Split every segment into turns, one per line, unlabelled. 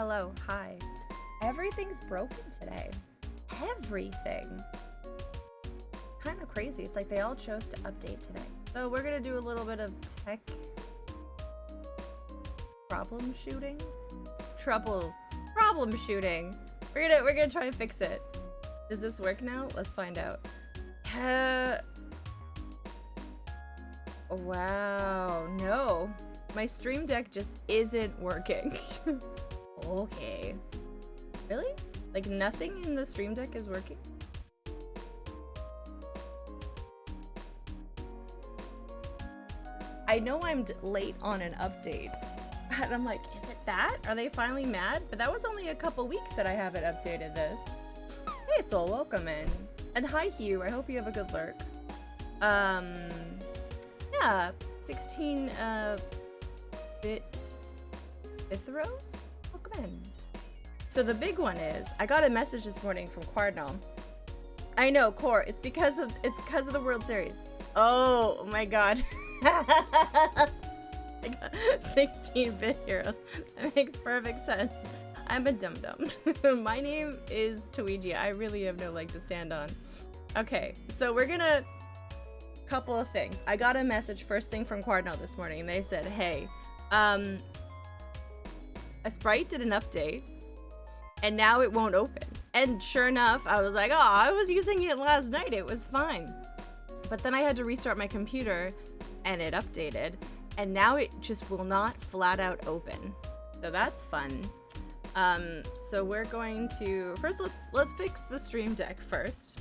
Hello, hi. Everything's broken today. Everything. Kind of crazy. It's like they all chose to update today. So we're gonna do a little bit of tech problem shooting. Problem shooting. We're gonna try to fix it. Does this work now? Let's find out. Wow, no. My Stream Deck just isn't working. Okay. Really? Like nothing in the Stream Deck is working? I know I'm late on an update. And I'm like, is it that? Are they finally mad? But that was only a couple weeks that I haven't updated this. Hey Soul, welcome in. And hi Hugh, I hope you have a good lurk. Yeah, 16 bit Ithros? Welcome in. So the big one is, I got a message this morning from Cardinal. I know, Core, it's because of the World Series. Oh my god. I got 16-bit heroes. That makes perfect sense. I'm a dum-dum. My name is Tweegia. I really have no leg to stand on. Okay, so we're gonna... Couple of things. I got a message first thing from Cardinal this morning. They said, hey, a Sprite did an update, and now it won't open. And sure enough, I was like, oh, I was using it last night. It was fine. But then I had to restart my computer, and it updated. And now it just will not flat out open. So that's fun. So we're going to first let's fix the Stream Deck first.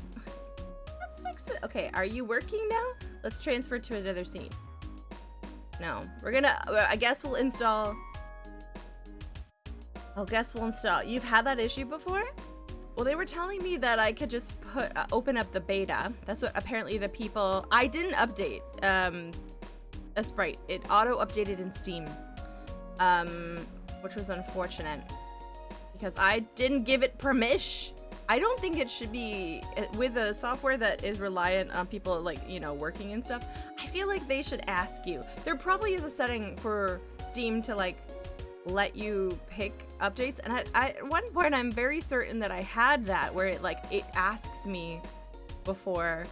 Let's fix it. Okay, are you working now? Let's transfer to another scene. No, we're gonna. I guess we'll install. You've had that issue before? Well, they were telling me that I could just open up the beta. That's what apparently the people. I didn't update. A Sprite. It auto-updated in Steam, which was unfortunate because I didn't give it permission. I don't think it should be with a software that is reliant on people like, you know, working and stuff. I feel like they should ask you. There probably is a setting for Steam to like let you pick updates, and at one point I'm very certain that I had that where it asks me before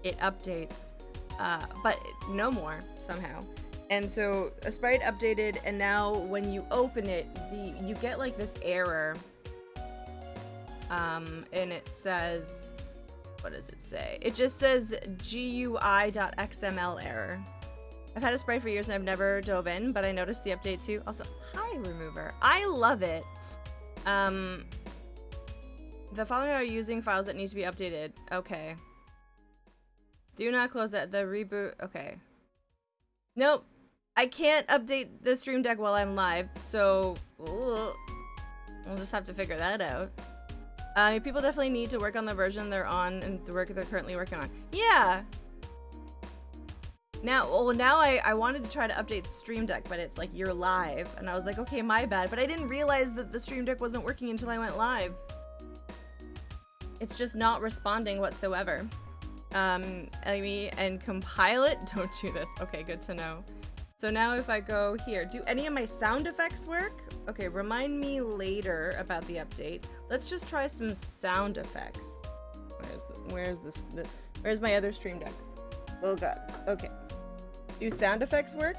it updates. But no more somehow. And so a Sprite updated, and now when you open it, you get like this error. And it says, what does it say? It just says GUI.xml error. I've had a Sprite for years and I've never dove in, but I noticed the update too. Also, hi Remover. I love it. The following are using files that need to be updated. Okay. Do not close that. The reboot. Okay. Nope. I can't update the Stream Deck while I'm live, so we'll just have to figure that out. People definitely need to work on the version they're on and the work they're currently working on. Yeah. Now I wanted to try to update Stream Deck, but it's like you're live, and I was like, okay, my bad. But I didn't realize that the Stream Deck wasn't working until I went live. It's just not responding whatsoever. And compile it. Don't do this. Okay, good to know. So now if I go here, do any of my sound effects work? Okay, remind me later about the update. Let's just try some sound effects. Where's my other Stream Deck? Oh god. Okay. Do sound effects work?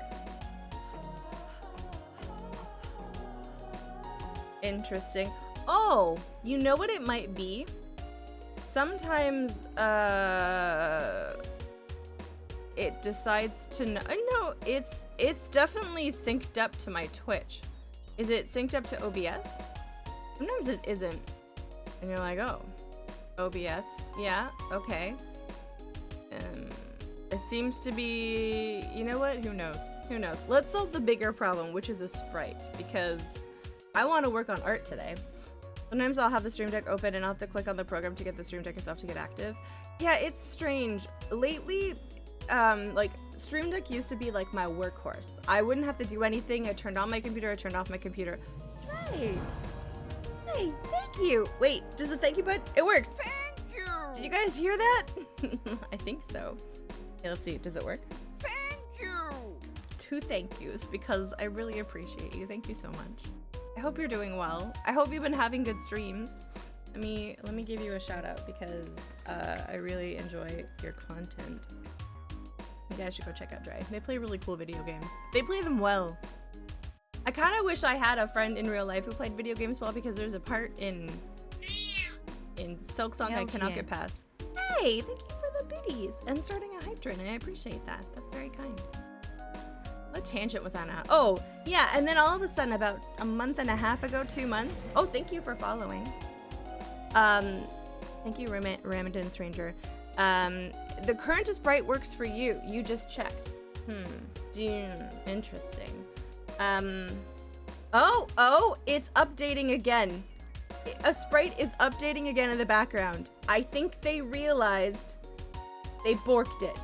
Interesting. Oh, you know what it might be? Sometimes it decides to no, it's definitely synced up to my Twitch. Is it synced up to OBS? Sometimes it isn't. And you're like, oh, OBS. Yeah, okay. It seems to be, you know what? Who knows? Who knows? Let's solve the bigger problem, which is a Sprite, because I want to work on art today. Sometimes I'll have the Stream Deck open and I'll have to click on the program to get the Stream Deck itself to get active. Yeah, it's strange. Lately, like, Stream Deck used to be like my workhorse. I wouldn't have to do anything. I turned on my computer, I turned off my computer. Hey, thank you. Wait, does the thank you button? It works.
Thank you.
Did you guys hear that? I think so. Okay, let's see. Does it work?
Thank you.
2 thank yous because I really appreciate you. Thank you so much. I hope you're doing well. I hope you've been having good streams. Let me give you a shout out because I really enjoy your content. You guys should go check out Dre. They play really cool video games. They play them well. I kind of wish I had a friend in real life who played video games well, because there's a part in Silk Song I cannot get past. Hey, thank you for the biddies and starting a hype train. I appreciate that. That's very kind. What tangent was I on? Oh, yeah, and then all of a sudden, about a month and a half ago, 2 months. Oh, thank you for following. Thank you, Ramadan Stranger. The current is bright works for you. You just checked. Interesting. Oh, it's updating again. A sprite is updating again in the background. I think they realized they borked it,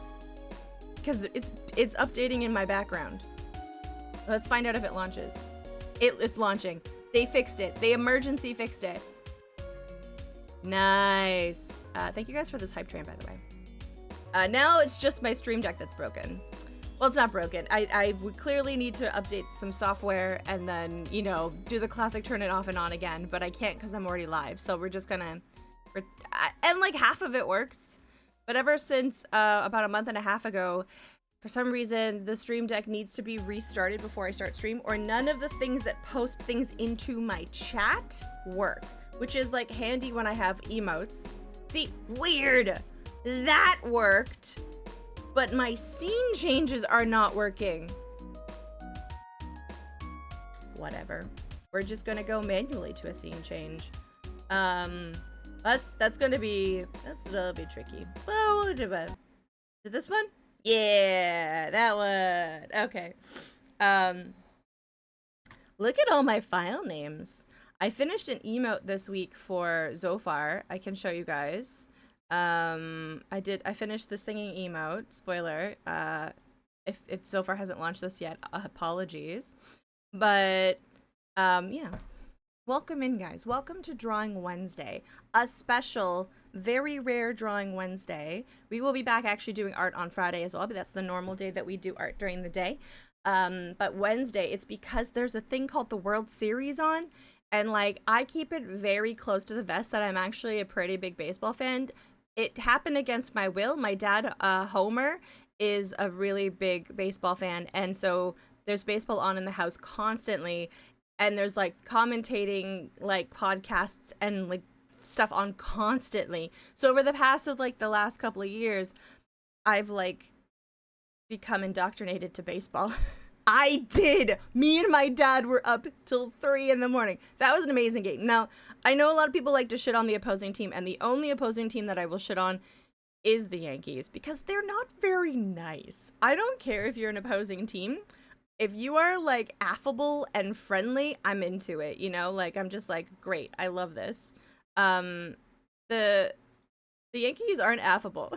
because it's updating in my background. Let's find out if it launches. It's launching. They fixed it. They emergency fixed it. Nice. Thank you guys for this hype train, by the way. Now it's just my Stream Deck that's broken. Well, it's not broken. I would clearly need to update some software and then, you know, do the classic turn it off and on again, but I can't because I'm already live. So we're just gonna, and like half of it works. But ever since about a month and a half ago, for some reason, the Stream Deck needs to be restarted before I start stream, or none of the things that post things into my chat work, which is like handy when I have emotes. See, weird. That worked, but my scene changes are not working. Whatever. We're just gonna go manually to a scene change. That's a little bit tricky. Well, we'll do it. Is it this one? Yeah, that one. Okay. Look at all my file names. I finished an emote this week for Zophar. I can show you guys. I finished the singing emote. Spoiler. If Zophar hasn't launched this yet, apologies. But yeah. Welcome in, guys. Welcome to Drawing Wednesday, a special, very rare Drawing Wednesday. We will be back actually doing art on Friday as well, but that's the normal day that we do art during the day. But Wednesday, it's because there's a thing called the World Series on, and like I keep it very close to the vest that I'm actually a pretty big baseball fan. It happened against my will. My dad, Homer, is a really big baseball fan, and so there's baseball on in the house constantly. And there's like commentating like podcasts and like stuff on constantly. So over the past of like the last couple of years, I've like become indoctrinated to baseball. I did. Me and my dad were up till 3 in the morning. That was an amazing game. Now, I know a lot of people like to shit on the opposing team, and the only opposing team that I will shit on is the Yankees, because they're not very nice. I don't care if you're an opposing team. If you are like affable and friendly, I'm into it, you know? Like I'm just like, great, I love this. The Yankees aren't affable.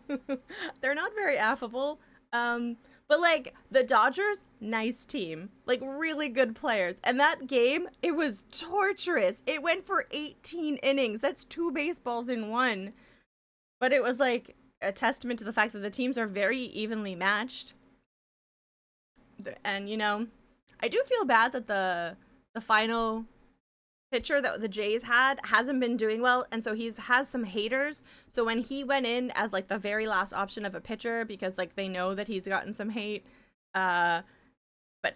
They're not very affable. But like the Dodgers, nice team. Like really good players. And that game, it was torturous. It went for 18 innings. That's 2 baseballs in 1. But it was like a testament to the fact that the teams are very evenly matched. And, you know, I do feel bad that the final pitcher that the Jays had hasn't been doing well. And so has some haters. So when he went in as like the very last option of a pitcher, because like they know that he's gotten some hate, but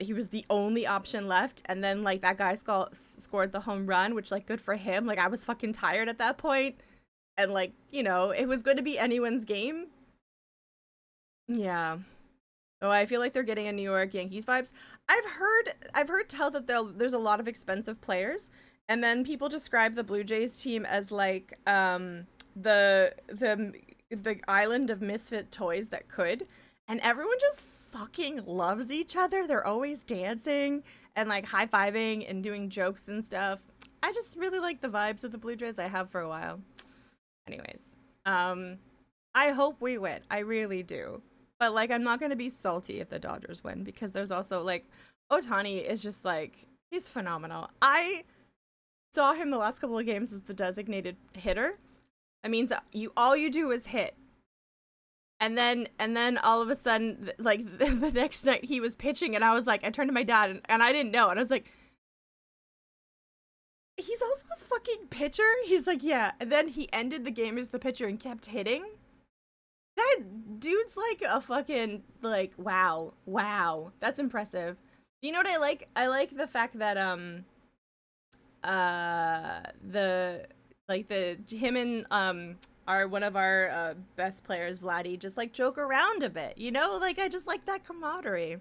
he was the only option left. And then like that guy scored the home run, which like good for him. Like I was fucking tired at that point. And like, you know, it was going to be anyone's game. Yeah. Oh, I feel like they're getting a New York Yankees vibes. I've heard tell that there's a lot of expensive players, and then people describe the Blue Jays team as like the island of misfit toys that could, and everyone just fucking loves each other. They're always dancing and like high-fiving and doing jokes and stuff. I just really like the vibes of the Blue Jays. I have for a while. Anyways, I hope we win. I really do. But, like, I'm not going to be salty if the Dodgers win, because there's also, like, Ohtani is just, like, he's phenomenal. I saw him the last couple of games as the designated hitter. That means that all you do is hit. And then all of a sudden, like, the next night he was pitching, and I was like, I turned to my dad, and I didn't know. And I was like, he's also a fucking pitcher. He's like, yeah. And then he ended the game as the pitcher and kept hitting. That dude's like a fucking, like, wow. Wow. That's impressive. You know what I like? I like the fact that, him and, are one of our, best players, Vladdy, just, like, joke around a bit, you know? Like, I just like that camaraderie.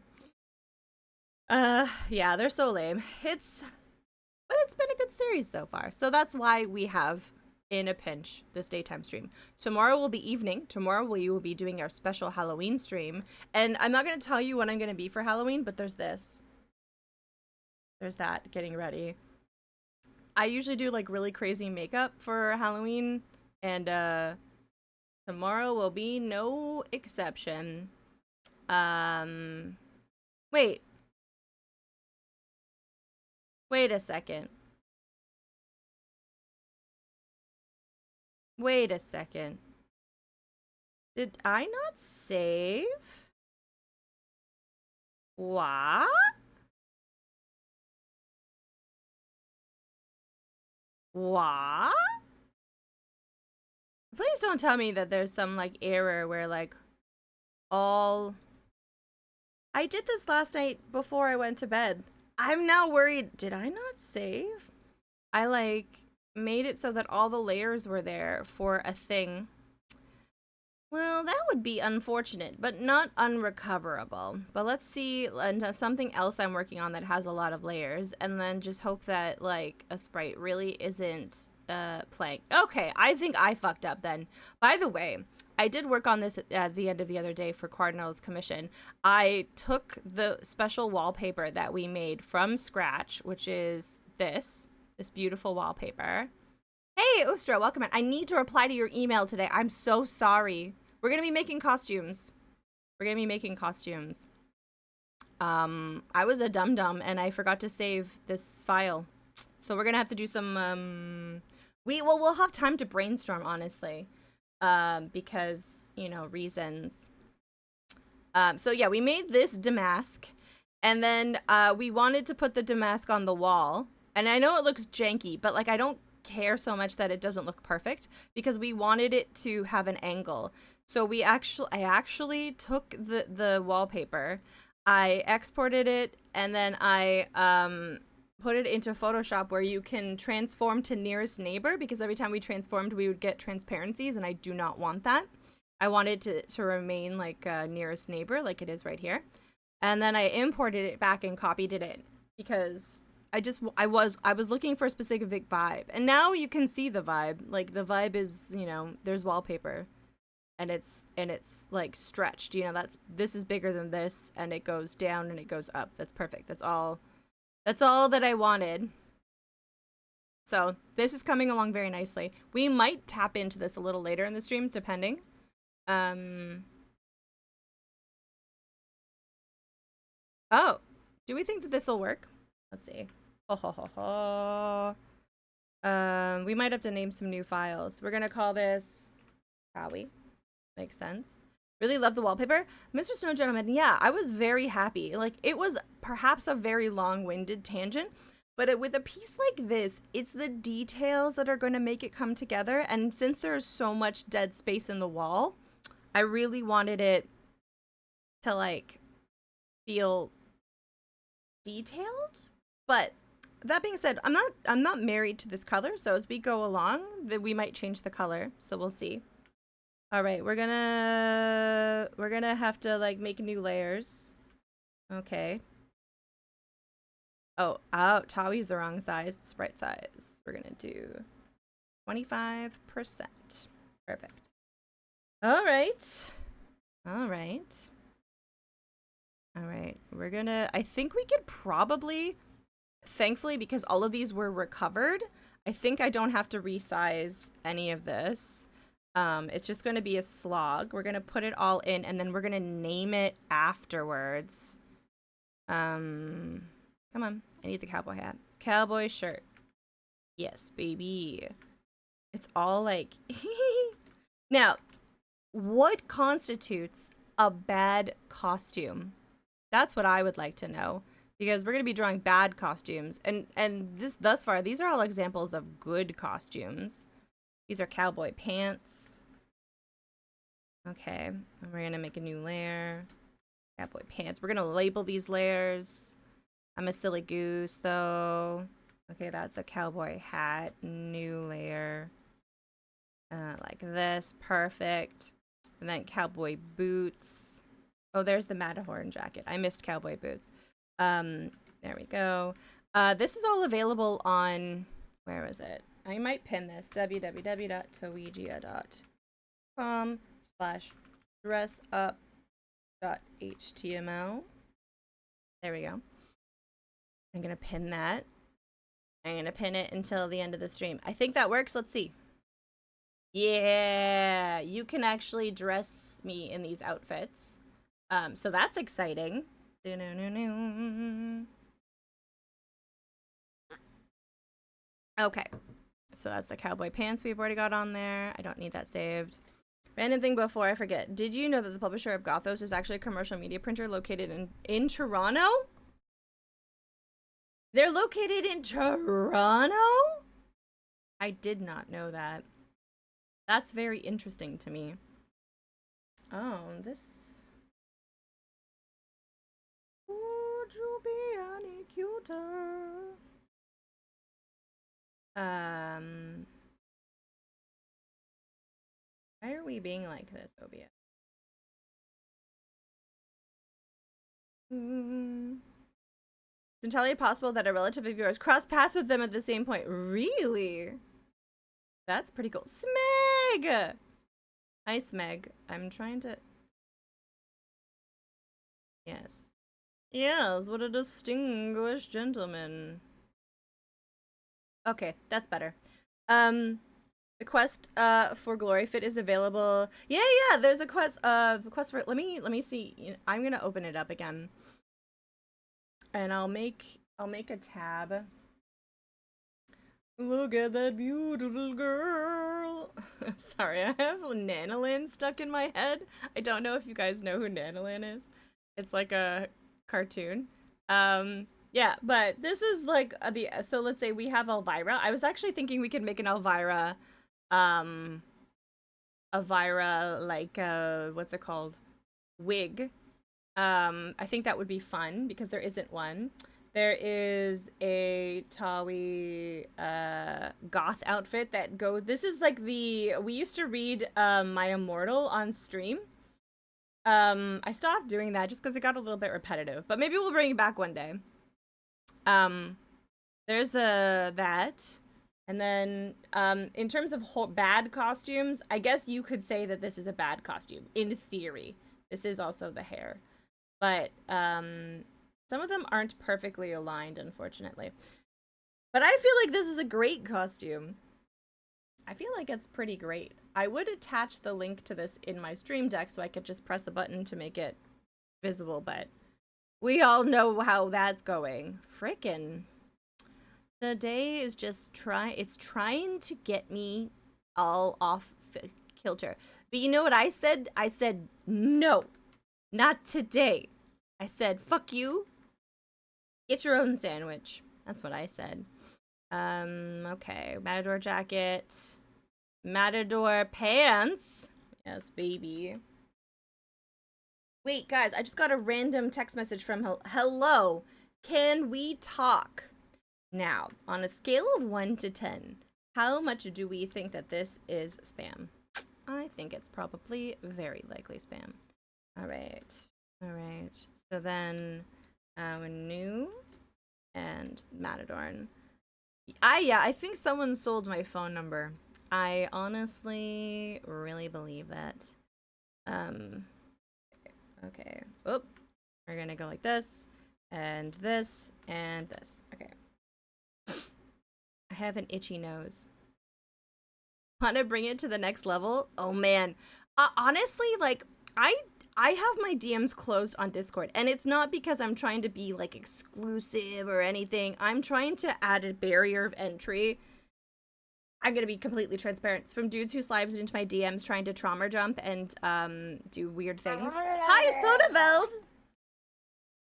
Yeah, they're so lame. But it's been a good series so far. So that's why we have, in a pinch, this daytime stream. Tomorrow will be evening. Tomorrow we will be doing our special Halloween stream. And I'm not going to tell you what I'm going to be for Halloween, but there's this. There's that, getting ready. I usually do, like, really crazy makeup for Halloween. And, tomorrow will be no exception. Wait. Wait a second. Wait a second. Did I not save? What? What? Please don't tell me that there's some, like, error where, like, all... I did this last night before I went to bed. I'm now worried. Did I not save? I, like, made it so that all the layers were there for a thing. Well, that would be unfortunate, but not unrecoverable. But let's see something else I'm working on that has a lot of layers, and then just hope that, like, a sprite really isn't playing. Okay, I think I fucked up then. By the way, I did work on this at the end of the other day for Cardinal's commission. I took the special wallpaper that we made from scratch, which is this beautiful wallpaper. Hey, Ustra, welcome in. I need to reply to your email today. I'm so sorry. We're going to be making costumes. I was a dum-dum and I forgot to save this file. So we're going to have to do some, we'll have time to brainstorm, honestly. Because, you know, reasons. So yeah, we made this damask, and then we wanted to put the damask on the wall, and I know it looks janky, but, like, I don't care so much that it doesn't look perfect, because we wanted it to have an angle. So I actually took the wallpaper, I exported it, and then I put it into Photoshop where you can transform to nearest neighbor, because every time we transformed we would get transparencies, and I do not want that. I want it to remain like nearest neighbor, like it is right here. And then I imported it back and copied it in, because I was looking for a specific vibe, and now you can see the vibe. Like, the vibe is, you know, there's wallpaper, and it's like stretched, you know, this is bigger than this, and it goes down and it goes up. That's perfect. That's all that I wanted. So this is coming along very nicely. We might tap into this a little later in the stream, depending. Oh, do we think that this will work? Let's see. We might have to name some new files. We're gonna call this Howie. Makes sense. Really love the wallpaper. Mr. Snow Gentleman, yeah, I was very happy. Like, it was perhaps a very long-winded tangent, but with a piece like this, it's the details that are going to make it come together. And since there's so much dead space in the wall, I really wanted it to, like, feel detailed. But that being said, I'm not married to this color, so as we go along, we might change the color. So we'll see. All right, we're gonna have to, like, make new layers. Okay. Oh, Tawie's the wrong size. Sprite size. We're gonna do 25%. Perfect. All right. We're gonna, I think we could probably, thankfully, because all of these were recovered, I think I don't have to resize any of this. It's just going to be a slog. We're going to put it all in, and then we're going to name it afterwards. Come on. I need the cowboy hat. Cowboy shirt. Yes, baby. It's all like... Now, what constitutes a bad costume? That's what I would like to know. because we're gonna be drawing bad costumes, and this thus far these are all examples of good costumes. These are cowboy pants. Okay, and we're gonna make a new layer. Cowboy pants. We're gonna label these layers. I'm a silly goose though. Okay, that's a cowboy hat. New layer. Like this. Perfect. And then cowboy boots. Oh, there's the Matterhorn jacket. I missed cowboy boots. There we go. This is all available on, where is it? I might pin this, www.towegia.com/dressup.html. There we go. I'm gonna pin that. I'm gonna pin it until the end of the stream. I think that works. Let's see. Yeah, you can actually dress me in these outfits. So that's exciting. Okay, so that's the cowboy pants we've already got on there. I don't need that saved. Random thing before I forget. Did you know that the publisher of Gothos is actually a commercial media printer located in Toronto? They're located in Toronto? I did not know that. That's very interesting to me. Oh, this... Would you be any cuter? Why are we being like this, Obia? It's entirely possible that a relative of yours crossed paths with them at the same point. Really? That's pretty cool. Smeg! Hi, Smeg. I'm trying to... Yes. Yes, what a distinguished gentleman. Okay, that's better. The quest for Glory Fit is available. Yeah, there's a quest for, let me see. I'm gonna open it up again. And I'll make a tab. Look at that beautiful girl. Sorry, I have Nanolin stuck in my head. I don't know if you guys know who Nanolin is. It's like a cartoon. Yeah, but this is like so let's say we have Elvira. I was actually thinking we could make an Elvira like what's it called? Wig. I think that would be fun because there isn't one. There is a Tawi goth outfit that goes, this is like we used to read My Immortal on stream. I stopped doing that just because it got a little bit repetitive, but maybe we'll bring it back one day. There's that. And then in terms of bad costumes, I guess you could say that this is a bad costume in theory. This is also the hair, but some of them aren't perfectly aligned, unfortunately. But I feel like this is a great costume. I feel like it's pretty great. I would attach the link to this in my stream deck so I could just press a button to make it visible, but we all know how that's going. Frickin'. The day is just it's trying to get me all off kilter. But you know what I said? I said, no, not today. I said, fuck you. Get your own sandwich. That's what I said. Okay. Matador jacket. Matador pants. Yes, baby. Wait, guys, I just got a random text message from hello. Can we talk? Now, on a scale of 1 to 10, how much do we think that this is spam? I think it's probably very likely spam. All right. So then, new and Matadorn. Yeah, I think someone sold my phone number. I honestly really believe that. Okay. Oh, we're gonna go like this, and this, and this. Okay. I have an itchy nose. Want to bring it to the next level? Oh man. Honestly, like, I have my DMs closed on Discord, and it's not because I'm trying to be like exclusive or anything. I'm trying to add a barrier of entry. I'm gonna be completely transparent. It's from dudes who slides into my DMs trying to trauma jump and do weird things. Hi, Sodaveld!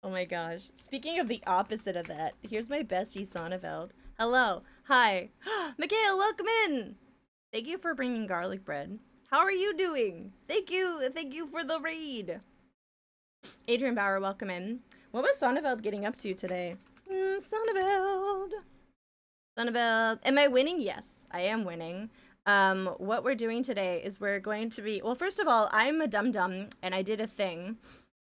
Oh my gosh. Speaking of the opposite of that, here's my bestie Sonneveld. Hello. Hi. Mikhail, welcome in. Thank you for bringing garlic bread. How are you doing? Thank you. Thank you for the raid. Adrian Bauer, welcome in. What was Sonneveld getting up to today? Sonneveld. Sonneveld. Am I winning? Yes, I am winning. What we're doing today is we're going to be, well, first of all, I'm a dum-dum and I did a thing.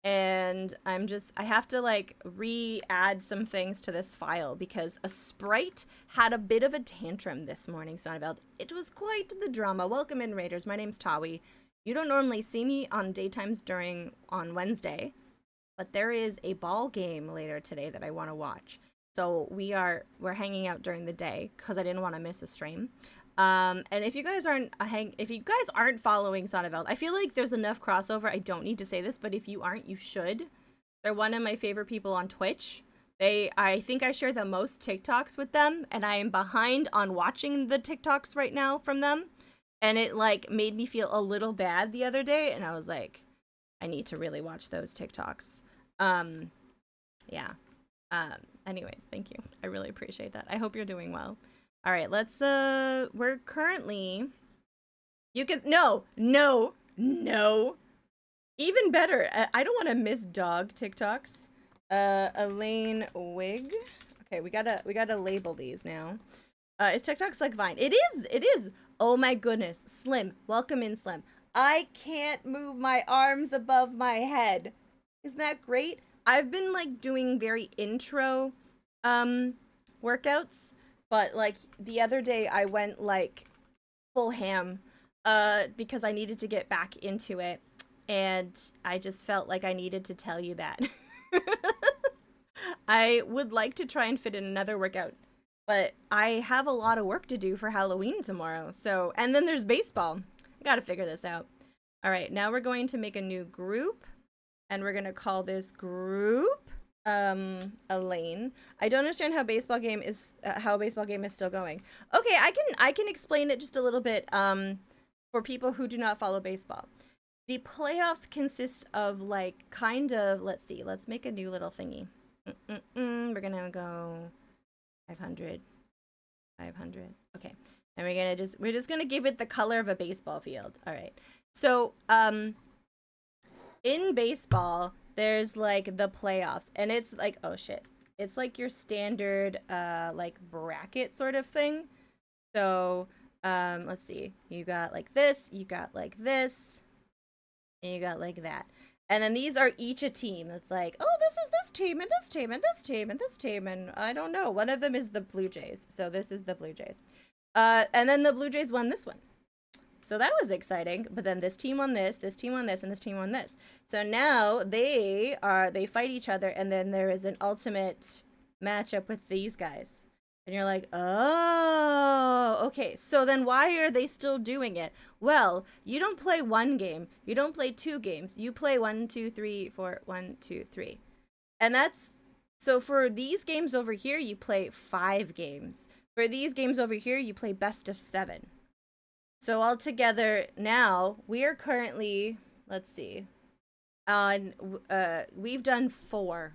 And I have to like re-add some things to this file because a sprite had a bit of a tantrum this morning, Sonneveld. It was quite the drama. Welcome in, Raiders. My name's Tawi. You don't normally see me on daytimes on Wednesday, but there is a ball game later today that I want to watch. So we're hanging out during the day because I didn't want to miss a stream. And if you guys aren't following Sonneveld, I feel like there's enough crossover. I don't need to say this, but if you aren't, you should. They're one of my favorite people on Twitch. I think I share the most TikToks with them, and I am behind on watching the TikToks right now from them. And it like made me feel a little bad the other day, and I was like, I need to really watch those TikToks. Yeah. Anyways, thank you. I really appreciate that. I hope you're doing well. All right, we're currently, no. Even better, I don't want to miss dog TikToks. Elaine Wig. Okay, we gotta label these now. Is TikToks like Vine? It is. Oh my goodness, Slim, welcome in, Slim. I can't move my arms above my head. Isn't that great? I've been like doing very intro, workouts. But like the other day I went like full ham because I needed to get back into it, and I just felt like I needed to tell you that. I would like to try and fit in another workout, but I have a lot of work to do for Halloween tomorrow. So, and then there's baseball. I got to figure this out. All right, now we're going to make a new group, and we're going to call this group Elaine. I don't understand how a baseball game is still going. Okay, I can explain it just a little bit for people who do not follow baseball. The playoffs consist of like kind of, let's make a new little thingy. We're gonna go 500. Okay, and we're just gonna give it the color of a baseball field. All right, so in baseball there's like the playoffs, and it's like, oh shit, it's like your standard like bracket sort of thing. So let's see, you got like this, you got like this, and you got like that, and then these are each a team. It's like, oh, this is this team and this team and this team and this team, and I don't know, one of them is the Blue Jays, so this is the Blue Jays, and then the Blue Jays won this one. So that was exciting, but then this team won this team won this, and this team won this. So now they fight each other, and then there is an ultimate matchup with these guys. And you're like, oh, okay. So then why are they still doing it? Well, you don't play one game. You don't play two games. You play 1, 2, 3, 4, 1, 2, 3. And so for these games over here, you play 5 games. For these games over here, you play best of 7. So altogether now we are currently, let's see, we've done 4.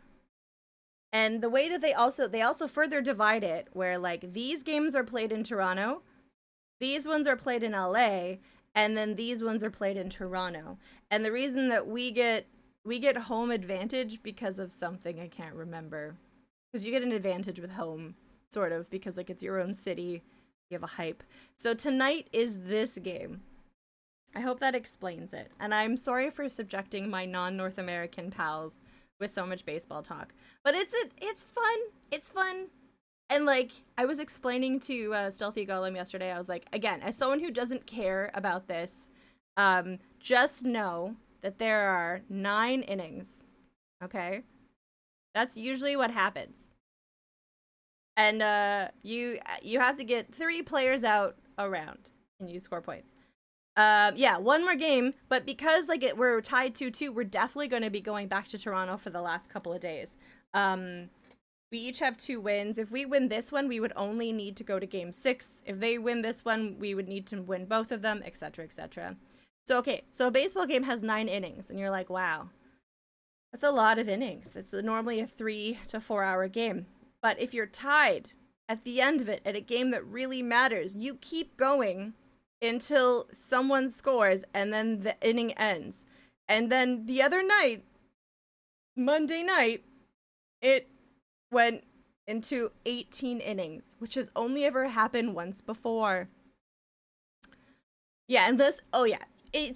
And the way that they also further divide it, where like these games are played in Toronto, these ones are played in LA, and then these ones are played in Toronto. And the reason that we get home advantage because of something I can't remember, because you get an advantage with home, sort of, because like it's your own city. You have a hype. So tonight is this game. I hope that explains it. And I'm sorry for subjecting my non-North American pals with so much baseball talk. But it's fun. It's fun. And like, I was explaining to Stealthy Golem yesterday, I was like, again, as someone who doesn't care about this, just know that there are 9 innings. Okay? That's usually what happens. And you have to get 3 players out around, and you score points. Yeah, 1 more game, but because like we're tied 2-2, we're definitely going to be going back to Toronto for the last couple of days. We each have 2 wins. If we win this one, we would only need to go to game 6. If they win this one, we would need to win both of them, etc., etc. So okay, so a baseball game has 9 innings, and you're like, wow, That's a lot of innings. It's normally a 3 to 4 hour game. But if you're tied at the end of it at a game that really matters, you keep going until someone scores and then the inning ends. And then the other night, Monday night, it went into 18 innings, which has only ever happened once before. Yeah, and this, oh yeah,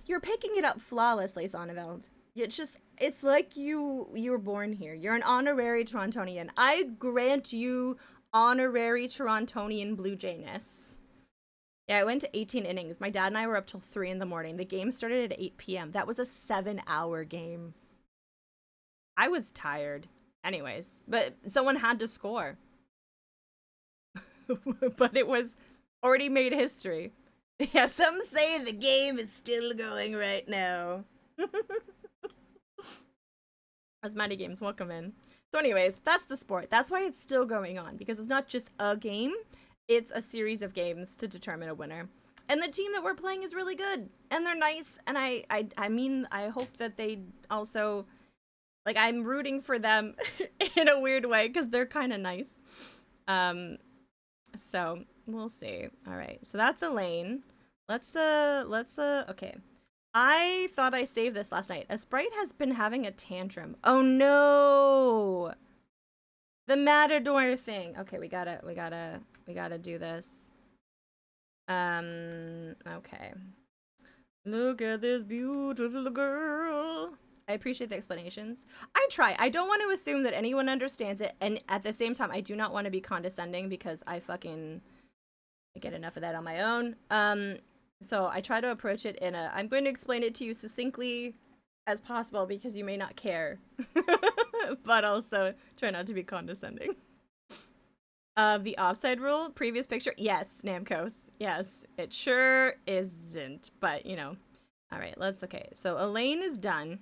you're picking it up flawlessly, Sonneveld. It's like you were born here. You're an honorary Torontonian. I grant you honorary Torontonian Blue Jayness. Yeah, I went to 18 innings. My dad and I were up till 3 in the morning. The game started at 8 p.m. That was a 7-hour game. I was tired. Anyways, but someone had to score. But it was already made history. Yeah, some say the game is still going right now. As Mighty Games, welcome in. So anyways, that's the sport. That's why it's still going on, because it's not just a game, it's a series of games to determine a winner. And the team that we're playing is really good, and they're nice, and I mean, I hope that they also, like, I'm rooting for them in a weird way, because they're kind of nice. So, we'll see. All right, so that's Elaine. Let's, okay. I thought I saved this last night. A Sprite has been having a tantrum. Oh no! The Matador thing. Okay, we gotta do this. Okay. Look at this beautiful girl. I appreciate the explanations. I try. I don't want to assume that anyone understands it, and at the same time, I do not want to be condescending because I get enough of that on my own. So I try to approach it in I'm going to explain it to you succinctly as possible because you may not care, but also try not to be condescending. The offside rule, previous picture, yes, Namcos, yes, it sure isn't, but you know. All right, okay. So Elaine is done.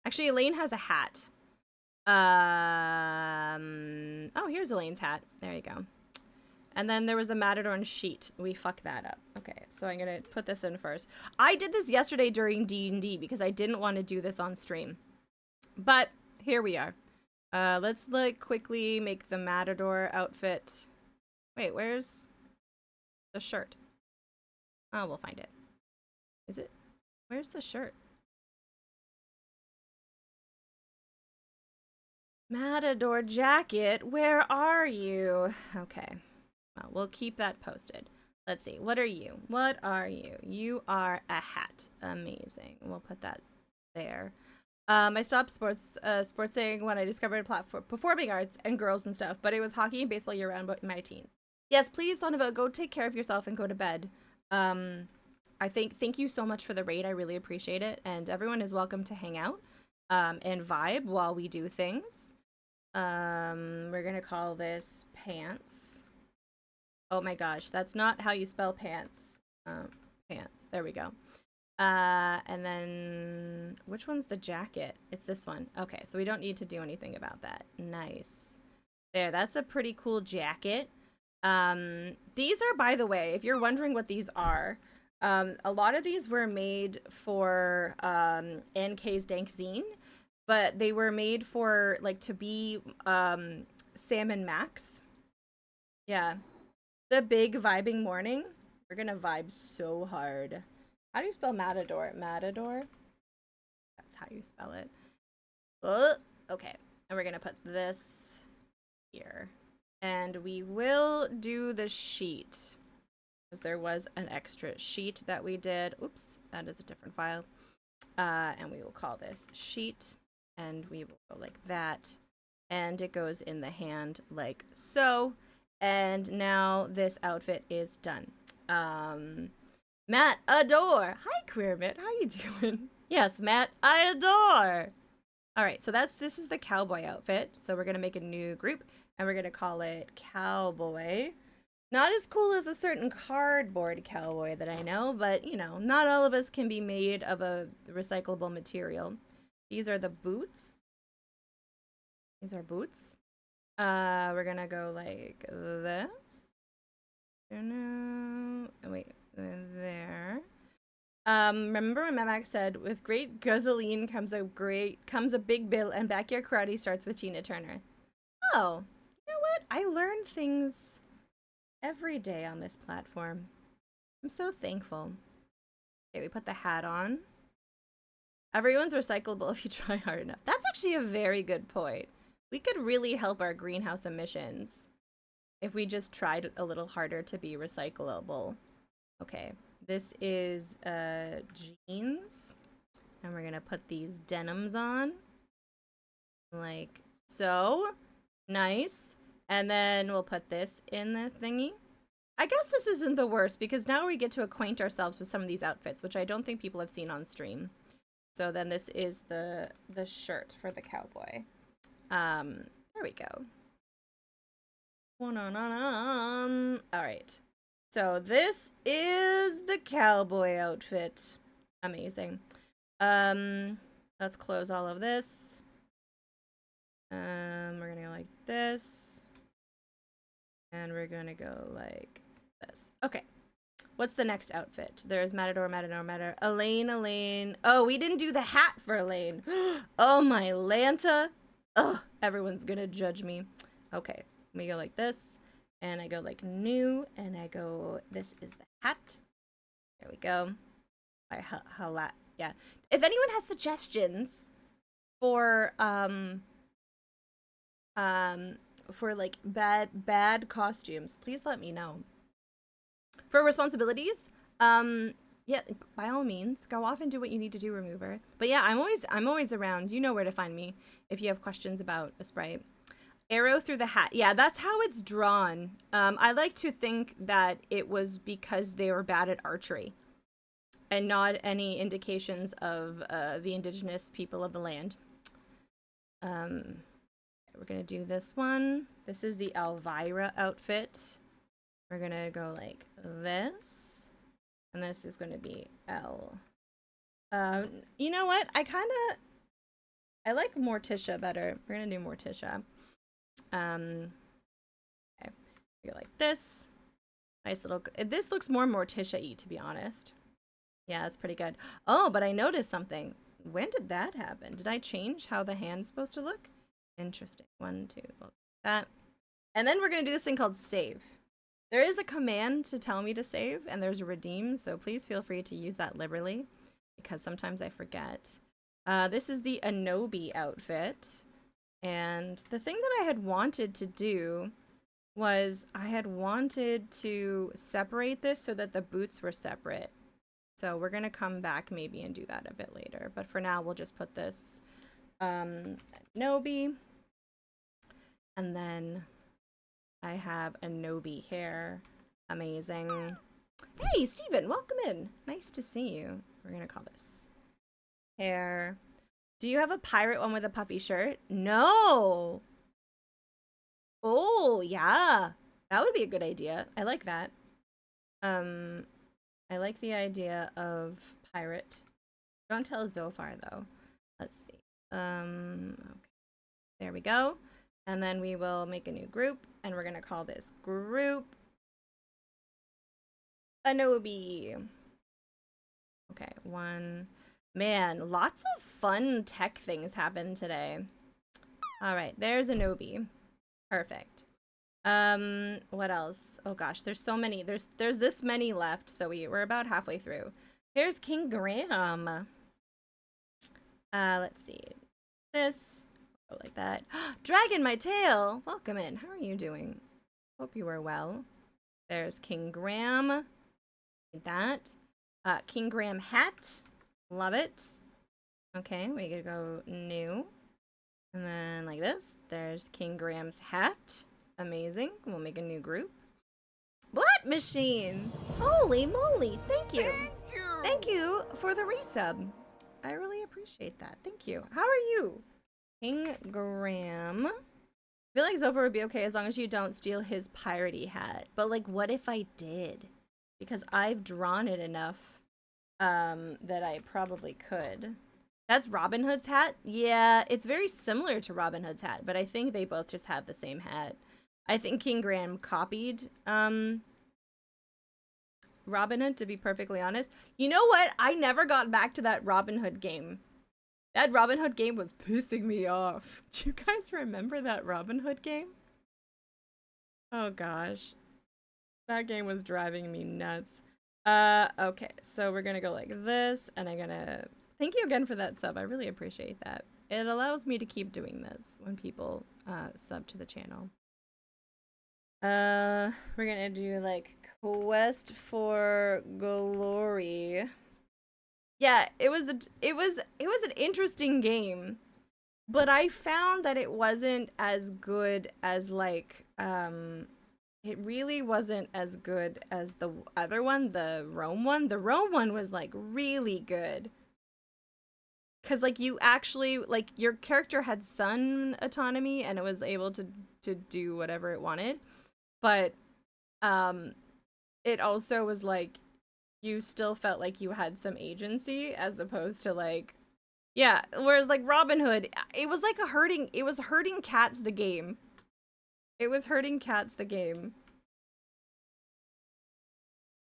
Actually, Elaine has a hat. Oh, here's Elaine's hat. There you go. And then there was the Matador sheet. We fucked that up. Okay, so I'm gonna put this in first. I did this yesterday during D&D because I didn't want to do this on stream. But here we are. Let's like quickly make the Matador outfit. Wait, where's the shirt? Oh, we'll find it. Is it? Where's the shirt? Matador jacket, where are you? Okay. Well, we'll keep that posted. Let's see. What are you? What are you? You are a hat. Amazing. We'll put that there. I stopped sportsing when I discovered performing arts and girls and stuff, but it was hockey and baseball year round in my teens. Yes, please, Sonneville, go take care of yourself and go to bed. Thank you so much for the raid. I really appreciate it. And everyone is welcome to hang out and vibe while we do things. We're going to call this pants. Oh my gosh, that's not how you spell pants. Pants. There we go. And then which one's the jacket? It's this one. Okay, so we don't need to do anything about that. Nice. There, that's a pretty cool jacket. These are, by the way, if you're wondering what these are, a lot of these were made for NK's Dank Zine, but they were made for like to be Sam and Max. Yeah. The big vibing morning. We're gonna vibe so hard. How do you spell Matador? Matador? That's how you spell it. Okay. And we're gonna put this here. And we will do the sheet. Because there was an extra sheet that we did. Oops, that is a different file. And we will call this sheet. And we will go like that. And it goes in the hand like so. And now this outfit is done. Matt Adore. Hi, Queermit. How you doing? Yes, Matt, I adore. All right, so this is the cowboy outfit. So we're gonna make a new group, and we're gonna call it Cowboy. Not as cool as a certain cardboard cowboy that I know, but you know, not all of us can be made of a recyclable material. These are the boots. These are boots. We're gonna go like this. Wait, there. Remember when Memak said, with great gasoline comes a big bill, and backyard karate starts with Tina Turner. Oh, you know what? I learn things every day on this platform. I'm so thankful. Okay, we put the hat on. Everyone's recyclable if you try hard enough. That's actually a very good point. We could really help our greenhouse emissions if we just tried a little harder to be recyclable. Okay, this is jeans. And we're gonna put these denims on. Like so. Nice. And then we'll put this in the thingy. I guess this isn't the worst because now we get to acquaint ourselves with some of these outfits, which I don't think people have seen on stream. So then this is the shirt for the cowboy. There we go. All right. So this is the cowboy outfit. Amazing. Let's close all of this. We're gonna go like this. And we're gonna go like this. Okay. What's the next outfit? There's Matador. Elaine. Oh, we didn't do the hat for Elaine. Oh, my Lanta. Ugh, everyone's gonna judge me. Okay, we go like this. And I go like new. And I go, this is the hat. There we go. Yeah. If anyone has suggestions for like bad costumes, please let me know. For responsibilities, yeah, by all means, go off and do what you need to do, Remover. But yeah, I'm always around. You know where to find me if you have questions about a sprite. Arrow through the hat. Yeah, that's how it's drawn. I like to think that it was because they were bad at archery and not any indications of the indigenous people of the land. We're gonna do this one. This is the Elvira outfit. We're gonna go like this. And this is gonna be L. You know what? I like Morticia better. We're gonna do Morticia. Okay. We go like this. Nice little, this looks more Morticia-y, to be honest. Yeah, that's pretty good. Oh, but I noticed something. When did that happen? Did I change how the hand's supposed to look? Interesting. 1, 2, that. And then we're gonna do this thing called save. There is a command to tell me to save, and there's a redeem, so please feel free to use that liberally, because sometimes I forget. This is the Anobi outfit, and the thing that I had wanted to do was I had wanted to separate this so that the boots were separate. So we're gonna come back maybe and do that a bit later, but for now we'll just put this Anobi, and then I have Anobi hair. Amazing. Hey, Steven, welcome in. Nice to see you. We're gonna call this hair. Do you have a pirate one with a puffy shirt? No. Oh, yeah. That would be a good idea. I like that. I like the idea of pirate. Don't tell Zophar, though. Let's see. Okay. There we go. And then we will make a new group, and we're gonna call this group Anobi. Okay, one. Man, lots of fun tech things happened today. All right, there's Anobi. Perfect. What else? Oh gosh, there's so many. There's this many left, so we're about halfway through. Here's King Graham. Let's see. This. Oh, like that. Dragon, my tail! Welcome in. How are you doing? Hope you are well. There's King Graham. That. King Graham hat. Love it. Okay, we gotta go new. And then like this. There's King Graham's hat. Amazing. We'll make a new group. Blood Machine! Holy moly! Thank you! Thank you for the resub. I really appreciate that. Thank you. How are you? King Graham. I feel like Zophar would be okay as long as you don't steal his piratey hat. But like, what if I did? Because I've drawn it enough that I probably could. That's Robin Hood's hat? Yeah, it's very similar to Robin Hood's hat, but I think they both just have the same hat. I think King Graham copied Robin Hood, to be perfectly honest. You know what? I never got back to that Robin Hood game. That Robin Hood game was pissing me off. Do you guys remember that Robin Hood game? Oh gosh. That game was driving me nuts. Okay, so we're gonna go like this, and I'm gonna thank you again for that sub. I really appreciate that. It allows me to keep doing this when people sub to the channel. We're gonna do like Quest for Glory. Yeah, it was an interesting game, but I found that it wasn't as good as like it really wasn't as good as the other one, the Rome one. The Rome one was like really good. Cause like you actually like your character had sun autonomy and it was able to do whatever it wanted. But it also was like you still felt like you had some agency as opposed to like yeah, whereas like Robin Hood, it was like it was herding cats the game. It was herding cats the game.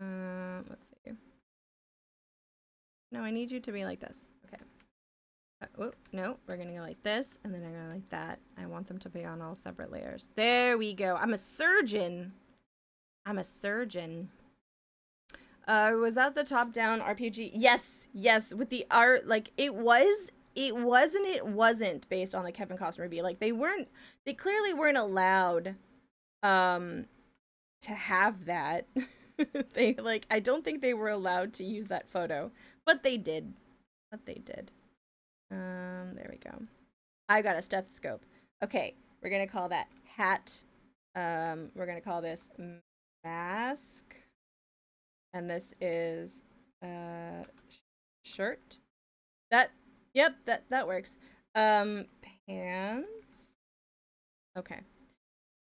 Let's see. No, I need you to be like this. Okay. Oh, no, we're gonna go like this, and then I'm gonna like that. I want them to be on all separate layers. There we go. I'm a surgeon. I'm a surgeon. Was that the top-down RPG? Yes, yes. With the art, like it was and it wasn't based on the Kevin Costner movie. Like they clearly weren't allowed, to have that. They like, I don't think they were allowed to use that photo, but they did. But they did. There we go. I got a stethoscope. Okay, we're gonna call that hat. We're gonna call this mask. And this is shirt. Yep, that works. Pants. Okay.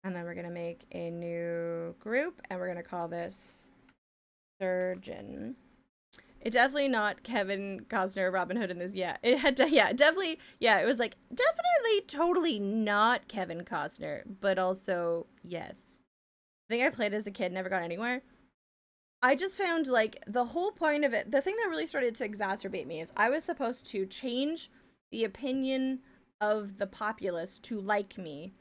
And then we're gonna make a new group and we're gonna call this surgeon. It definitely not Kevin Costner, Robin Hood in this. Yeah, it had to, yeah, definitely. Yeah, it was like definitely totally not Kevin Costner, but also yes. I think I played as a kid, never got anywhere. I just found like the whole point of it, the thing that really started to exacerbate me is I was supposed to change the opinion of the populace to like me.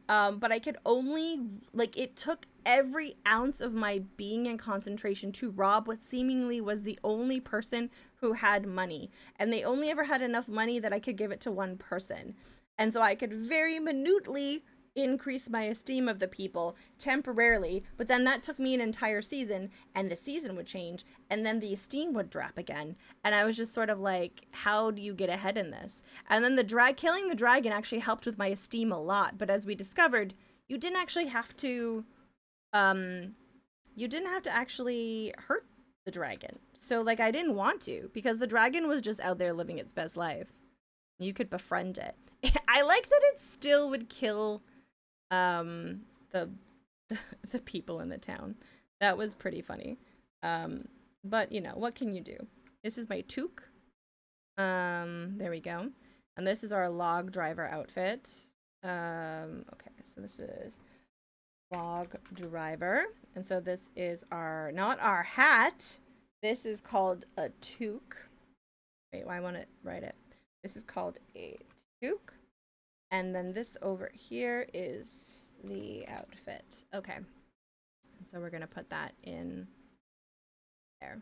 But I could only, like, it took every ounce of my being and concentration to rob what seemingly was the only person who had money. And they only ever had enough money that I could give it to one person. And so I could very minutely increase my esteem of the people temporarily, but then that took me an entire season, and the season would change, and then the esteem would drop again. And I was just sort of like, how do you get ahead in this? And then killing the dragon actually helped with my esteem a lot, but as we discovered, you didn't actually have to actually hurt the dragon. So like I didn't want to, because the dragon was just out there living its best life. You could befriend it. I like that it still would kill the people in the town. That was pretty funny. But you know, what can you do? This is my toque. There we go. And this is our log driver outfit. Okay, so this is log driver. And so this is not our hat. This is called a toque. Wait, why won't it write it? This is called a toque. And then this over here is the outfit. Okay. And so we're going to put that in there.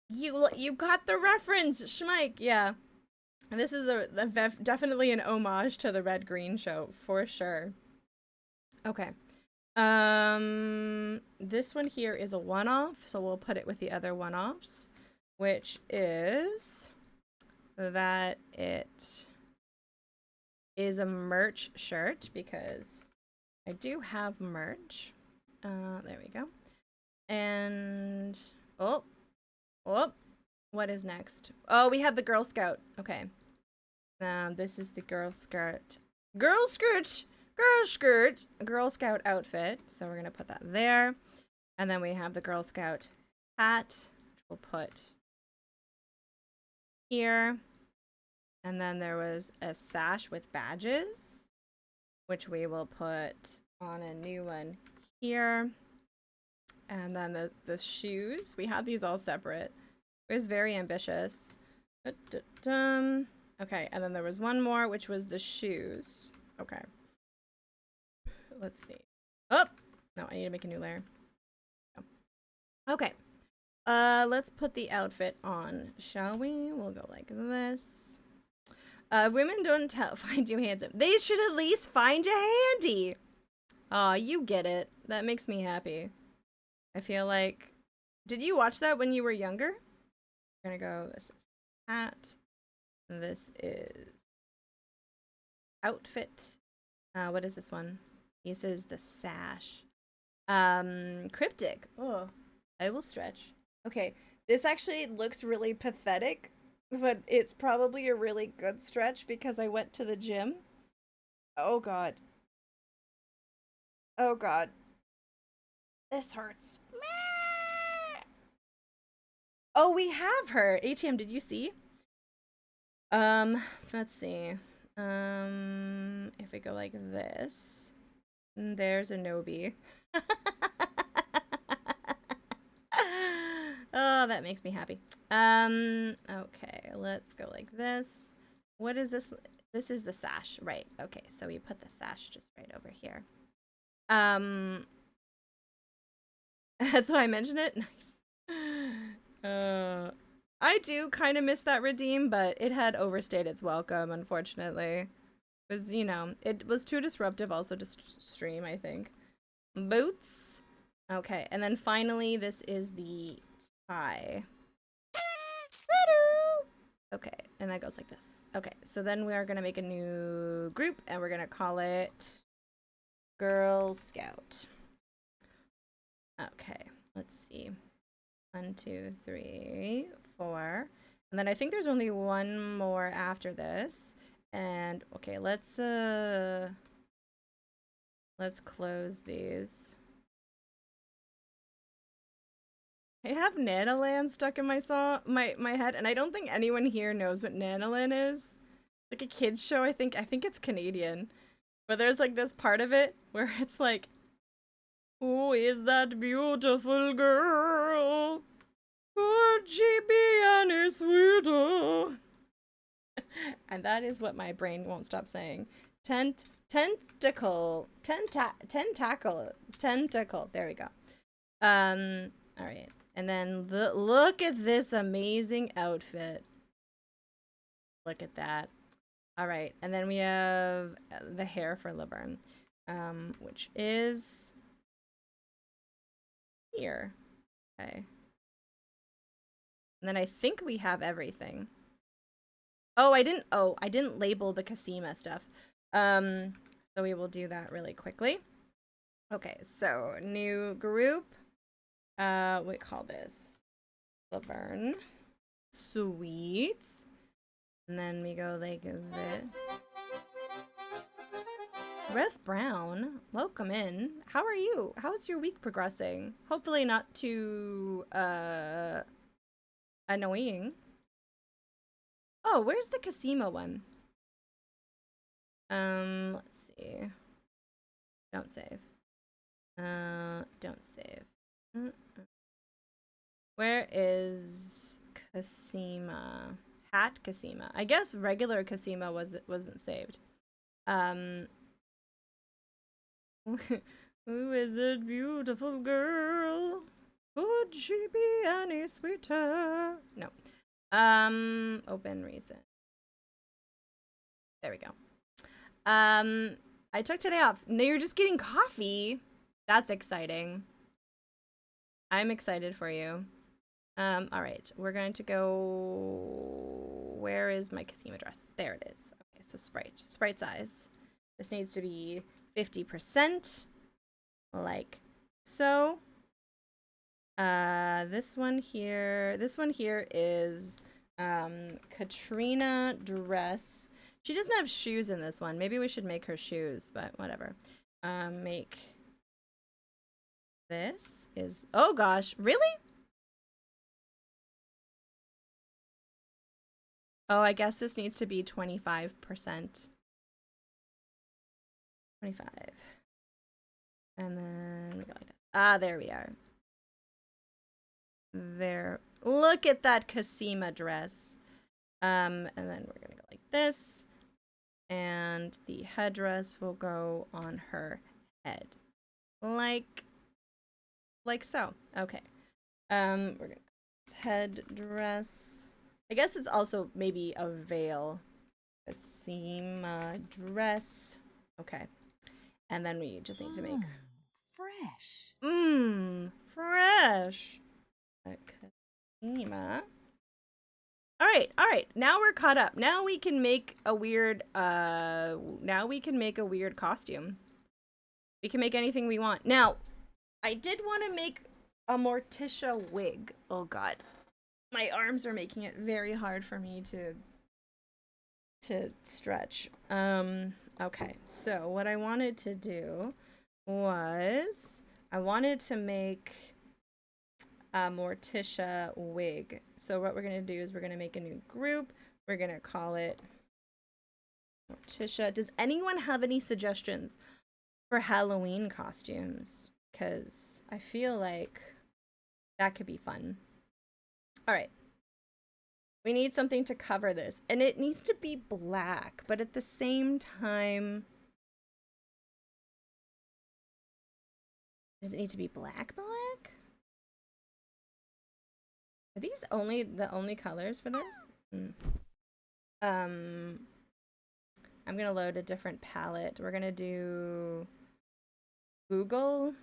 You got the reference, Schmike. Yeah. And this is definitely an homage to the Red Green show, for sure. Okay. This one here is a one-off, so we'll put it with the other one-offs, which is that it is a merch shirt, because I do have merch. There we go. And what is next? Oh, we have the Girl Scout. Okay. This is the Girl Scout outfit. So we're gonna put that there. And then we have the Girl Scout hat, which we'll put here. And then there was a sash with badges, which we will put on a new one here. And then the shoes, we had these all separate. It was very ambitious. Okay, and then there was one more, which was the shoes. Okay. Let's see. Oh! No, I need to make a new layer. Okay. Let's put the outfit on, shall we? We'll go like this. Women don't find you handsome. They should at least find you handy. Aw, you get it. That makes me happy. I feel like... Did you watch that when you were younger? We're gonna go, this is hat. This is... outfit. What is this one? This is the sash. Cryptic. Oh, I will stretch. Okay, this actually looks really pathetic, but it's probably a really good stretch because I went to the gym. Oh god. Oh god. This hurts. Oh, we have her. ATM, did you see? Let's see. If we go like this, there's a Nobi. Oh, that makes me happy. Okay, let's go like this. What is this? This is the sash, right? Okay, so we put the sash just right over here. That's why I mentioned it. Nice. I do kind of miss that redeem, but it had overstayed its welcome, unfortunately. Because, you know, it was too disruptive also to stream, I think. Boots. Okay, and then finally, this is the tie. Okay, and that goes like this. Okay, so then we are going to make a new group, and we're going to call it Girl Scout. Okay, let's see. 1, 2, 3, 4. And then I think there's only one more after this. And okay, let's close these. I have Nanaland stuck in my head, and I don't think anyone here knows what Nanaland is. Like a kids show, I think it's Canadian. But there's like this part of it where it's like, who is that beautiful girl? Could she be any sweeter? And that is what my brain won't stop saying. Tentacle. There we go. All right. And then look at this amazing outfit. Look at that. All right. And then we have the hair for Laverne, which is here. Okay. And then I think we have everything. Oh, I didn't label the Cassima stuff. So we will do that really quickly. Okay, so new group. We call this Laverne. Sweet. And then we go like this. Rev Brown, welcome in. How are you? How is your week progressing? Hopefully not too annoying. Oh, where's the Cassima one? Let's see. Don't save. Don't save. Where is Cassima? Hat Cassima. I guess regular Cassima wasn't saved. Who is that beautiful girl? Could she be any sweeter? No. Open recent. There we go. I took today off. No, you're just getting coffee. That's exciting. I'm excited for you. All right, we're going to go. Where is my Cassima dress? There it is. Okay, so sprite size. This needs to be 50%, like so. This one here is Katrina dress. She doesn't have shoes in this one. Maybe we should make her shoes, but whatever. Make this is, oh gosh, really? Oh, I guess this needs to be 25%. 25. And then we go like this. Ah, there we are. There. Look at that Cosima dress. And then we're gonna go like this. And the headdress will go on her head. Like so. Okay. We're gonna headdress. I guess it's also maybe a veil. Cosima dress. Okay. And then we just need to make
fresh.
Fresh. Cosima. All right. Now we're caught up. Now we can make a weird costume. We can make anything we want. Now, I did want to make a Morticia wig. Oh god. My arms are making it very hard for me to stretch. Okay. So, what I wanted to do was I wanted to make a Morticia wig. So what we're gonna do is we're gonna make a new group. We're gonna call it Morticia. Does anyone have any suggestions for Halloween costumes? Because I feel like that could be fun. All right. We need something to cover this. And it needs to be black, but at the same time... Does it need to be black? Are these the only colors for this? I'm gonna load a different palette. We're gonna do Google.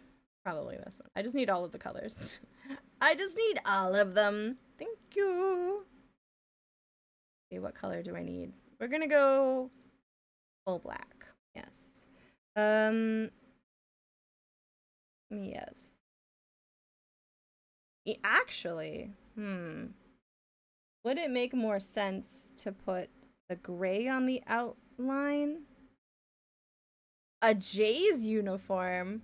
Probably this one. I just need all of the colors. I just need all of them. Thank you. Okay, what color do I need? We're gonna go full black. Yes. Yes. Actually, would it make more sense to put the gray on the outline? A Jays uniform?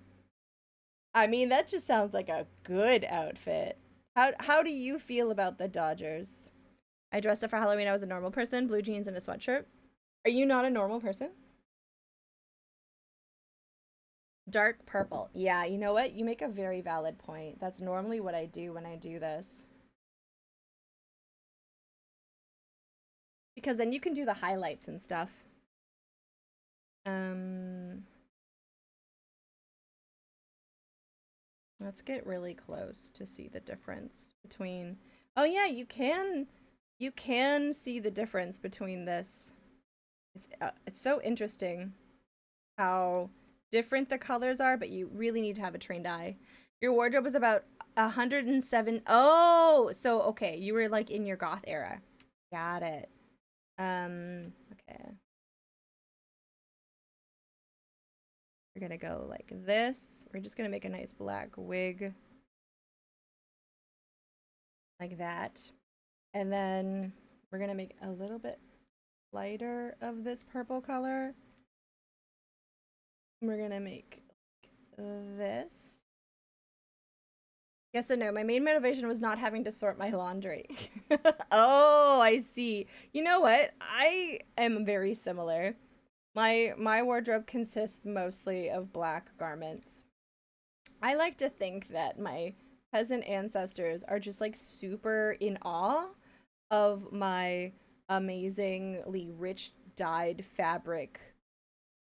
I mean, that just sounds like a good outfit. How do you feel about the Dodgers? I dressed up for Halloween. I was a normal person, blue jeans and a sweatshirt. Are you not a normal person? Dark purple. Yeah, you know what? You make a very valid point. That's normally what I do when I do this. Because then you can do the highlights and stuff. Let's get really close to see the difference between... Oh yeah, you can see the difference between this. It's so interesting how different the colors are, but you really need to have a trained eye. Your wardrobe was about 107. Oh, so okay, you were like in your goth era. Got it. Okay. We're gonna go like this. We're just gonna make a nice black wig. Like that. And then we're gonna make a little bit lighter of this purple color. We're gonna make this. Yes and no. My main motivation was not having to sort my laundry. Oh, I see. You know what? I am very similar. My wardrobe consists mostly of black garments. I like to think that my peasant ancestors are just like super in awe of my amazingly rich dyed fabric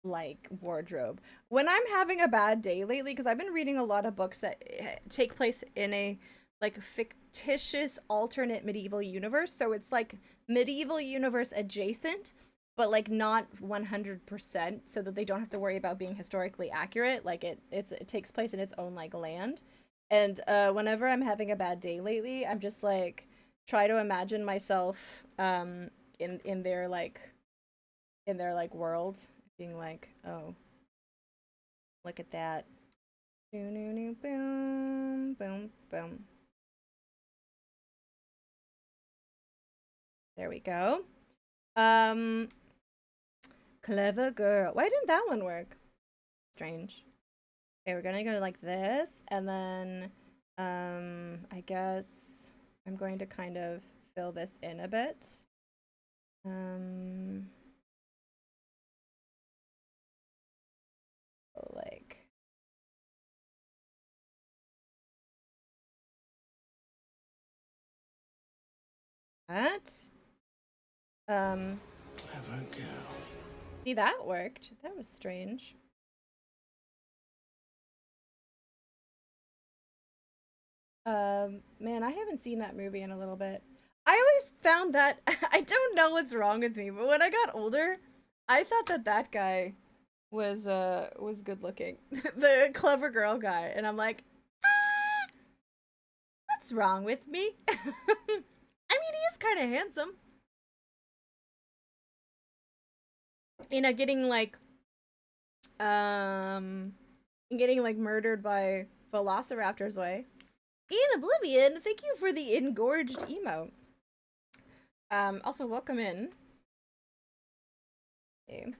like wardrobe. When I'm having a bad day lately, because I've been reading a lot of books that take place in a like fictitious alternate medieval universe, so it's like medieval universe adjacent, but like not 100%, so that they don't have to worry about being historically accurate. Like it takes place in its own like land. And whenever I'm having a bad day lately, I'm just like try to imagine myself in their like world, being like, oh, look at that. Boom, boom, boom, boom. There we go. Clever girl. Why didn't that one work? Strange. Okay, we're gonna go like this, and then I guess I'm going to kind of fill this in a bit. Like that.
Clever girl.
See, that worked. That was strange. Man, I haven't seen that movie in a little bit. I always found that I don't know what's wrong with me, but when I got older, I thought that that guy was good looking, the clever girl guy, and I'm like, ah, what's wrong with me? I mean, he is kind of handsome. You know, um, getting like murdered by velociraptors way. In Oblivion, thank you for the engorged emote. Also welcome in. Okay.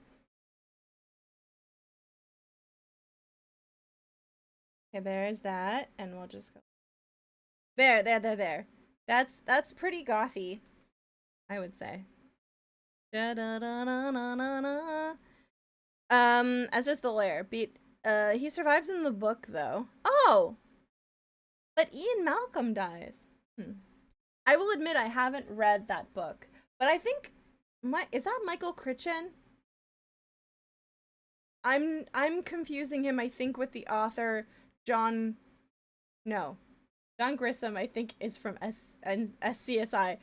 Okay, there's that, and we'll just go. There. That's pretty gothy, I would say. Da da da da da da da. As just the lair. He survives in the book though. Oh, but Ian Malcolm dies. I will admit I haven't read that book, but I think is that Michael Critchen? I'm confusing him, I think, with the author John Grisham, I think, is from SCSI.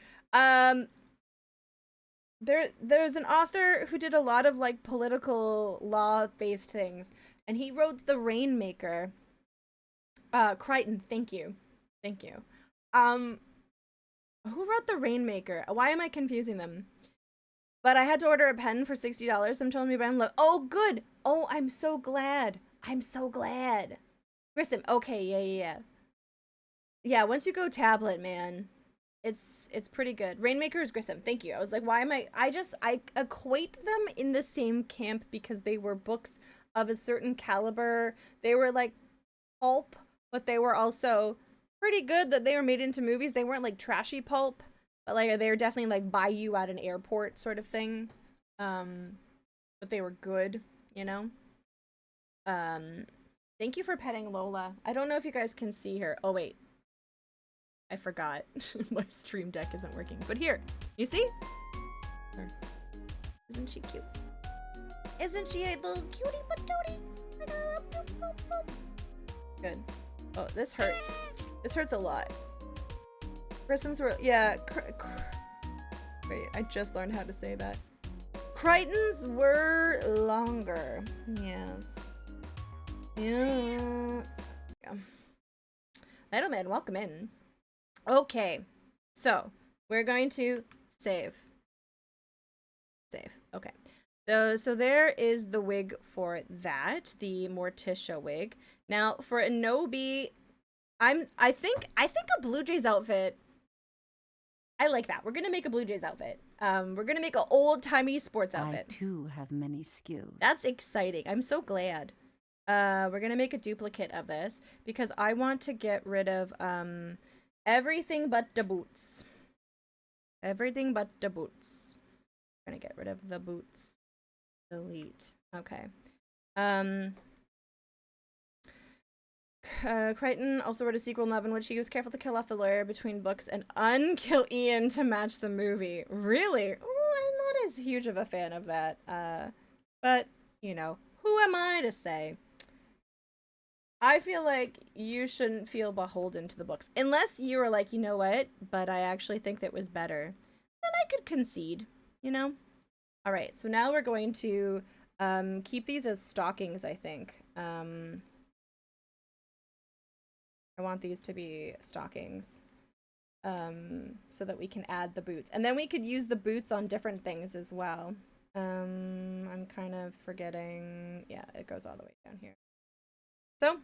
There's an author who did a lot of like political law based things, and he wrote The Rainmaker. Crichton, thank you. Who wrote The Rainmaker? Why am I confusing them? But I had to order a pen for $60. I'm telling me, but I'm like, oh, good. Oh, I'm so glad. Grissom. Okay, yeah. Yeah, once you go tablet, man, it's pretty good. Rainmaker is Grissom. Thank you. I was like, why am I equate them in the same camp because they were books of a certain caliber. They were like pulp, but they were also pretty good that they were made into movies. They weren't like trashy pulp, but like they were definitely like buy you at an airport sort of thing. But they were good, you know? Thank you for petting Lola. I don't know if you guys can see her. Oh wait, I forgot. My stream deck isn't working. But here, you see? Isn't she cute? Isn't she a little cutie patootie? Good. Oh, this hurts. This hurts a lot. Grissom's were, yeah. Wait, I just learned how to say that. Crichton's were longer. Yes. Yeah. Idleman, welcome in. Okay, so we're going to save. Okay. So there is the wig for that, the Morticia wig. Now for Anobi, I think a Blue Jays outfit. I like that. We're gonna make a Blue Jays outfit. We're gonna make an old-timey sports outfit.
I too have many skills.
That's exciting. I'm so glad. We're gonna make a duplicate of this because I want to get rid of everything but the boots. Everything but the boots. We're gonna get rid of the boots. Delete. Okay. Crichton also wrote a sequel novel in which he was careful to kill off the lawyer between books and unkill Ian to match the movie. Really? Ooh, I'm not as huge of a fan of that. But, you know, who am I to say? I feel like you shouldn't feel beholden to the books. Unless you were like, you know what? But I actually think that was better. Then I could concede, you know? Alright, so now we're going to keep these as stockings, I think. I want these to be stockings. So that we can add the boots. And then we could use the boots on different things as well. I'm kind of forgetting. Yeah, it goes all the way down here. So,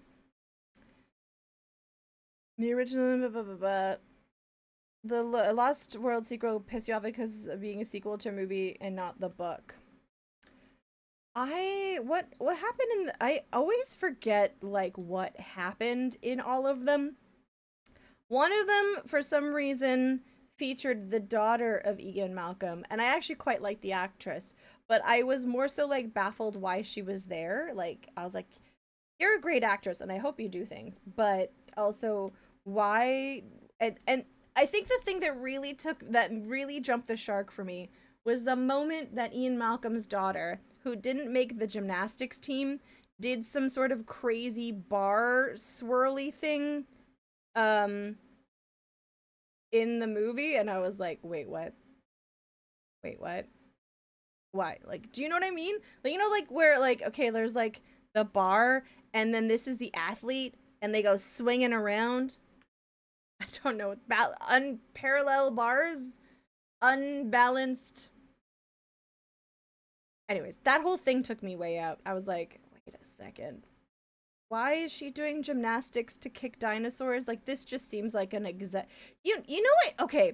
the original, the Lost World sequel pissed you off because of being a sequel to a movie and not the book. What happened in I always forget like what happened in all of them. One of them, for some reason, featured the daughter of Ian Malcolm, and I actually quite liked the actress, but I was more so like baffled why she was there. Like I was like, you're a great actress and I hope you do things, but also why and I think the thing that really jumped the shark for me was the moment that Ian Malcolm's daughter, who didn't make the gymnastics team, did some sort of crazy bar swirly thing in the movie, and I was like, wait, what? Why? Like, do you know what I mean? Like, you know, like where like, okay, there's like the bar, and then this is the athlete, and they go swinging around. I don't know, unparalleled bars, unbalanced. Anyways, that whole thing took me way out. I was like, wait a second. Why is she doing gymnastics to kick dinosaurs? Like, this just seems like an you know what? Okay.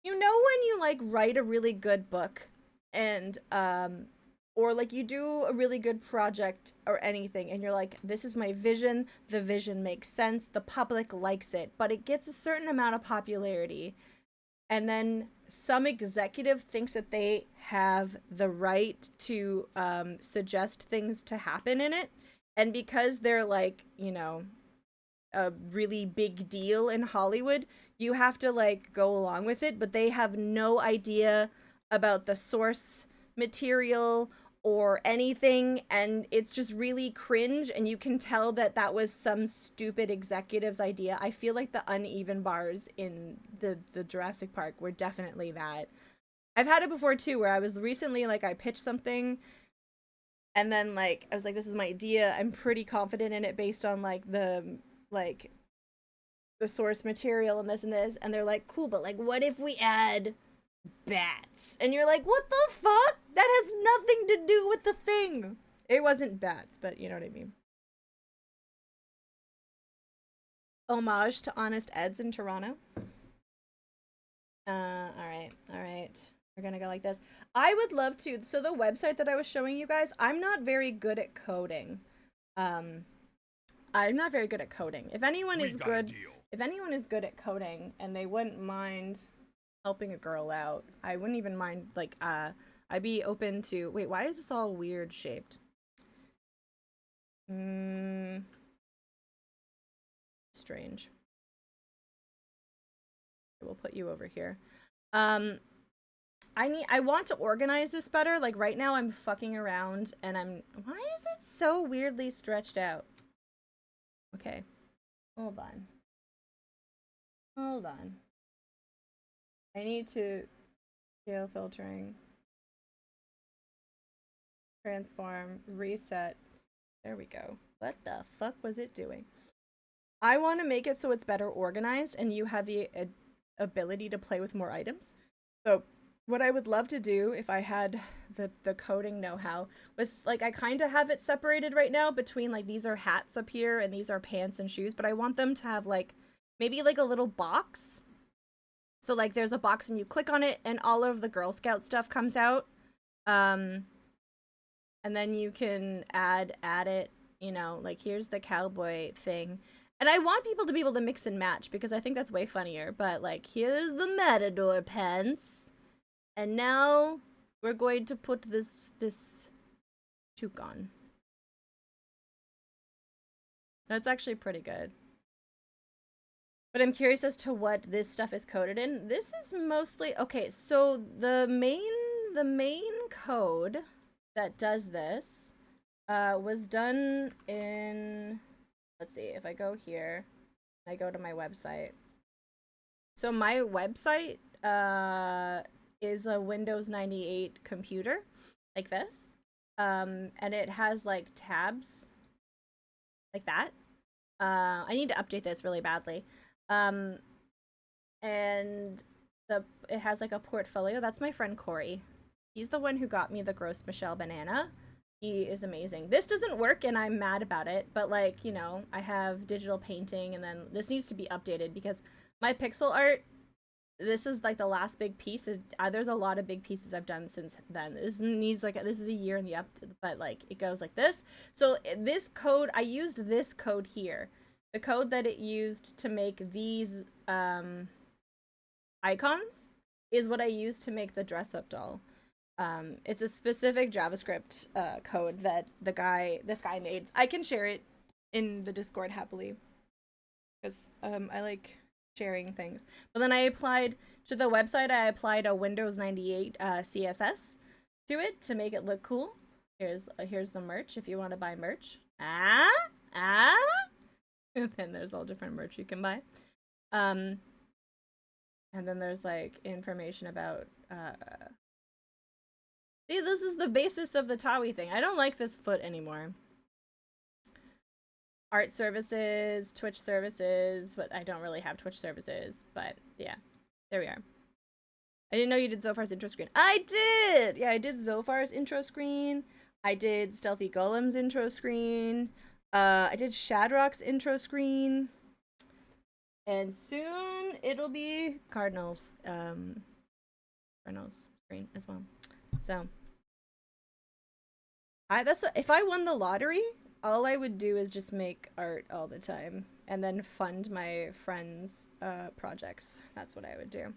You know when you like write a really good book and or like you do a really good project or anything and you're like, this is my vision, the vision makes sense, the public likes it, but it gets a certain amount of popularity, and then some executive thinks that they have the right to suggest things to happen in it, and because they're like, you know, a really big deal in Hollywood, you have to like go along with it, but they have no idea about the source material or anything, and it's just really cringe, and you can tell that that was some stupid executive's idea. I feel like the uneven bars in the Jurassic Park were definitely that. I've had it before too, where I was recently like, I pitched something and then like I was like, this is my idea, I'm pretty confident in it based on like the source material and this, and they're like, cool, but like what if we add bats? And you're like, what the fuck? That has nothing to do with the thing. It wasn't bats, but you know what I mean. Homage to Honest Ed's in Toronto. All right. We're gonna go like this. I would love to. So the website that I was showing you guys, I'm not very good at coding. I'm not very good at coding. If anyone is good at coding and they wouldn't mind helping a girl out, I wouldn't even mind, like, I'd be open to, wait, why is this all weird shaped? Strange. We'll put you over here. I want to organize this better. Like right now I'm fucking around and why is it so weirdly stretched out? Okay. Hold on. I need to scale filtering, transform, reset. There we go. What the fuck was it doing? I want to make it so it's better organized and you have the ability to play with more items. So what I would love to do if I had the coding know-how was like, I kind of have it separated right now between like, these are hats up here and these are pants and shoes, but I want them to have like maybe like a little box. So like there's a box and you click on it and all of the Girl Scout stuff comes out. And then you can add it, you know, like here's the cowboy thing. And I want people to be able to mix and match because I think that's way funnier. But like, here's the Matador pants. And now we're going to put this toque on. That's actually pretty good. But I'm curious as to what this stuff is coded in. This is mostly, okay, so the main code that does this was done in, let's see, if I go here, I go to my website. So my website is a Windows 98 computer like this. And it has like tabs like that. I need to update this really badly. And it has like a portfolio. That's my friend Corey. He's the one who got me the Gross Michelle banana. He is amazing. This doesn't work and I'm mad about it, but like, you know, I have digital painting and then this needs to be updated because my pixel art, this is like the last big piece. There's a lot of big pieces I've done since then. This needs like, this is a year in the but like it goes like this. So this code, I used this code here. The code that it used to make these icons is what I used to make the dress up doll. It's a specific JavaScript code that this guy made. I can share it in the Discord happily because I like sharing things. But then I applied to the website. I applied a Windows 98 CSS to it to make it look cool. Here's the merch if you want to buy merch. And then there's all different merch you can buy. And then there's like information about see, this is the basis of the Tawi thing. I don't like this foot anymore. Art services, Twitch services, but I don't really have Twitch services, but yeah, there we are. I didn't know you did Zophar's intro screen. I did! Yeah, I did Zophar's intro screen. I did Stealthy Golem's intro screen. I did Shadrock's intro screen. And soon it'll be Cardinal's screen as well. So that's what, if I won the lottery, all I would do is just make art all the time and then fund my friends' projects. That's what I would do.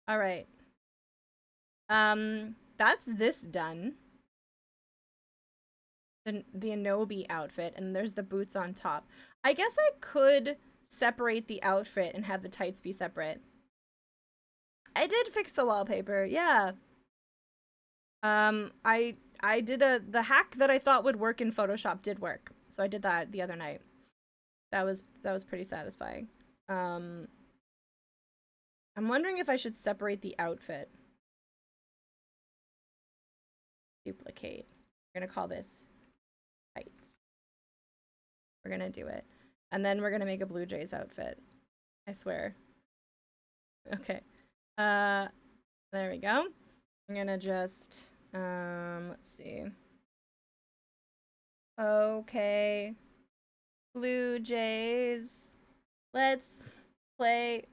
All right. That's this done. The Anobi outfit, and there's the boots on top. I guess I could separate the outfit and have the tights be separate. I did fix the wallpaper, yeah. I did the hack that I thought would work in Photoshop did work. So I did that the other night. That was pretty satisfying. I'm wondering if I should separate the outfit. Duplicate. We're gonna call this tights. We're gonna do it. And then we're gonna make a Blue Jays outfit. I swear. Okay. There we go. I'm gonna just let's see. Okay. Blue Jays. Let's play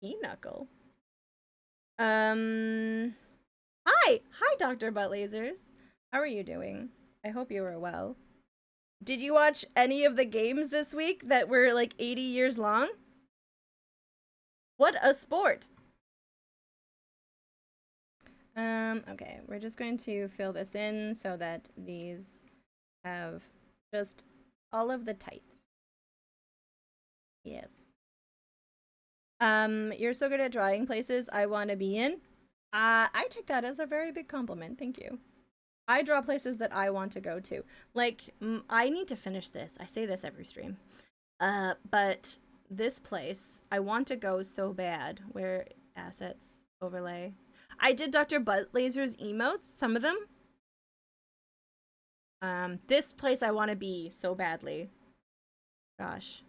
Pinochle. Hi! Hi, Dr. Butt Lasers. How are you doing? I hope you are well. Did you watch any of the games this week that were like 80 years long? What a sport! Okay, we're just going to fill this in so that these have just all of the tights. Yes. You're so good at drawing places I want to be in. I take that as a very big compliment. Thank you. I draw places that I want to go to. Like, I need to finish this. I say this every stream. But this place, I want to go so bad. Where assets, overlay. I did Dr. Butt Laser's emotes, some of them. This place I want to be so badly. Gosh.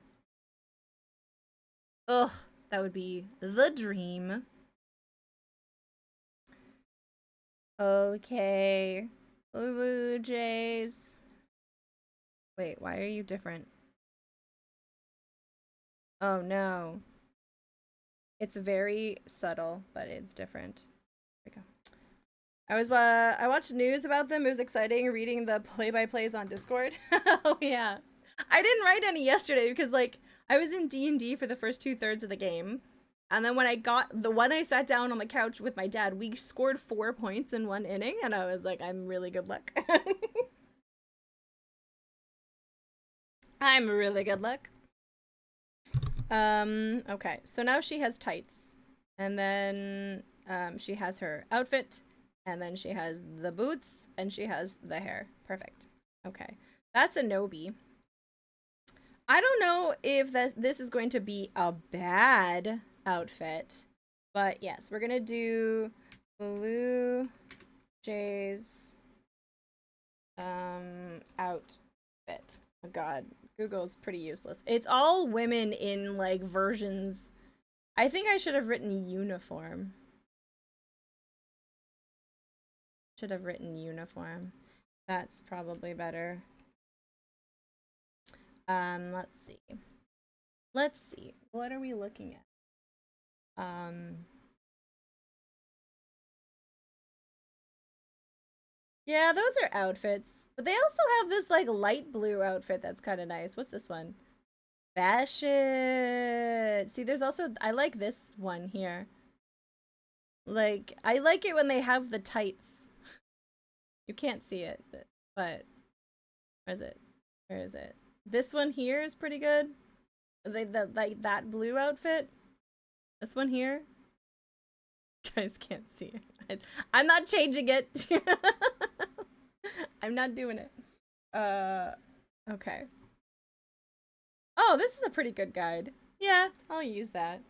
Ugh, that would be the dream. Okay. Blue Jays. Wait, why are you different? Oh no. It's very subtle, but it's different. There we go. I watched news about them. It was exciting reading the play-by-plays on Discord. Oh yeah. I didn't write any yesterday because like I was in D&D for the first 2/3 of the game. And then when I sat down on the couch with my dad, we scored 4 points in 1 inning and I was like, I'm really good luck. I'm really good luck. Okay. So now she has tights. And then she has her outfit. And then she has the boots, and she has the hair. Perfect. Okay. That's Anobi. I don't know if this is going to be a bad outfit, but yes, we're going to do Blue Jays outfit. Oh god, Google's pretty useless. It's all women in like versions. I think I should have written uniform. Should have written uniform. That's probably better. Let's see. Let's see. What are we looking at? Yeah, those are outfits. But they also have this like light blue outfit that's kind of nice. What's this one? Fashion. See, there's also I like this one here. Like I like it when they have the tights. You can't see it, but where is it? Where is it? This one here is pretty good. like that blue outfit. This one here. You guys can't see it. I'm not changing it. I'm not doing it. Okay. Oh, this is a pretty good guide. Yeah, I'll use that.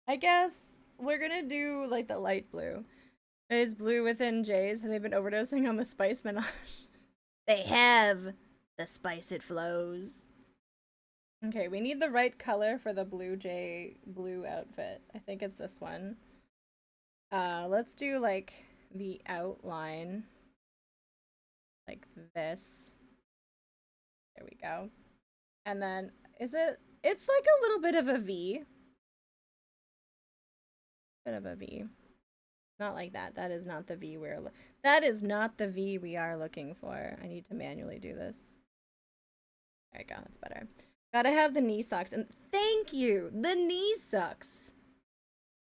I guess we're gonna do like the light blue. Is blue within J's? Have they been overdosing on the spice menage? They have. The spice it flows. Okay, we need the right color for the blue Jay blue outfit. I think it's this one. Let's do like the outline. Like this. There we go. And then it's like a little bit of a V. Bit of a V. Not like that. That is not the V that is not the V we are looking for. I need to manually do this. There we go. That's better. Gotta have the knee socks. And thank you. The knee socks.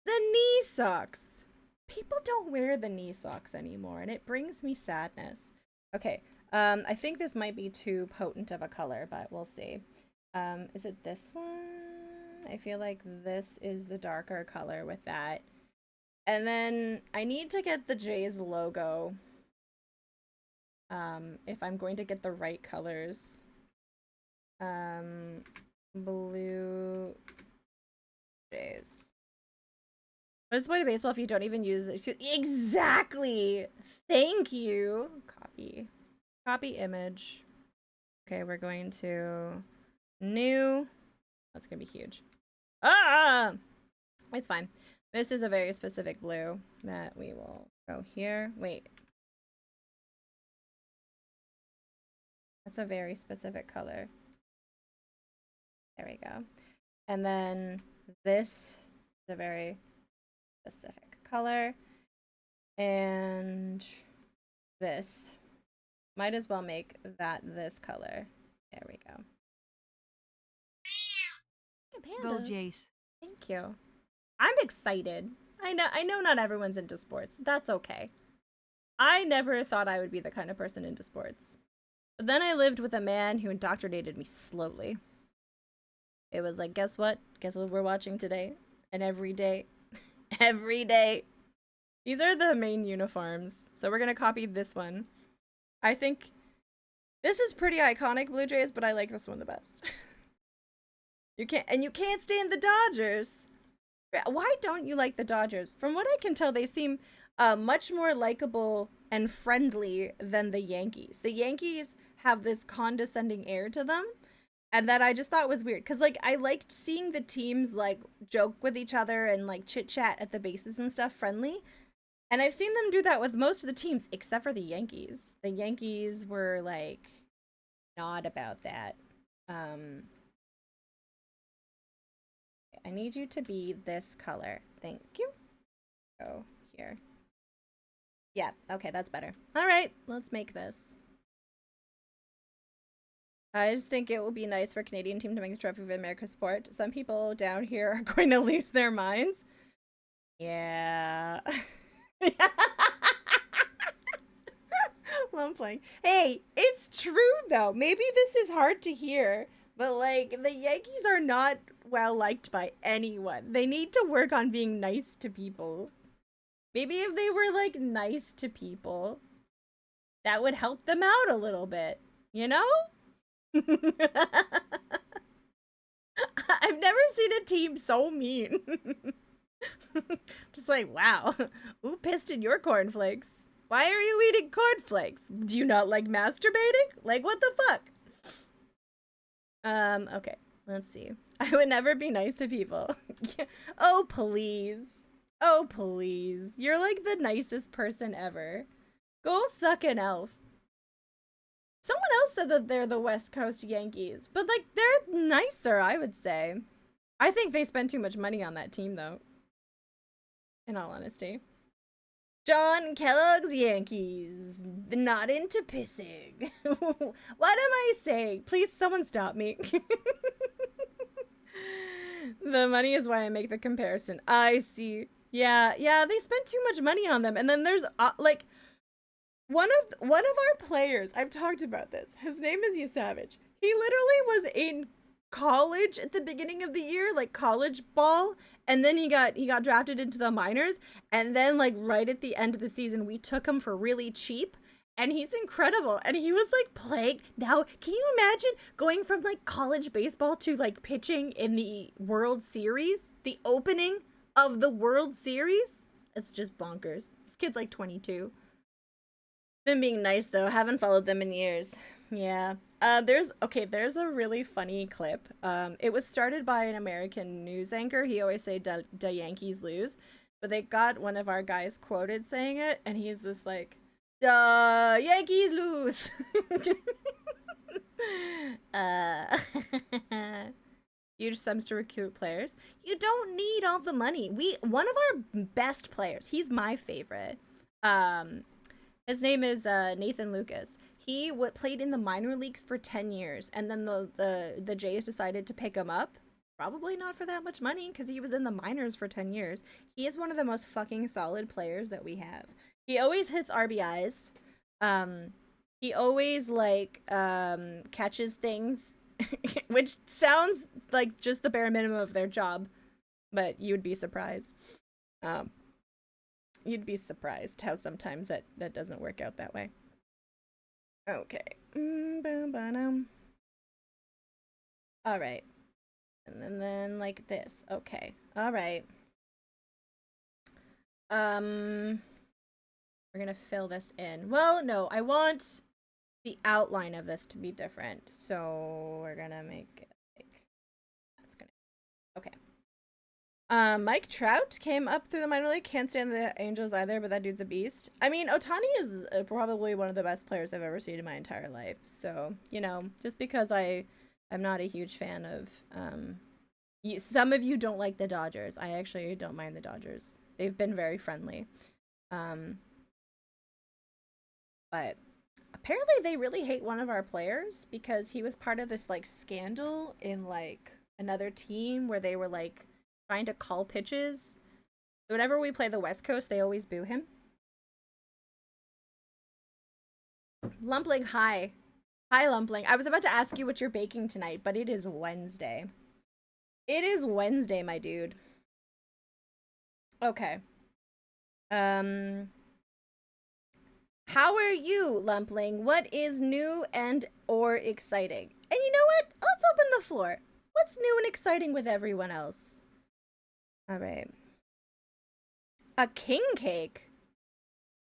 The knee socks. People don't wear the knee socks anymore, and it brings me sadness. Okay. I think this might be too potent of a color, but we'll see. Is it this one? I feel like this is the darker color with that. And then I need to get the J's logo. If I'm going to get the right colors. Blue J's. What is the point of baseball if you don't even use it? Exactly! Thank you! Copy. Copy image. Okay, we're going to new. That's gonna be huge. Ah! It's fine. This is a very specific blue that we will go here. Wait. That's a very specific color. There we go. And then this is a very specific color. And this. Might as well make that this color. There we go.
Go, Jace.
Thank you. I'm excited. I know not everyone's into sports. That's okay. I never thought I would be the kind of person into sports. But then I lived with a man who indoctrinated me slowly. It was like, guess what? Guess what we're watching today? And every day. Every day. These are the main uniforms. So we're going to copy this one. I think this is pretty iconic, Blue Jays, but I like this one the best. You can't stand the Dodgers. Why don't you like the Dodgers? From what I can tell, they seem much more likable and friendly than the Yankees. The Yankees have this condescending air to them, and that I just thought was weird. Because, like, I liked seeing the teams, like, joke with each other and, like, chit-chat at the bases and stuff friendly. And I've seen them do that with most of the teams, except for the Yankees. The Yankees were, like, not about that. I need you to be this color. Thank you. Go here. Yeah, okay, that's better. All right, let's make this. I just think it will be nice for a Canadian team to make the Trophy of America's sport. Some people down here are going to lose their minds. Yeah. Lumpling. Hey, it's true though. Maybe this is hard to hear, but like the Yankees are not well liked by anyone. They need to work on being nice to people. Maybe if they were like nice to people, that would help them out a little bit, you know? I've never seen a team so mean. Just like, wow, who pissed in your cornflakes? Why are you eating cornflakes? Do you not like masturbating? Like, what the fuck? Okay, let's see. I would never be nice to people. Oh, please. Oh, please. You're like the nicest person ever. Go suck an elf. Someone else said that they're the West Coast Yankees, but like, they're nicer, I would say. I think they spend too much money on that team, though. In all honesty. John Kellogg's Yankees. Not into pissing. What am I saying? Please, someone stop me. The money is why I make the comparison. I see. Yeah, they spend too much money on them. And then there's, like, one of our players, I've talked about this. His name is Yasavage. He literally was in college at the beginning of the year, like college ball, and then he got drafted into the minors, and then like right at the end of the season we took him for really cheap, and he's incredible. And he was like playing. Now can you imagine going from like college baseball to like pitching in the World Series, the opening of the World Series? It's just bonkers. This kid's like 22. Them being nice though, haven't followed them in years. Yeah. There's a really funny clip. It was started by an American news anchor. He always say "Da Yankees lose," but they got one of our guys quoted saying it, and he's just like, "Da Yankees lose." Huge sums to recruit players. You don't need all the money. One of our best players. He's my favorite. His name is Nathan Lucas. He played in the minor leagues for 10 years, and then the Jays decided to pick him up. Probably not for that much money, because he was in the minors for 10 years. He is one of the most fucking solid players that we have. He always hits RBIs. He always, like, catches things, which sounds like just the bare minimum of their job, but you'd be surprised. You'd be surprised how sometimes that doesn't work out that way. Okay. All right. And then like this. Okay. All right. We're gonna fill this in. Well, no, I want the outline of this to be different. So we're gonna make it like that's gonna okay. Mike Trout came up through the minor league. Can't stand the Angels either, but that dude's a beast. I mean, Ohtani is probably one of the best players I've ever seen in my entire life. So, you know, just because I'm not a huge fan of, some of you don't like the Dodgers. I actually don't mind the Dodgers. They've been very friendly. But apparently they really hate one of our players because he was part of this, like, scandal in, like, another team where they were, like, trying to call pitches. Whenever we play the West Coast, they always boo him. Lumpling, hi. Hi, Lumpling. I was about to ask you what you're baking tonight, but it is Wednesday. It is Wednesday, my dude. Okay. How are you, Lumpling? What is new and or exciting? And you know what? Let's open the floor. What's new and exciting with everyone else? All right. A king cake?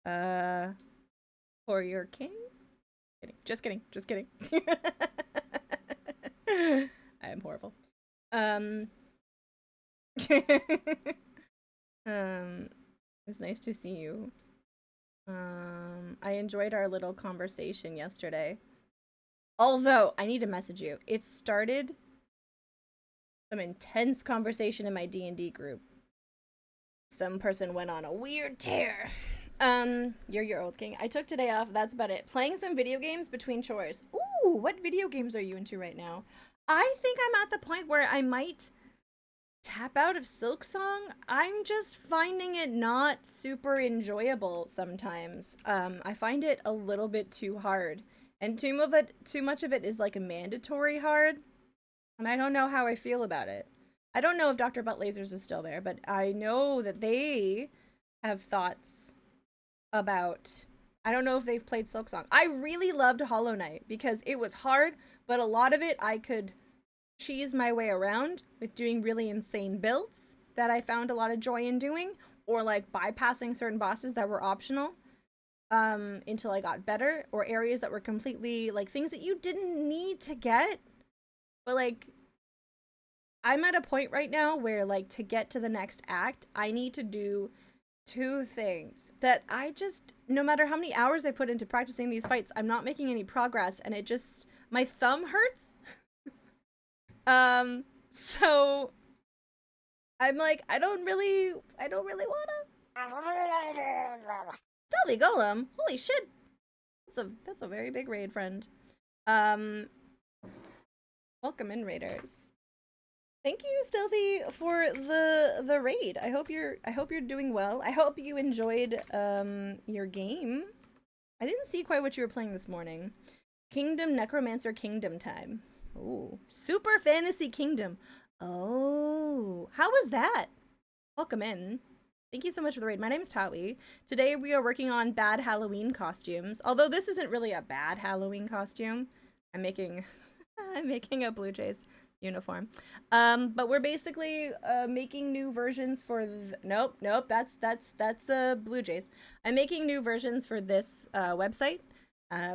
For your king? Just kidding. Just kidding. I am horrible. It's nice to see you. I enjoyed our little conversation yesterday. Although, I need to message you. It started some intense conversation in my D&D group. Some person went on a weird tear. You're your old king. I took today off. That's about it. Playing some video games between chores. Ooh, what video games are you into right now? I think I'm at the point where I might tap out of Silksong. I'm just finding it not super enjoyable sometimes. I find it a little bit too hard. And too much of it is like a mandatory hard. And I don't know how I feel about it. I don't know if Dr. Butt Lasers is still there, but I know that they have thoughts about... I don't know if they've played Silksong. I really loved Hollow Knight because it was hard, but a lot of it I could cheese my way around with doing really insane builds that I found a lot of joy in doing, or like bypassing certain bosses that were optional until I got better, or areas that were completely like things that you didn't need to get. But like, I'm at a point right now where like to get to the next act, I need to do two things that I just, no matter how many hours I put into practicing these fights, I'm not making any progress, and it just, my thumb hurts. So I'm like, I don't really wanna. Stealthy Golem, holy shit. That's a very big raid, friend. Welcome in, raiders. Thank you, Stealthy, for the raid. I hope you're doing well. I hope you enjoyed your game. I didn't see quite what you were playing this morning. Kingdom Necromancer Kingdom time. Ooh, Super Fantasy Kingdom. Oh, how was that? Welcome in. Thank you so much for the raid. My name is Tawi. Today we are working on bad Halloween costumes. Although this isn't really a bad Halloween costume. I'm making I'm making a Blue Jays uniform. But we're basically making new versions for nope, that's Blue Jays. I'm making new versions for this website.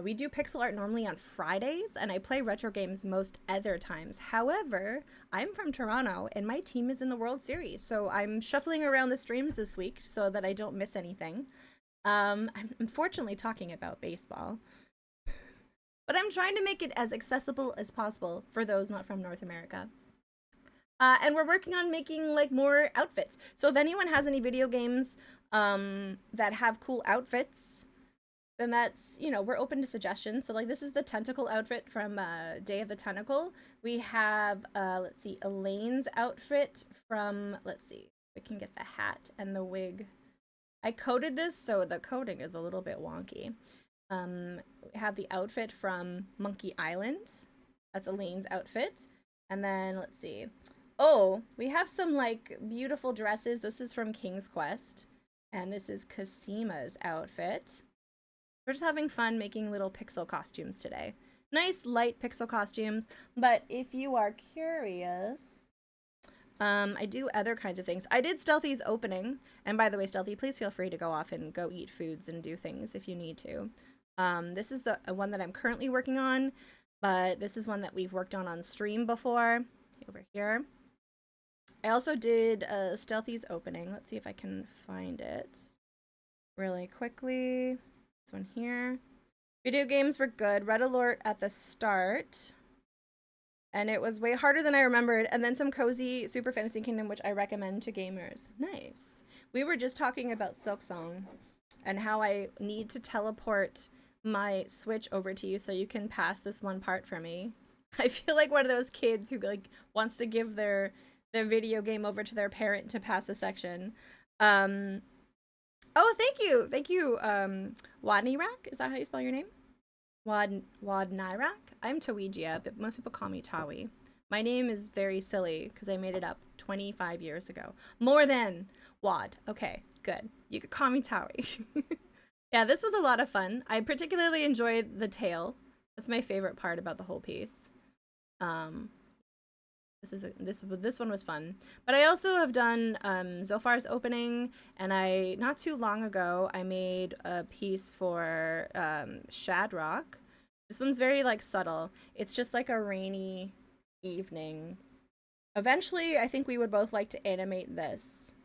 We do pixel art normally on Fridays, and I play retro games most other times. However, I'm from Toronto, and my team is in the World Series, so I'm shuffling around the streams this week so that I don't miss anything. I'm unfortunately talking about baseball, but I'm trying to make it as accessible as possible for those not from North America. And we're working on making like more outfits. So if anyone has any video games that have cool outfits, then that's, you know, we're open to suggestions. So like this is the tentacle outfit from Day of the Tentacle. We have, let's see, Elaine's outfit from, let's see, we can get the hat and the wig. I coded this, so the coding is a little bit wonky. We have the outfit from Monkey Island. That's Elaine's outfit. And then, let's see. Oh, we have some, like, beautiful dresses. This is from King's Quest. And this is Casima's outfit. We're just having fun making little pixel costumes today. Nice, light pixel costumes. But if you are curious, I do other kinds of things. I did Stealthy's opening. And by the way, Stealthy, please feel free to go off and go eat foods and do things if you need to. This is the one that I'm currently working on, but this is one that we've worked on stream before. Over here. I also did Stealthy's opening. Let's see if I can find it really quickly. This one here. Video games were good. Red Alert at the start. And it was way harder than I remembered. And then some cozy Super Fantasy Kingdom, which I recommend to gamers. Nice. We were just talking about Silksong and how I need to teleport my Switch over to you so you can pass this one part for me. I feel like one of those kids who like wants to give their video game over to their parent to pass a section. Oh, thank you. Wadnirak, is that how you spell your name? Wadnirak? I'm Tawijia, but most people call me Tawi. My name is very silly because I made it up 25 years ago. More than Wad. Okay, good. You could call me Tawi. Yeah, this was a lot of fun. I particularly enjoyed the tail. That's my favorite part about the whole piece. This one was fun. But I also have done Zofar's opening, and not too long ago I made a piece for Shadrock. This one's very like subtle. It's just like a rainy evening. Eventually, I think we would both like to animate this.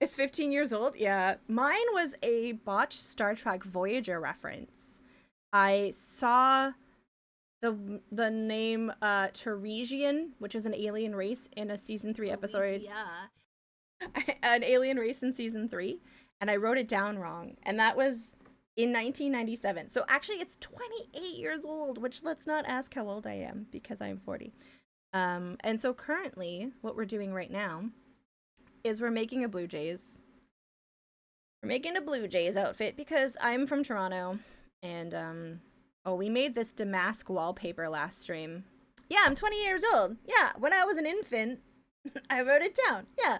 It's 15 years old? Yeah. Mine was a botched Star Trek Voyager reference. I saw the name Teresian, which is an alien race in a season 3 episode. Yeah. An alien race in season 3, and I wrote it down wrong. And that was in 1997. So actually it's 28 years old, which let's not ask how old I am because I'm 40. And so currently what we're doing right now is we're making a Blue Jays. We're making a Blue Jays outfit because I'm from Toronto, and oh, we made this Damask wallpaper last stream. Yeah, I'm 20 years old. Yeah, when I was an infant, I wrote it down. Yeah.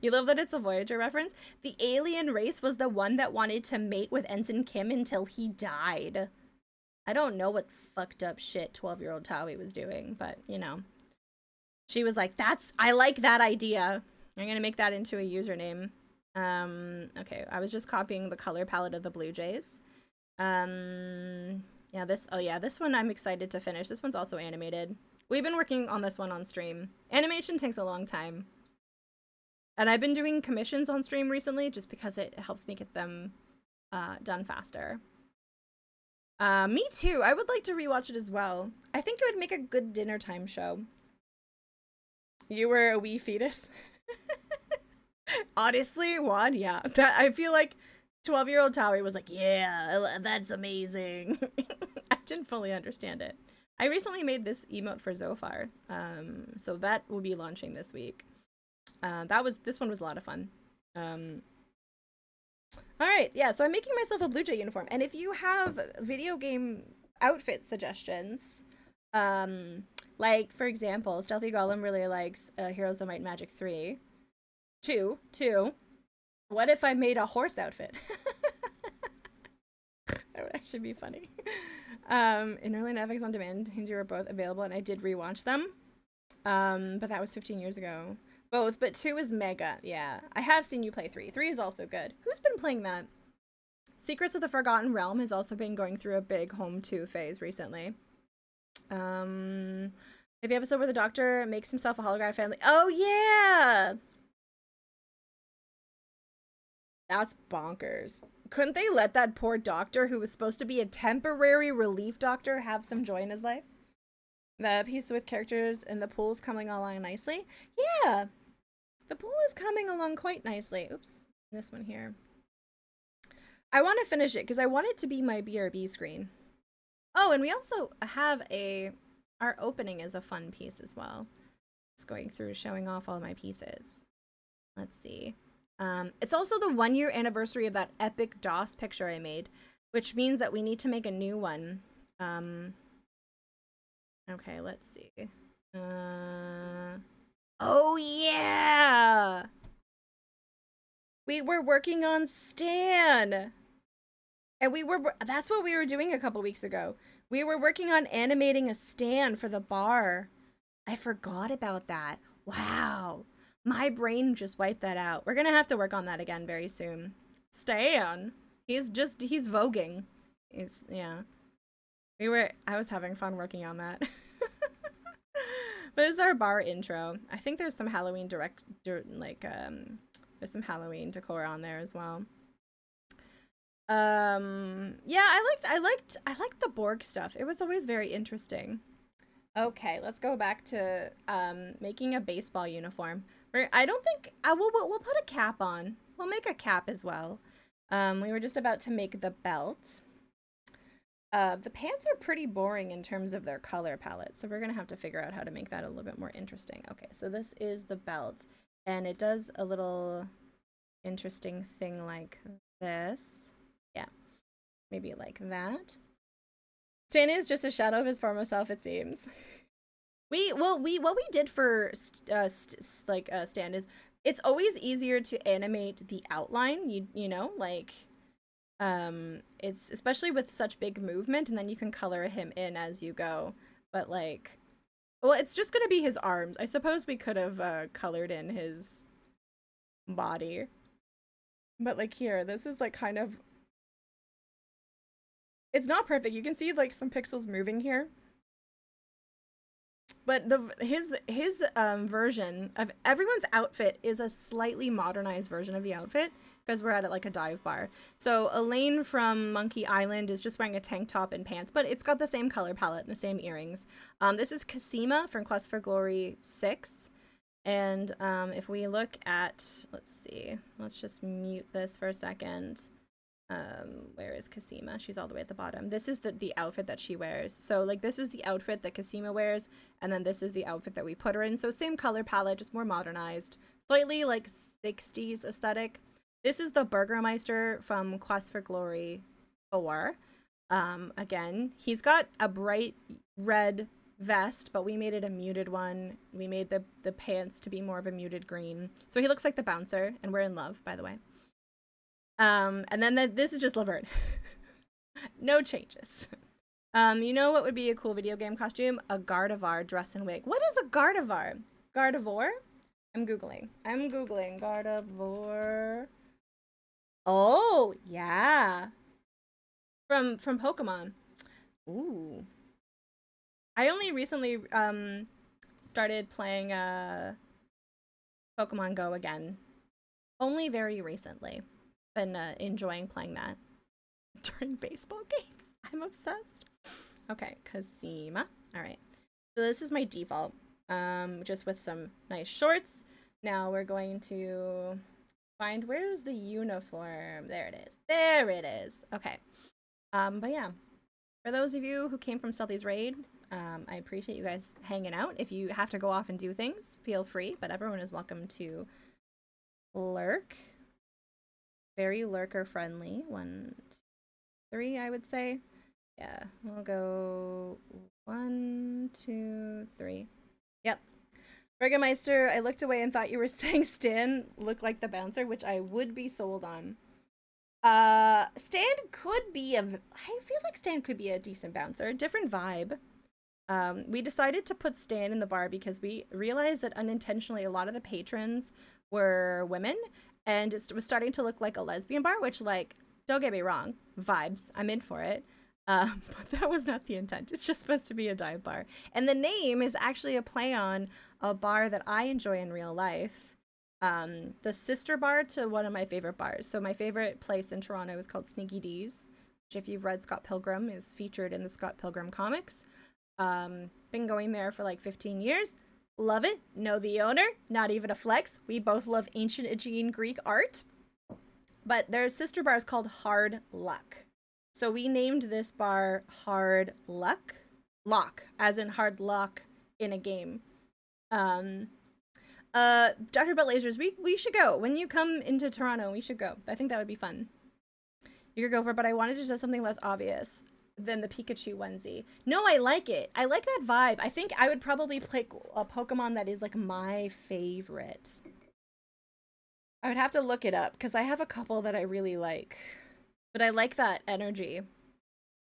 You love that it's a Voyager reference? The alien race was the one that wanted to mate with Ensign Kim until he died. I don't know what fucked up shit 12-year-old Tawi was doing, but, you know. She was like, I like that idea. I'm gonna make that into a username. Okay, I was just copying the color palette of the Blue Jays. Yeah, this one I'm excited to finish. This one's also animated. We've been working on this one on stream. Animation takes a long time. And I've been doing commissions on stream recently just because it helps me get them done faster. Me too. I would like to rewatch it as well. I think it would make a good dinner time show. You were a wee fetus? Honestly, Juan, yeah. I feel like 12-year-old Tawi was like, yeah, that's amazing. I didn't fully understand it. I recently made this emote for Zofar, so that will be launching this week. This one was a lot of fun. All right, yeah, so I'm making myself a Blue Jay uniform, and if you have video game outfit suggestions. Like, for example, Stealthy Golem really likes Heroes of Might and Magic 3. 2. What if I made a horse outfit? That would actually be funny. In early Netflix On Demand, you were both available, and I did rewatch them. But that was 15 years ago. Both, but 2 is mega. Yeah, I have seen you play 3. 3 is also good. Who's been playing that? Secrets of the Forgotten Realm has also been going through a big Home 2 phase recently. The episode where the Doctor makes himself a hologram family. Oh yeah, that's bonkers. Couldn't they let that poor doctor, who was supposed to be a temporary relief doctor, have some joy in his life? The piece with characters and the pool's coming along nicely. Yeah, the pool is coming along quite nicely. Oops, this one here. I want to finish it because I want it to be my BRB screen. Oh, and we also have our opening is a fun piece as well. Just going through showing off all my pieces. Let's see. It's also the 1-year anniversary of that epic DOS picture I made, which means that we need to make a new one. Okay, let's see. Oh yeah! We were working on Stan! And that's what we were doing a couple weeks ago. We were working on animating a Stan for the bar. I forgot about that. Wow. My brain just wiped that out. We're gonna have to work on that again very soon. Stan. He's voguing. Yeah. I was having fun working on that. But this is our bar intro. I think there's some Halloween there's some Halloween decor on there as well. Yeah, I liked the Borg stuff. It was always very interesting. Okay, let's go back to making a baseball uniform. I don't think we'll put a cap on. We'll make a cap as well. We were just about to make the belt. The pants are pretty boring in terms of their color palette, so we're gonna have to figure out how to make that a little bit more interesting. Okay, so this is the belt, and it does a little interesting thing like this. Yeah, maybe like that. Stan is just a shadow of his former self, it seems. What we did for Stan is it's always easier to animate the outline. You know, like it's especially with such big movement, and then you can color him in as you go. But like, well, it's just gonna be his arms. I suppose we could have colored in his body, but like here, this is like kind of. It's not perfect. You can see like some pixels moving here. But his version of everyone's outfit is a slightly modernized version of the outfit because we're at like a dive bar. So Elaine from Monkey Island is just wearing a tank top and pants, but it's got the same color palette and the same earrings. This is Cosima from Quest for Glory 6. And if we look at, let's see, let's just mute this for a second. Where is Cosima? She's all the way at the bottom. This is the outfit that she wears. So like this is the outfit that Cosima wears, and then this is the outfit that we put her in. So same color palette, just more modernized, slightly like 60s aesthetic. This is the Burgermeister from Quest for Glory 4. Again, he's got a bright red vest, but we made it a muted one. We made the pants to be more of a muted green. So he looks like the bouncer, and we're in love, by the way. And then this is just Laverne. No changes. You know what would be a cool video game costume? A Gardevoir dress and wig. What is a Gardevoir? Gardevoir? I'm Googling Gardevoir. Oh, yeah. From Pokemon. Ooh. I only recently started playing Pokemon Go again. Only very recently. Been enjoying playing that during baseball games. I'm obsessed. Okay, Cosima. All right. So this is my default, just with some nice shorts. Now we're going to find, where's the uniform? There it is. There it is. Okay. But yeah, for those of you who came from Stealthy's raid, I appreciate you guys hanging out. If you have to go off and do things, feel free, but everyone is welcome to lurk. Very lurker friendly. 1, 2, 3, I would say. Yeah, we'll go 1, 2, 3. Yep. Burgermeister, I looked away and thought you were saying Stan looked like the bouncer, which I would be sold on. Stan could be I feel like Stan could be a decent bouncer. Different vibe. We decided to put Stan in the bar because we realized that unintentionally a lot of the patrons were women, and it was starting to look like a lesbian bar, which, like, don't get me wrong, vibes. I'm in for it. But that was not the intent. It's just supposed to be a dive bar. And the name is actually a play on a bar that I enjoy in real life. The sister bar to one of my favorite bars. So my favorite place in Toronto is called Sneaky D's, which, if you've read Scott Pilgrim, is featured in the Scott Pilgrim comics. Been going there for like 15 years. Love it. Know the owner. Not even a flex. We both love ancient Aegean Greek art. But their sister bar is called Hard Luck. So we named this bar Hard Luck. Lock, as in hard lock in a game. Dr. Butt Lasers, we should go. When you come into Toronto, we should go. I think that would be fun. You could go for it, but I wanted to do something less obvious than the Pikachu onesie. No, I like it. I like that vibe. I think I would probably play a Pokemon that is like my favorite. I would have to look it up because I have a couple that I really like. But I like that energy.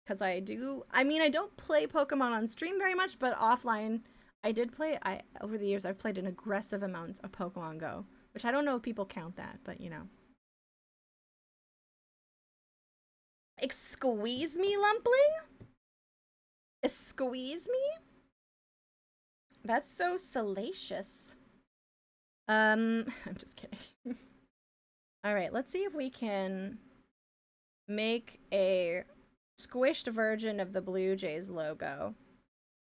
Because I don't play Pokemon on stream very much, but offline, I did play. Over the years, I've played an aggressive amount of Pokemon Go, which I don't know if people count that, but you know. Squeeze me, Lumpling? Squeeze me? That's so salacious. I'm just kidding. All right, let's see if we can make a squished version of the Blue Jays logo.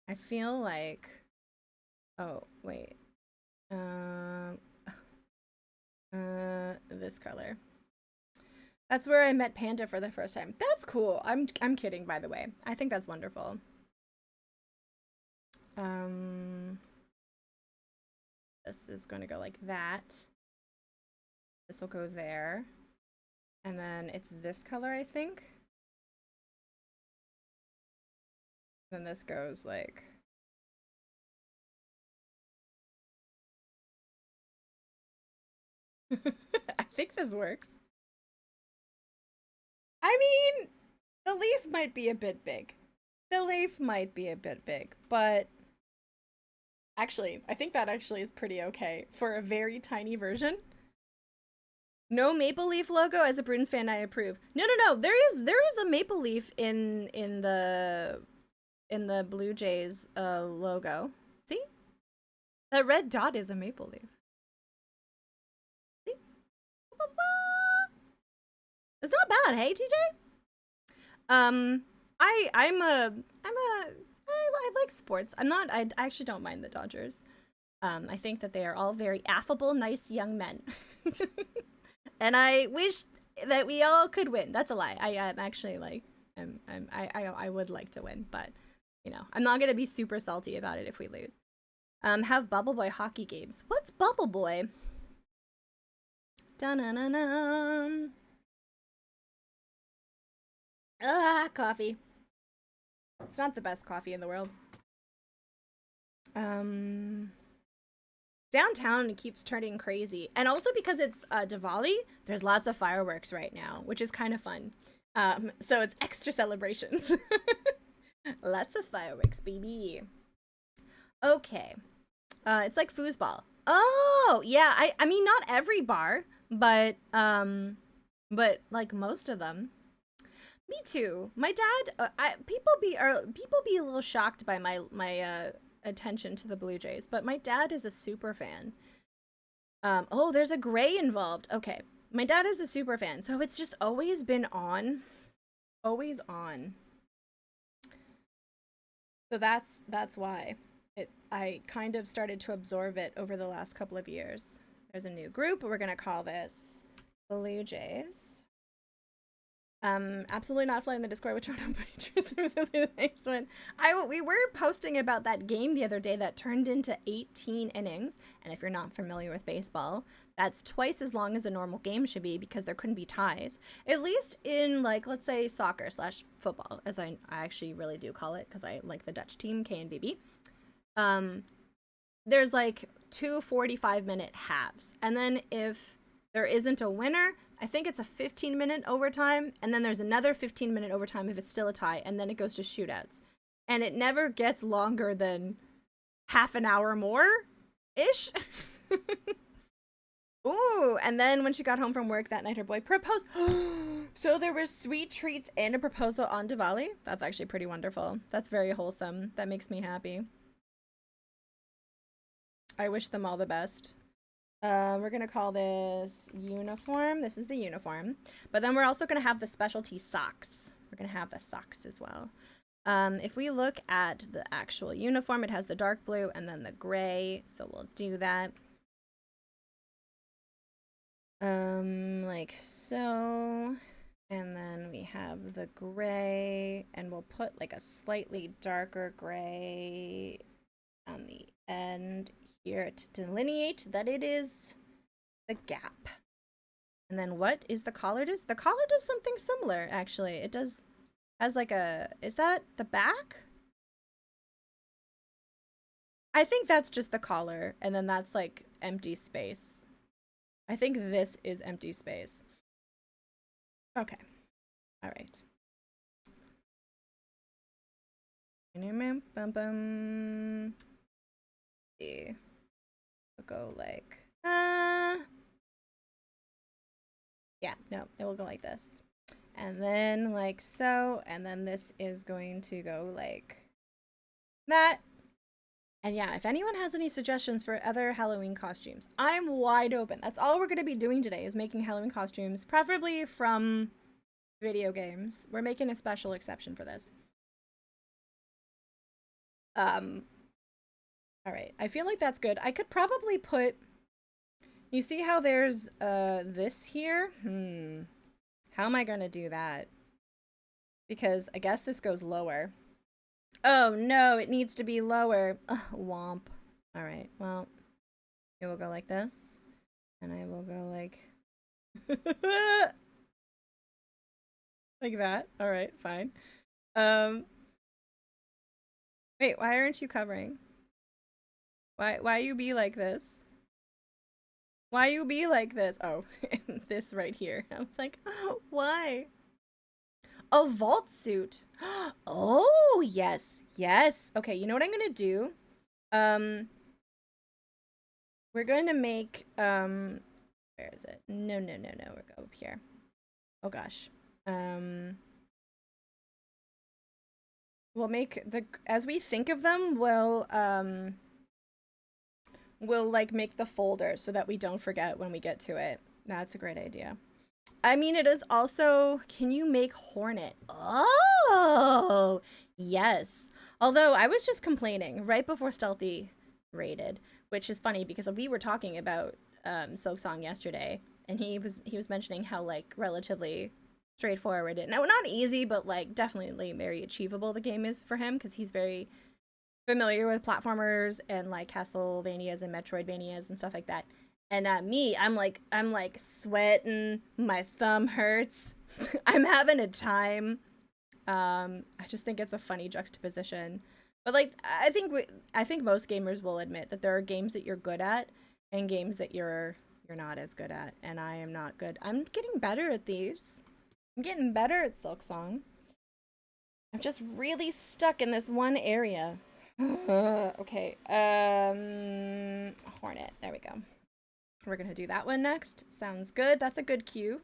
I feel like, oh wait, this color. That's where I met Panda for the first time. That's cool. I'm kidding, by the way. I think that's wonderful. This is going to go like that. This will go there. And then it's this color, I think. Then this goes like... I think this works. I mean, the leaf might be a bit big. The leaf might be a bit big, but actually, I think that actually is pretty okay for a very tiny version. No Maple Leaf logo. As a Bruins fan, I approve. No. There is a Maple Leaf in the Blue Jays logo. See? That red dot is a Maple Leaf. See? It's not bad, hey, TJ? I like sports. I actually don't mind the Dodgers. I think that they are all very affable, nice young men. And I wish that we all could win. That's a lie. I'm actually like, I would like to win, but you know, I'm not gonna be super salty about it if we lose. Have Bubble Boy hockey games. What's Bubble Boy? Dun-dun-dun-dun. Coffee. It's not the best coffee in the world. Downtown keeps turning crazy. And also because it's Diwali, there's lots of fireworks right now, which is kind of fun. So it's extra celebrations. Lots of fireworks, baby. Okay. It's like foosball. Oh, yeah. I mean, not every bar, but like most of them. Me too. My dad, people be a little shocked by my attention to the Blue Jays, but my dad is a super fan. Oh, there's a gray involved. Okay. My dad is a super fan, so it's just always been on. Always on. So that's why I kind of started to absorb it over the last couple of years. There's a new group. We're going to call this Blue Jays. Absolutely not flooding the Discord with Toronto Patriots with the next one. We were posting about that game the other day that turned into 18 innings. And if you're not familiar with baseball, that's twice as long as a normal game should be because there couldn't be ties. At least in, like, let's say soccer/football, as I actually really do call it because I like the Dutch team, KNVB. There's like 2 45-minute halves. And then if there isn't a winner, I think it's a 15-minute overtime, and then there's another 15-minute overtime if it's still a tie, and then it goes to shootouts. And it never gets longer than half an hour more-ish. Ooh, and then when she got home from work that night, her boy proposed. So there were sweet treats and a proposal on Diwali. That's actually pretty wonderful. That's very wholesome. That makes me happy. I wish them all the best. We're going to call this uniform. This is the uniform. But then we're also going to have the specialty socks. We're going to have the socks as well. If we look at the actual uniform, it has the dark blue and then the gray. So we'll do that. Like so. And then we have the gray. And we'll put like a slightly darker gray on the end here to delineate that it is the gap. And then what is the collar does? The collar does something similar, actually. It has like a, is that the back? I think that's just the collar, and then that's like empty space. I think this is empty space. Okay. All right. Bum bum. See. We'll go like, yeah, no, it will go like this. And then like so, and then this is going to go like that. And yeah, if anyone has any suggestions for other Halloween costumes, I'm wide open. That's all we're going to be doing today is making Halloween costumes, preferably from video games. We're making a special exception for this. All right, I feel like that's good. I could probably put, you see how there's this here? How am I gonna do that? Because I guess this goes lower. Oh no, it needs to be lower. Ugh, womp. All right, well, it will go like this. And I will go like, like that. All right, fine. Wait, why aren't you covering? Why you be like this? Why you be like this? Oh, this right here. I was like, oh, why? A vault suit. Oh, yes. Yes. Okay, you know what I'm going to do? We're going to make, where is it? No. We're go up here. Oh, gosh. We'll make as we think of them, we'll like make the folder so that we don't forget when we get to it. That's a great idea. I mean, it is also, can you make Hornet? Oh, yes. Although I was just complaining right before Stealthy raided, which is funny because we were talking about Silksong yesterday, and he was mentioning how like relatively straightforward and not easy, but like definitely very achievable the game is for him because he's very familiar with platformers and like Castlevanias and Metroidvanias and stuff like that. And me, I'm like sweating, my thumb hurts. I'm having a time. I just think it's a funny juxtaposition. But like I think most gamers will admit that there are games that you're good at and games that you're not as good at, and I am not good. I'm getting better at these. I'm getting better at Silksong. I'm just really stuck in this one area. Okay, Hornet, there we go. We're gonna do that one next. Sounds good. That's a good cue.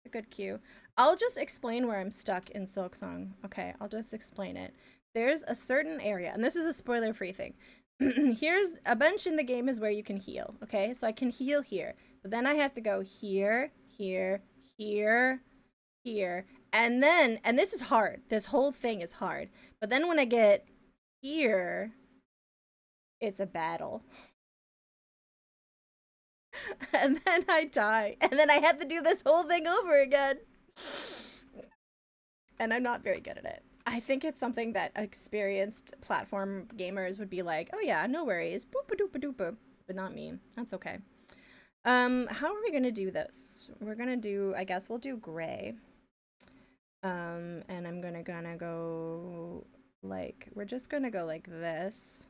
A good cue. I'll just explain where I'm stuck in Silksong. Okay, I'll just explain it. There's a certain area, and this is a spoiler-free thing. Here's a bench in the game is where you can heal, okay? So I can heal here, but then I have to go here, here, here, here, and this is hard. This whole thing is hard. But then when I get here, it's a battle. And then I die. And then I have to do this whole thing over again. and I'm not very good at it. I think it's something that experienced platform gamers would be like, oh yeah, no worries, boop a doop a doop, but not me. That's okay. How are we gonna do this? We're gonna do, I guess we'll do gray. And I'm gonna go like, we're just gonna go like this.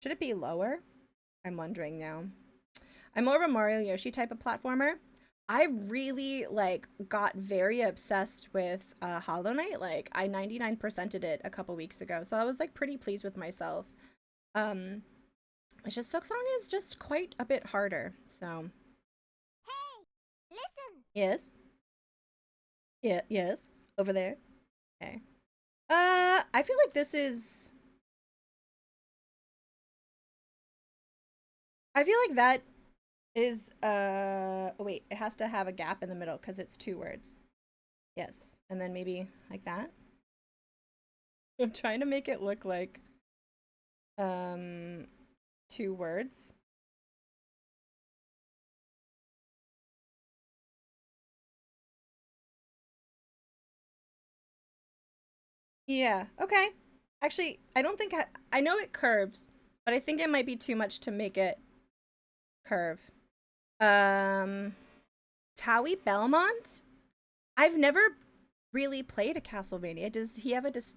Should it be lower? I'm wondering now. I'm more of a Mario Yoshi type of platformer. I really like got very obsessed with Hollow Knight. Like I 99%ed it a couple weeks ago, so I was like pretty pleased with myself. It's just Silksong is just quite a bit harder. So.
Hey, listen.
Yes. Yeah. Yes. Over there. Okay. I feel like this is. I feel like that is oh wait, it has to have a gap in the middle because it's 2 words. Yes, and then maybe like that. I'm trying to make it look like 2 words. Yeah, okay. Actually, I don't think I know it curves, but I think it might be too much to make it curve. Taui Belmont? I've never really played a Castlevania. Does he have a does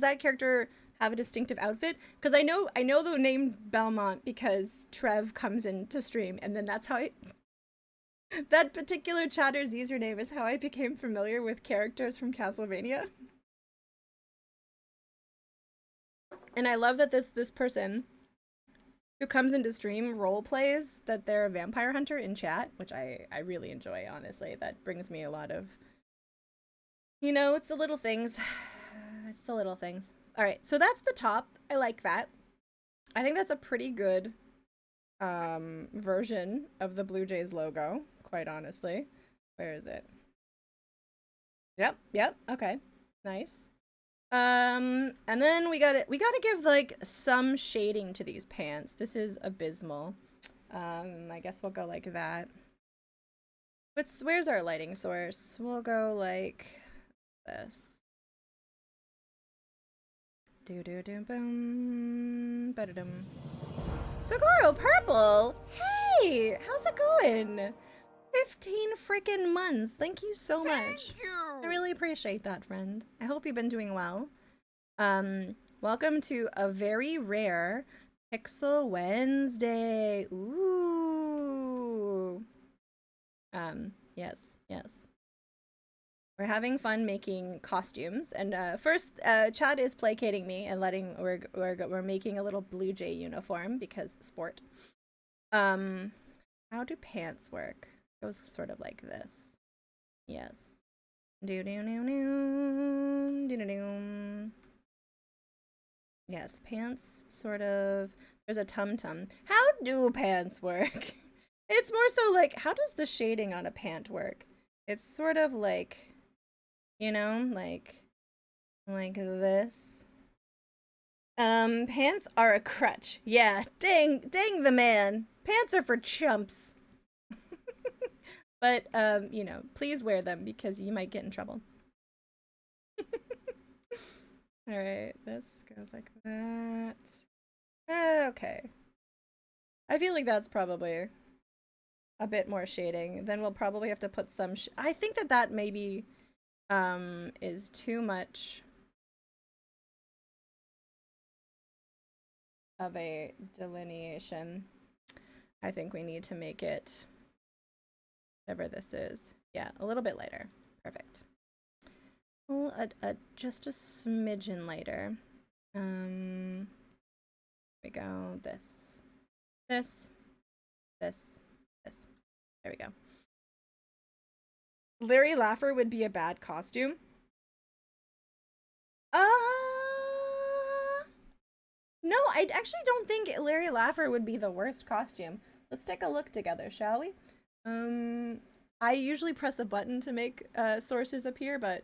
that character have a distinctive outfit? Because I know the name Belmont because Trev comes in to stream, and then that's how that particular chatter's username is how I became familiar with characters from Castlevania. And I love that this person who comes into stream role plays that they're a vampire hunter in chat, which I really enjoy, honestly. That brings me a lot of, you know, it's the little things. It's the little things. All right, so that's the top. I like that. I think that's a pretty good version of the Blue Jays logo, quite honestly. Where is it? Yep, okay. Nice. And then we gotta give like some shading to these pants. This is abysmal. I guess we'll go like that. Where's our lighting source? We'll go like this. Do do do boom ba dum. Sagoro Purple! Hey! How's it going? 15 freaking months. Thank you so much.
Thank you.
I really appreciate that, friend. I hope you've been doing well. Welcome to a very rare Pixel Wednesday. Ooh. Yes. We're having fun making costumes, and first, Chad is placating me and we're making a little Blue Jay uniform because sport. How do pants work? It goes sort of like this. Yes. Do do do do do do do. Yes, pants sort of. There's a tum-tum. How do pants work? It's more so like, how does the shading on a pant work? It's sort of like, you know, like this. Pants are a crutch. Yeah, dang the man. Pants are for chumps. But, you know, please wear them because you might get in trouble. Alright, this goes like that. Okay. I feel like that's probably a bit more shading. Then we'll probably have to put some I think that maybe is too much of a delineation. I think we need to make it whatever this is. Yeah, a little bit lighter. Perfect. Well, just a smidgen lighter. Here we go. This. There we go. Larry Laffer would be a bad costume. No, I actually don't think Larry Laffer would be the worst costume. Let's take a look together, shall we? I usually press a button to make sources appear, but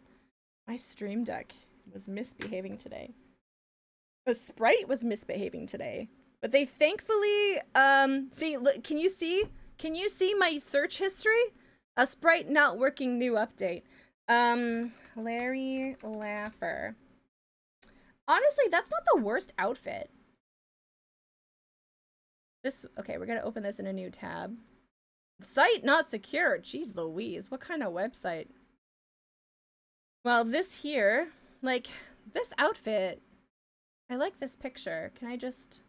my Stream Deck was misbehaving today. The Sprite was misbehaving today. But they thankfully, see, look, can you see Can you see my search history? A sprite not working, new update. Larry Laffer. Honestly, that's not the worst outfit. Okay, we're gonna open this in a new tab. Site not secure. Jeez Louise, what kind of website? Well, this here, like, this outfit, I like this picture. Can I just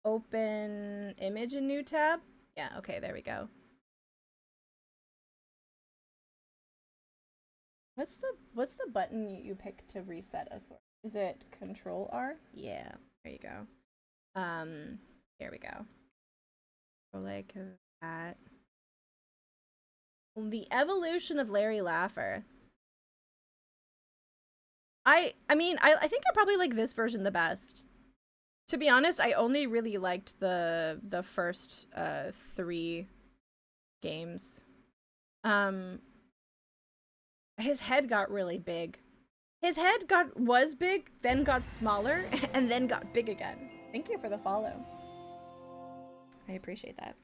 open image in new tab? Yeah, okay, there we go. What's the button you pick to reset a sort? Is it Control R? Yeah, there you go. Here we go. Go like that. The evolution of Larry Laffer. I mean, I think I probably like this version the best. To be honest, I only really liked the first 3 games. His head got really big. His head was big, then got smaller, and then got big again. Thank you for the follow. I appreciate that.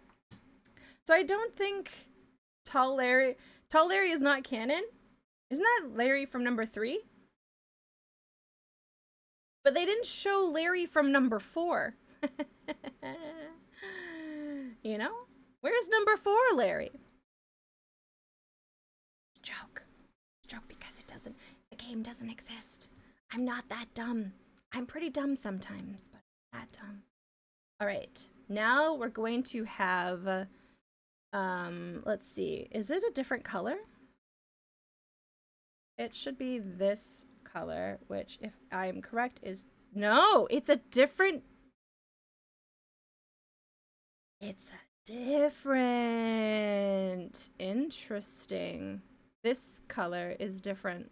So I don't think Tall Larry is not canon. Isn't that Larry from number 3? But they didn't show Larry from number 4. You know? Where's number 4, Larry? Joke because the game doesn't exist. I'm not that dumb. I'm pretty dumb sometimes, but not that dumb. All right, now we're going to have, let's see, is it a different color? It should be this color, which, if I'm correct, is, no, it's a different, interesting. This color is different.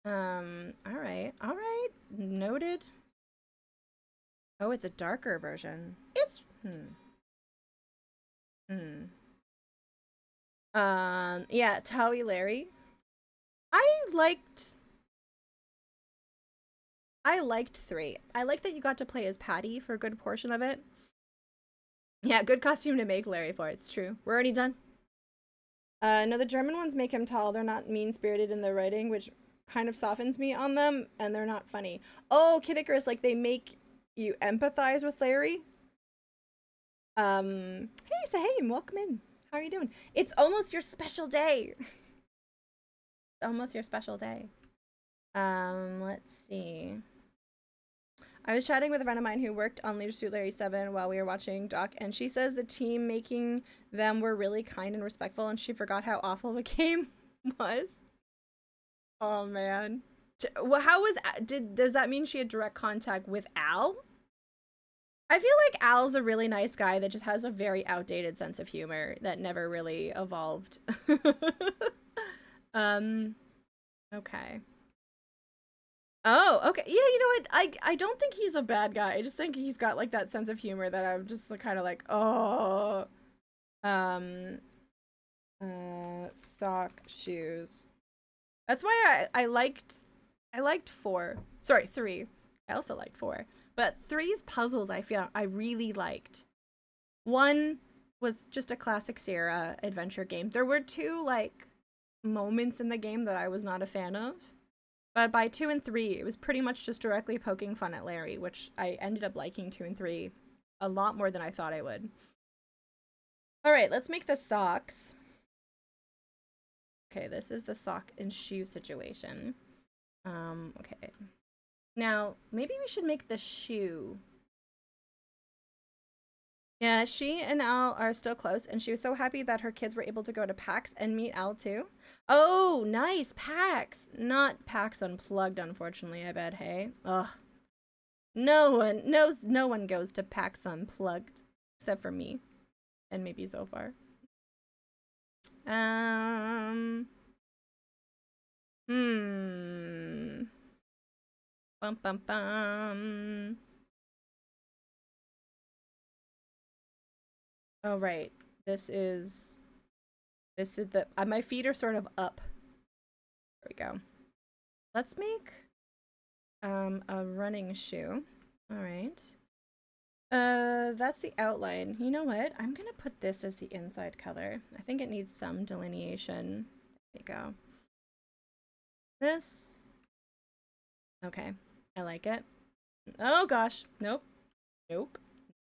All right, noted. Oh, it's a darker version. It's, yeah, Towie Larry. I liked 3. I like that you got to play as Patty for a good portion of it. Yeah, good costume to make Larry for, it's true. We're already done. No, the German ones make him tall. They're not mean-spirited in their writing, which kind of softens me on them, and they're not funny. Oh, Kid Icarus, like, they make you empathize with Larry. Hey, Sahim, welcome in. How are you doing? It's almost your special day. Almost your special day. Let's see. I was chatting with a friend of mine who worked on Leisure Suit Larry 7 while we were watching Doc, and she says the team making them were really kind and respectful, and she forgot how awful the game was. Oh man. Well, does that mean she had direct contact with Al? I feel like Al's a really nice guy that just has a very outdated sense of humor that never really evolved. Okay. Oh, okay. Yeah, you know what? I don't think he's a bad guy. I just think he's got like that sense of humor that I'm just kind of like, oh. Sock, shoes. That's why I liked 4. Sorry, 3. I also liked 4. But 3's puzzles I really liked. 1 was just a classic Sierra adventure game. There were 2 like moments in the game that I was not a fan of. But by 2 and 3, it was pretty much just directly poking fun at Larry, which I ended up liking 2 and 3 a lot more than I thought I would. All right, let's make the socks. Okay, this is the sock and shoe situation. Okay. Now, maybe we should make the shoe. Yeah, she and Al are still close, and she was so happy that her kids were able to go to PAX and meet Al too. Oh, nice, PAX! Not PAX Unplugged, unfortunately, I bet, hey? Ugh. No one goes to PAX Unplugged, except for me. And maybe Zofar. Bum bum bum. Oh, right. This is the, my feet are sort of up. There we go. Let's make, a running shoe. All right. That's the outline. You know what? I'm gonna put this as the inside color. I think it needs some delineation. There you go. This. Okay. I like it. Oh gosh. Nope. Nope.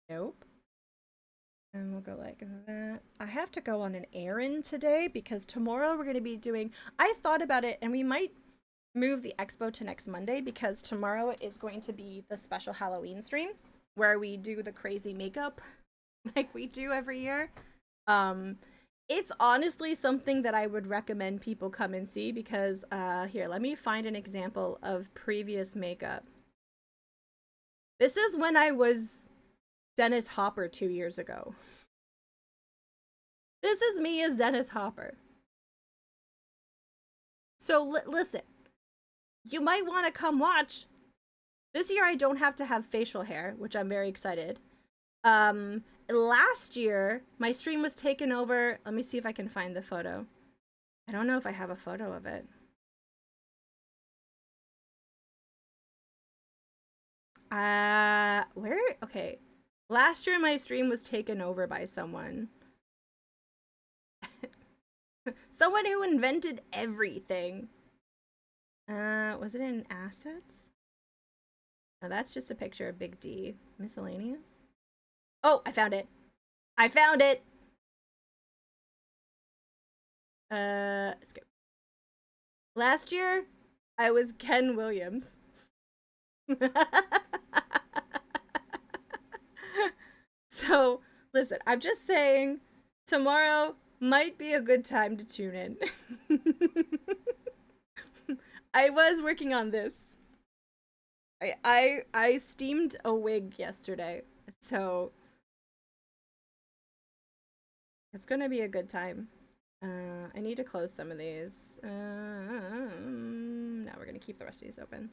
Nope. And we'll go like that. I have to go on an errand today because tomorrow we're going to be doing... I thought about it and we might move the expo to next Monday because tomorrow is going to be the special Halloween stream where we do the crazy makeup like we do every year. It's honestly something that I would recommend people come and see because here, let me find an example of previous makeup. This is when I was Dennis Hopper 2 years ago. This is me as Dennis Hopper. So listen, you might want to come watch. This year I don't have to have facial hair, which I'm very excited. Last year my stream was taken over. Let me see if I can find the photo. I don't know if I have a photo of it. Where? Okay. Last year my stream was taken over by someone. Someone who invented everything. Was it in assets? No, that's just a picture of Big D. Miscellaneous? Oh, I found it. I found it! Skip. Last year, I was Ken Williams. So, listen, I'm just saying, tomorrow might be a good time to tune in. I was working on this. I steamed a wig yesterday, so it's gonna be a good time. I need to close some of these. No, we're gonna keep the rest of these open.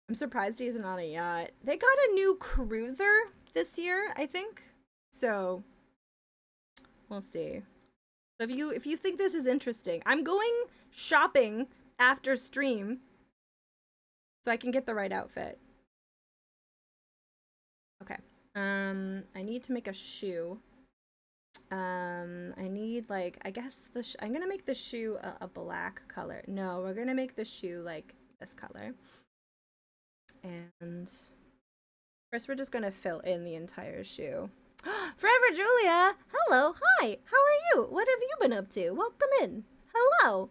I'm surprised he isn't on a yacht. They got a new cruiser this year, I think. So we'll see. So if you think this is interesting, I'm going shopping after stream so I can get the right outfit. Okay. I need to make a shoe. I need like, I guess I'm gonna make the shoe a black color. No, we're gonna make the shoe like this color. And first we're just gonna fill in the entire shoe. Forever Julia! Hello, hi! How are you? What have you been up to? Welcome in. Hello!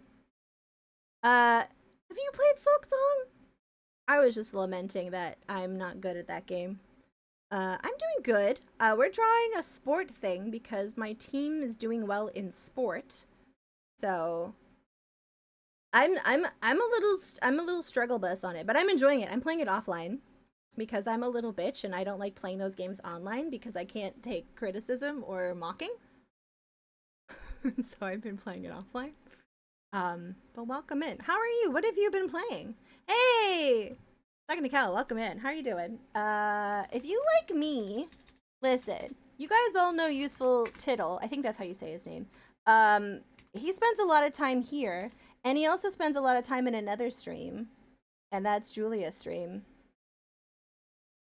Have you played Silksong? I was just lamenting that I'm not good at that game. I'm doing good. We're drawing a sport thing because my team is doing well in sport. So I'm a little struggle bus on it, but I'm enjoying it. I'm playing it offline because I'm a little bitch and I don't like playing those games online because I can't take criticism or mocking. So I've been playing it offline. But welcome in. How are you? What have you been playing? Hey! Talking to Cal, welcome in. How are you doing? If you like me, listen, you guys all know Useful Tittle. I think that's how you say his name. He spends a lot of time here, and he also spends a lot of time in another stream, and that's Julia's stream.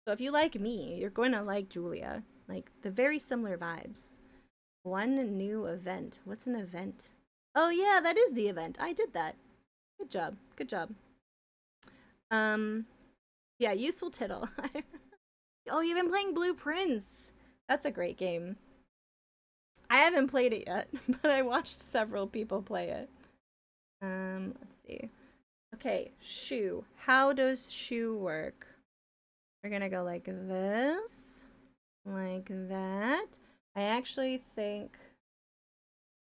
So if you like me, you're going to like Julia. Like, the very similar vibes. One new event. What's an event? Oh yeah, that is the event. I did that. Good job. Good job. Yeah, Useful Tittle. Oh, you've been playing Blue Prince. That's a great game. I haven't played it yet, but I watched several people play it. Let's see. Okay, shoe. How does shoe work? We're gonna go like this. Like that. I actually think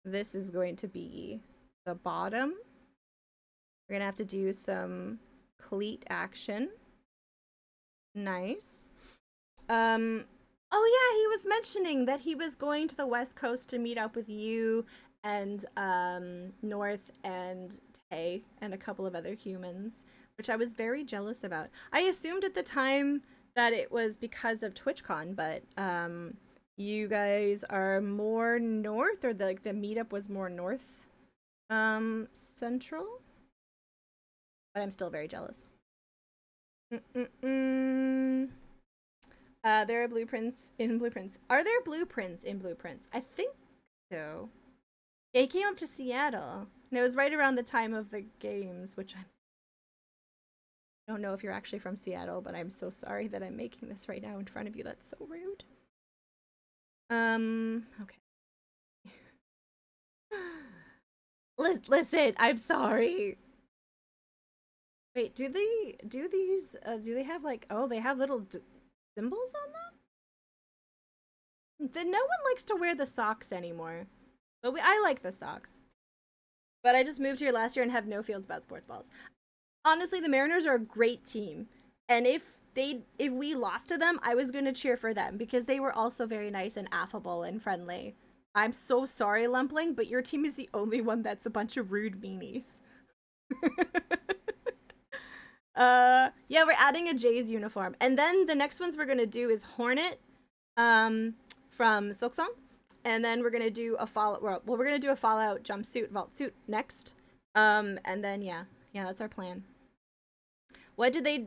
this is going to be the bottom. We're gonna have to do some cleat action. Nice. Oh yeah, he was mentioning that he was going to the West Coast to meet up with you and North and Tay and a couple of other humans, which I was very jealous about. I assumed at the time that it was because of TwitchCon, but you guys are more north, or the meetup was more north central. But I'm still very jealous. There are blueprints in blueprints. Are there blueprints in blueprints? I think so. Yeah, he came up to Seattle, and it was right around the time of the games, which I don't know if you're actually from Seattle, but I'm so sorry that I'm making this right now in front of you. That's so rude. Okay. Listen, I'm sorry. Wait, do they have like, oh, they have little symbols on them? Then no one likes to wear the socks anymore. But I like the socks. But I just moved here last year and have no feels about sports balls. Honestly, the Mariners are a great team. And if we lost to them, I was going to cheer for them because they were also very nice and affable and friendly. I'm so sorry, Lumpling, but your team is the only one that's a bunch of rude meanies. Yeah, we're adding a Jays uniform. And then the next ones we're going to do is Hornet from Silksong. And then we're going to do a Fallout, we're going to do a Fallout jumpsuit, vault suit next. And then yeah, that's our plan. What do they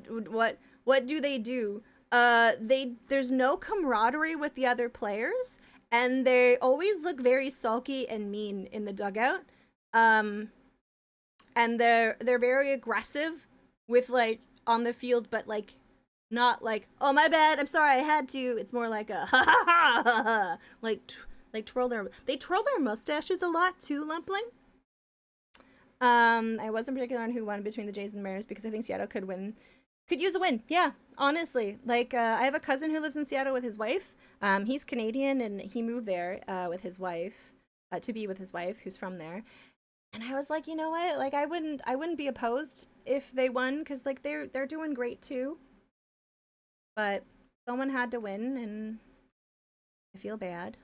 do? There's no camaraderie with the other players, and they always look very sulky and mean in the dugout. And they're very aggressive with like on the field, but like not like, oh my bad, I'm sorry, I had to. It's more like a ha ha ha ha ha, like twirl their mustaches a lot too, Lumpling. I wasn't particular on who won between the Jays and the Mariners because I think Seattle could use a win. Yeah, honestly. Like, I have a cousin who lives in Seattle with his wife. He's Canadian and he moved there with his wife, to be with his wife who's from there. And I was like, you know what? Like, I wouldn't be opposed if they won because like they're doing great too. But someone had to win and I feel bad.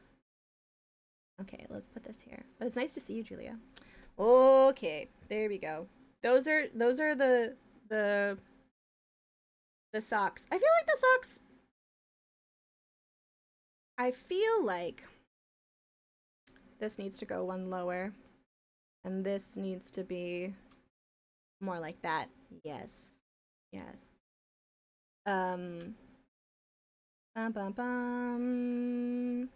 Okay, let's put this here. But it's nice to see you, Julia. Okay, there we go. Those are the socks. I feel like this needs to go one lower. And this needs to be more like that. Yes. Bum, bum, bum.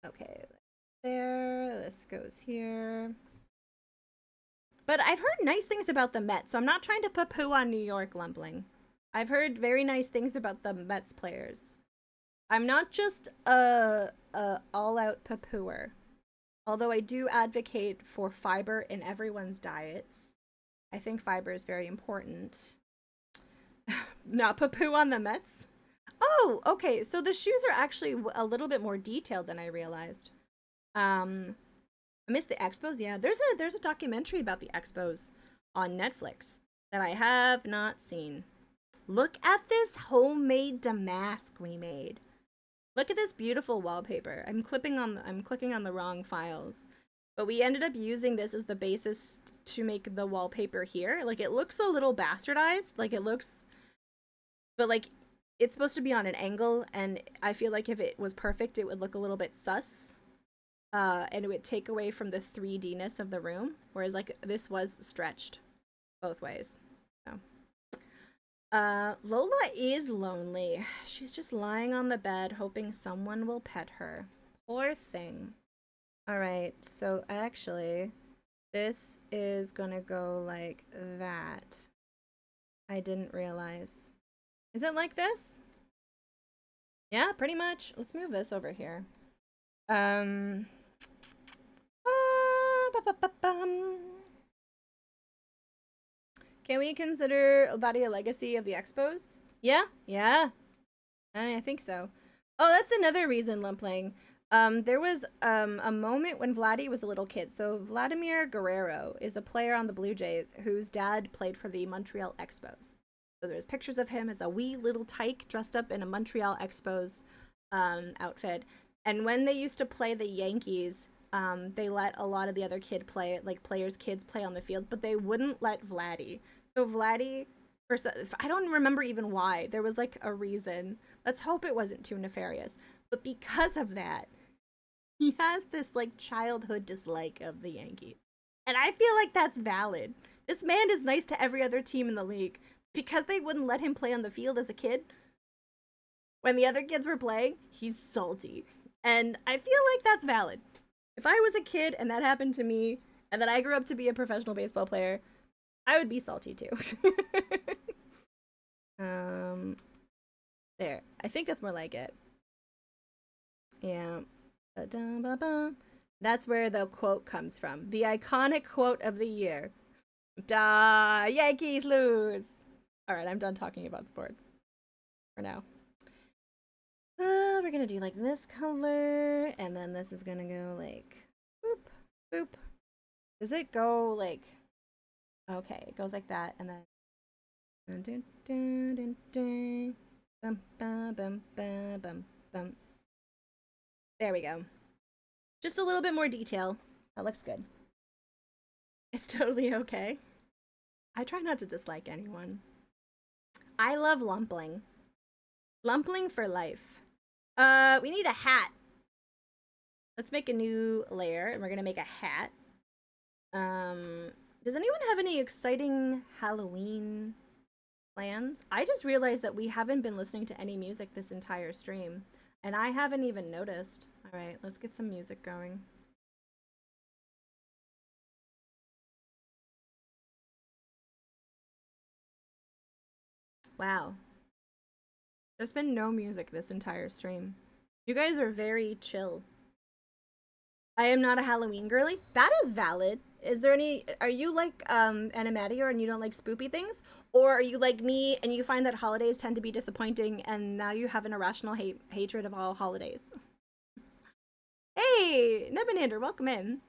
Okay, there. This goes here. But I've heard nice things about the Mets, so I'm not trying to poo-poo on New York, Lumpling. I've heard very nice things about the Mets players. I'm not just a all-out poo-pooer. Although I do advocate for fiber in everyone's diets. I think fiber is very important. Not poo-poo on the Mets? Oh, okay, so the shoes are actually a little bit more detailed than I realized. I missed the Expos. Yeah, there's a documentary about the Expos on Netflix that I have not seen. Look at this homemade damask we made. Look at this beautiful wallpaper. I'm clicking on the wrong files. But we ended up using this as the basis to make the wallpaper here. Like, it looks a little bastardized. Like, it looks, but like it's supposed to be on an angle, and I feel like if it was perfect, it would look a little bit sus. And it would take away from the 3D-ness of the room, whereas like this was stretched both ways. So Lola is lonely. She's just lying on the bed hoping someone will pet her. Poor thing. Alright, so actually this is gonna go like that. I didn't realize. Is it like this? Yeah, pretty much. Let's move this over here. Can we consider Vladdy a legacy of the Expos? Yeah, I think so. Oh, that's another reason, Lumpling. There was a moment when Vladdy was a little kid. So Vladimir Guerrero is a player on the Blue Jays whose dad played for the Montreal Expos. So there's pictures of him as a wee little tyke dressed up in a Montreal Expos outfit. And when they used to play the Yankees, they let a lot of the other players' kids play on the field, but they wouldn't let Vladdy. So Vladdy, I don't remember even why. There was like a reason. Let's hope it wasn't too nefarious. But because of that, he has this like childhood dislike of the Yankees. And I feel like that's valid. This man is nice to every other team in the league. Because they wouldn't let him play on the field as a kid, when the other kids were playing, he's salty. And I feel like that's valid. If I was a kid and that happened to me, and then I grew up to be a professional baseball player, I would be salty too. There. I think that's more like it. Yeah. That's where the quote comes from. The iconic quote of the year. Da, Yankees lose. All right, I'm done talking about sports for now. We're gonna do like this color, and then this is gonna go like boop, boop. Does it go like? Okay, it goes like that, and then. Dun, dun, dun, dun, bum, bum, bum, bum, bum, bum. There we go. Just a little bit more detail. That looks good. It's totally okay. I try not to dislike anyone. I love lumpling. Lumpling for life. We need a hat. Let's make a new layer, and we're gonna make a hat. Does anyone have any exciting Halloween plans? I just realized that we haven't been listening to any music this entire stream, and I haven't even noticed. All right, let's get some music going. Wow. There's been no music this entire stream. You guys are very chill. I am not a Halloween girly. That is valid. Is there any, are you like Animatia and you don't like spoopy things? Or are you like me and you find that holidays tend to be disappointing and now you have an irrational hatred of all holidays? Hey, Nebenander, welcome in.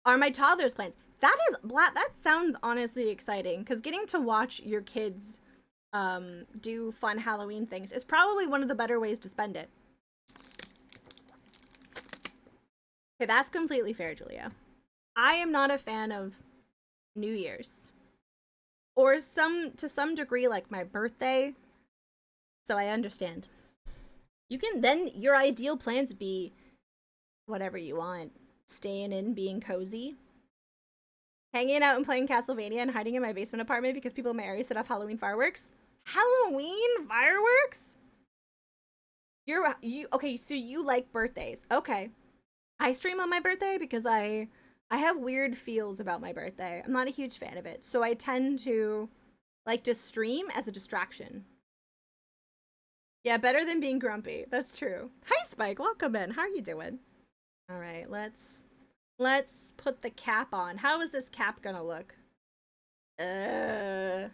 Are my toddlers plans? That sounds honestly exciting, because getting to watch your kids do fun Halloween things is probably one of the better ways to spend it. Okay, that's completely fair, Julia. I am not a fan of New Year's. Or to some degree, like my birthday. So I understand. You can, then your ideal plans would be whatever you want. Staying in, being cozy. Hanging out and playing Castlevania and hiding in my basement apartment because people in my area set off Halloween fireworks. Halloween fireworks? Okay, so you like birthdays. Okay. I stream on my birthday because I have weird feels about my birthday. I'm not a huge fan of it. So I tend to like to stream as a distraction. Yeah, better than being grumpy. That's true. Hi, Spike. Welcome in. How are you doing? All right, let's put the cap on. How is this cap gonna look? All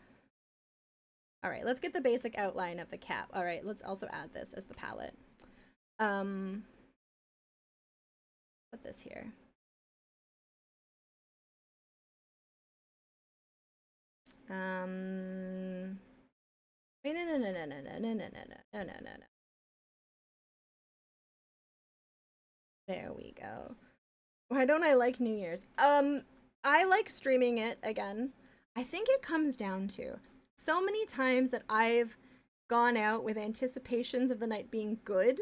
right, let's get the basic outline of the cap. All right, let's also add this as the palette. Put this here. Wait, no. There we go. Why don't I like New Year's? I like streaming it again. I think it comes down to so many times that I've gone out with anticipations of the night being good.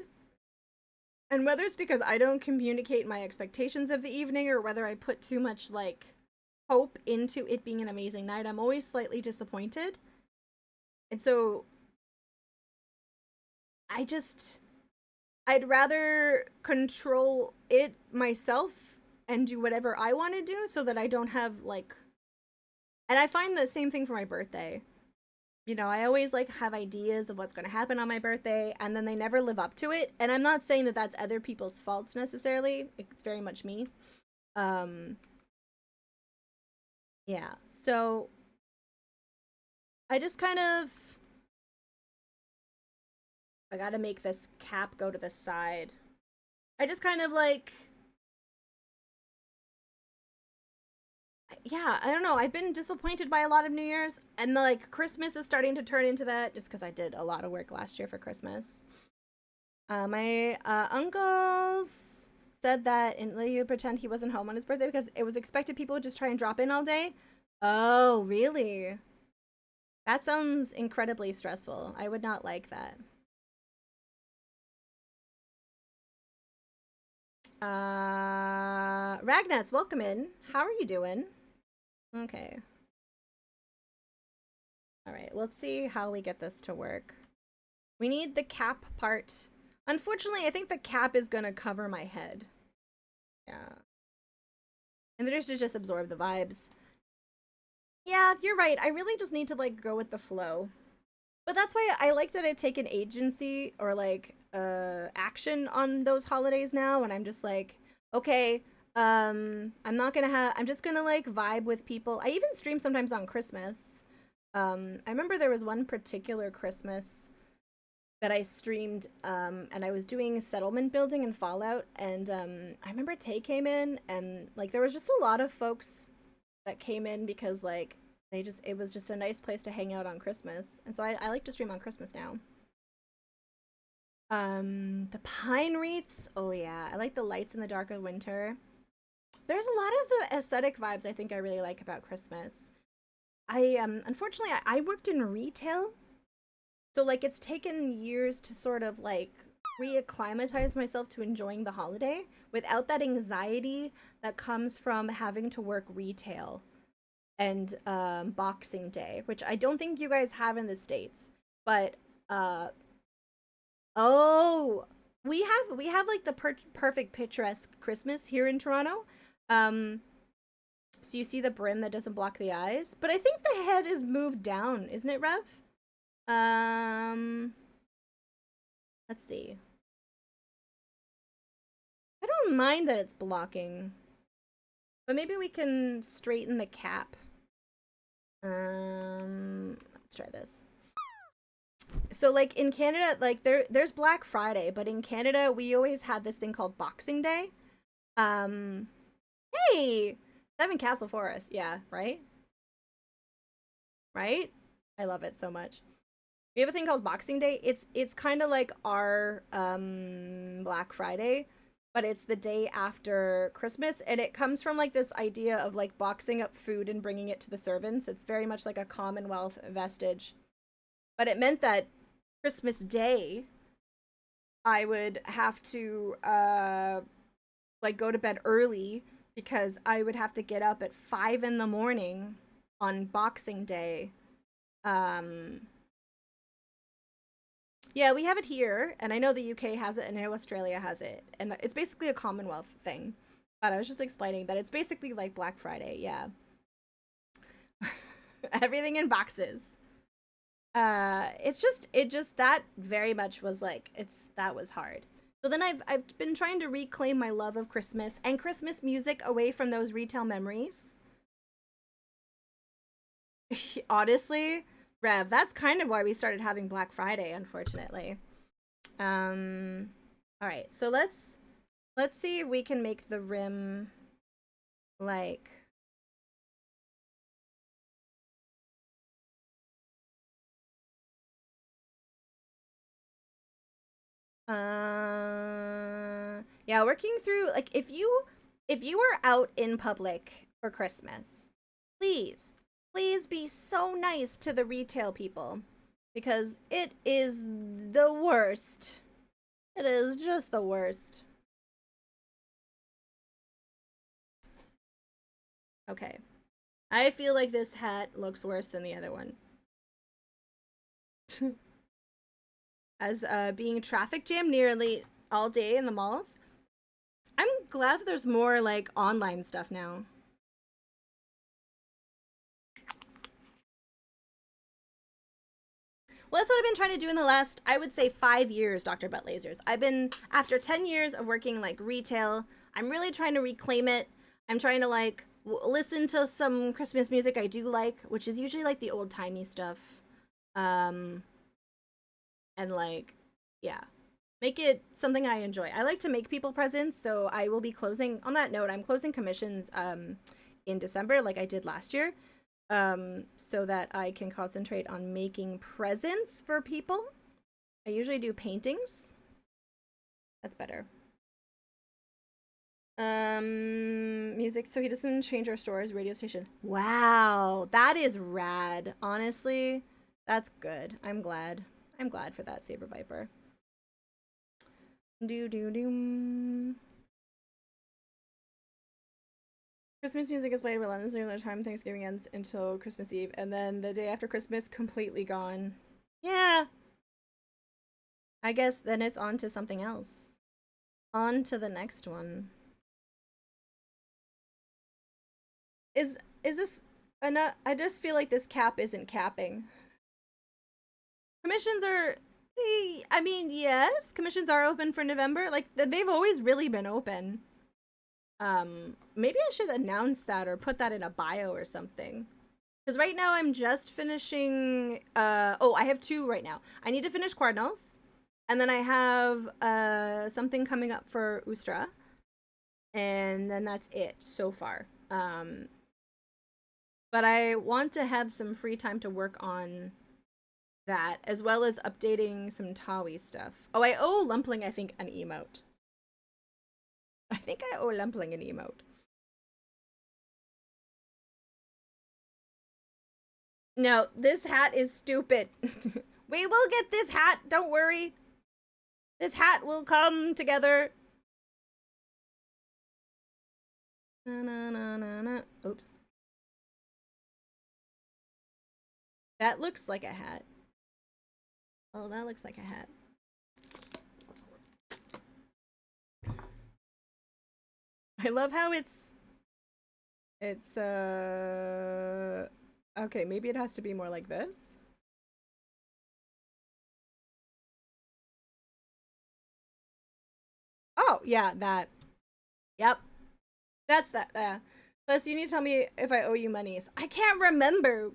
And whether it's because I don't communicate my expectations of the evening or whether I put too much like hope into it being an amazing night, I'm always slightly disappointed. And so I'd rather control it myself and do whatever I want to do so that I don't have like, and I find the same thing for my birthday. You know, I always like have ideas of what's going to happen on my birthday and then they never live up to it. And I'm not saying that that's other people's faults necessarily. It's very much me. Yeah, so I just kind of, I gotta make this cap go to the side. I just kind of like, yeah, I don't know. I've been disappointed by a lot of New Year's, and like Christmas is starting to turn into that just because I did a lot of work last year for Christmas. My uncles said that he would pretend he wasn't home on his birthday because it was expected people would just try and drop in all day. Oh, really? That sounds incredibly stressful. I would not like that. Ragnats, welcome in. How are you doing? Okay. All right, let's see how we get this to work. We need the cap part. Unfortunately, I think the cap is gonna cover my head. Yeah. And they're just absorb the vibes. Yeah, you're right. I really just need to like go with the flow. But that's why I like that I've taken agency or like action on those holidays now, and I'm just like, okay, I'm just gonna like vibe with people. I even stream sometimes on Christmas. I remember there was one particular Christmas that I streamed, and I was doing settlement building in Fallout, and I remember Tay came in, and like there was just a lot of folks that came in because like it was just a nice place to hang out on Christmas, and so I like to stream on Christmas now. The pine wreaths, oh yeah, I like the lights in the dark of winter. There's a lot of the aesthetic vibes I think I really like about Christmas. I unfortunately I worked in retail, so like it's taken years to sort of like reacclimatize myself to enjoying the holiday without that anxiety that comes from having to work retail and Boxing Day, which I don't think you guys have in the States. But oh, we have like the perfect picturesque Christmas here in Toronto. So you see the brim that doesn't block the eyes, but I think the head is moved down, isn't it, Rev? Let's see. I don't mind that it's blocking, but maybe we can straighten the cap. Let's try this. So like in Canada, like there's Black Friday, but in Canada we always had this thing called Boxing Day. Hey, Seven Castle Forest, yeah, right? Right? I love it so much. We have a thing called Boxing Day. It's kind of like our Black Friday, but it's the day after Christmas, and it comes from like this idea of like boxing up food and bringing it to the servants. It's very much like a Commonwealth vestige. But it meant that Christmas Day I would have to like go to bed early because I would have to get up at 5 in the morning on Boxing Day. Yeah, we have it here, and I know the UK has it, and I know Australia has it, and it's basically a Commonwealth thing. But I was just explaining that it's basically like Black Friday, yeah. Everything in boxes. It just that very much was like that was hard. So then I've been trying to reclaim my love of Christmas and Christmas music away from those retail memories. Honestly, Rev, that's kind of why we started having Black Friday, unfortunately. All right, so let's see if we can make the rim like yeah, working through like if you are out in public for Christmas, please be so nice to the retail people because it is the worst. It is just the worst. Okay. I feel like this hat looks worse than the other one. As being traffic jam nearly all day in the malls. I'm glad that there's more like online stuff now. Well, that's what I've been trying to do in the last, I would say, 5 years, Dr. Butt Lasers. I've been, after 10 years of working like retail, I'm really trying to reclaim it. I'm trying to like listen to some Christmas music I do like, which is usually like the old-timey stuff. And like, yeah, make it something I enjoy. I like to make people presents, so I will be closing, on that note, I'm closing commissions in December like I did last year, so that I can concentrate on making presents for people. I usually do paintings. That's better. Music, so he doesn't change our store's radio station. Wow, that is rad. Honestly, that's good. I'm glad for that, Saber Viper. Christmas music is played relentlessly from the time Thanksgiving ends until Christmas Eve, and then the day after Christmas, completely gone. Yeah. I guess then it's on to something else. On to the next one. Is this enough? I just feel like this cap isn't capping. Commissions are, I mean, yes, commissions are open for November. Like, they've always really been open. Maybe I should announce that or put that in a bio or something. Because right now I'm just finishing, oh, I have 2 right now. I need to finish Cardinals. And then I have, something coming up for Ustra. And then that's it so far. But I want to have some free time to work on that, as well as updating some Tawi stuff. Oh, I owe Lumpling, I think, an emote. I think I owe Lumpling an emote. No, this hat is stupid. We will get this hat, don't worry. This hat will come together. Na na na na na. Oops. That looks like a hat. Oh, that looks like a hat. I love how it's okay, maybe it has to be more like this. Oh, yeah, that. Yep. That's that. Plus, you need to tell me if I owe you monies. I can't remember.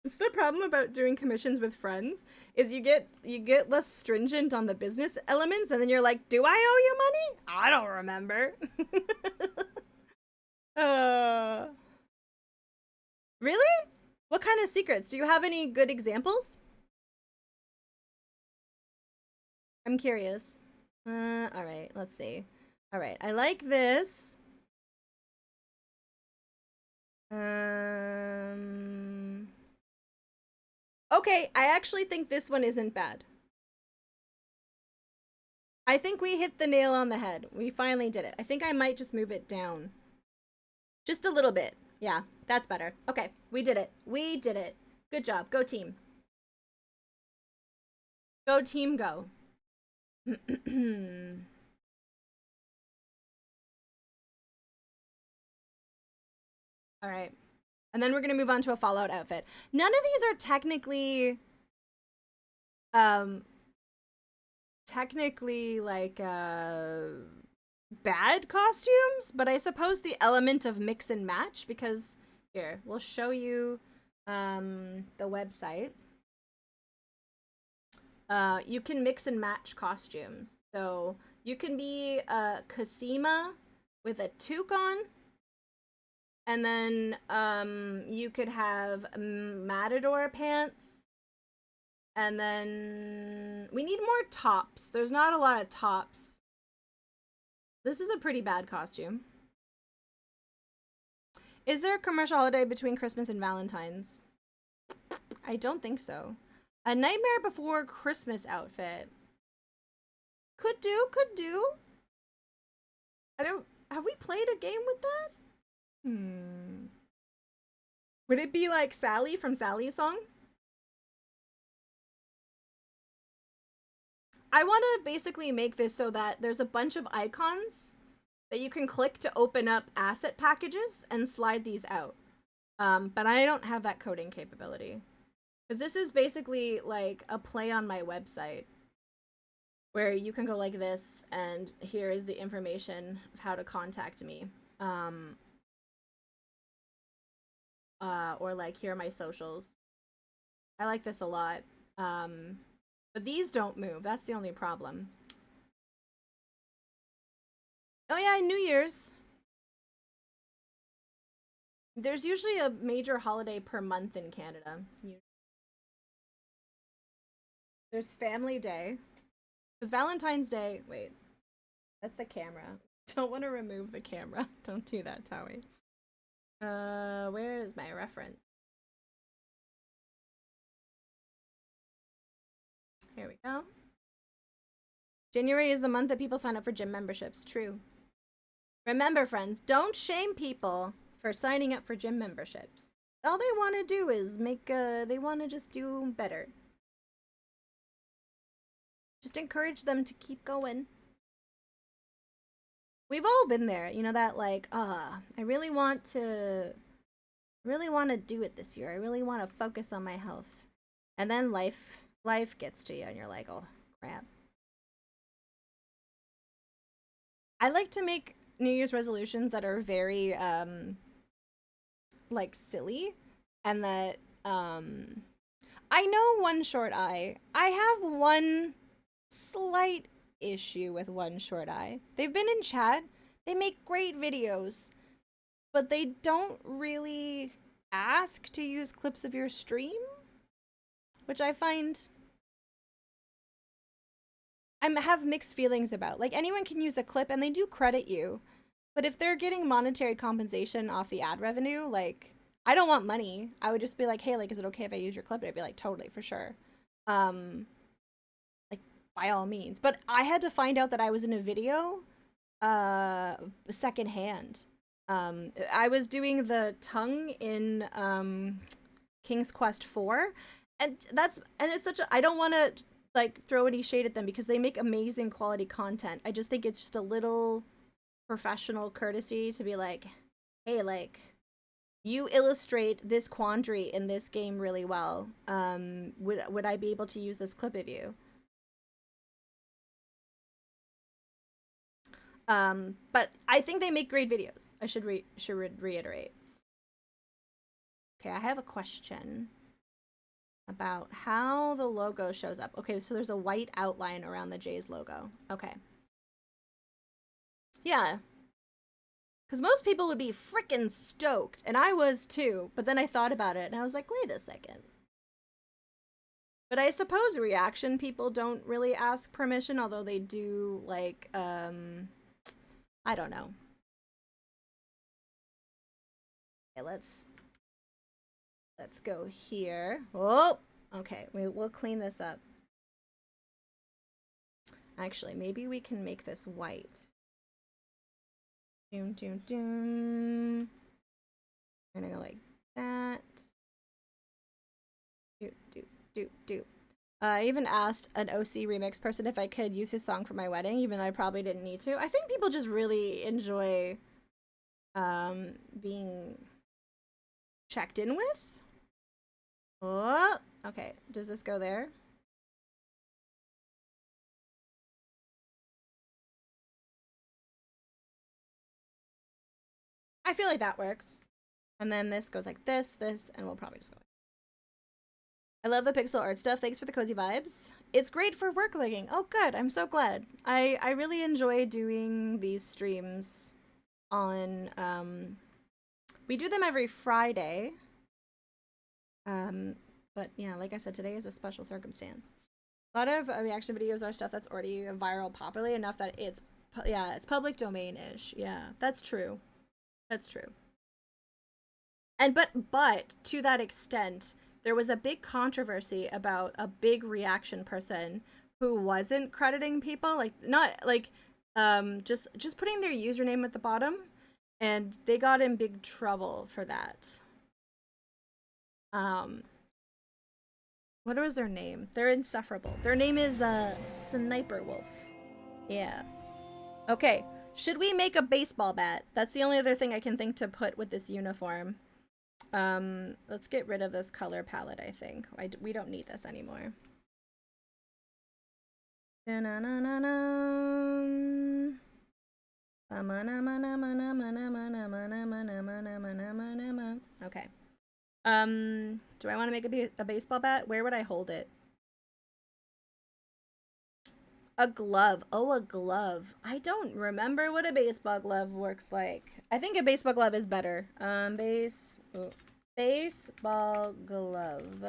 It's the problem about doing commissions with friends is you get less stringent on the business elements, and then you're like, do I owe you money? I don't remember. Really? What kind of secrets? Do you have any good examples? I'm curious. All right, let's see. All right, I like this. Okay, I actually think this one isn't bad. I think we hit the nail on the head. We finally did it. I think I might just move it down. Just a little bit. Yeah, that's better. Okay, we did it. We did it. Good job. Go team. Go team, go. All right. And then we're going to move on to a Fallout outfit. None of these are technically like bad costumes, but I suppose the element of mix and match, because here, we'll show you the website. You can mix and match costumes. So you can be Cosima with a toque on, and then you could have Matador pants, and then we need more tops. There's not a lot of tops. This is a pretty bad costume. Is there a commercial holiday between Christmas and Valentine's? I don't think so. A Nightmare Before Christmas outfit. Could do. Have we played a game with that? Would it be like Sally from Sally's song? I want to basically make this so that there's a bunch of icons that you can click to open up asset packages and slide these out. But I don't have that coding capability. Because this is basically like a play on my website where you can go like this, and here is the information of how to contact me. Or like, here are my socials. I like this a lot. But these don't move. That's the only problem. Oh yeah, New Year's. There's usually a major holiday per month in Canada. There's Family Day. Because Valentine's Day... Wait. That's the camera. Don't want to remove the camera. Don't do that, Tawi. Where is my reference? Here we go. January is the month that people sign up for gym memberships. True. Remember, friends, don't shame people for signing up for gym memberships. All they want to do is make, they want to just do better. Just encourage them to keep going. We've all been there, you know, that like, I really want to do it this year. I really want to focus on my health. And then life gets to you and you're like, oh, crap. I like to make New Year's resolutions that are very like silly, and that I know One Short Eye. I have one slight issue with One Short Eye. They've been in chat. They make great videos, but they don't really ask to use clips of your stream, which I find I have mixed feelings about. Like, anyone can use a clip and they do credit you, but if they're getting monetary compensation off the ad revenue, like, I don't want money. I would just be like, hey, like, is it okay if I use your clip? And I'd be like, totally, for sure. Like, by all means. But I had to find out that I was in a video secondhand. I was doing the tongue in King's Quest 4, and it's such a, I don't want to like throw any shade at them because they make amazing quality content. I just think it's just a little professional courtesy to be like, hey, like, you illustrate this quandary in this game really well. Would I be able to use this clip of you? But I think they make great videos. I should reiterate. Okay, I have a question about how the logo shows up. Okay, so there's a white outline around the J's logo. Okay. Yeah. Because most people would be freaking stoked, and I was too, but then I thought about it, and I was like, wait a second. But I suppose reaction people don't really ask permission, although they do, like, I don't know. Okay, let's go here. Oh, okay, we'll clean this up. Actually, maybe we can make this white. Doom, doom, doom. We're gonna go like that. Do. I even asked an OC remix person if I could use his song for my wedding, even though I probably didn't need to. I think people just really enjoy being checked in with. Oh, okay. Does this go there? I feel like that works. And then this goes like this, and we'll probably just go. I love the pixel art stuff. Thanks for the cozy vibes. It's great for work legging. Oh, good. I'm so glad. I really enjoy doing these streams on, we do them every Friday. But yeah, like I said, today is a special circumstance. A lot of reaction videos are stuff that's already viral popularly enough that it's public domain-ish. Yeah, that's true. That's true. And but to that extent, there was a big controversy about a big reaction person who wasn't crediting people, like not like just putting their username at the bottom, and they got in big trouble for that. What was their name? They're insufferable. Their name is Sniper Wolf. Yeah. Okay. Should we make a baseball bat? That's the only other thing I can think to put with this uniform. Let's get rid of this color palette, I think. We don't need this anymore. Okay. Do I want to make a baseball bat? Where would I hold it? A glove. Oh, a glove. I don't remember what a baseball glove works like. I think a baseball glove is better. Baseball glove.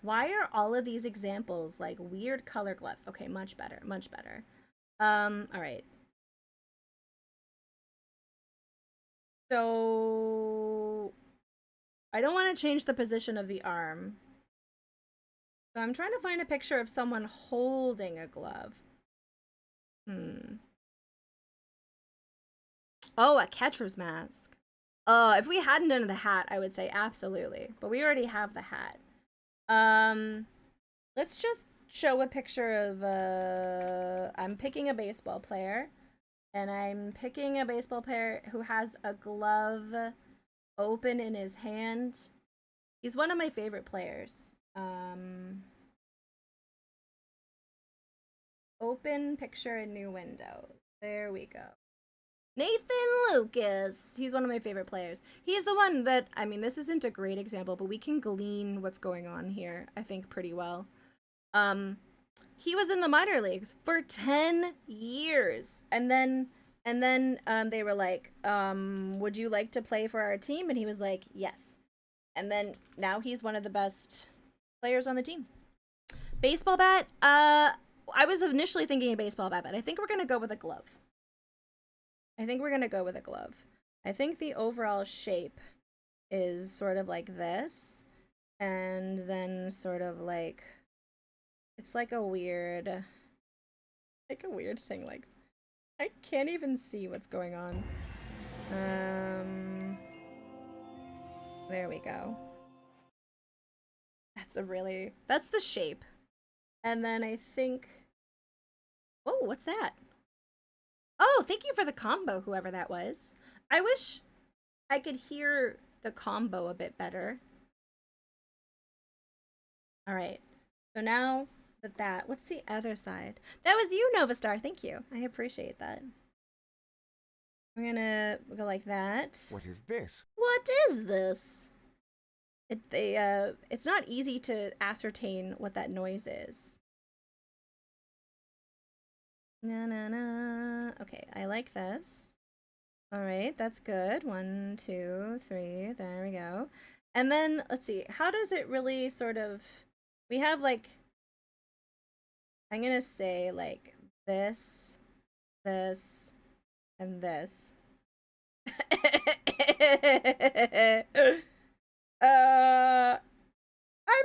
Why are all of these examples like weird color gloves? Okay, much better, much better. All right. So I don't want to change the position of the arm. So I'm trying to find a picture of someone holding a glove. Oh, a catcher's mask. Oh, if we hadn't done the hat, I would say absolutely. But we already have the hat. let's just show a picture of I'm picking a baseball player, and I'm picking a baseball player who has a glove open in his hand. He's one of my favorite players. Open picture in new window. There we go. Nathan Lucas. He's one of my favorite players. He's the one that, I mean, this isn't a great example, but we can glean what's going on here, I think, pretty well. He was in the minor leagues for 10 years. And then they were like, would you like to play for our team? And he was like, yes. And then now he's one of the best players on the team. Baseball bat, I was initially thinking a baseball bat, but I think we're going to go with a glove. I think the overall shape is sort of like this, and then sort of like, it's like a weird thing. Like, I can't even see what's going on. There we go. That's the shape. And then I think, oh, what's that? Oh, thank you for the combo, whoever that was. I wish I could hear the combo a bit better. All right. So now that, what's the other side? That was you, Novastar. Thank you. I appreciate that. We're gonna go like that.
What is this?
What is this? It's not easy to ascertain what that noise is. Na. Okay, I like this. All right, that's good. 1, 2, 3. There we go. And then let's see. How does it really sort of? We have like. I'm gonna say like this, this, and this. I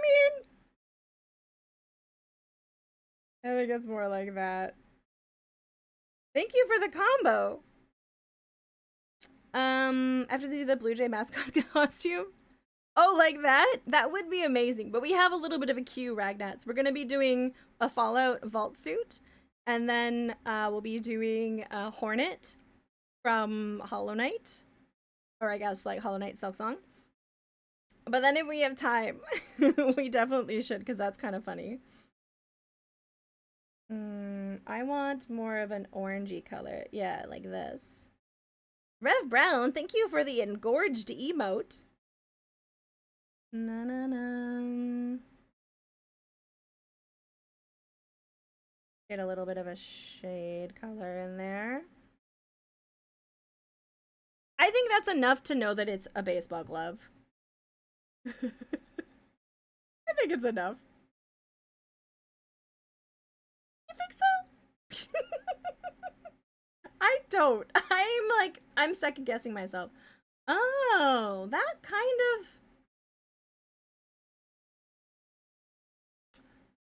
mean, I think it's more like that. Thank you for the combo. I have to do the Blue Jay mascot costume. Oh, like that? That would be amazing. But we have a little bit of a queue, Ragnats. We're gonna be doing a Fallout vault suit, and then we'll be doing a Hornet from Hollow Knight, or I guess like Hollow Knight Silksong. But then if we have time, we definitely should, because that's kind of funny. I want more of an orangey color. Yeah, like this. Rev Brown, thank you for the engorged emote. Na. Get a little bit of a shade color in there. I think that's enough to know that it's a baseball glove. I think it's enough. You think so? I don't. I'm second guessing myself. Oh, that kind of.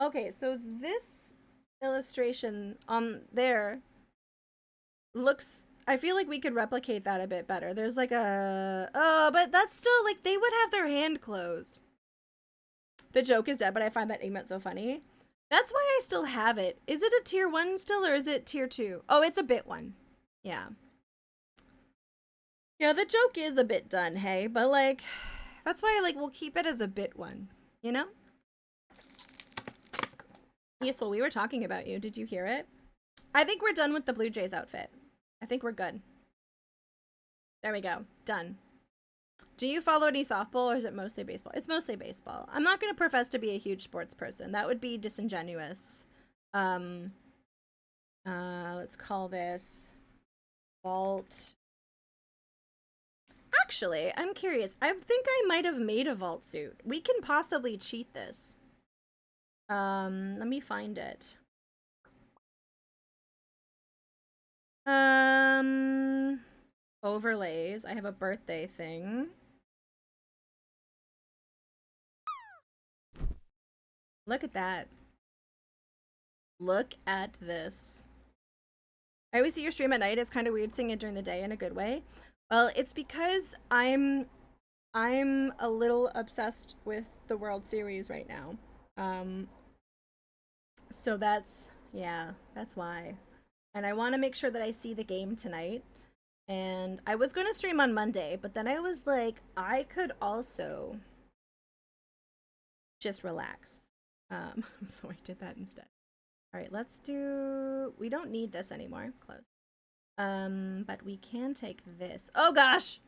Okay, so this illustration on there looks, I feel like we could replicate that a bit better. There's like a, oh, but that's still like, they would have their hand closed. The joke is dead, but I find that emote so funny. That's why I still have it. Is it a tier 1 still, or is it tier 2? Oh, it's a bit 1. Yeah. Yeah, the joke is a bit done, hey? But like, that's why like we'll keep it as a bit 1, you know? Yes, well, we were talking about you. Did you hear it? I think we're done with the Blue Jays outfit. I think we're good. There we go. Done. Do you follow any softball, or is it mostly baseball? It's mostly baseball. I'm not going to profess to be a huge sports person. That would be disingenuous. Let's call this vault. Actually, I'm curious. I think I might have made a vault suit. We can possibly cheat this. Let me find it. Overlays. I have a birthday thing. Look at that. Look at this. I always see your stream at night. It's kind of weird seeing it during the day in a good way. Well, it's because I'm a little obsessed with the World Series right now. So yeah, that's why. And I want to make sure that I see the game tonight. And I was going to stream on Monday, but then I was like, I could also just relax. So I did that instead. All right, we don't need this anymore. Close. But we can take this. Oh gosh!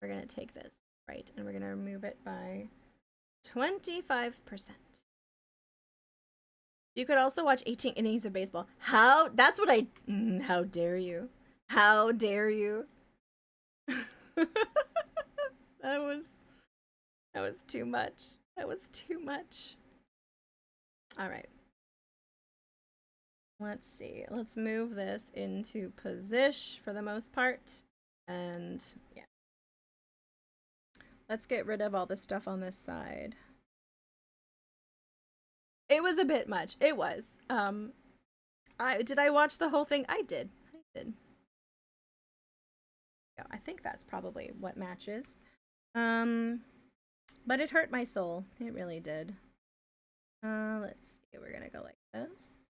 We're gonna take this, right, and we're gonna remove it by 25%. You could also watch 18 innings of baseball. How dare you? How dare you? That was too much. That was too much. All right. Let's see. Let's move this into position for the most part. And yeah. Let's get rid of all the stuff on this side. It was a bit much. It was. Did I watch the whole thing? I did. Yeah, I think that's probably what matches. But it hurt my soul. It really did. Let's see. We're gonna go like this.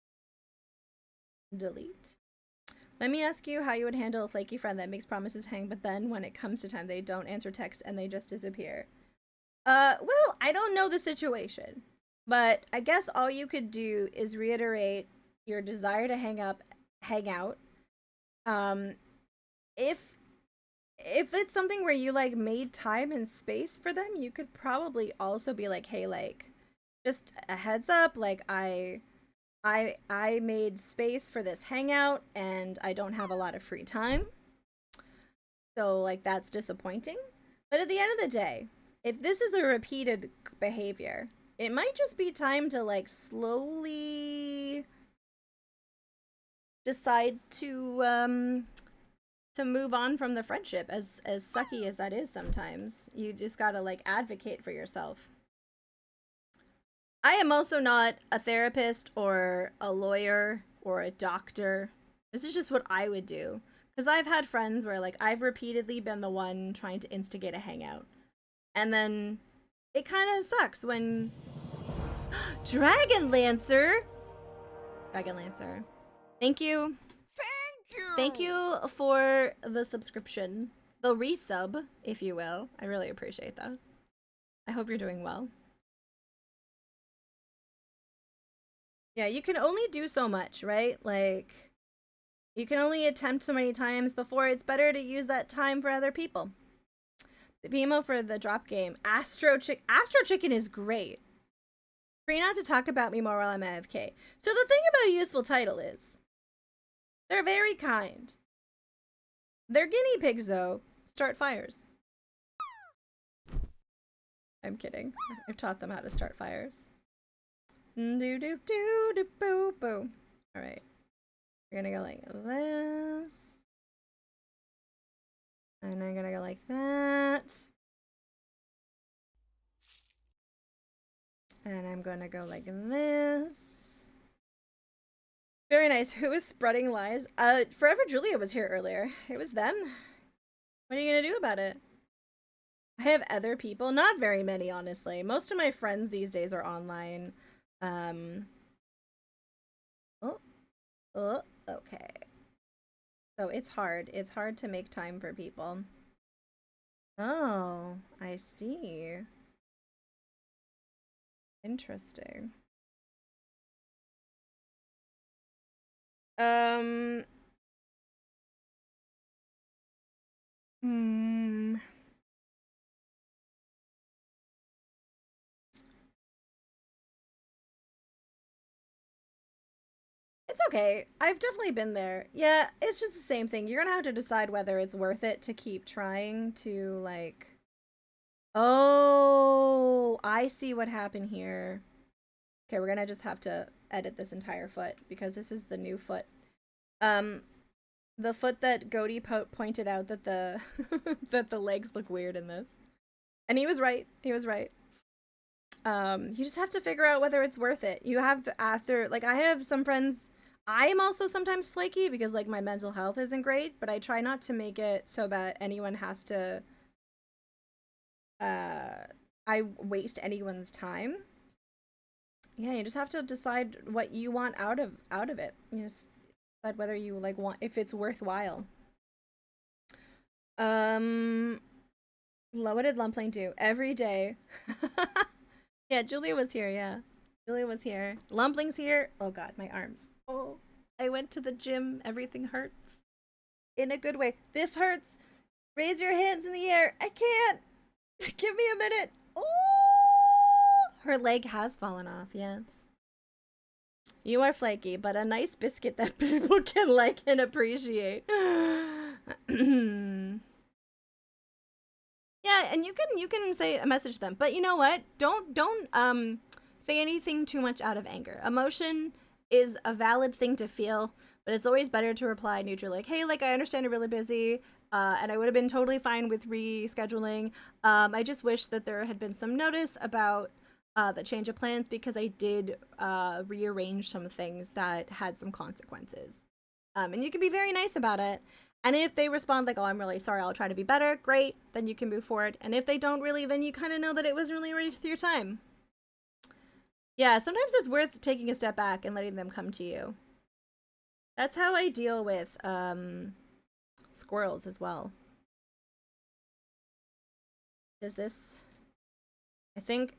Delete. Let me ask you how you would handle a flaky friend that makes promises hang, but then when it comes to time, they don't answer text and they just disappear. Well, I don't know the situation, but I guess all you could do is reiterate your desire to hang out. If it's something where you like made time and space for them, you could probably also be like, hey, like, just a heads up, like I made space for this hangout and I don't have a lot of free time. So like that's disappointing. But at the end of the day, if this is a repeated behavior, it might just be time to like slowly decide to move on from the friendship, as sucky as that is sometimes. You just gotta like advocate for yourself. I am also not a therapist or a lawyer or a doctor. This is just what I would do. Because I've had friends where like I've repeatedly been the one trying to instigate a hangout. And then it kind of sucks when Dragon Lancer. Thank you. Thank you for the subscription. The resub, if you will. I really appreciate that. I hope you're doing well. Yeah, you can only do so much, right? Like, you can only attempt so many times before it's better to use that time for other people. The BMO for the drop game. Astro Chicken is great. Free not to talk about me more while I'm AFK. So the thing about Useful Title is, they're very kind. They're guinea pigs, though. Start fires. I'm kidding. I've taught them how to start fires. Do-do-do-do-boo boo. Alright. We're gonna go like this. And I'm gonna go like that. And I'm gonna go like this. Very nice. Who is spreading lies? Forever Julia was here earlier. It was them. What are you gonna do about it? I have other people. Not very many, honestly. Most of my friends these days are online. Okay. So it's hard. It's hard to make time for people. Oh, I see. Interesting. It's okay. I've definitely been there. Yeah, it's just the same thing. You're gonna have to decide whether it's worth it to keep trying to, like... Oh, I see what happened here. Okay, we're gonna just have to edit this entire foot, because this is the new foot. The foot that Goaty pointed out that the that the legs look weird in this. And he was right. He was right. You just have to figure out whether it's worth it. You have after, like, I have some friends. I am also sometimes flaky because like my mental health isn't great, but I try not to make it so that anyone has to I waste anyone's time. Yeah, you just have to decide what you want out of it. You just decide whether you like want if it's worthwhile. What did Lumpling do? Every day. Yeah, Julia was here, yeah. Julia was here. Lumpling's here. Oh god, my arms. Oh, I went to the gym. Everything hurts. In a good way. This hurts. Raise your hands in the air. I can't. Give me a minute. Oh! Her leg has fallen off, yes. You are flaky, but a nice biscuit that people can like and appreciate. Yeah, and you can say a message to them, but you know what? Don't say anything too much out of anger. Emotion is a valid thing to feel, but it's always better to reply neutral, like, hey, like I understand you're really busy, and I would have been totally fine with rescheduling. I just wish that there had been some notice about the change of plans because I did rearrange some things that had some consequences. And you can be very nice about it. And if they respond like, oh, I'm really sorry, I'll try to be better, great, then you can move forward. And if they don't really, then you kind of know that it wasn't really worth your time. Yeah, sometimes it's worth taking a step back and letting them come to you. That's how I deal with squirrels as well. Is this... I think...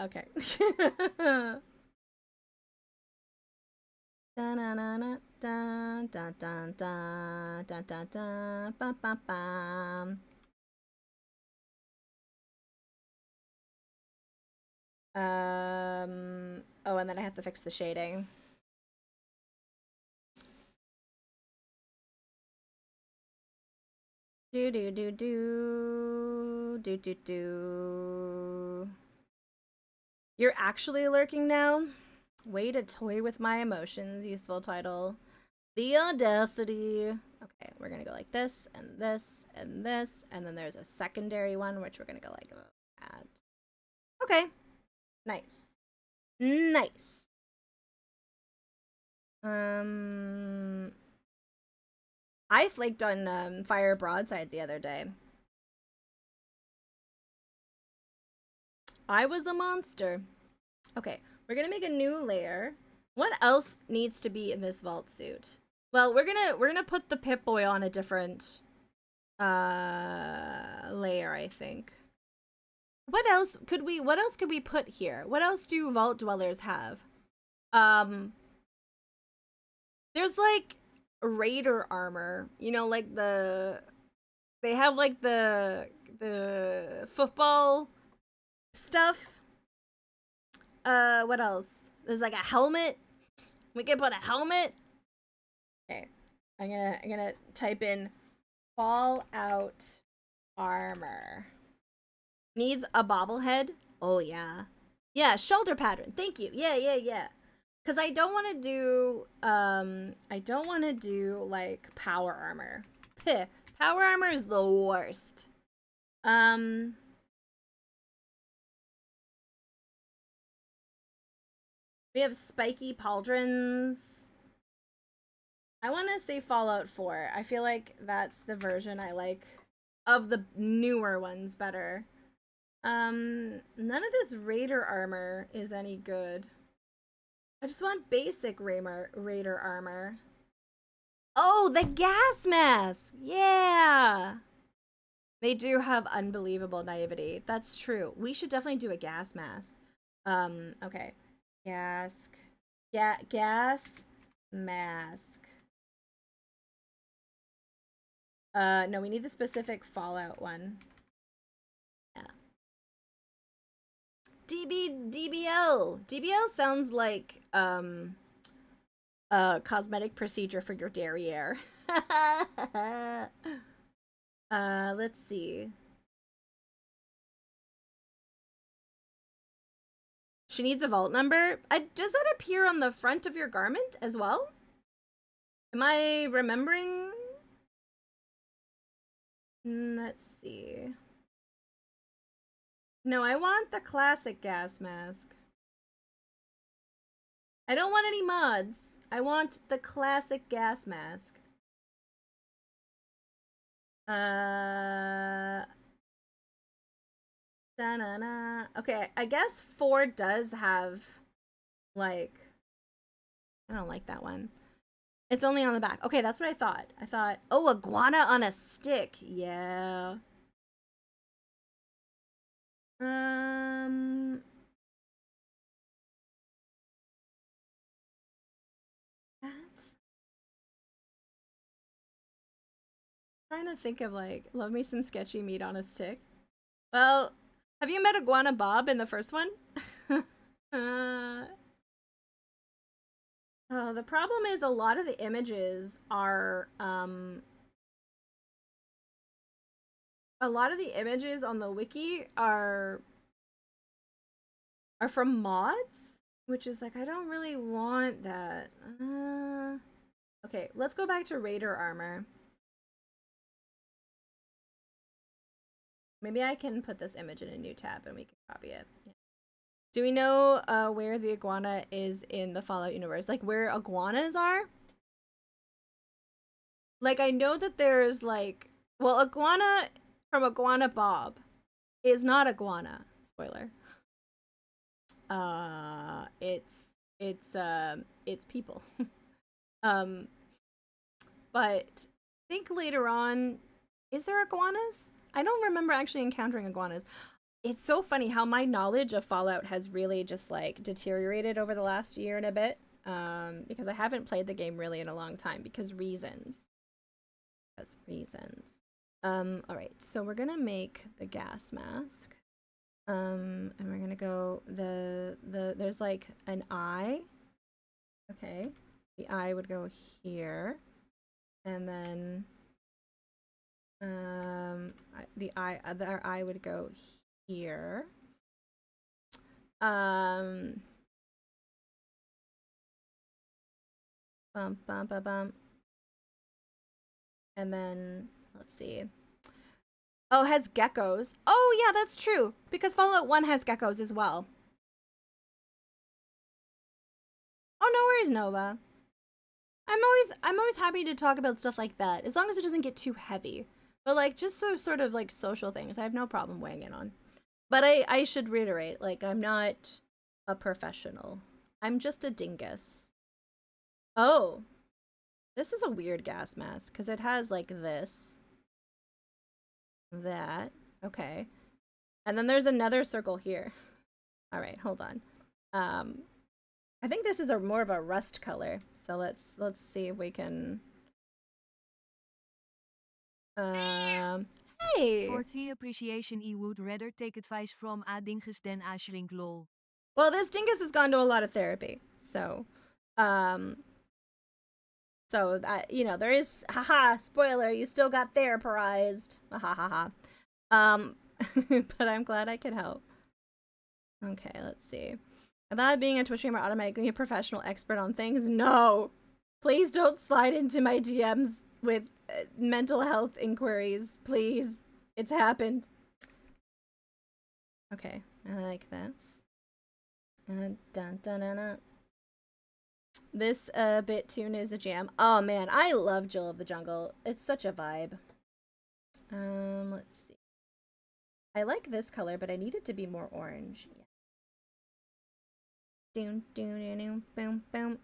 okay. Dun dun dun dun dun dun dun dun dun dun bum bum bum. Oh, and then I have to fix the shading. Do do do do do do do. You're actually lurking now? Way to toy with my emotions, useful title. The audacity. Okay, we're gonna go like this, and this, and this, and then there's a secondary one, which we're gonna go like that. Okay. Nice. Nice. I flaked on Fire Broadside the other day. I was a monster. Okay, we're gonna make a new layer. What else needs to be in this vault suit? Well, we're gonna put the Pip-Boy on a different layer, I think. What else could we put here? What else do vault dwellers have? There's like raider armor, you know, like they have like the football stuff. What else? There's like a helmet. We can put a helmet. Okay. I'm gonna type in Fallout armor. Needs a bobblehead. Oh yeah. Yeah, shoulder pattern. Thank you. Yeah. Cause I don't want to do like power armor. Pih. Power armor is the worst. We have spiky pauldrons. I want to say Fallout 4. I feel like that's the version I like of the newer ones better. None of this raider armor is any good. I just want basic raider armor. Oh, the gas mask! Yeah! They do have unbelievable naivety. That's true. We should definitely do a gas mask. Okay. Gas mask. No, we need the specific Fallout one. Yeah. DBL. DBL sounds like a cosmetic procedure for your derriere. Let's see. She needs a vault number. Does that appear on the front of your garment as well? Am I remembering? Let's see. No, I want the classic gas mask. I don't want any mods. I want the classic gas mask. Da-na-na. Okay, I guess 4 does have, like... I don't like that one. It's only on the back. Okay, that's what I thought. I thought, oh, iguana on a stick. Yeah. That? Trying to think of, like, love me some sketchy meat on a stick. Well, have you met Iguana Bob in the first one? Oh, the problem is a lot of the images are, a lot of the images on the wiki are from mods, which is like, I don't really want that. Okay, let's go back to Raider armor. Maybe I can put this image in a new tab and we can copy it. Yeah. Do we know where the iguana is in the Fallout universe? Like where iguanas are? Like I know that there's like, well, iguana from Iguana Bob is not iguana. Spoiler. It's people. But I think later on, is there iguanas? I don't remember actually encountering iguanas. It's so funny how my knowledge of Fallout has really just like deteriorated over the last year and a bit. Because I haven't played the game really in a long time because reasons. Alright, so we're gonna make the gas mask. And we're gonna go there's like an eye. Okay. The eye would go here. And then the other eye would go here. Bum bum bum bum. And then let's see. Oh, has geckos. Oh yeah, that's true. Because Fallout 1 has geckos as well. Oh, no worries, Nova. I'm always happy to talk about stuff like that, as long as it doesn't get too heavy. But like just so sort of like social things, I have no problem weighing in on. But I should reiterate, like I'm not a professional. I'm just a dingus. Oh. This is a weird gas mask because it has like this. That. Okay. And then there's another circle here. All right, hold on. I think this is more of a rust color. So let's see if we can. Hey.
For 3 appreciation, I would rather take advice from a dingus than a shrink lol.
Well, this dingus has gone to a lot of therapy, so you know, there is, haha, spoiler, you still got therapized, ha ha ha. But I'm glad I could help. Okay, let's see. About being a Twitch streamer automatically a professional expert on things? No! Please don't slide into my DMs with mental health inquiries, please. It's happened. Okay, I like this. Dun dun dun dun. This bit tune is a jam. Oh man, I love Jill of the Jungle. It's such a vibe. Let's see. I like this color, but I need it to be more orange. Yeah. Doom doom doom doom boom boom.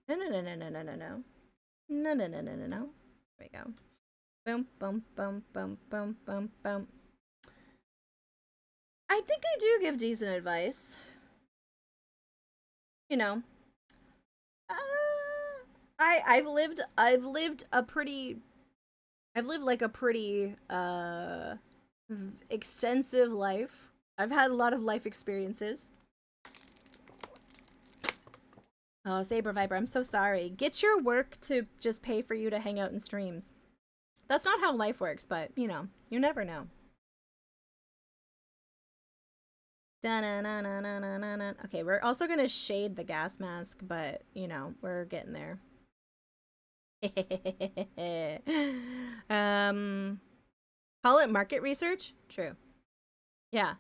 No no no no no no no no. No no no no no no. There we go. Boom boom boom boom boom boom boom. I think I do give decent advice. You know. I've lived like a pretty extensive life. I've had a lot of life experiences. Oh, Saber Viper, I'm so sorry. Get your work to just pay for you to hang out in streams. That's not how life works, but you know, you never know. Okay, we're also gonna shade the gas mask, but you know, we're getting there. Call it market research? True. Yeah.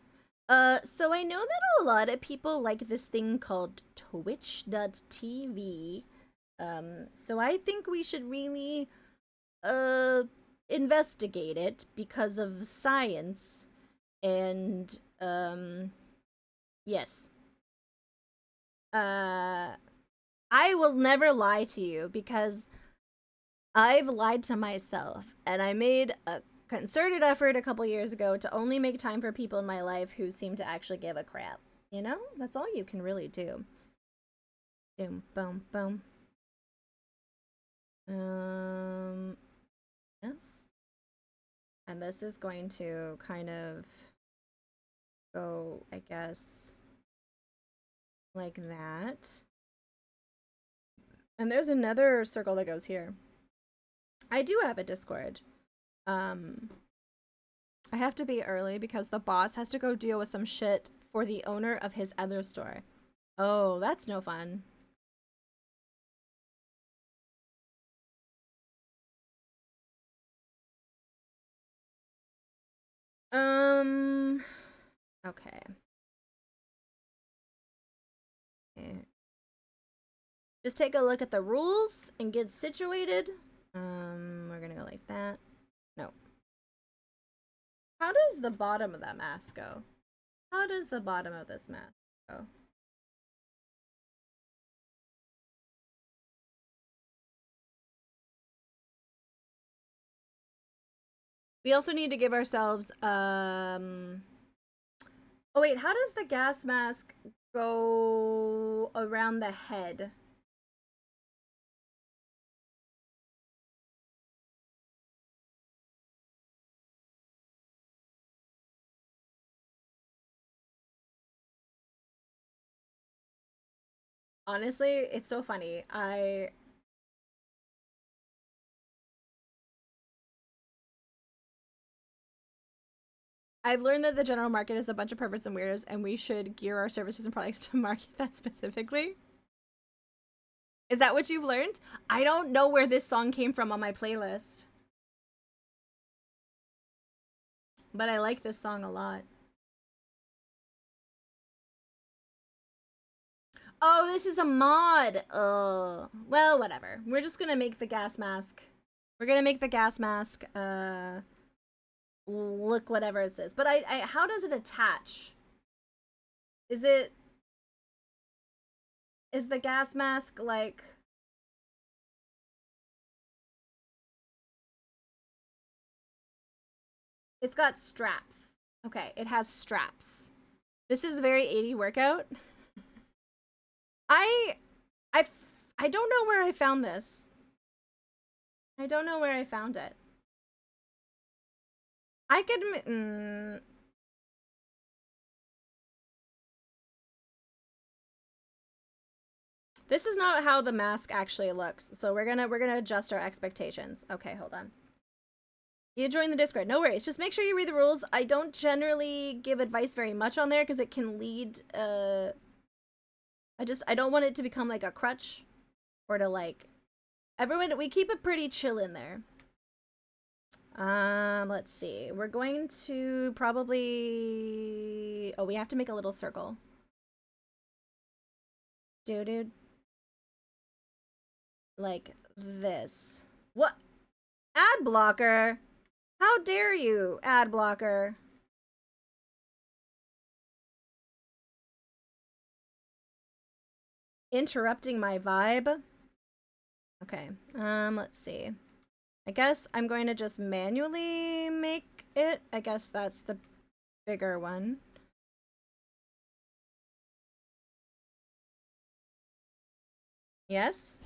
So I know that a lot of people like this thing called Twitch.tv. So I think we should really investigate it because of science. And, yes. I will never lie to you because I've lied to myself, and I made a concerted effort a couple years ago to only make time for people in my life who seem to actually give a crap. You know? That's all you can really do. Boom, boom, boom. Yes. And this is going to kind of go, I guess, like that. And there's another circle that goes here. I do have a Discord. I have to be early because the boss has to go deal with some shit for the owner of his other store. Oh, that's no fun. Okay. Just take a look at the rules and get situated. We're gonna go like that. No. How does the bottom of that mask go? How does the bottom of this mask go? We also need to give ourselves, oh wait, how does the gas mask go around the head? Honestly, it's so funny. I've learned that the general market is a bunch of perverts and weirdos, and we should gear our services and products to market that specifically. Is that what you've learned? I don't know where this song came from on my playlist. But I like this song a lot. Oh, this is a mod. Well, whatever. We're just gonna make the gas mask. We're gonna make the gas mask, look whatever it says. But how does it attach? Is the gas mask like... It's got straps. Okay, it has straps. This is a very 80 workout. I don't know where I found this. I don't know where I found it. I could... This is not how the mask actually looks, so we're gonna adjust our expectations. Okay, hold on. You joined the Discord. No worries. Just make sure you read the rules. I don't generally give advice very much on there because it can lead... I don't want it to become like a crutch or to like... Everyone, we keep it pretty chill in there. Let's see. We're going to probably... Oh, we have to make a little circle. Dude. Like this. What? Ad blocker? How dare you, ad blocker? Interrupting my vibe? Okay, let's see. I guess I'm going to just manually make it. I guess that's the bigger one. Yes?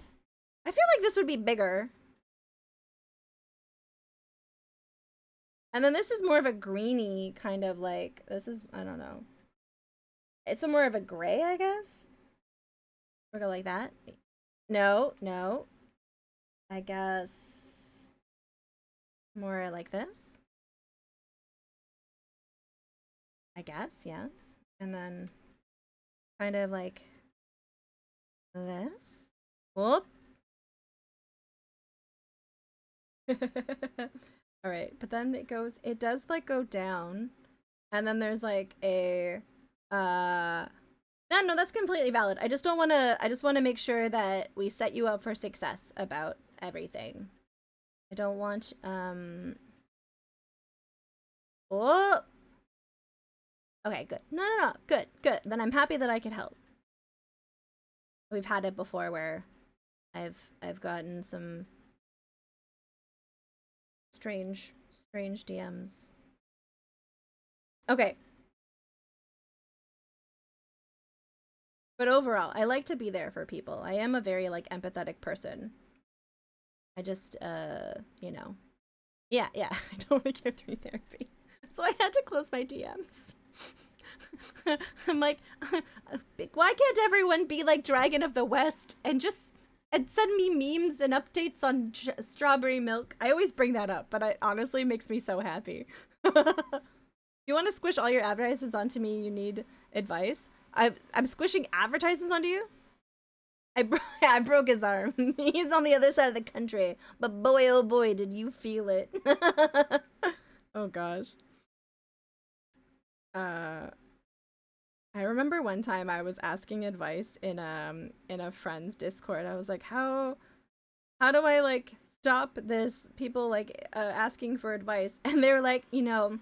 I feel like this would be bigger. And then this is more of a greeny kind of like, this is, I don't know. It's a more of a gray, I guess. We'll go like that. No. I guess more like this. I guess, yes. And then kind of like this. Whoop. All right, but then it does like go down, and then there's like a no, that's completely valid. I just want to make sure that we set you up for success about everything. I don't want, oh! Okay, good. No. Good. Then I'm happy that I could help. We've had it before where I've gotten some strange DMs. Okay. But overall, I like to be there for people. I am a very, like, empathetic person. I just, you know. Yeah, I don't want to give 3 therapy. So I had to close my DMs. I'm like, why can't everyone be like Dragon of the West and just send me memes and updates on strawberry milk? I always bring that up, but it honestly makes me so happy. You want to squish all your advertisements onto me? You need advice. I'm squishing advertisements onto you. I broke his arm. He's on the other side of the country, but boy, oh boy, did you feel it. Oh gosh. I remember one time I was asking advice in a friend's Discord. I was like, how do I like stop this people like asking for advice? And they were like, you know,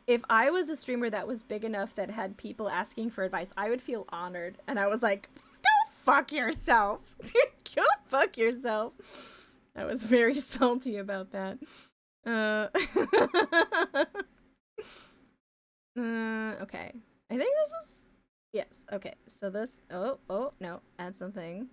if I was a streamer that was big enough that had people asking for advice, I would feel honored. And I was like, go fuck yourself. Go fuck yourself. I was very salty about that. Okay. I think this is... Yes, okay. So this... Oh, no. Add something.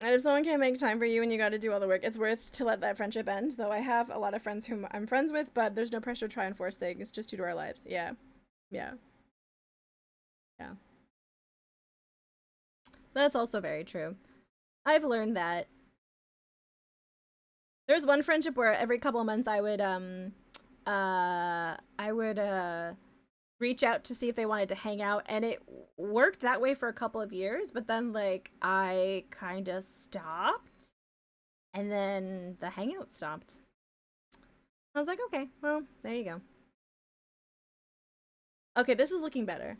And if someone can't make time for you and you gotta do all the work, it's worth to let that friendship end. Though I have a lot of friends whom I'm friends with, but there's no pressure to try and force things, just due to our lives. Yeah. That's also very true. I've learned that. There's one friendship where every couple of months I would reach out to see if they wanted to hang out, and it worked that way for a couple of years, but then like I kind of stopped, and then the hangout stopped. I was like, okay, well, there you go. Okay, this is looking better.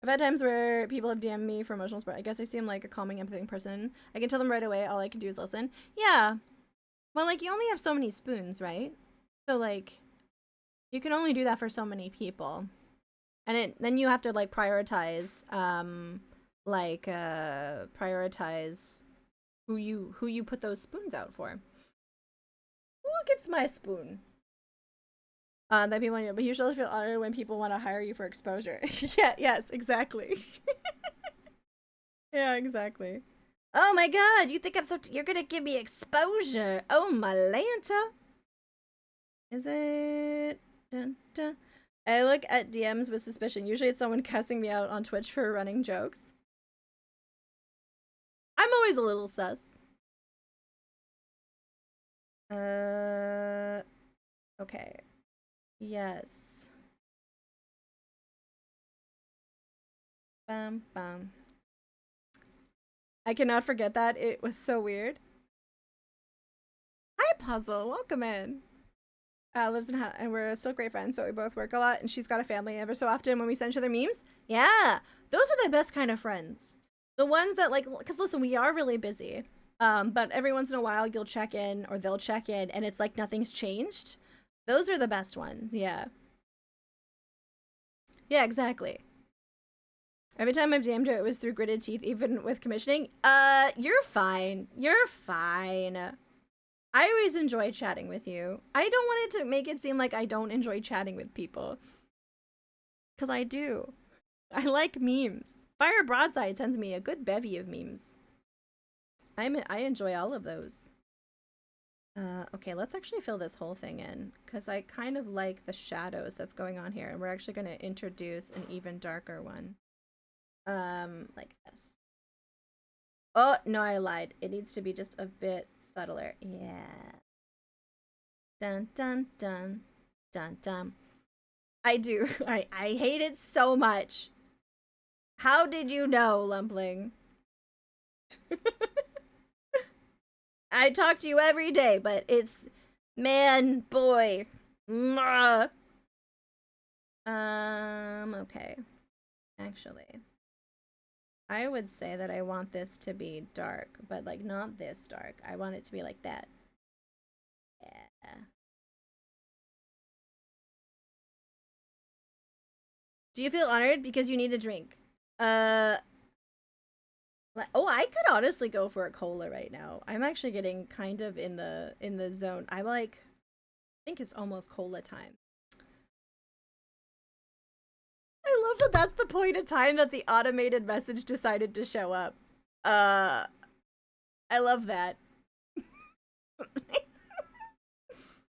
I've had times where people have DM'd me for emotional support. I guess I seem like a calming, empathetic person. I can tell them right away. All I can do is listen. Yeah. Well, like, you only have so many spoons, right? So, like, you can only do that for so many people. And then you have to, like, prioritize, prioritize who you put those spoons out for. Look, it's my spoon. That people, but you should feel honored when people want to hire you for exposure. Yes, exactly. Yeah, exactly. Oh my god, you think I'm so... You're gonna give me exposure. Oh my Lanta. Is it... Dun, dun. I look at DMs with suspicion. Usually it's someone cussing me out on Twitch for running jokes. I'm always a little sus. Okay. Yes. Bum. I cannot forget that. It was so weird. Hi, Puzzle. Welcome in. Lives in and we're still great friends, but we both work a lot, and she's got a family. Ever so often when we send each other memes, yeah, those are the best kind of friends. The ones that like, because listen, we are really busy, but every once in a while you'll check in or they'll check in, and it's like nothing's changed. Those are the best ones. Yeah, exactly. Every time I've DM'd her, it was through gritted teeth, even with commissioning. You're fine. You're fine. I always enjoy chatting with you. I don't want it to make it seem like I don't enjoy chatting with people. Because I do. I like memes. Fire Broadside sends me a good bevy of memes. I enjoy all of those. Okay, let's actually fill this whole thing in. Because I kind of like the shadows that's going on here. And we're actually going to introduce an even darker one. Like this. Oh, no, I lied. It needs to be just a bit subtler. Yeah. Dun dun dun dun dun. I do. I hate it so much. How did you know, Lumpling? I talk to you every day, but it's man, boy. Okay. Actually, I would say that I want this to be dark, but like not this dark. I want it to be like that. Do you feel honored because you need a drink? Oh, I could honestly go for a cola right now. I'm actually getting kind of in the zone. I think it's almost cola time. I love that that's the point of time that the automated message decided to show up. I love that.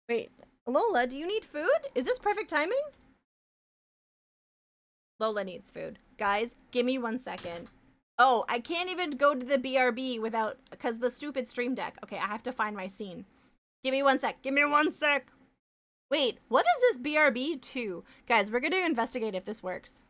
Wait, Lola, do you need food? Is this perfect timing? Lola needs food. Guys, give me 1 second. Oh, I can't even go to the BRB without, because the stupid stream deck. Okay, I have to find my scene. Give me 1 sec. Give me 1 sec. Wait, what is this BRB 2? Guys, we're going to investigate if this works.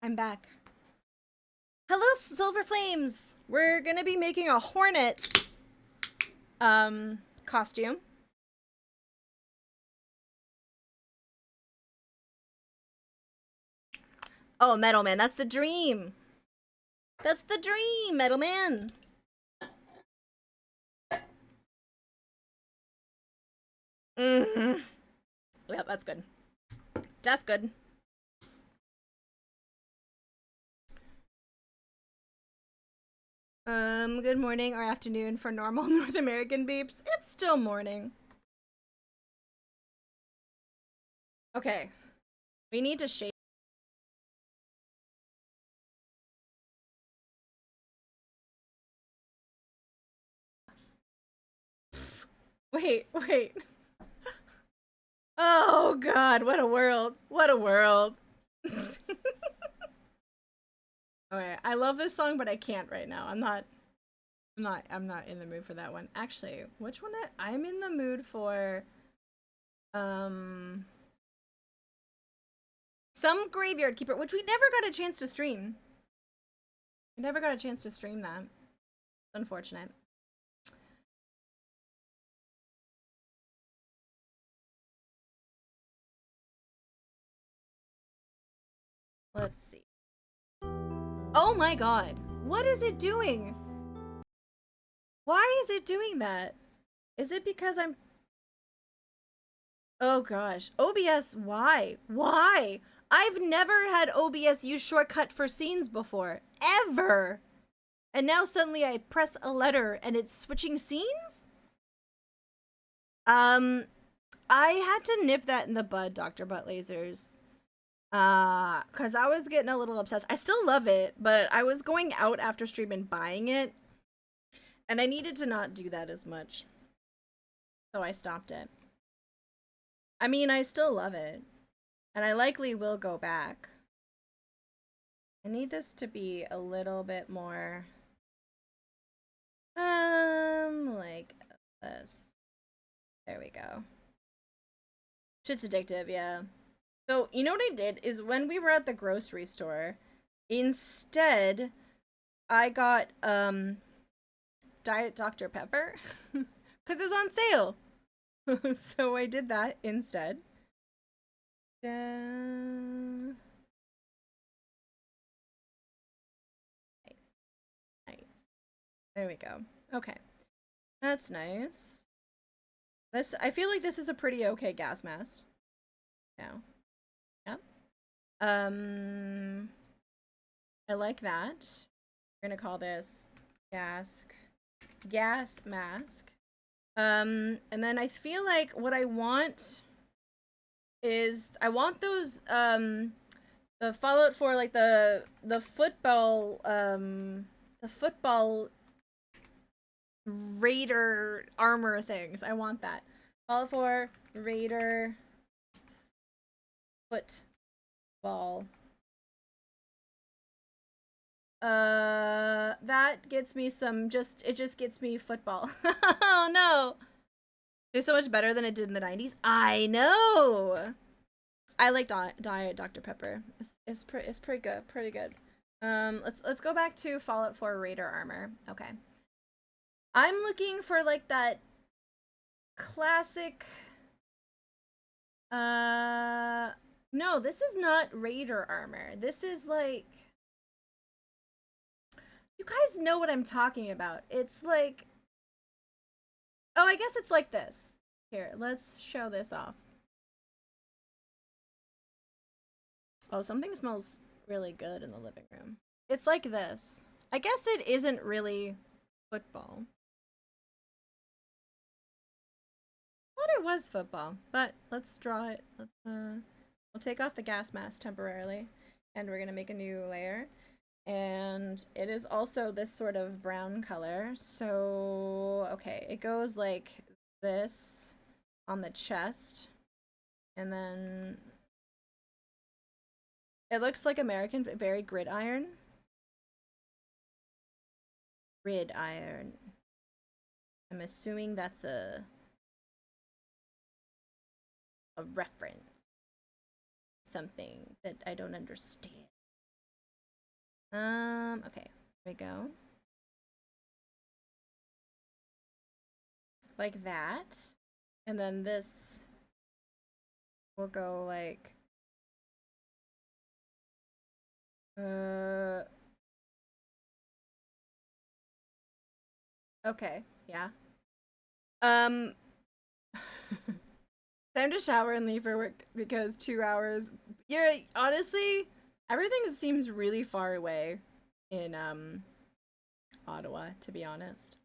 I'm back. Hello, Silver Flames! We're gonna be making a Hornet costume. Oh, Metal Man, that's the dream! That's the dream, Metal Man! Mm-hmm. Yep, that's good. That's good. Good morning or afternoon for normal North American beeps. It's still morning. Okay. We need to shape. Wait. Oh god, what a world. What a world. Okay, I love this song, but I can't right now. I'm not in the mood for that one. Actually, which one? I'm in the mood for some Graveyard Keeper, which we never got a chance to stream. We never got a chance to stream that. Unfortunate. Let's see. Oh my god. What is it doing? Why is it doing that? Is it because I'm... Oh gosh. OBS, why? Why? I've never had OBS use shortcut for scenes before. Ever! And now suddenly I press a letter and it's switching scenes? I had to nip that in the bud, Dr. Butt Lasers. Cause I was getting a little obsessed. I still love it, but I was going out after stream and buying it. And I needed to not do that as much. So I stopped it. I mean, I still love it. And I likely will go back. I need this to be a little bit more... like this. There we go. Shit's addictive, yeah. So, you know what I did is when we were at the grocery store, instead I got Diet Dr. Pepper cuz it was on sale. So I did that instead. Nice. Nice. There we go. Okay. That's nice. This I feel like this is a pretty okay gas mask now. Yep. I like that. We're gonna call this gas mask. And then I feel like what I want is I want those the Fallout 4 like the football Raider armor things. I want that. Fallout 4 Raider football. That gets me some it just gets me football. Oh no. It's so much better than it did in the 90s. I know. I like Diet Dr. Pepper. It's pretty good, pretty good. Let's go back to Fallout 4 Raider armor. Okay. I'm looking for like that classic no, this is not Raider armor. This is like you guys know what I'm talking about. It's like oh, I guess it's like this. Here, let's show this off. Oh, something smells really good in the living room. It's like this. I guess it isn't really football. I thought it was football, but let's draw it. We'll take off the gas mask temporarily, and we're gonna make a new layer. And it is also this sort of brown color. So, okay, it goes like this on the chest, and then it looks like American, but very gridiron. Gridiron. I'm assuming that's a reference. Something that I don't understand. Okay, here we go. Like that. And then this will go like okay, yeah. Time to shower and leave for work because 2 hours. Yeah, honestly, everything seems really far away in Ottawa, to be honest.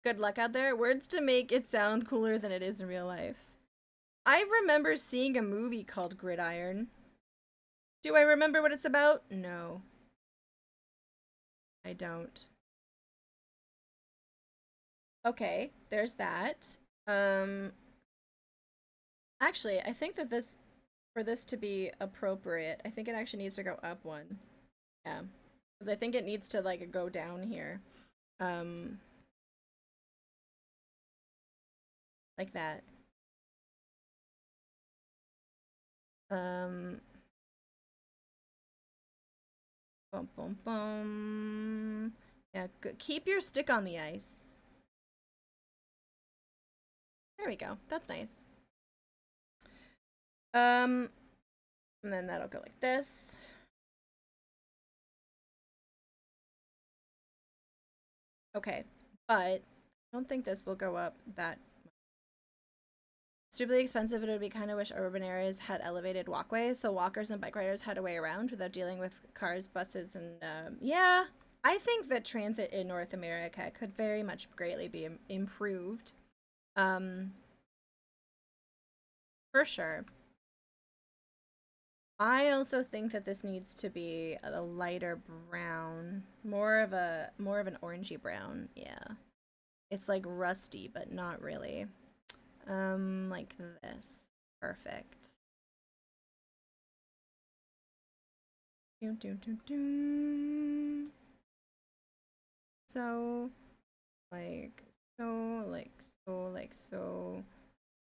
Good luck out there. Words to make it sound cooler than it is in real life. I remember seeing a movie called Gridiron. Do I remember what it's about? No. I don't. Okay, there's that. Actually, I think that for this to be appropriate, I think it actually needs to go up one. Yeah. Because I think it needs to like go down here. Like that. Bum bum bum. Yeah, good. Keep your stick on the ice. There we go. That's nice. And then that'll go like this. Okay, but I don't think this will go up that much. Stupidly expensive, it would be kind of wish urban areas had elevated walkways so walkers and bike riders had a way around without dealing with cars, buses, and yeah. I think that transit in North America could very much greatly be improved. For sure. I also think that this needs to be a lighter brown, more of an orangey brown. Yeah. It's like rusty, but not really. Like this. Perfect. Doom, doom, doom, doom. So, like so, like so, like so.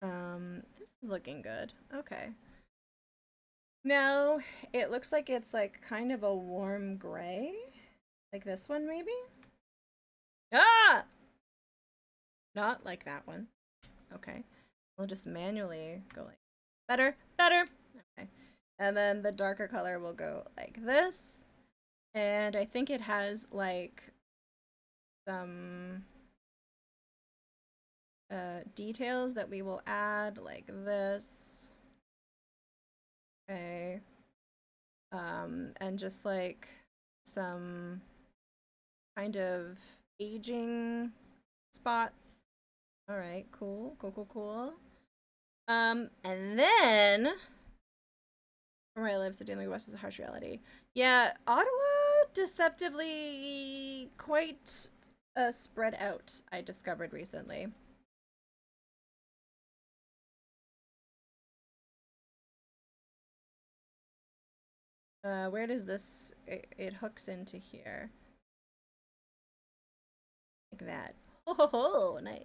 This is looking good. Okay. Now, it looks like it's like kind of a warm gray. Like this one, maybe? Ah! Not like that one. Okay. We'll just manually go like better, better. Okay. And then the darker color will go like this. And I think it has like some details that we will add like this. Okay. And just like some kind of aging spots. All right, cool, cool, cool, cool. And then from where I live, so dealing with West is a harsh reality. Yeah, Ottawa deceptively quite spread out, I discovered recently. Where does this it hooks into here? Like that. Oh, nice.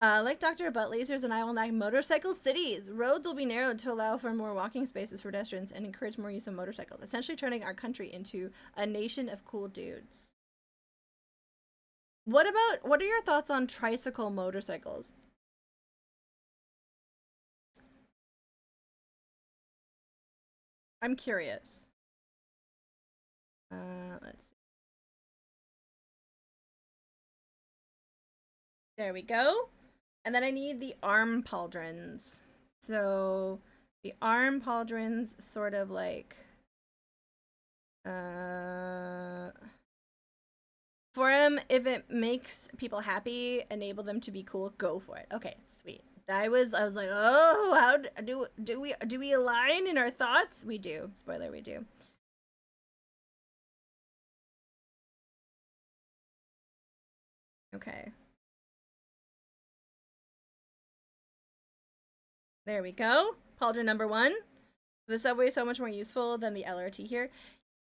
Like Dr. Butt, lasers and I will enact motorcycle cities. Roads will be narrowed to allow for more walking spaces for pedestrians and encourage more use of motorcycles, essentially turning our country into a nation of cool dudes. What are your thoughts on tricycle motorcycles? I'm curious. Let's see. There we go. And then I need the arm pauldrons. So the arm pauldrons sort of like for him, if it makes people happy, enable them to be cool, go for it. Okay, sweet. I was like, oh, how do we align in our thoughts? We do. Spoiler, we do. Okay. There we go. Pauldron number 1. The subway is so much more useful than the LRT here.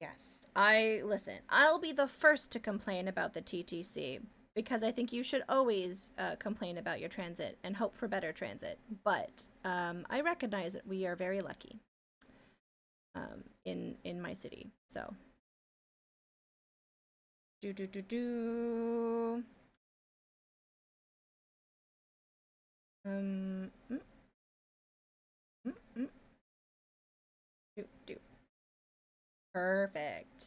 Yes. Listen, I'll be the first to complain about the TTC because I think you should always complain about your transit and hope for better transit. But I recognize that we are very lucky in my city. So do. Mm, mm, mm. Do. Perfect.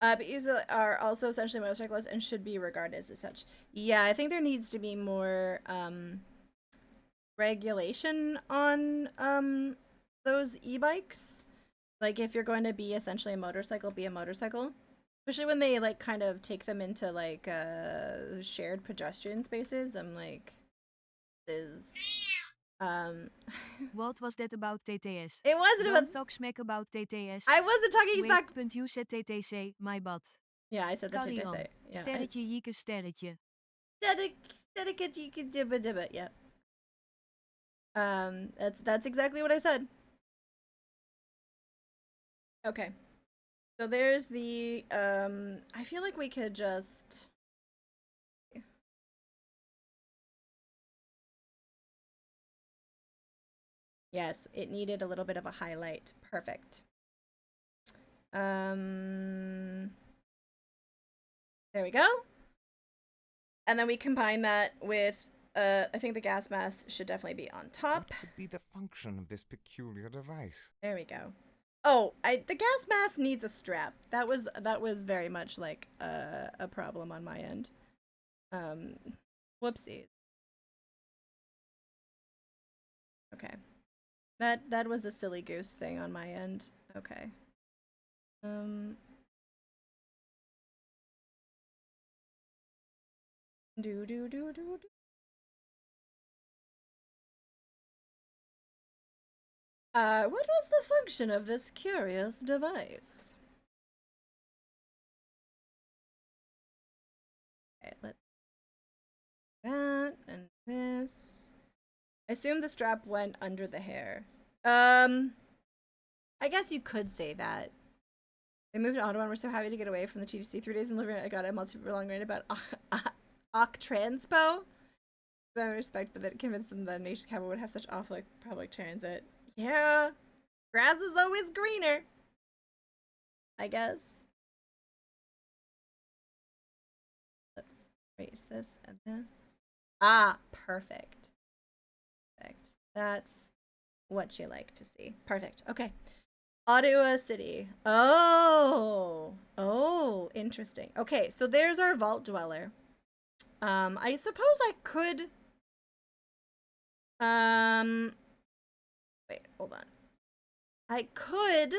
But usually are also essentially motorcyclists and should be regarded as such. Yeah, I think there needs to be more regulation on those e-bikes. Like if you're going to be essentially a motorcycle, be a motorcycle. Especially when they like kind of take them into like shared pedestrian spaces. I'm like, this
What was that about TTS?
it wasn't
Don't
about
talk smack about TTS.
I wasn't talking smack.
Wait, you said TTC, my bad.
Yeah, I said the
Carry
TTC.
on.
Yeah.
Sterretje, Jieke, sterretje.
Yeah. That's exactly what I said. Okay. So there's the I feel like we could just yes, it needed a little bit of a highlight. Perfect. There we go. And then we combine that with I think the gas mask should definitely be on top.
What could be the function of this peculiar device?
There we go. Oh, the gas mask needs a strap. That was very much like a problem on my end. Whoopsies. Okay. That was a silly goose thing on my end. Okay. Do. What was the function of this curious device? Okay, let's that and this. I assume the strap went under the hair. I guess you could say that. We moved to Ottawa and we're so happy to get away from the TTC. 3 days in living, I got a multi-long rant about Transpo. I respect that it convinced them that Nation Capital would have such awful like, public transit. Yeah. Grass is always greener, I guess. Let's erase this and this. Ah, perfect. Perfect. That's what you like to see. Perfect. Okay. Ottawa City. Oh. Oh, interesting. Okay, so there's our vault dweller. I suppose I could wait, hold on. I could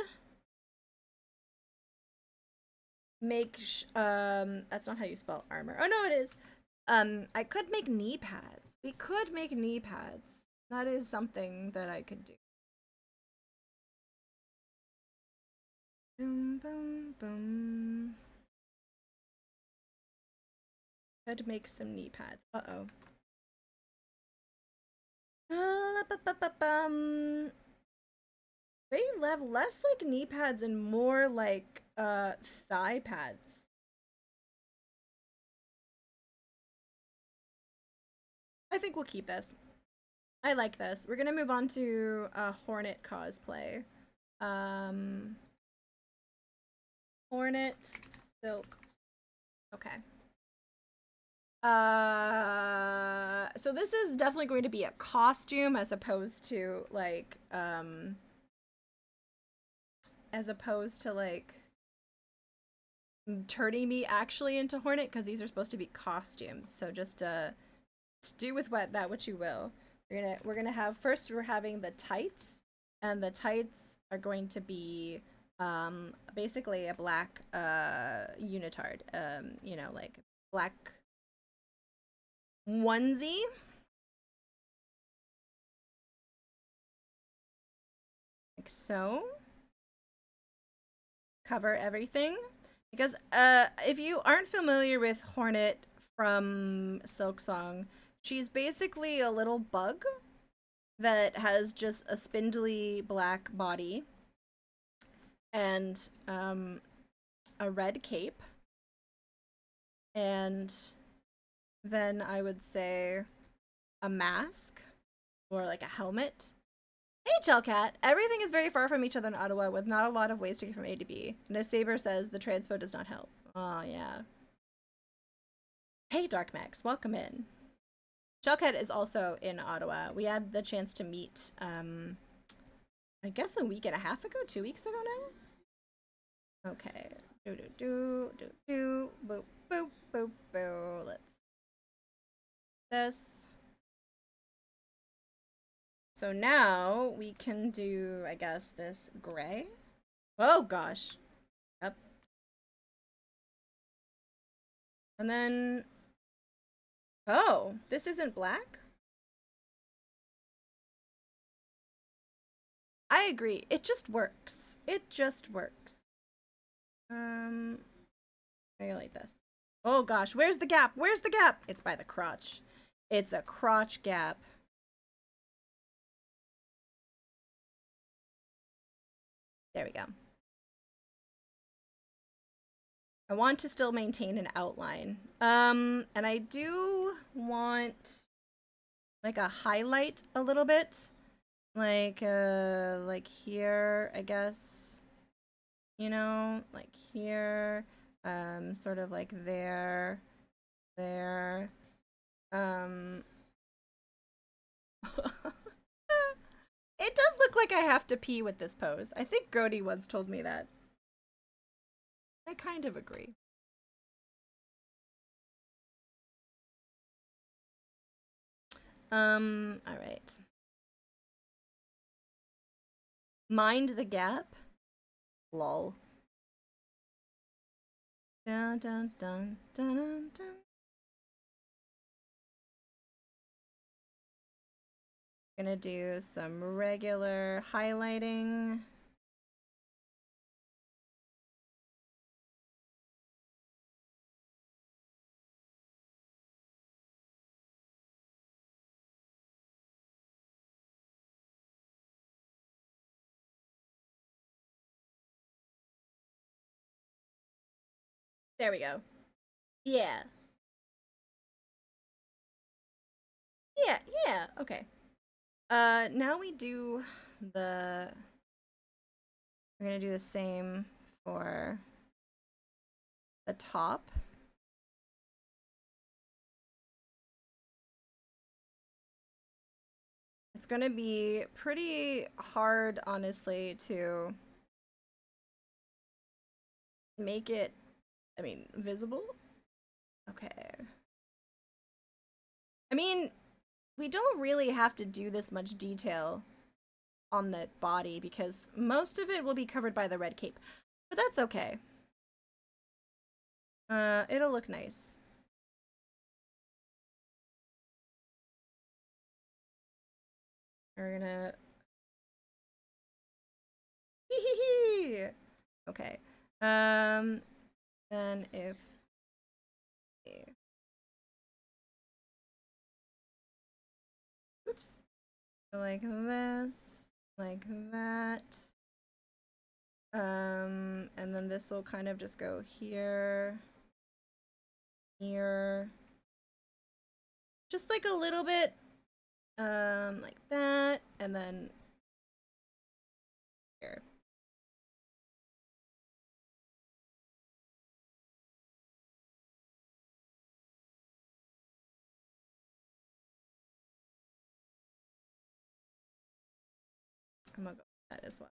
make that's not how you spell armor. Oh no, it is. I could make knee pads. We could make knee pads. That is something that I could do. Boom, boom, boom. Could make some knee pads. Uh-oh. They have less like knee pads and more like thigh pads. I think we'll keep this. I like this. We're gonna move on to Hornet cosplay. Hornet silk. Okay. So this is definitely going to be a costume as opposed to like turning me actually into Hornet, because these are supposed to be costumes. So just do with what you will. We're gonna have, first we're having the tights, and the tights are going to be basically a black unitard, you know, like black onesie. Like so. Cover everything. Because if you aren't familiar with Hornet from Silksong, she's basically a little bug that has just a spindly black body and a red cape, and then I would say a mask or like a helmet. Hey, Chelcat! Everything is very far from each other in Ottawa with not a lot of ways to get from A to B. And as Saber says, the transpo does not help. Oh, yeah. Hey, Dark Max, welcome in. Chelcat is also in Ottawa. We had the chance to meet, I guess a week and a half ago? 2 weeks ago now? Okay. Boop, boop, boop, boop. Let's... this. So now we can do, I guess, this gray. Oh gosh. Yep. And then, oh, this isn't black? I agree. It just works. It just works. I like this. Oh gosh, where's the gap? Where's the gap? It's by the crotch. It's a crotch gap. There we go. I want to still maintain an outline. And I do want like a highlight a little bit. Like here, I guess. You know, like here, sort of like there. It does look like I have to pee with this pose. I think Grody once told me that. I kind of agree. All right. Mind the gap? Lol. Dun dun dun dun dun dun. Gonna do some regular highlighting. There we go. Yeah. Yeah, okay. Now we do the We're gonna do the same for the top. It's gonna be pretty hard, honestly, to make it, I mean, visible. Okay. I mean, we don't really have to do this much detail on the body because most of it will be covered by the red cape, but that's okay. It'll look nice. We're gonna okay. Then if oops, like this, like that. And then this will kind of just go here, here, just like a little bit, like that, and then here. I'm gonna go with that as well.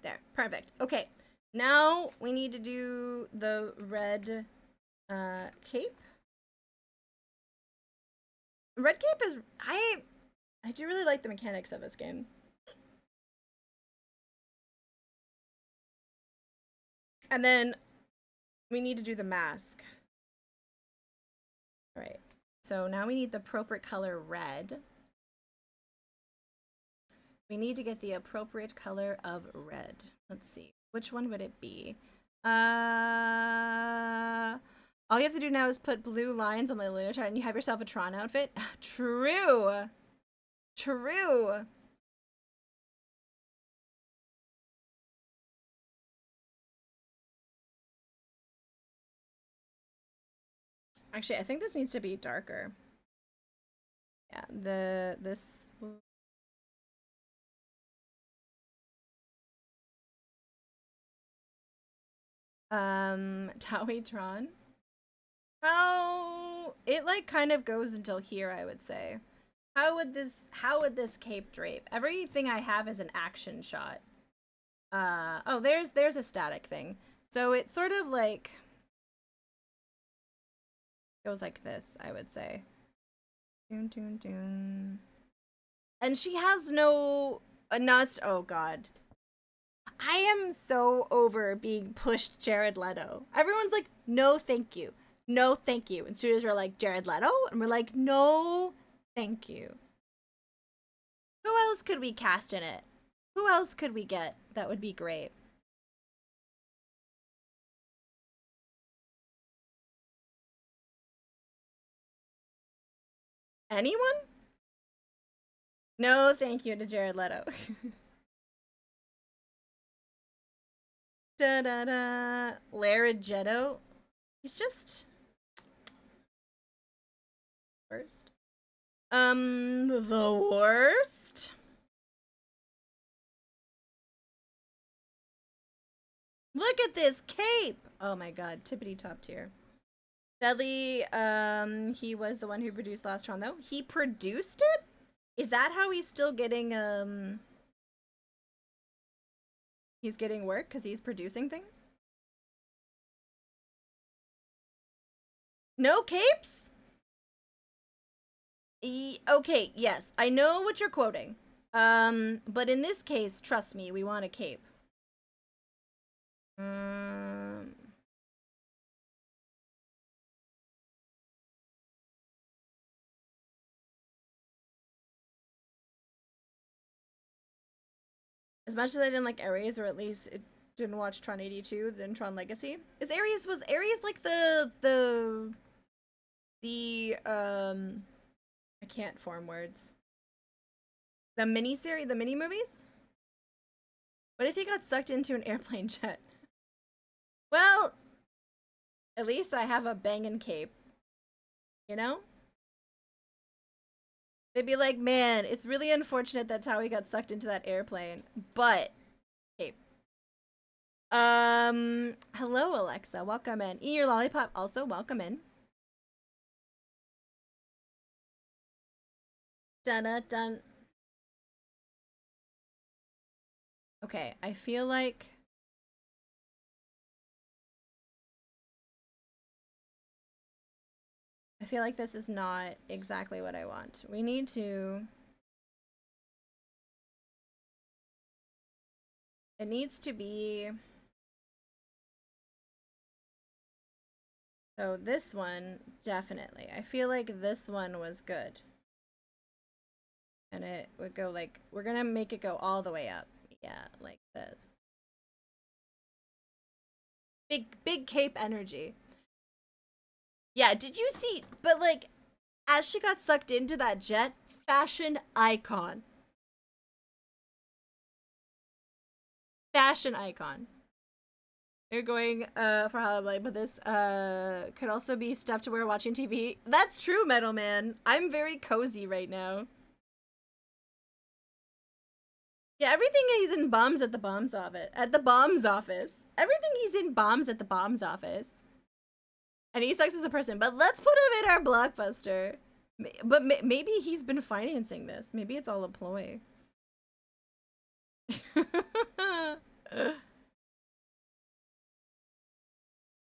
There, perfect. Okay, now we need to do the red cape. Red cape is I do really like the mechanics of this game. And then we need to do the mask. All right. So now we need the appropriate color red. We need to get the appropriate color of red. Let's see. Which one would it be? All you have to do now is put blue lines on the leotard and you have yourself a Tron outfit. True. True. Actually, I think this needs to be darker. Yeah, this Tawitron. How it like kind of goes until here, I would say. How would this cape drape? Everything I have is an action shot. Oh, there's a static thing. So it's sort of like goes like this, I would say. Doon, doon, doon. And she has no nuts. Oh god. I am so over being pushed Jared Leto. Everyone's like, no thank you. No thank you. And studios are like, Jared Leto? And we're like, no thank you. Who else could we cast in it? Who else could we get that would be great? Anyone? No thank you to Jared Leto. Da da da. Larighetto. He's just worst. The worst. Look at this cape. Oh my god, tippity top tier. Dudley, he was the one who produced Last Tron though. He produced it? Is that how he's still getting he's getting work because he's producing things? No capes? Okay, yes, I know what you're quoting. But in this case, trust me, we want a cape. As much as I didn't like Ares, or at least it didn't watch Tron 82, then Tron Legacy. Was Ares like the I can't form words. The mini-series, the mini-movies? What if he got sucked into an airplane jet? Well, At least I have a banging cape. You know? They'd be like, man, it's really unfortunate that Taui got sucked into that airplane, but cape. Hello Alexa, welcome in. Eat your lollipop, also welcome in. Dun dun. Okay, I feel like this is not exactly what I want. We need to... It needs to be... So this one, definitely. I feel like this one was good. And it would go like... We're gonna make it go all the way up. Yeah, like this. Big cape energy. Yeah, did you see? But like, as she got sucked into that jet, fashion icon. Fashion icon. You're going for Holiday, but this could also be stuff to wear watching TV. That's true, Metal Man. I'm very cozy right now. Yeah, everything he's in bombs at the bombs office. At the bombs office. Everything he's in bombs at the bombs office. And he sucks as a person, but let's put him in our blockbuster. But maybe he's been financing this. Maybe it's all a ploy.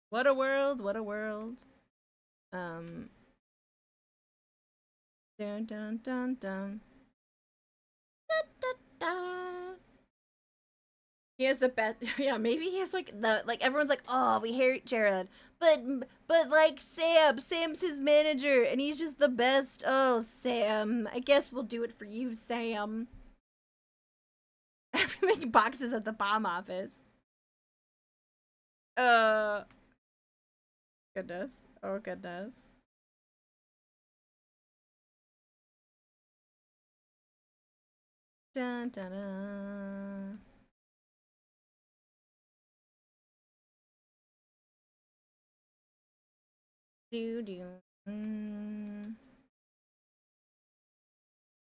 What a world, what a world. Dun dun dun dun. Da, da, da. He has the best. Yeah, maybe he has like the everyone's like, oh, we hate Jared, but like Sam's his manager, and he's just the best. Oh, Sam, I guess we'll do it for you, Sam. Everything boxes at the bomb office. Goodness. Oh goodness. Dun dun dun.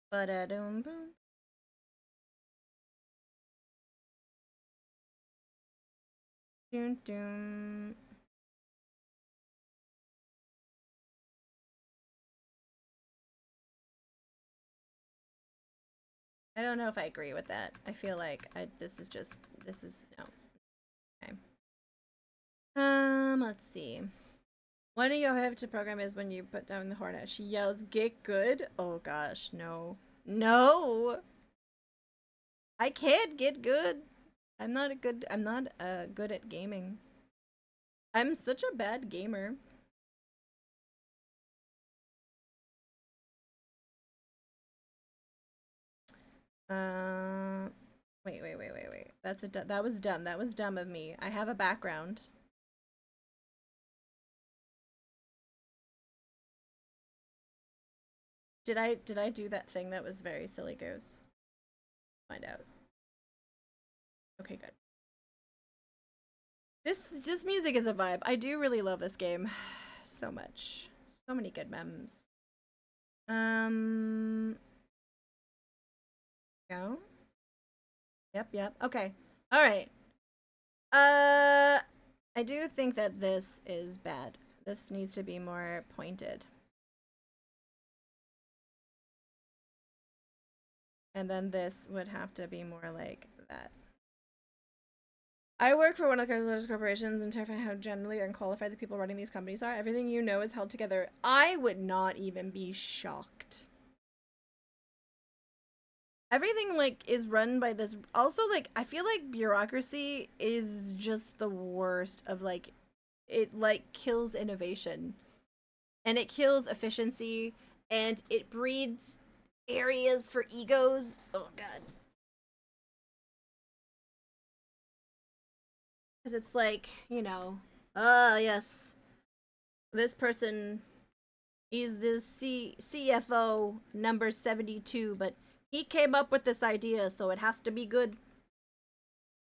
Ba-da-dum boom. Dun dun. I don't know if I agree with that. I feel like this is no. Okay. Let's see. One of your favorite program is when you put down the hornet. She yells, "Get good." Oh gosh, no. No. I can't get good. I'm not good at gaming. I'm such a bad gamer. Wait. That was dumb. That was dumb of me. I have a background. Did I do that thing that was very silly, Goose? Find out. Okay, good. This music is a vibe. I do really love this game so much. So many good memes. Go. Yep. Okay. All right. I do think that this is bad. This needs to be more pointed. And then this would have to be more like that. I work for one of the largest corporations and terrified how generally unqualified the people running these companies are. Everything you know is held together. I would not even be shocked. Everything like is run by this. Also, like, I feel like bureaucracy is just the worst of like, it like kills innovation and it kills efficiency and it breeds areas for egos. Oh god. Because it's like, you know, yes, this person is the CFO number 72, but he came up with this idea, so it has to be good.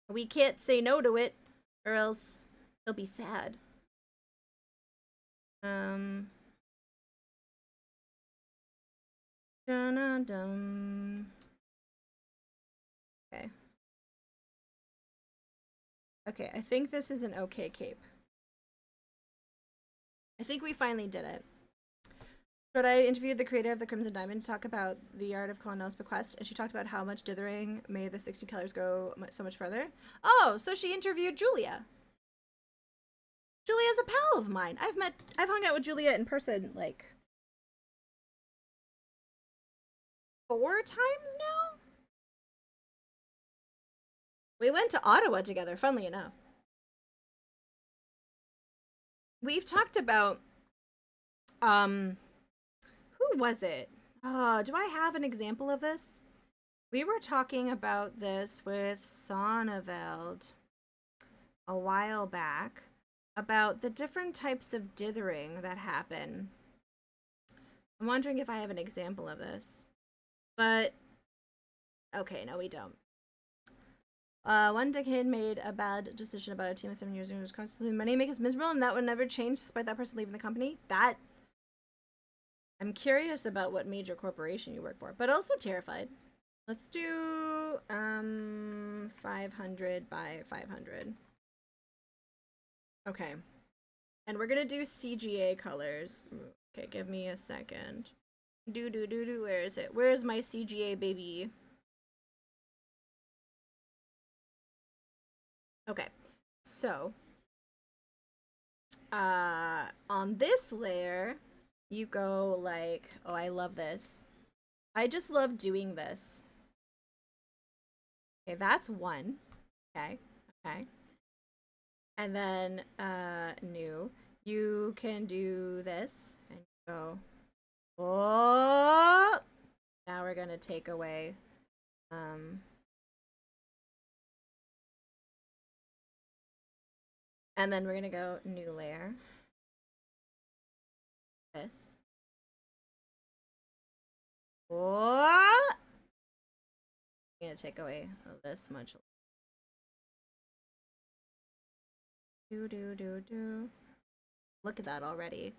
We can't say no to it, or else he'll be sad. Um. Dun-dun-dun. Okay. Okay, I think this is an okay cape. I think we finally did it. But I interviewed the creator of the Crimson Diamond to talk about the art of Colonel's bequest, and she talked about how much dithering made the 60 colors go so much further. Oh, so she interviewed Julia. Julia's a pal of mine. I've hung out with Julia in person like 4 times now. We went to Ottawa together, funnily enough. We've talked about who was it? Do I have an example of this? We were talking about this with Sonneveld a while back about the different types of dithering that happen. I'm wondering if I have an example of this. But okay, no, we don't. One decade made a bad decision about a team of 7 years ago, which constantly money make us miserable, and that would never change despite that person leaving the company. That I'm curious about what major corporation you work for, but also terrified. Let's do 500 by 500. Okay. And we're gonna do CGA colors. Okay, give me a second. Where is it? Where is my CGA baby? Okay, so on this layer, you go like, oh, I love this. I just love doing this. Okay, that's one. Okay, okay. And then new, you can do this and go, oh, now we're gonna take away and then we're gonna go new layer. This. What? I'm gonna take away this much. Do. Look at that already.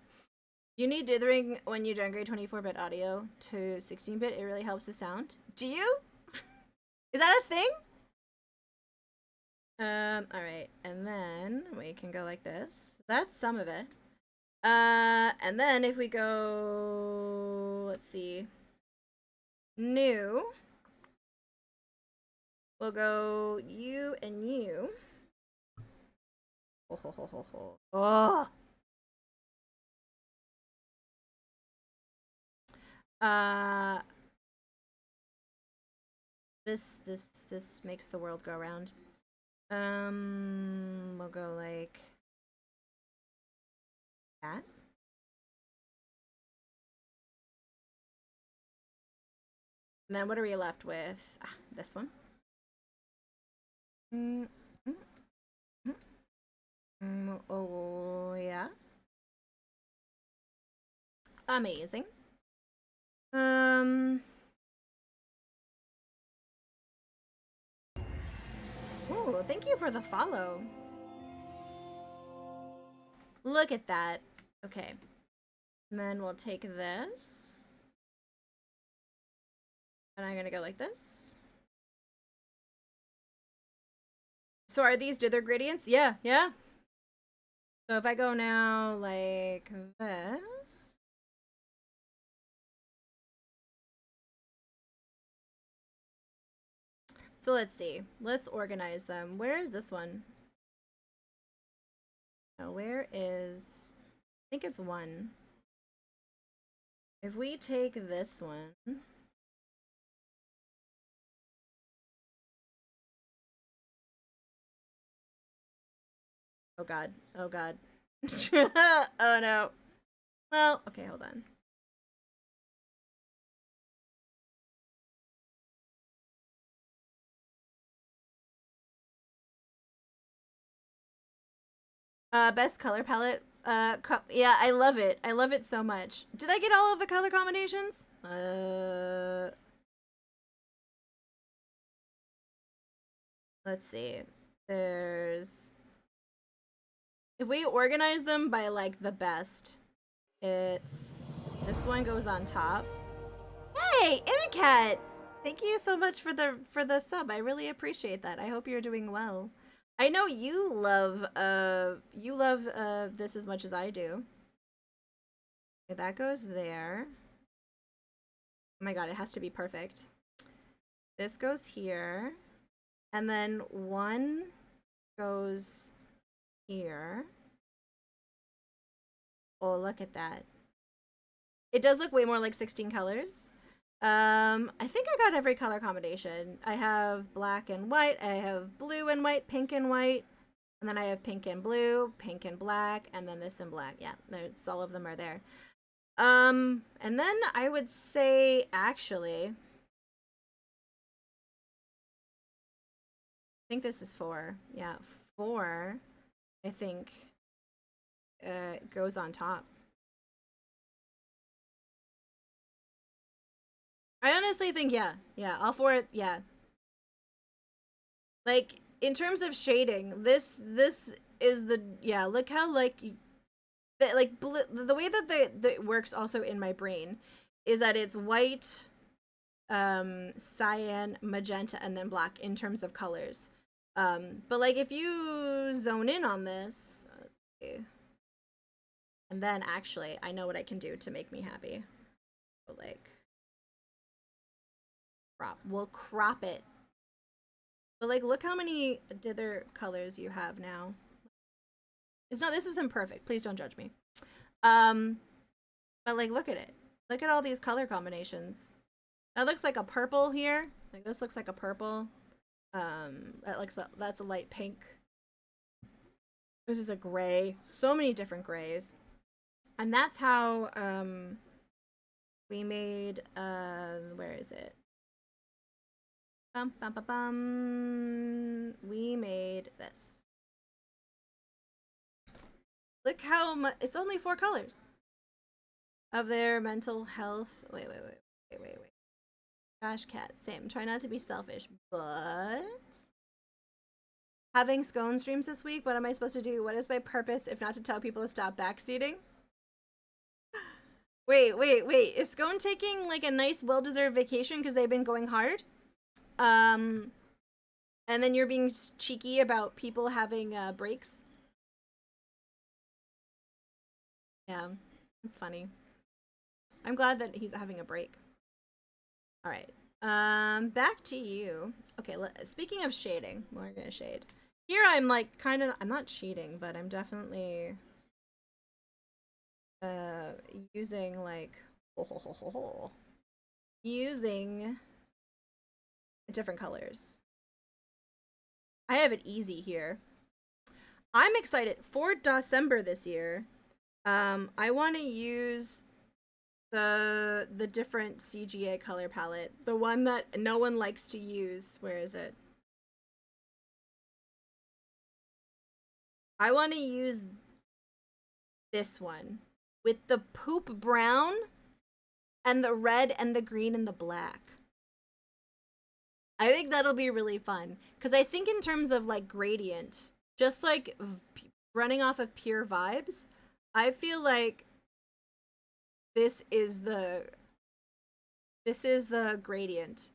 You need dithering when you downgrade 24-bit audio to 16-bit. It really helps the sound. Do you? Is that a thing? Alright. And then we can go like this. That's some of it. And then if we go, let's see, new, we'll go you and you. Oh. This makes the world go round. We'll go like that. And then what are we left with? Ah, this one. Oh, yeah. Amazing. Oh, thank you for the follow. Look at that. Okay. And then we'll take this. And I'm gonna go like this. So are these dither gradients? Yeah, yeah. So if I go now like this. So let's see. Let's organize them. Where is this one? Oh, where is... I think it's 1. If we take this one... Oh god. Oh god. Oh no. Well, okay, hold on. Best color palette. Yeah, I love it. I love it so much. Did I get all of the color combinations? Let's see. There's... If we organize them by, like, the best, It's this one goes on top. Hey, Imicat! Thank you so much for the sub. I really appreciate that. I hope you're doing well. I know you love this as much as I do. Okay, that goes there. Oh my god, it has to be perfect. This goes here. And then one goes here. Oh, look at that. It does look way more like 16 colors. I think I got every color combination. I have black and white, I have blue and white, pink and white, and then I have pink and blue, pink and black, and then this in black. Yeah, there's all of them are there. And then I would say actually I think this is 4. Yeah, 4 I think goes on top. I honestly think yeah, all 4, yeah. Like in terms of shading, this is the yeah. Look how like blue, the way that the works also in my brain is that it's white, cyan, magenta, and then black in terms of colors. But like if you zone in on this, let's see, and then actually I know what I can do to make me happy. So like we'll crop it. But like look how many dither colors you have now. It's not, this isn't perfect. Please don't judge me. But like look at it. Look at all these color combinations. That looks like a purple here. Like this looks like a purple. That's a light pink. This is a gray. So many different grays. And that's how we made where is it? We made this. Look how much, it's only 4 colors of their mental health. Wait. Trash cat, same. Try not to be selfish, but having scone streams this week, what am I supposed to do? What is my purpose if not to tell people to stop backseating? Wait. Is Scone taking like a nice well-deserved vacation because they've been going hard? And then you're being cheeky about people having breaks? Yeah, it's funny. I'm glad that he's having a break. All right. Back to you. Okay, speaking of shading, we're gonna shade. Here I'm like kind of, I'm not cheating, but I'm definitely using like using different colors. I have it easy here. I'm excited for December this year. I want to use the different CGA color palette, the one that no one likes to use. Where is it? I want to use this one with the poop brown and the red and the green and the black. I think that'll be really fun because I think in terms of like gradient, just like running off of pure vibes, I feel like this is the gradient.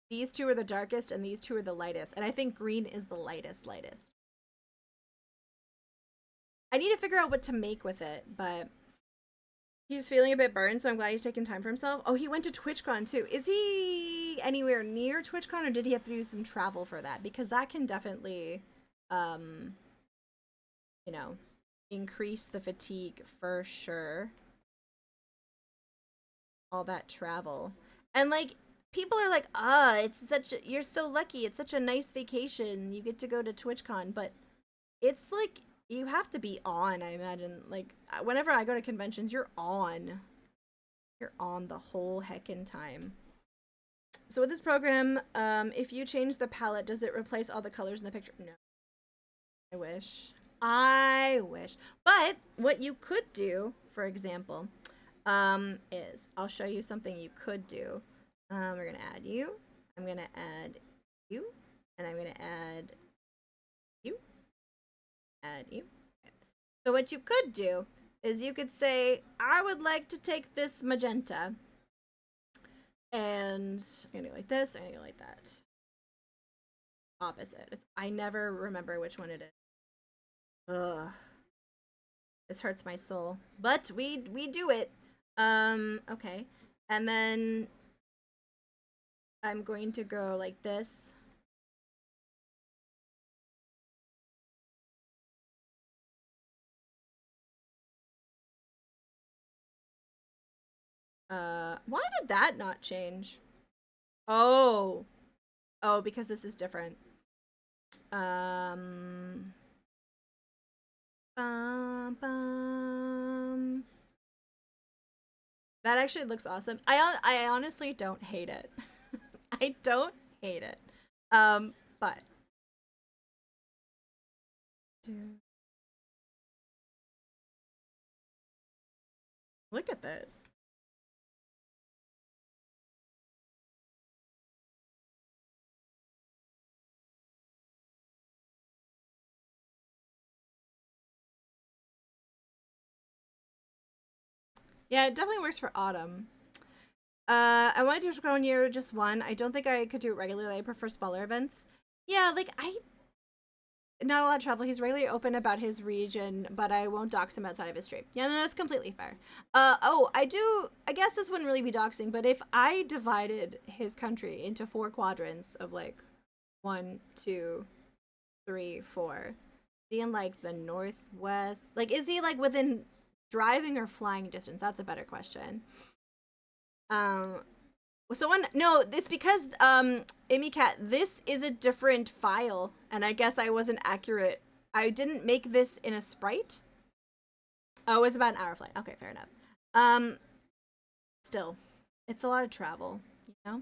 These two are the darkest and these two are the lightest, and I think green is the lightest. I need to figure out what to make with it, but he's feeling a bit burned, so I'm glad he's taking time for himself. Oh, he went to TwitchCon too. Is he anywhere near TwitchCon, or did he have to do some travel for that? Because that can definitely, you know, increase the fatigue for sure. All that travel. And like, people are like, you're so lucky. It's such a nice vacation. You get to go to TwitchCon, but it's like, you have to be on, I imagine. Like, whenever I go to conventions, you're on. You're on the whole heckin' time. So with this program, if you change the palette, does it replace all the colors in the picture? No. I wish. But what you could do, for example, is I'll show you something you could do. We're gonna add you. I'm gonna add you, and I'm gonna add you. Add you. Okay. So what you could do is you could say, I would like to take this magenta. And I'm gonna go like this, I'm gonna go like that. Opposite. I never remember which one it is. Ugh. This hurts my soul. But we do it. Okay. And then I'm going to go like this. Why did that not change? Oh. Oh, because this is different. Bum, bum. That actually looks awesome. I honestly don't hate it. I don't hate it. But look at this. Yeah, it definitely works for autumn. I wanted to go near just one. I don't think I could do it regularly. I prefer smaller events. Yeah, like not a lot of travel. He's regularly open about his region, but I won't dox him outside of his stream. Yeah, no, that's completely fair. Oh, I guess this wouldn't really be doxing, but if I divided his country into 4 quadrants of like 1, 2, 3, 4, being like the northwest, like is he like within driving or flying distance? That's a better question. No, it's because Amicat, this is a different file, and I guess I wasn't accurate. I didn't make this in a sprite. Oh, it was about an hour flight. Okay, fair enough. Still, it's a lot of travel, you know?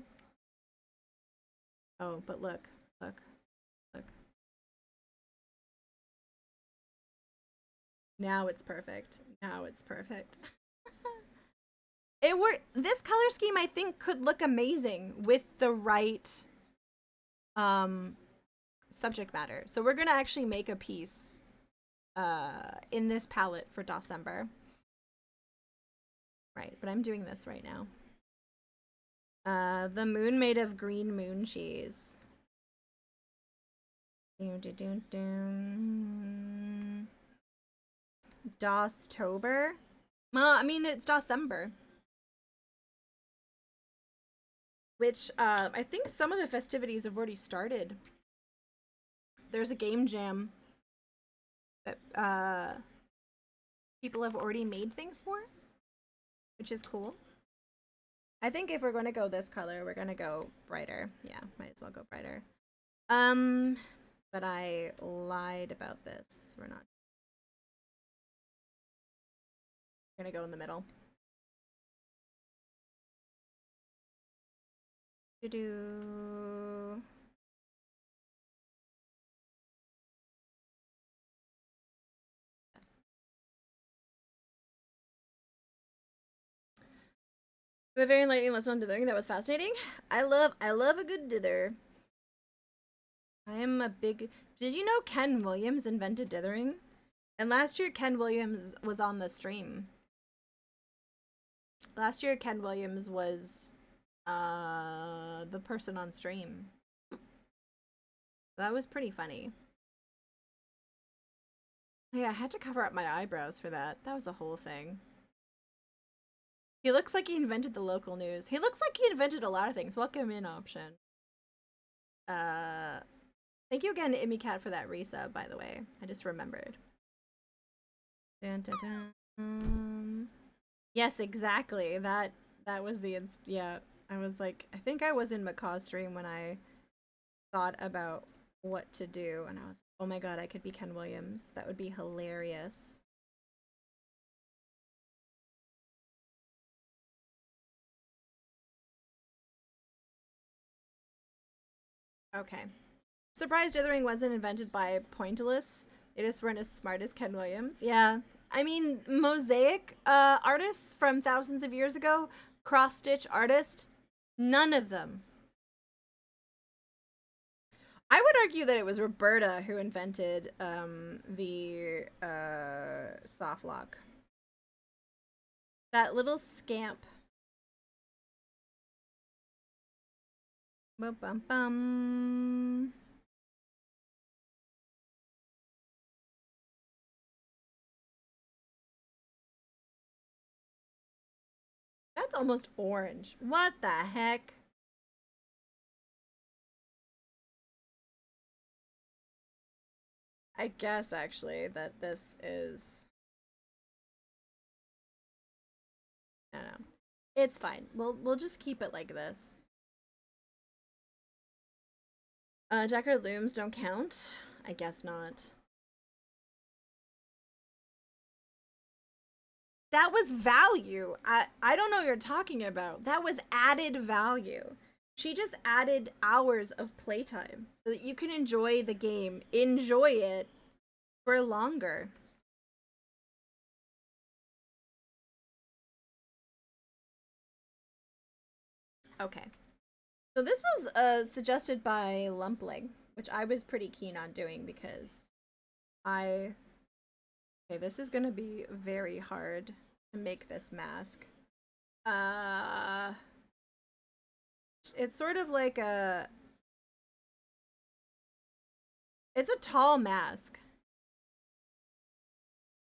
Oh, but look. Now it's perfect. This color scheme I think could look amazing with the right subject matter. So we're gonna actually make a piece in this palette for December. Right, but I'm doing this right now. The moon made of green moon cheese. Dostober? I mean, it's December. Which, I think some of the festivities have already started. There's a game jam that, people have already made things for, which is cool. I think if we're going to go this color, we're going to go brighter. Yeah, might as well go brighter. But I lied about this. We're not. We're going to go in the middle. Do. Yes. The very enlightening lesson on dithering, that was fascinating. I love a good dither. I am a big. Did you know Ken Williams invented dithering? And last year Ken Williams was on the stream. Last year Ken Williams was the person on stream. That was pretty funny. Yeah, I had to cover up my eyebrows for that. That was a whole thing. He looks like he invented the local news. He looks like he invented a lot of things. Welcome in option. Thank you again, Imicat, for that resub, by the way. I just remembered. Dun, dun, dun. Yes, exactly. That was the yeah. I was like, I think I was in Macaw's stream when I thought about what to do, and I was like, oh my god, I could be Ken Williams. That would be hilarious. Okay. Surprised dithering wasn't invented by Pointillist. They just weren't as smart as Ken Williams. Yeah. I mean, mosaic artists from thousands of years ago, cross-stitch artists, none of them. I would argue that it was Roberta who invented the soft lock. That little scamp. Bum bum bum. That's almost orange. What the heck? I guess actually that this is, I don't know. It's fine. We'll just keep it like this. Jacquard looms don't count. I guess not. That was value. I don't know what you're talking about. That was added value. She just added hours of playtime so that you can enjoy the game, enjoy it for longer. Okay. So this was suggested by Lumpling, which I was pretty keen on doing because I... Okay, this is gonna be very hard to make this mask. It's sort of like a... It's a tall mask.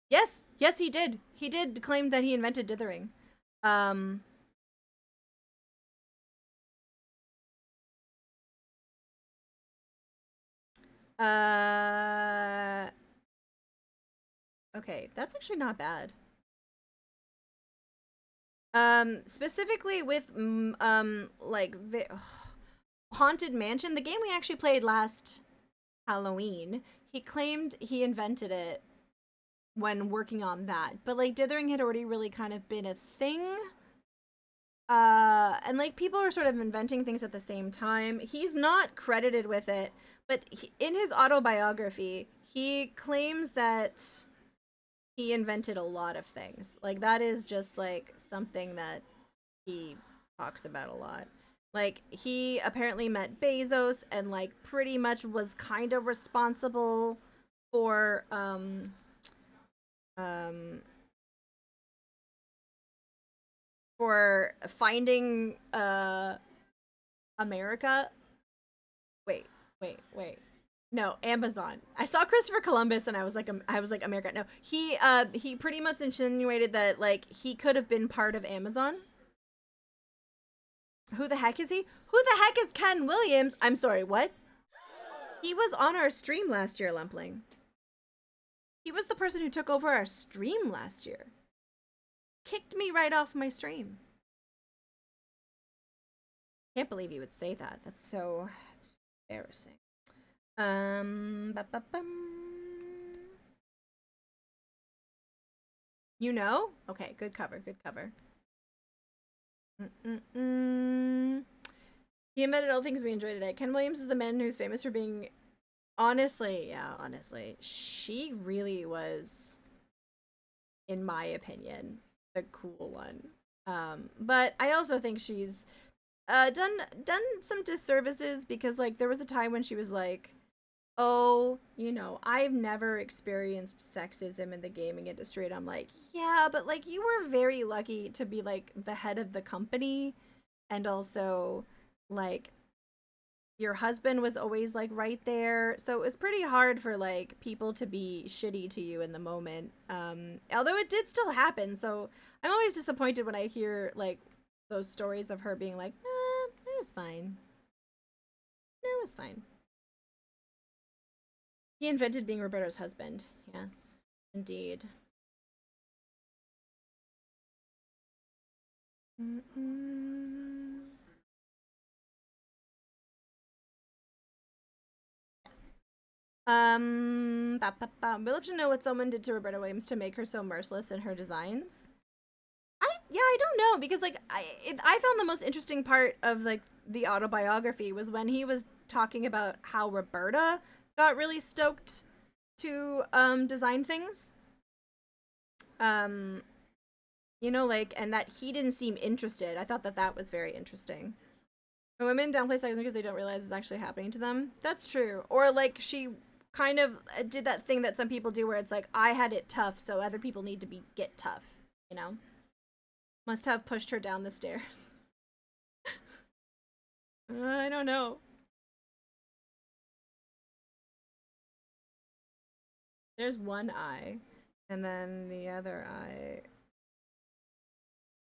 Yes, yes he did. He did claim that he invented dithering. Okay, that's actually not bad. Specifically with like Haunted Mansion, the game we actually played last Halloween, he claimed he invented it when working on that, but like dithering had already really kind of been a thing. And like people are sort of inventing things at the same time. He's not credited with it, but in his autobiography, he claims that he invented a lot of things. Like that is just like something that he talks about a lot. Like he apparently met Bezos and like pretty much was kind of responsible for for finding America. Wait. No, Amazon. I saw Christopher Columbus and I was like America. No, he pretty much insinuated that like he could have been part of Amazon. Who the heck is he? Who the heck is Ken Williams? I'm sorry, what? He was on our stream last year, Lumpling. He was the person who took over our stream last year. Kicked me right off my stream. Can't believe you would say that. That's so embarrassing. You know? Okay, good cover, good cover. He invented all the things we enjoy today. Ken Williams is the man who's famous for being... Honestly, she really was, in my opinion, the cool one. But I also think she's done some disservices because like there was a time when she was like, oh, you know, I've never experienced sexism in the gaming industry, and I'm like, yeah, but like you were very lucky to be like the head of the company, and also like your husband was always like right there, so it was pretty hard for like people to be shitty to you in the moment, although it did still happen. So I'm always disappointed when I hear like those stories of her being like, it was fine. No, it was fine. He invented being Roberto's husband. Yes, indeed. Yes. We'd love to know what someone did to Roberta Williams to make her so merciless in her designs. I don't know, because like I found the most interesting part of like the autobiography was when he was talking about how Roberta got really stoked to design things. You know, like, and that he didn't seem interested. I thought that that was very interesting. When women downplay sexism because they don't realize it's actually happening to them. That's true. Or like she kind of did that thing that some people do where it's like, I had it tough, so other people need to get tough, you know? Must have pushed her down the stairs. I don't know. There's one eye, and then the other eye.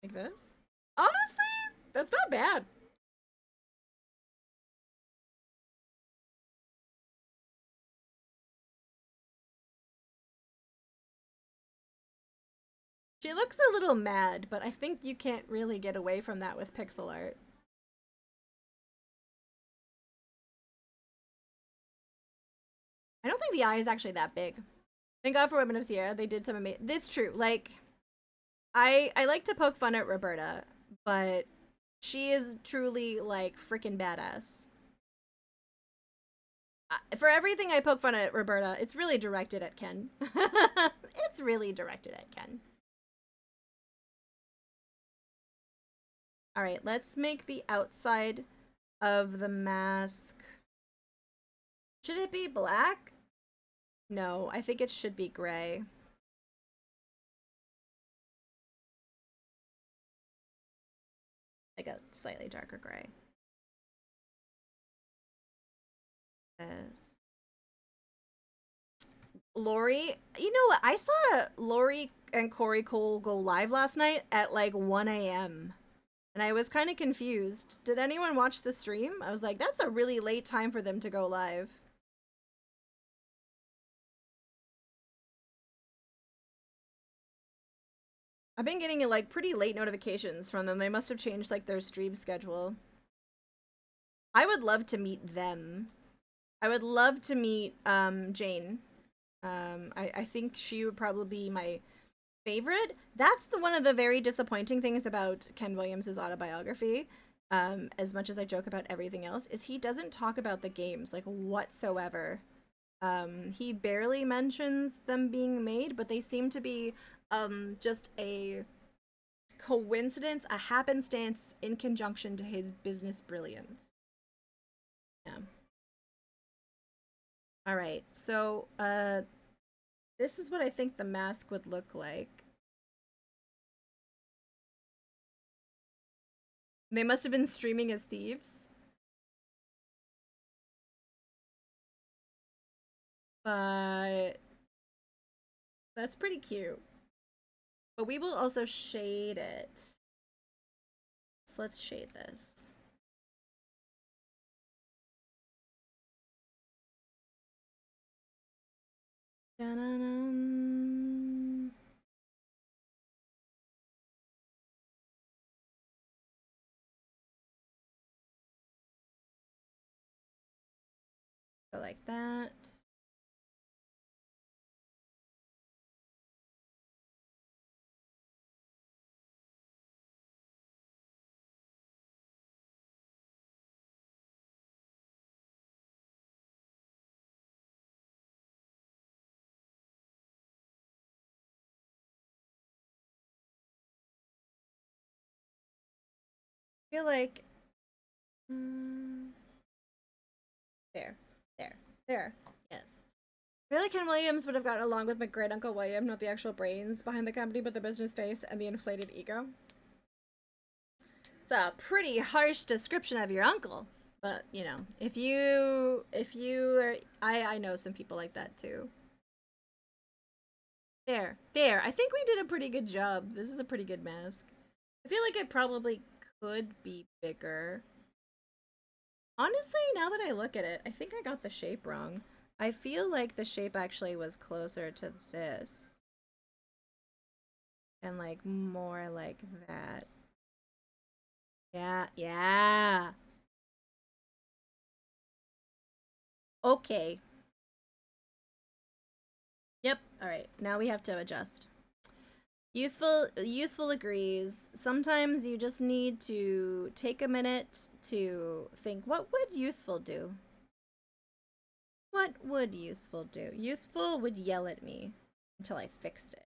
Like this? Honestly, that's not bad. She looks a little mad, but I think you can't really get away from that with pixel art. I don't think the eye is actually that big. Thank God for Women of Sierra. They did some amazing. That's true. Like, I like to poke fun at Roberta, but she is truly like freaking badass. For everything I poke fun at Roberta, it's really directed at Ken. It's really directed at Ken. All right, let's make the outside of the mask. Should it be black? No, I think it should be gray. Like a slightly darker gray. Yes. Lori, you know what? I saw Lori and Corey Cole go live last night at like 1 a.m. And I was kind of confused. Did anyone watch the stream? I was like, that's a really late time for them to go live. I've been getting like pretty late notifications from them. They must have changed like their stream schedule. I would love to meet them. I would love to meet Jane. I think she would probably be my favorite. That's one of the very disappointing things about Ken Williams' autobiography. As much as I joke about everything else, is he doesn't talk about the games like whatsoever. He barely mentions them being made, but they seem to be just a coincidence, a happenstance in conjunction to his business brilliance. Yeah. All right, so this is what I think the mask would look like. They must have been streaming as thieves. But that's pretty cute. But we will also shade it. So let's shade this. Dun-dun-dun. Go like that. I feel like there. Yes. I feel like Ken Williams would have gotten along with my great Uncle William, not the actual brains behind the company, but the business face and the inflated ego. It's a pretty harsh description of your uncle, but you know, if you are, I know some people like that too. There. I think we did a pretty good job. This is a pretty good mask. I feel like it probably could be bigger. Honestly, now that I look at it, I think I got the shape wrong. I feel like the shape actually was closer to this. And like more like that. Yeah. Okay. Yep, alright. Now we have to adjust. Useful agrees. Sometimes you just need to take a minute to think, what would useful do? What would useful do? Useful would yell at me until I fixed it.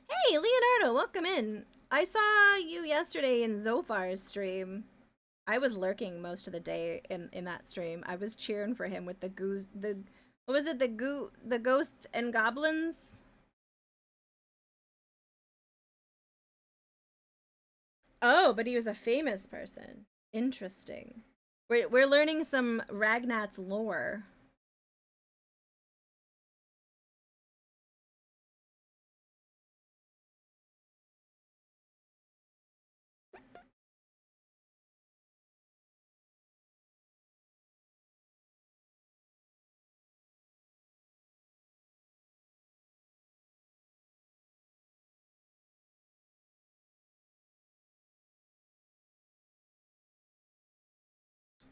Hey, Leonardo, welcome in. I saw you yesterday in Zophar's stream. I was lurking most of the day in that stream. I was cheering for him with the what was it? The ghosts and goblins? Oh, but he was a famous person. Interesting. We're learning some Ragnat's lore.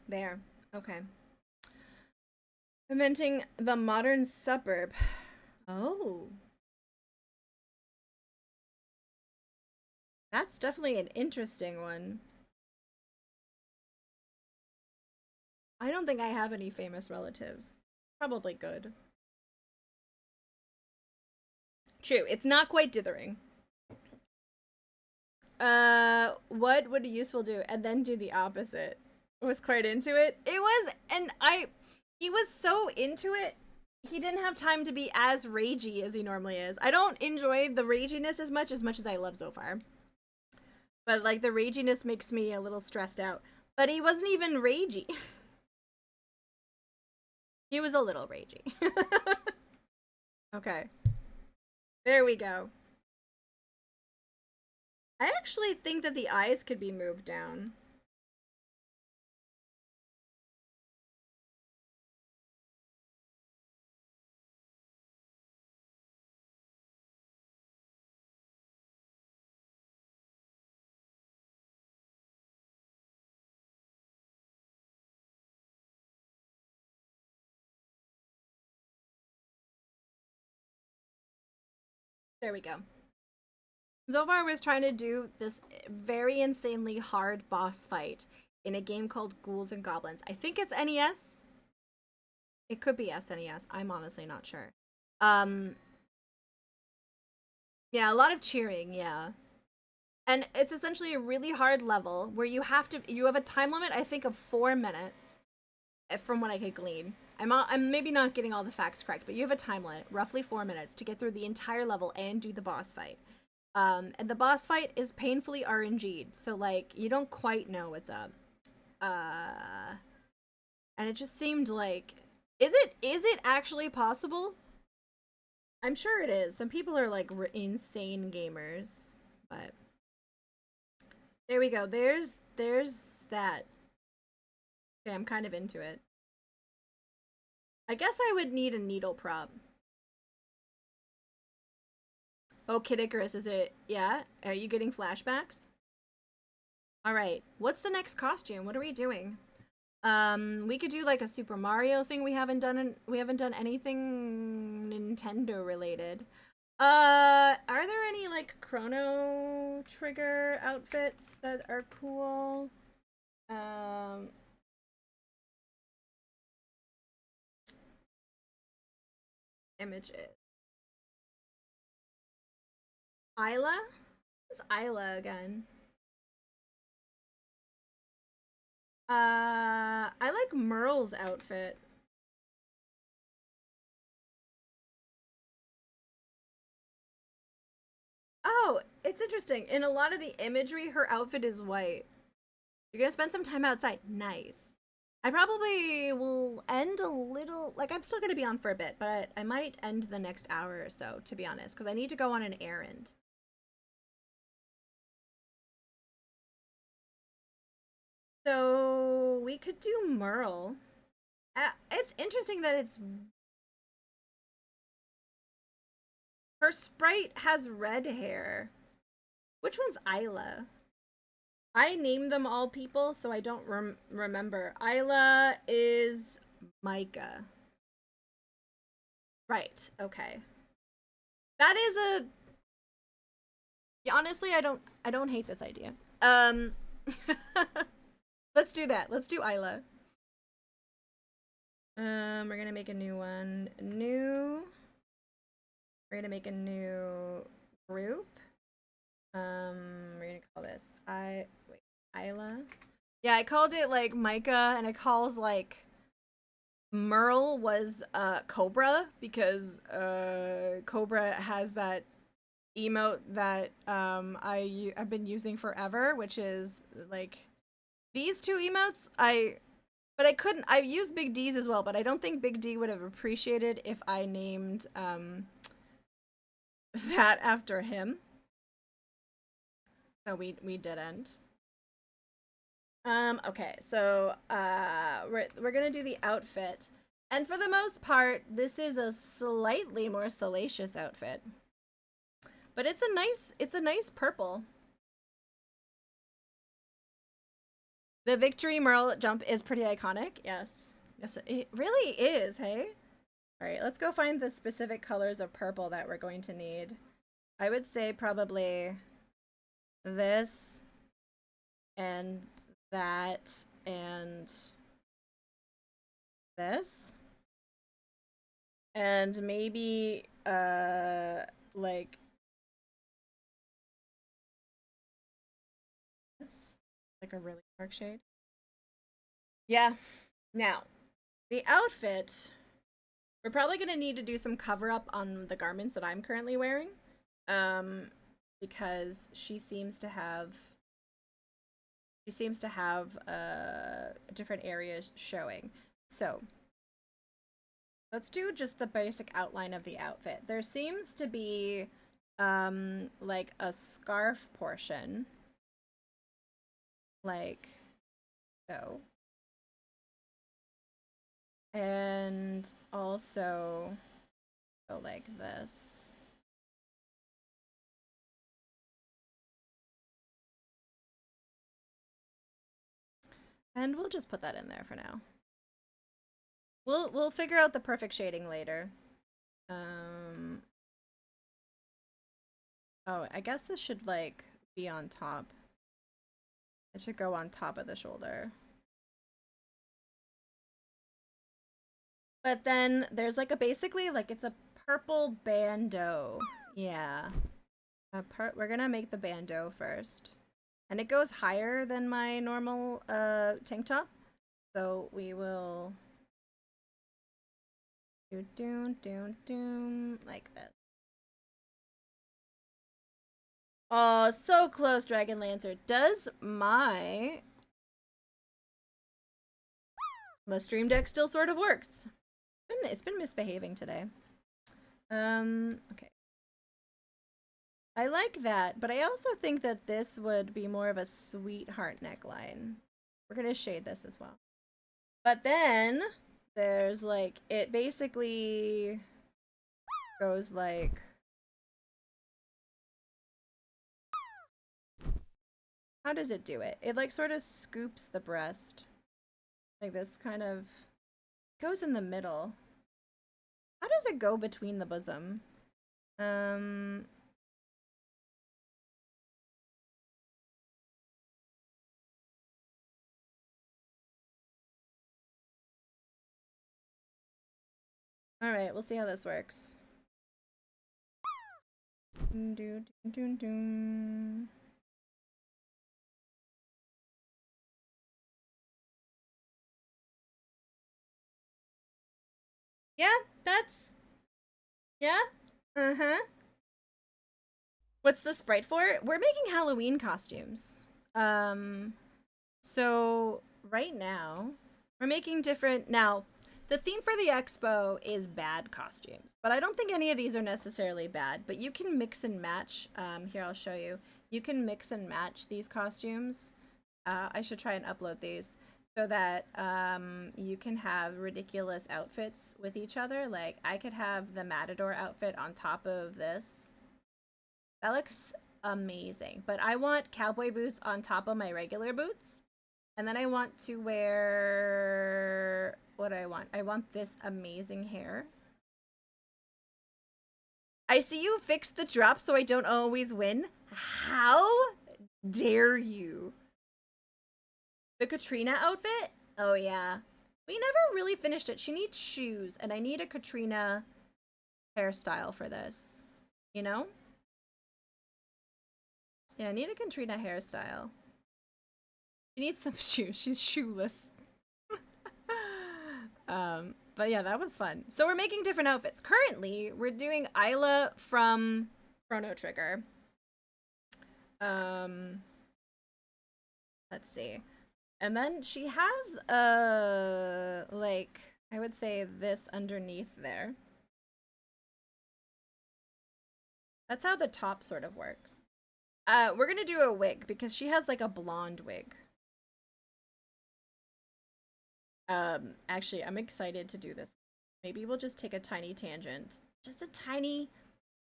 There. Okay. Inventing the modern suburb. Oh. That's definitely an interesting one. I don't think I have any famous relatives. Probably good. True, it's not quite dithering. What would a useful do? And then do the opposite. Was quite into it. It was, and he was so into it, he didn't have time to be as ragey as he normally is. I don't enjoy the raginess as much as I love Zophar. But like the raginess makes me a little stressed out. But he wasn't even ragey. He was a little ragey. Okay. There we go. I actually think that the eyes could be moved down. There we go. Zophar was trying to do this very insanely hard boss fight in a game called Ghouls and Goblins. I think it's NES. It could be SNES. I'm honestly not sure. Yeah, a lot of cheering, yeah. And it's essentially a really hard level where you have a time limit, I think, of 4 minutes, from what I could glean. I'm maybe not getting all the facts correct, but you have a time limit, roughly 4 minutes, to get through the entire level and do the boss fight. And the boss fight is painfully RNG'd, so like you don't quite know what's up. And it just seemed like, is it actually possible? I'm sure it is. Some people are like insane gamers, but there we go. There's that. Okay, I'm kind of into it. I guess I would need a needle prop. Oh, Kid Icarus, is it? Yeah? Are you getting flashbacks? Alright, what's the next costume? What are we doing? We could do like a Super Mario thing. We haven't done anything Nintendo related. Are there any like Chrono Trigger outfits that are cool? Images. Isla? What's Isla again? I like Merle's outfit. Oh, it's interesting. In a lot of the imagery, her outfit is white. You're gonna spend some time outside. Nice. I probably will end a little, like I'm still gonna be on for a bit, but I might end the next hour or so, to be honest, because I need to go on an errand. So we could do Merle. It's interesting that her sprite has red hair. Which one's Isla? I named them all people, so I don't remember. Isla is Micah. Right, okay. That is a... Yeah, honestly, I don't hate this idea. Let's do that. Let's do Isla. We're gonna make a new one. We're gonna make a new group. We're gonna call this Isla. Yeah, I called it like Micah, and I called like Merle was Cobra because Cobra has that emote that I've been using forever, which is like these two emotes. But I used Big D's as well, but I don't think Big D would have appreciated if I named that after him. So we didn't. Okay, so we're gonna do the outfit. And for the most part, this is a slightly more salacious outfit. But it's a nice purple. The Victory Merle jump is pretty iconic. Yes. Yes, it really is, hey? All right, let's go find the specific colors of purple that we're going to need. I would say probably this and that and this. And maybe like this, like a really dark shade. Yeah. Now, the outfit, we're probably going to need to do some cover up on the garments that I'm currently wearing. Because she seems to have different areas showing. So, let's do just the basic outline of the outfit. There seems to be like a scarf portion, like so, and also go like this. And we'll just put that in there for now. We'll figure out the perfect shading later. Oh, I guess this should like be on top. It should go on top of the shoulder. But then there's like basically like it's a purple bandeau. Yeah. We're gonna make the bandeau first. And it goes higher than my normal tank top. So we will do like this. Oh, so close, Dragon Lancer. Does my Stream Deck still sort of works? It's been misbehaving today. Okay. I like that, but I also think that this would be more of a sweetheart neckline. We're gonna shade this as well. But then there's like, it basically goes like, how does it do it? It like sort of scoops the breast. Like this kind of goes in the middle. How does it go between the bosom? All right, we'll see how this works. Yeah, that's... Yeah? Uh-huh. What's the sprite for? We're making Halloween costumes. So right now, we're making different... Now, the theme for the expo is bad costumes, but I don't think any of these are necessarily bad, but you can mix and match. Here, I'll show you. You can mix and match these costumes. I should try and upload these so that you can have ridiculous outfits with each other. Like, I could have the Matador outfit on top of this. That looks amazing, but I want cowboy boots on top of my regular boots. And then I want to wear... What do I want? I want this amazing hair. I see you fixed the drop so I don't always win. How dare you? The Katrina outfit? Oh, yeah. We never really finished it. She needs shoes, and I need a Katrina hairstyle for this. You know? Yeah, I need a Katrina hairstyle. She needs some shoes. She's shoeless. But yeah, that was fun. So we're making different outfits. Currently, we're doing Isla from Chrono Trigger. Let's see. And then she has like I would say this underneath there. That's how the top sort of works. We're gonna do a wig because she has like a blonde wig. Actually, I'm excited to do this. Maybe we'll just take a tiny tangent. Just a tiny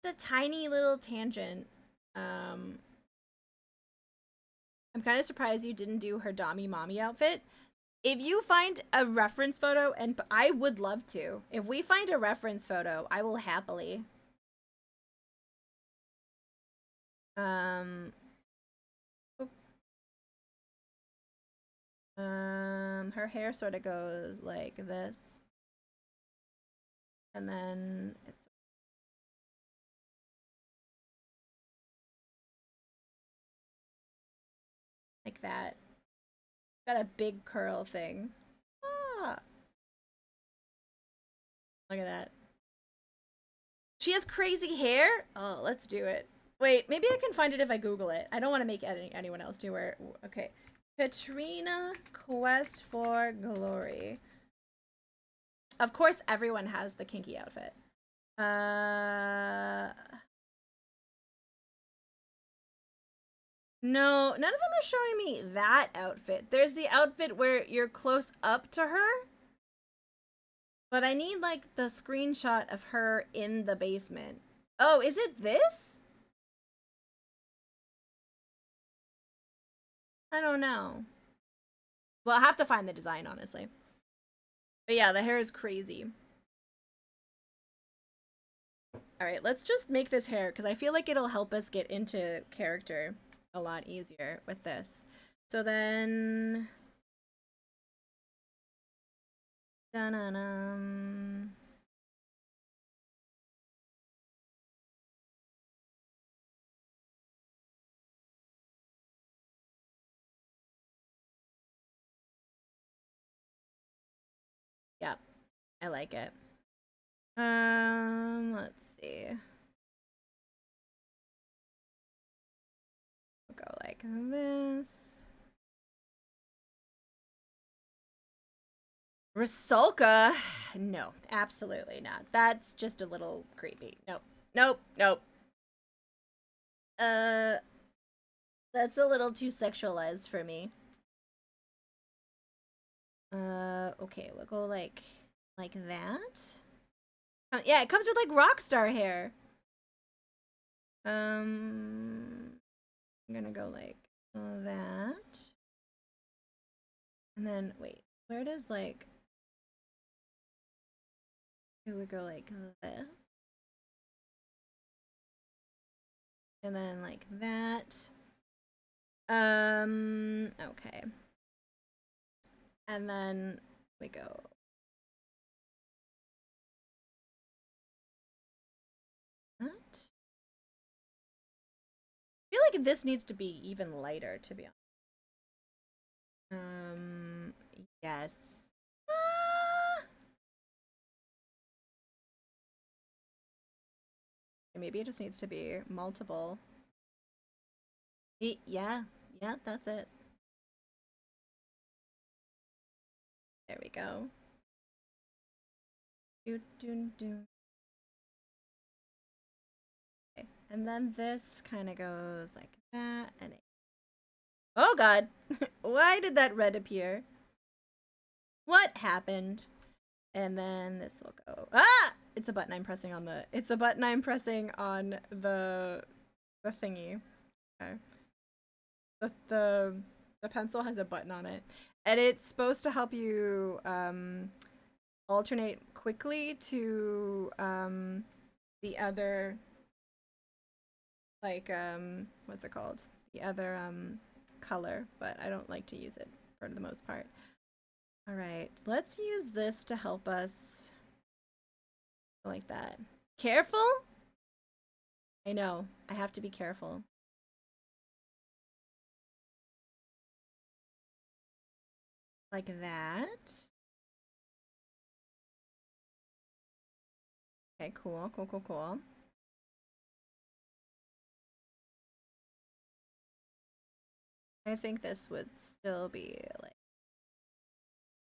little tangent. I'm kind of surprised you didn't do her Dami Mommy outfit. If you find a reference photo, and I would love to. If we find a reference photo, I will happily. Her hair sort of goes like this. And then it's like that. Got a big curl thing. Ah. Look at that. She has crazy hair? Oh, let's do it. Wait, maybe I can find it if I Google it. I don't want to make anyone else do her. Okay. Katrina Quest for Glory. Of course, everyone has the kinky outfit. No, none of them are showing me that outfit. There's the outfit where you're close up to her. But I need, like, the screenshot of her in the basement. Oh, is it this? I don't know. Well, I'll have to find the design, honestly. But yeah, the hair is crazy. Alright, let's just make this hair, because I feel like it'll help us get into character a lot easier with this. So then... Dun-dun-dum. Yep, I like it. Let's see. We'll go like this. Rusalka? No, absolutely not. That's just a little creepy. Nope. Nope. Nope. That's a little too sexualized for me. Okay, we'll go like that. Yeah, it comes with like rock star hair. I'm gonna go like that. And then wait, where does like it would go like this. And then like that. Okay. And then we go. That. I feel like this needs to be even lighter, to be honest. Yes. Ah! Maybe it just needs to be multiple. Yeah, that's it. There we go. Okay. And then this kind of goes like that, and oh god, why did that red appear? What happened? And then this will go. Ah! It's a button I'm pressing on the. It's a button I'm pressing on the thingy. Okay. The pencil has a button on it, and it's supposed to help you alternate quickly to the other, like what's it called, the other color, but I don't like to use it for the most part. All right, let's use this to help us like that. Careful. I know, I have to be careful. Like that. Okay, cool. I think this would still be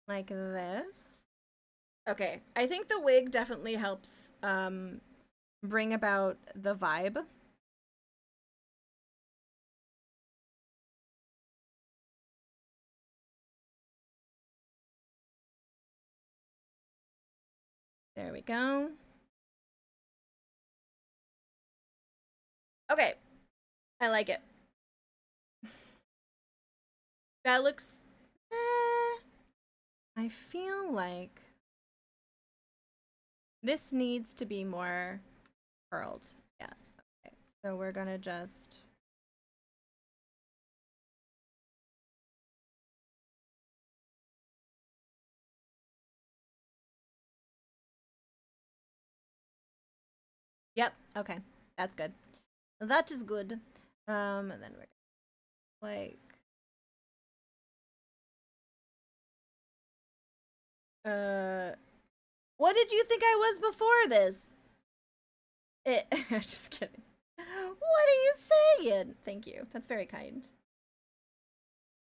like this. Okay, I think the wig definitely helps bring about the vibe. There we go. Okay, I like it. That looks... I feel like this needs to be more curled. Yeah, okay. So we're gonna just... Yep, okay. That's good. That is good. And then we're like... What did you think I was before this? I'm just kidding. What are you saying? Thank you. That's very kind.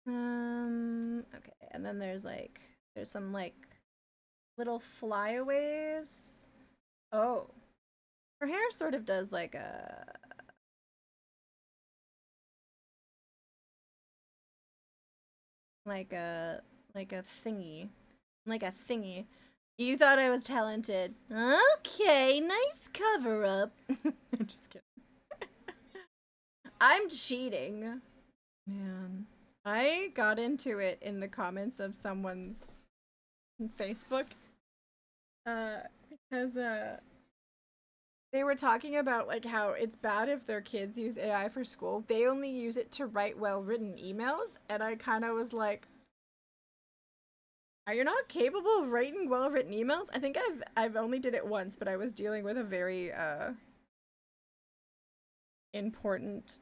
Okay, and then there's some little flyaways. Oh. Her hair sort of does like a thingy. Like a thingy. You thought I was talented. Okay, nice cover up. I'm just kidding. I'm cheating. Man. I got into it in the comments of someone's Facebook. Because they were talking about like how it's bad if their kids use AI for school. They only use it to write well-written emails, and I kind of was like, are you not capable of writing well-written emails? I think I've only did it once, but I was dealing with a very important,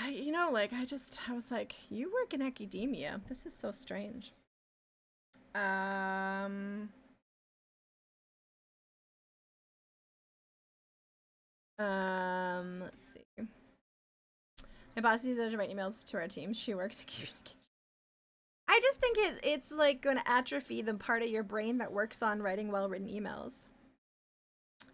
you know, like I was like, you work in academia. This is so strange. Let's see. My boss uses it to write emails to our team. She works in communication. I just think it's like going to atrophy the part of your brain that works on writing well-written emails.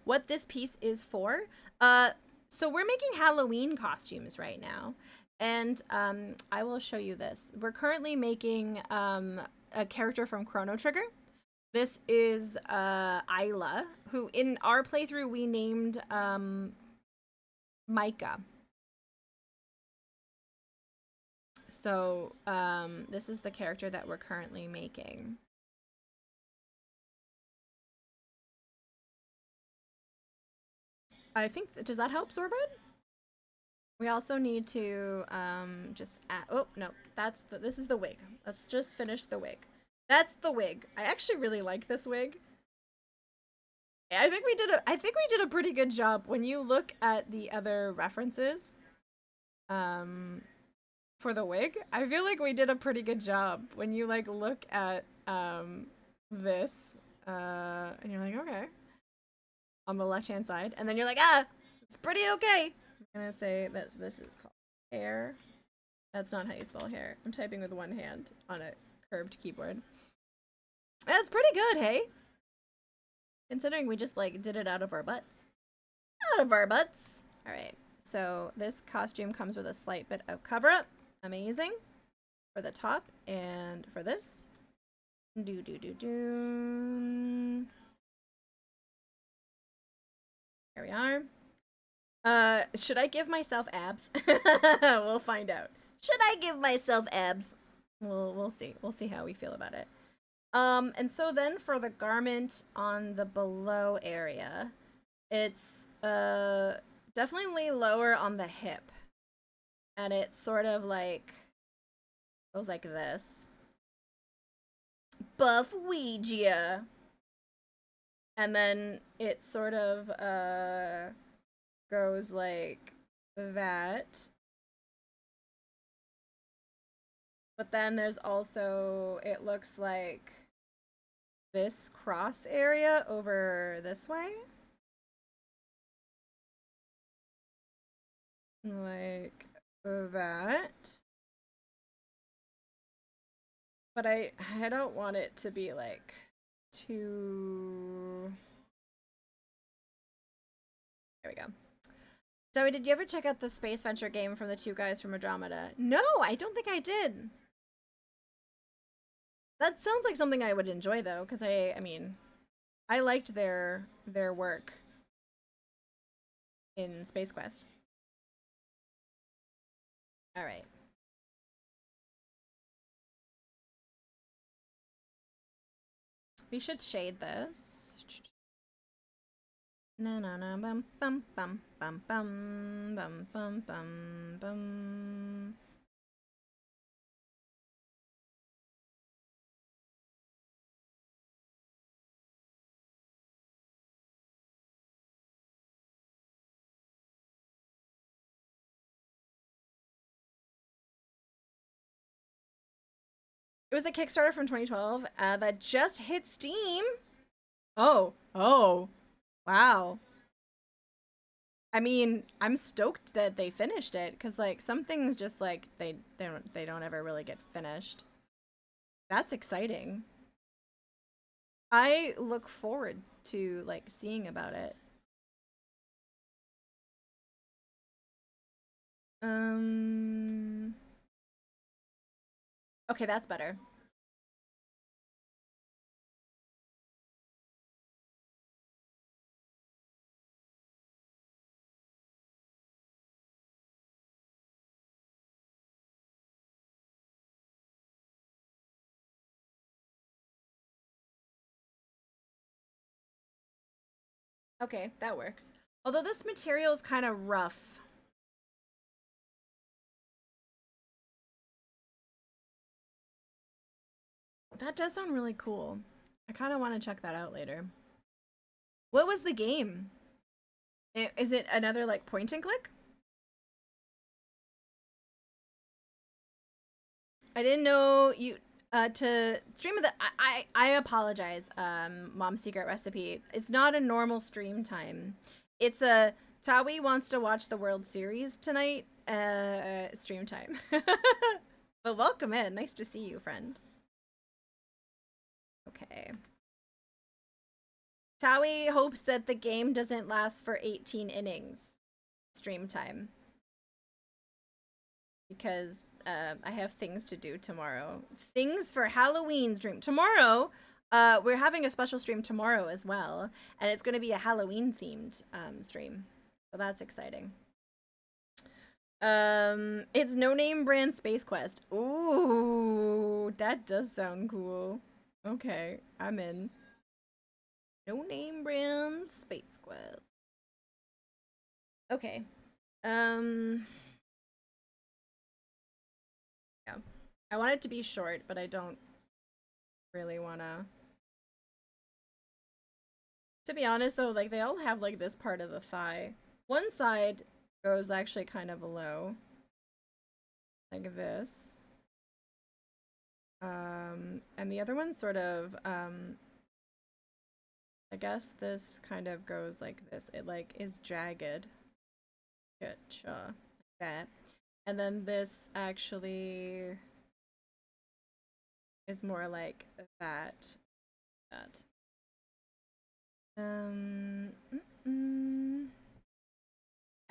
What this piece is for? So we're making Halloween costumes right now, and I will show you this. We're currently making a character from Chrono Trigger. This is Isla, who in our playthrough we named Micah. So this is the character that we're currently making. I think, does that help, Zorbred? We also need to just add, oh no, this is the wig. Let's just finish the wig. That's the wig. I actually really like this wig. I think we did a pretty good job when you look at the other references for the wig. I feel like we did a pretty good job when you like look at this and you're like, okay, on the left hand side, and then you're like, ah, it's pretty okay. I'm gonna say that this is called hair. That's not how you spell hair. I'm typing with one hand on a curved keyboard. That's pretty good, hey? Considering we just like did it out of our butts. Out of our butts. Alright, so this costume comes with a slight bit of cover up. Amazing. For the top and for this. There we are. Should I give myself abs? We'll find out. Should I give myself abs? We'll see. We'll see how we feel about it. And so then for the garment on the below area, it's definitely lower on the hip. And it sort of like goes like this. Buff Ouija. And then it sort of goes like that. But then there's also, it looks like this cross area over this way. Like that. But I don't want it to be like too. There we go. Joey, did you ever check out the Space Venture game from the two guys from Andromeda? No, I don't think I did. That sounds like something I would enjoy though, because I mean, I liked their work in Space Quest. All right. We should shade this. Na na na bum bum bum bum bum bum bum bum bum. It was a Kickstarter from 2012 that just hit Steam. Oh, wow. I mean, I'm stoked that they finished it because like some things just like they don't ever really get finished. That's exciting. I look forward to like seeing about it. Okay, that's better. Okay, that works. Although this material is kind of rough. That does sound really cool. I kind of want to check that out later. What was the game? Is it another like point and click? I didn't know you to stream of the I apologize, Mom's Secret Recipe. It's not a normal stream time. It's a Tawi wants to watch the World Series tonight stream time. But welcome in. Nice to see you, friend. Okay. Tawi hopes that the game doesn't last for 18 innings stream time. Because I have things to do tomorrow. Things for Halloween stream. Tomorrow, we're having a special stream tomorrow as well. And it's going to be a Halloween themed stream. So that's exciting. It's No Name Brand Space Quest. Ooh, that does sound cool. Okay, I'm in. No Name Brand Space Quest. Okay. Yeah. I want it to be short, but I don't really wanna. To be honest though, like they all have like this part of the thigh. One side goes actually kind of below. Like this. And the other one sort of, I guess this kind of goes like this. It like is jagged. Gotcha. Like that. And then this actually is more like that. And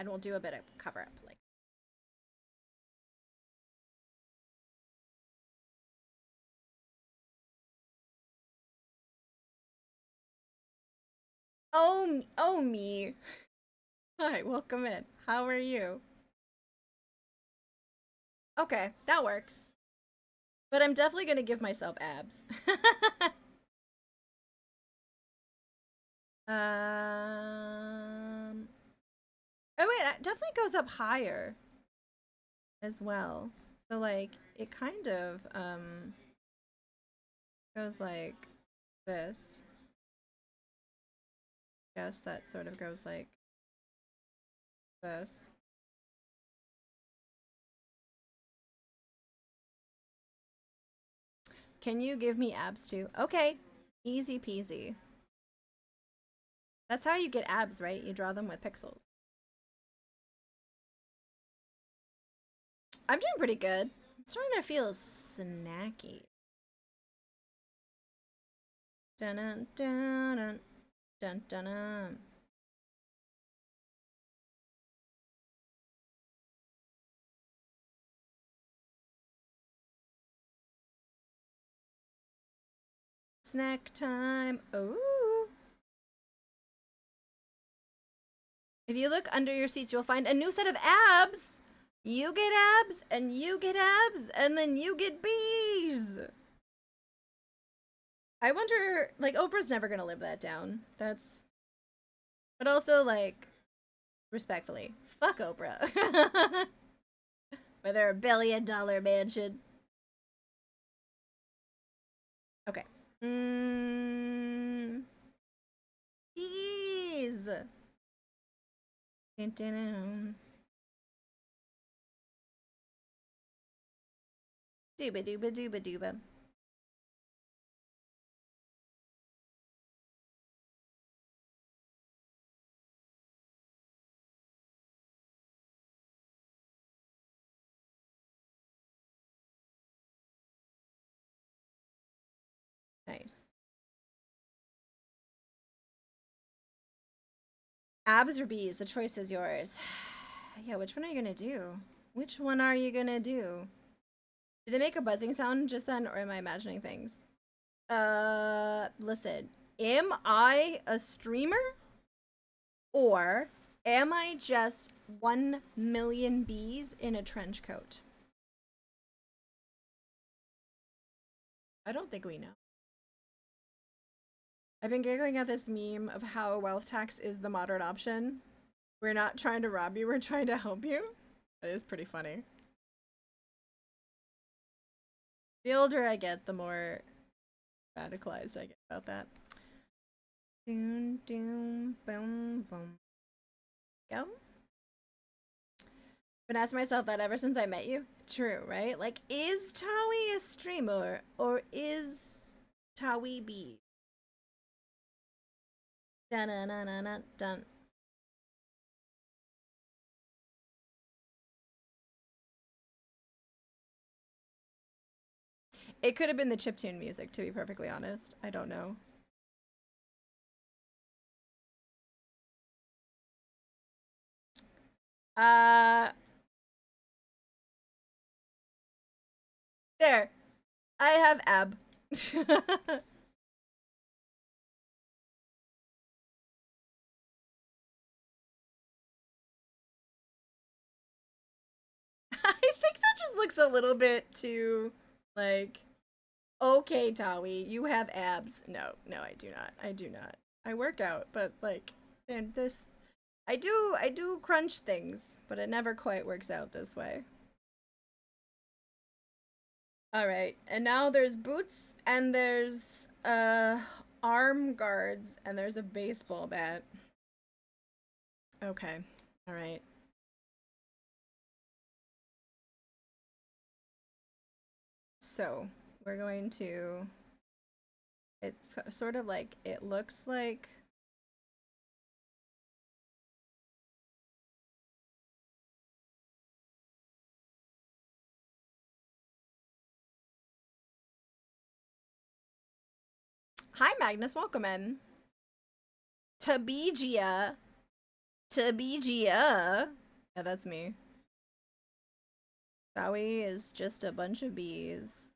we'll do a bit of cover up like. Oh me. Hi, welcome in. How are you? Okay, that works. But I'm definitely gonna give myself abs. Oh wait, it definitely goes up higher as well. So like it kind of goes like this. Guess that sort of goes like this. Can you give me abs too? Okay. Easy peasy. That's how you get abs, right? You draw them with pixels. I'm doing pretty good. I'm starting to feel snacky. Dun dun dun dun dun dun. Snack time. Ooh. If you look under your seats, you'll find a new set of abs. You get abs, and you get abs, and then you get bees. I wonder, like, Oprah's never gonna live that down. That's. But also, like, respectfully, fuck Oprah. With her $1 billion mansion. Okay. Bees. Dooba dooba dooba dooba. Nice. Abs or bees? The choice is yours. Yeah, which one are you gonna do? Which one are you gonna do? Did it make a buzzing sound just then, or am I imagining things? Listen. Am I a streamer? Or am I just 1 million bees in a trench coat? I don't think we know. I've been giggling at this meme of how wealth tax is the moderate option. We're not trying to rob you, we're trying to help you. That is pretty funny. The older I get, the more radicalized I get about that. Doom, doom, boom, boom. Go. Been asking myself that ever since I met you. True, right? Like, is Tawi a streamer or is Tawi B? Dun dun dun dun dun dun. It could have been the chiptune music, to be perfectly honest. I don't know. There. I have ab. I think that just looks a little bit too, like, okay, Tawi, you have abs. No, no, I do not. I do not. I work out, but like, there's, I do crunch things, but it never quite works out this way. All right, and now there's boots, and there's arm guards, and there's a baseball bat. Okay, all right. So we're going to. It's sort of like, it looks like. Hi, Magnus. Welcome in. Tabigia. Tabigia. Yeah, that's me. Tawi is just a bunch of bees.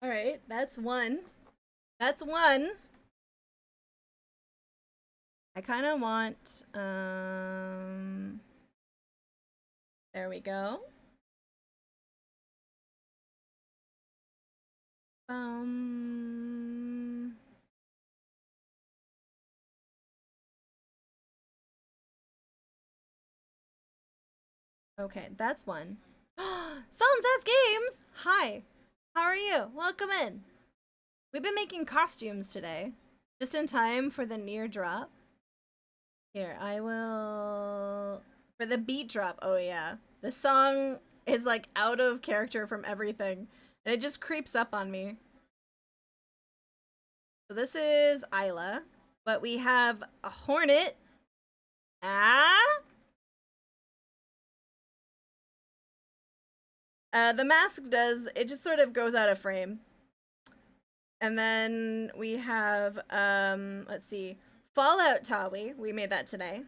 All right, that's one. That's one. I kind of want, there we go. Okay, that's one. Says Games! Hi. How are you? Welcome in. We've been making costumes today. Just in time for the near drop. Here, I will... For the beat drop, oh yeah. The song is like out of character from everything. And it just creeps up on me. So this is Isla. But we have a Hornet. The mask does, it just sort of goes out of frame. And then we have, let's see, Fallout Tawi. We made that today.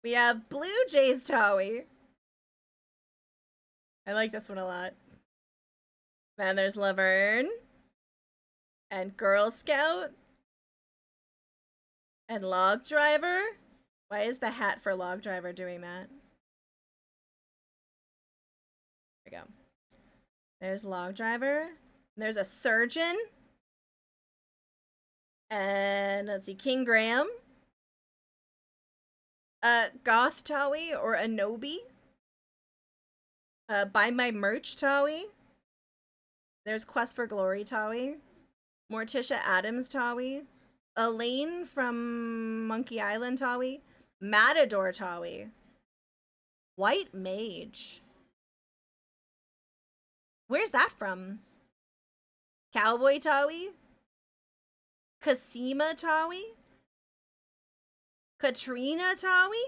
We have Blue Jays Tawi. I like this one a lot. Then there's Laverne. And Girl Scout. And Log Driver. Why is the hat for Log Driver doing that? There we go. There's Log Driver. There's a Surgeon. And let's see, King Graham. Goth Tawi or Anobi. Buy My Merch Tawi. There's Quest for Glory Tawi. Morticia Adams Tawi. Elaine from Monkey Island Tawi. Matador Tawi. White Mage. Where's that from? Cowboy Tawi? Kasima Tawi? Katrina Tawi?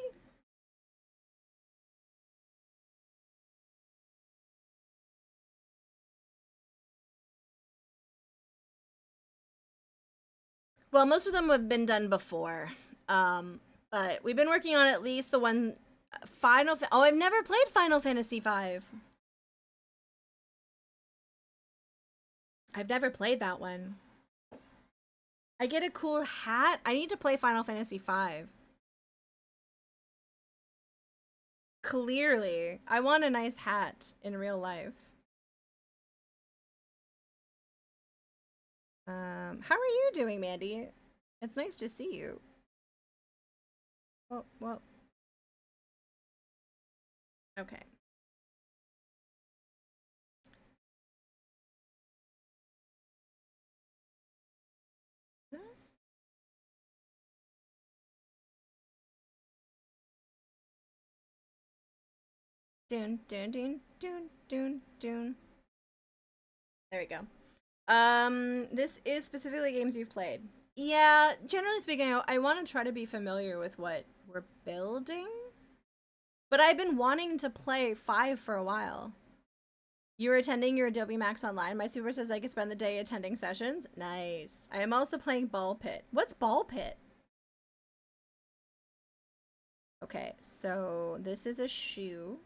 Well, most of them have been done before. But we've been working on at least the one Oh, I've never played Final Fantasy V. I've never played that one. I get a cool hat. I need to play Final Fantasy V. Clearly. I want a nice hat in real life. How are you doing, Mandy? It's nice to see you. Well. Okay. Yes. Dun, dun, dun, dun, dun, dun. There we go. This is specifically games you've played. Yeah, generally speaking, I want to try to be familiar with what we're building. But I've been wanting to play 5 for a while. You're attending your Adobe Max Online. My super says I could spend the day attending sessions. Nice. I am also playing Ball Pit. What's Ball Pit? Okay, so this is a shoe.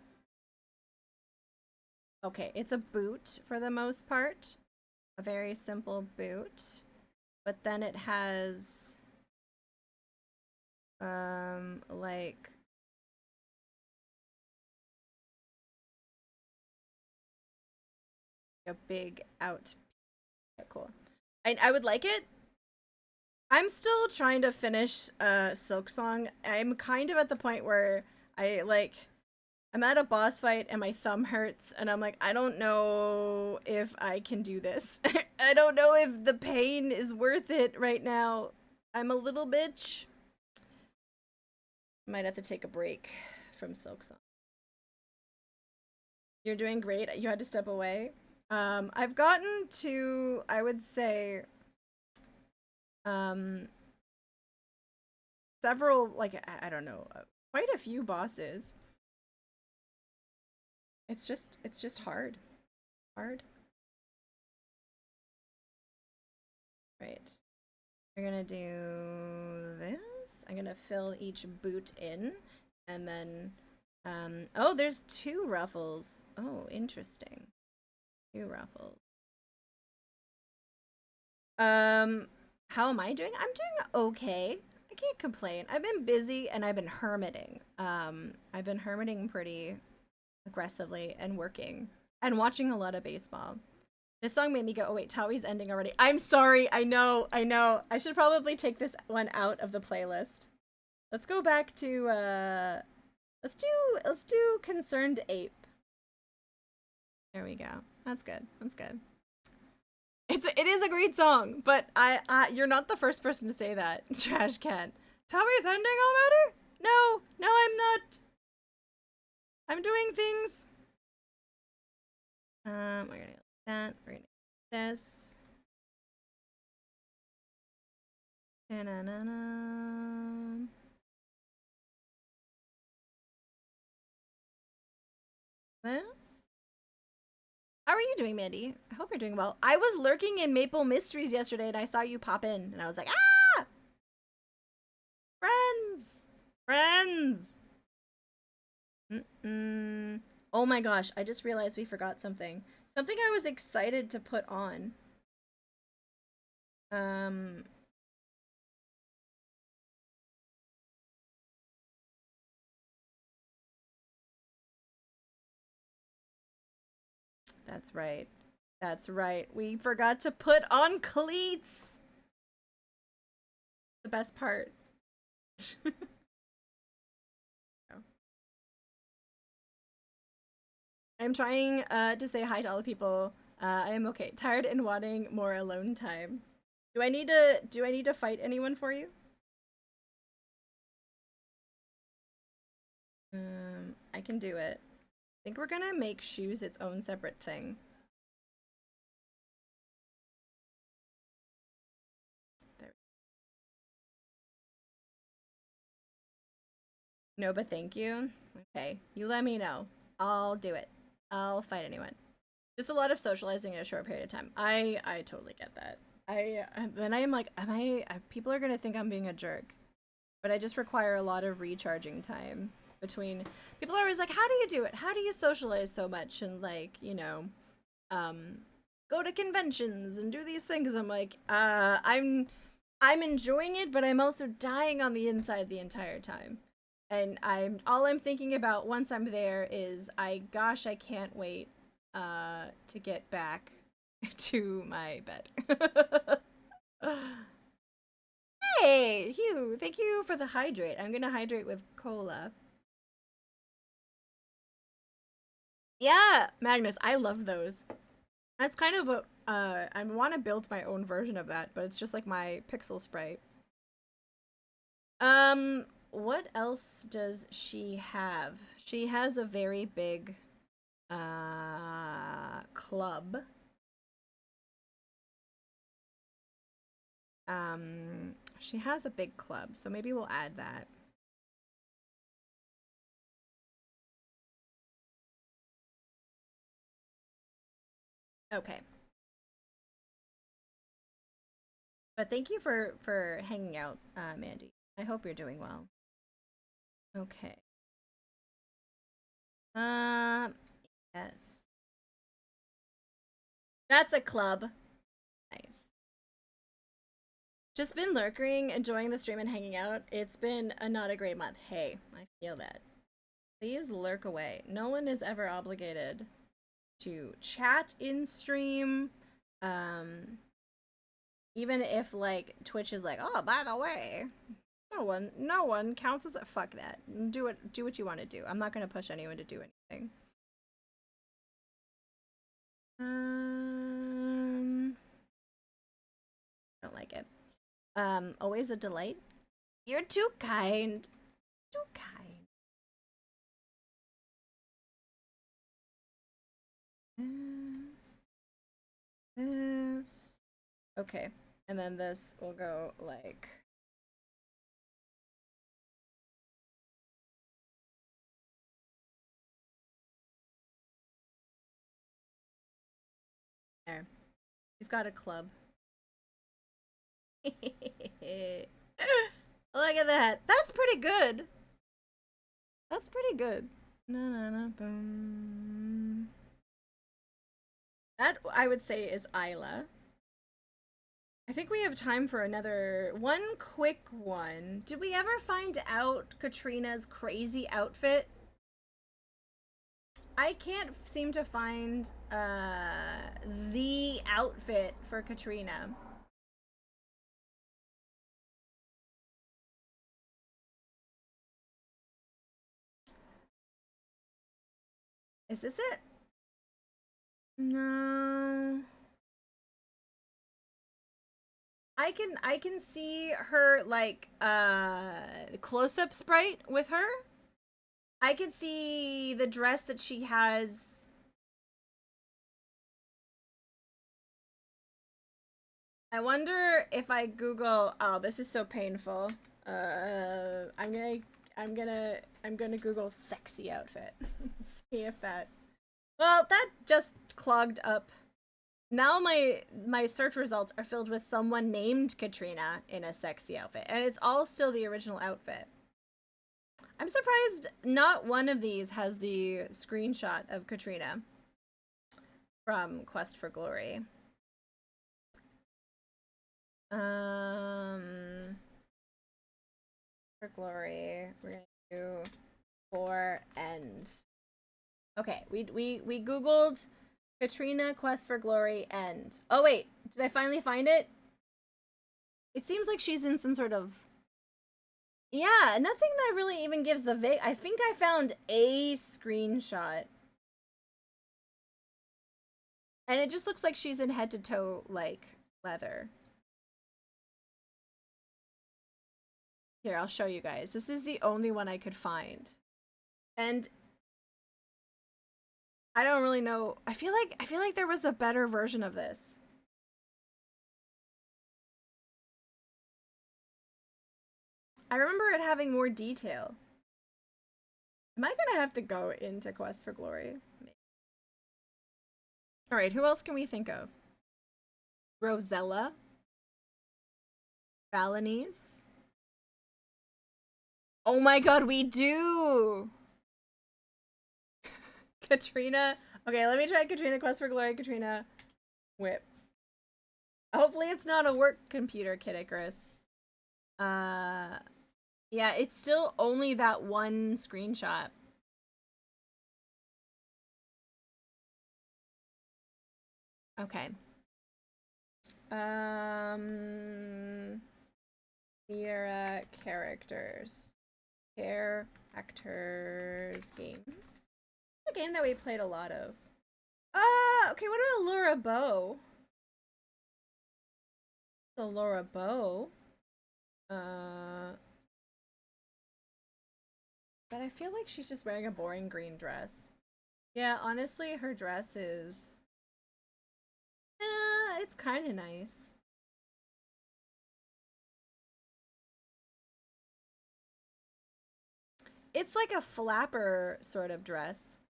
Okay, it's a boot for the most part. A very simple boot. But then it has like a big out. Yeah, cool. I would like it. I'm still trying to finish Silk Song. I'm kind of at the point where I'm at a boss fight and my thumb hurts and I'm like, I don't know if I can do this. I don't know if the pain is worth it right now. I'm a little bitch. Might have to take a break from Silk Song. You're doing great. You had to step away. I've gotten to, I would say, several, like, I don't know, quite a few bosses. It's just hard. Hard. Right. We're gonna do this. I'm gonna fill each boot in, and then, oh, there's 2 ruffles. Oh, interesting. 2 ruffles. How am I doing? I'm doing okay. I can't complain. I've been busy and I've been hermiting. I've been hermiting pretty aggressively and working and watching a lot of baseball. This song made me go, oh wait, Tawi's ending already. I'm sorry. I know. I should probably take this one out of the playlist. Let's go back to let's do Concerned Ape. There we go. That's good. That's good. It is a great song, but you're not the first person to say that. Trash can. Tommy's ending already? No, no, I'm not. I'm doing things. We're gonna go like that. We're gonna do this. Da-na-na-na. This. How are you doing, Mandy? I hope you're doing well. I was lurking in Maple Mysteries yesterday and I saw you pop in and I was like, ah! Friends! Friends! Mm-mm. Oh my gosh, I just realized we forgot something. Something I was excited to put on. That's right. That's right. We forgot to put on cleats. The best part. I'm trying to say hi to all the people. I am okay. Tired and wanting more alone time. Do I need to fight anyone for you? I can do it. I think we're gonna make shoes its own separate thing. There. No, but thank you. Okay, you let me know. I'll do it. I'll fight anyone. Just a lot of socializing in a short period of time. I totally get that. Then I am like, people are gonna think I'm being a jerk, but I just require a lot of recharging time between. People are always like, how do you do it? How do you socialize so much and like, you know, go to conventions and do these things? I'm like, I'm enjoying it, but I'm also dying on the inside the entire time. And all I'm thinking about once I'm there is I can't wait to get back to my bed. Hey, Hugh, thank you for the hydrate. I'm gonna hydrate with cola. Yeah, Magnus, I love those. That's kind of what I want to build my own version of that, but it's just like my pixel sprite. What else does she have? She has a very big club. She has a big club, so maybe we'll add that. Okay. But thank you for hanging out, Mandy. I hope you're doing well. Okay. Yes. That's a club. Nice. Just been lurking, enjoying the stream and hanging out. It's been not a great month. Hey, I feel that. Please lurk away. No one is ever obligated to chat in stream. Even if like Twitch is like, oh, by the way, no one counts as a fuck that. Do what you want to do. I'm not gonna push anyone to do anything. I don't like it. Always a delight. You're too kind. Too kind. This. Okay. And then this will go like there. He's got a club. Look at that. That's pretty good. That's pretty good. Na boom. That I would say is Isla. I think we have time for another one quick one. Did we ever find out Katrina's crazy outfit? I can't seem to find the outfit for Katrina. Is this it? No. I can see her like close-up sprite with her. I can see the dress that she has. I wonder if I Google, oh, this is so painful. I'm gonna Google sexy outfit. See if that, well, that just clogged up. Now my search results are filled with someone named Katrina in a sexy outfit, and it's all still the original outfit. I'm surprised not one of these has the screenshot of Katrina from Quest for Glory. For Glory, we're gonna do for end. Okay, we Googled Katrina Quest for Glory end. Oh wait, did I finally find it? It seems like she's in some sort of, yeah, nothing that really even gives the vague. I think I found a screenshot. And it just looks like she's in head to toe like leather. Here, I'll show you guys. This is the only one I could find. And I don't really know. I feel like there was a better version of this. I remember it having more detail. Am I gonna have to go into Quest for Glory? Alright, who else can we think of? Rosella? Balinese? Oh my god, we do! Katrina. Okay, let me try Katrina Quest for Glory. Katrina whip. Hopefully it's not a work computer, Kid Icarus. Yeah, it's still only that one screenshot. Okay. Sierra characters. Characters games. A game that we played a lot of. Okay, what about Laura Bow? The Laura Bow. But I feel like she's just wearing a boring green dress. Yeah, honestly, her dress is... it's kind of nice. It's like a flapper sort of dress.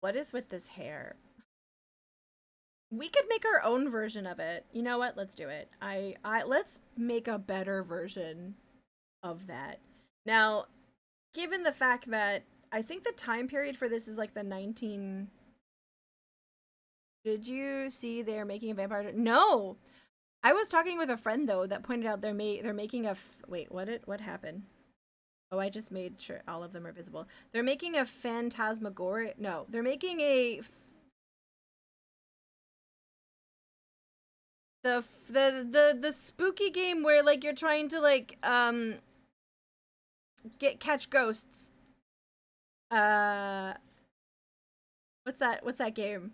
What is with this hair? We could make our own version of it. You know what? Let's do it. Let's make a better version of that. Now, given the fact that I think the time period for this is like the 19... Did you see they're making a vampire? No! I was talking with a friend though that pointed out they're making a wait, what happened? Oh, I just made sure all of them are visible. They're making a Phantasmagoria. No, they're making a the spooky game where like you're trying to like catch ghosts. What's that game?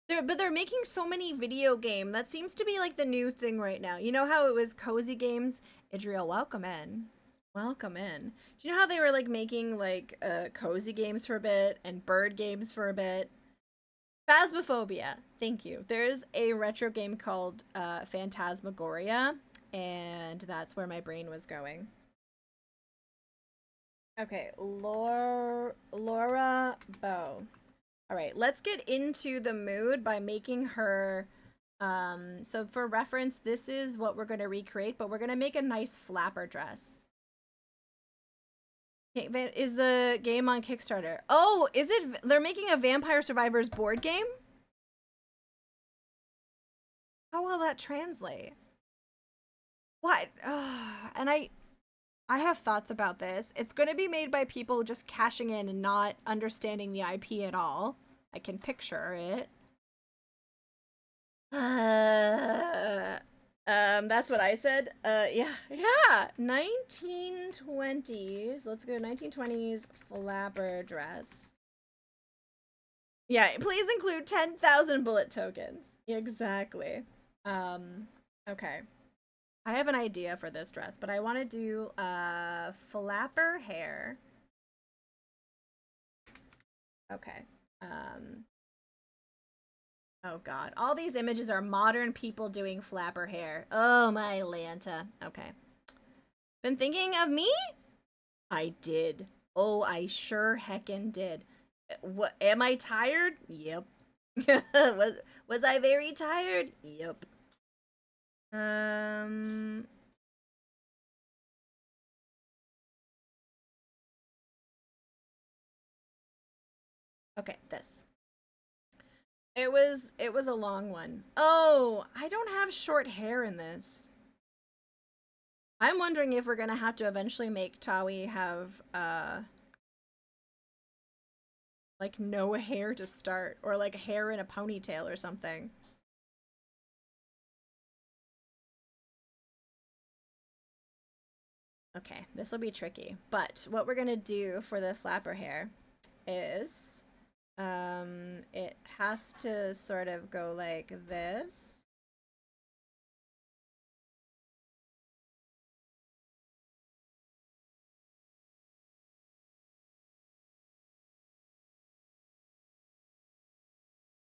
They're making so many video game. That seems to be like the new thing right now. You know how it was cozy games? Idriel, welcome in. Welcome in. Do you know how they were like making like cozy games for a bit and bird games for a bit? Phasmophobia. Thank you. There's a retro game called Phantasmagoria, and that's where my brain was going. Okay, Laura Bow. All right, let's get into the mood by making her, so for reference, this is what we're going to recreate, but we're going to make a nice flapper dress. Okay, is the game on Kickstarter? Oh, is it? They're making a Vampire Survivors board game? How will that translate? What? And I have thoughts about this. It's going to be made by people just cashing in and not understanding the IP at all. I can picture it. That's what I said. Yeah. 1920s. Let's go 1920s flapper dress. Yeah, please include 10,000 bullet tokens. Exactly. Okay. I have an idea for this dress, but I want to do flapper hair. Okay. Oh god. All these images are modern people doing flapper hair. Oh my Lanta. Okay. Been thinking of me? I did. Oh, I sure heckin' did. What am I tired? Yep. was I very tired? Yep. Okay, this. It was a long one. Oh, I don't have short hair in this. I'm wondering if we're gonna have to eventually make Tawi have like no hair to start, or like hair in a ponytail or something. Okay, this will be tricky. But what we're gonna do for the flapper hair is it has to sort of go like this.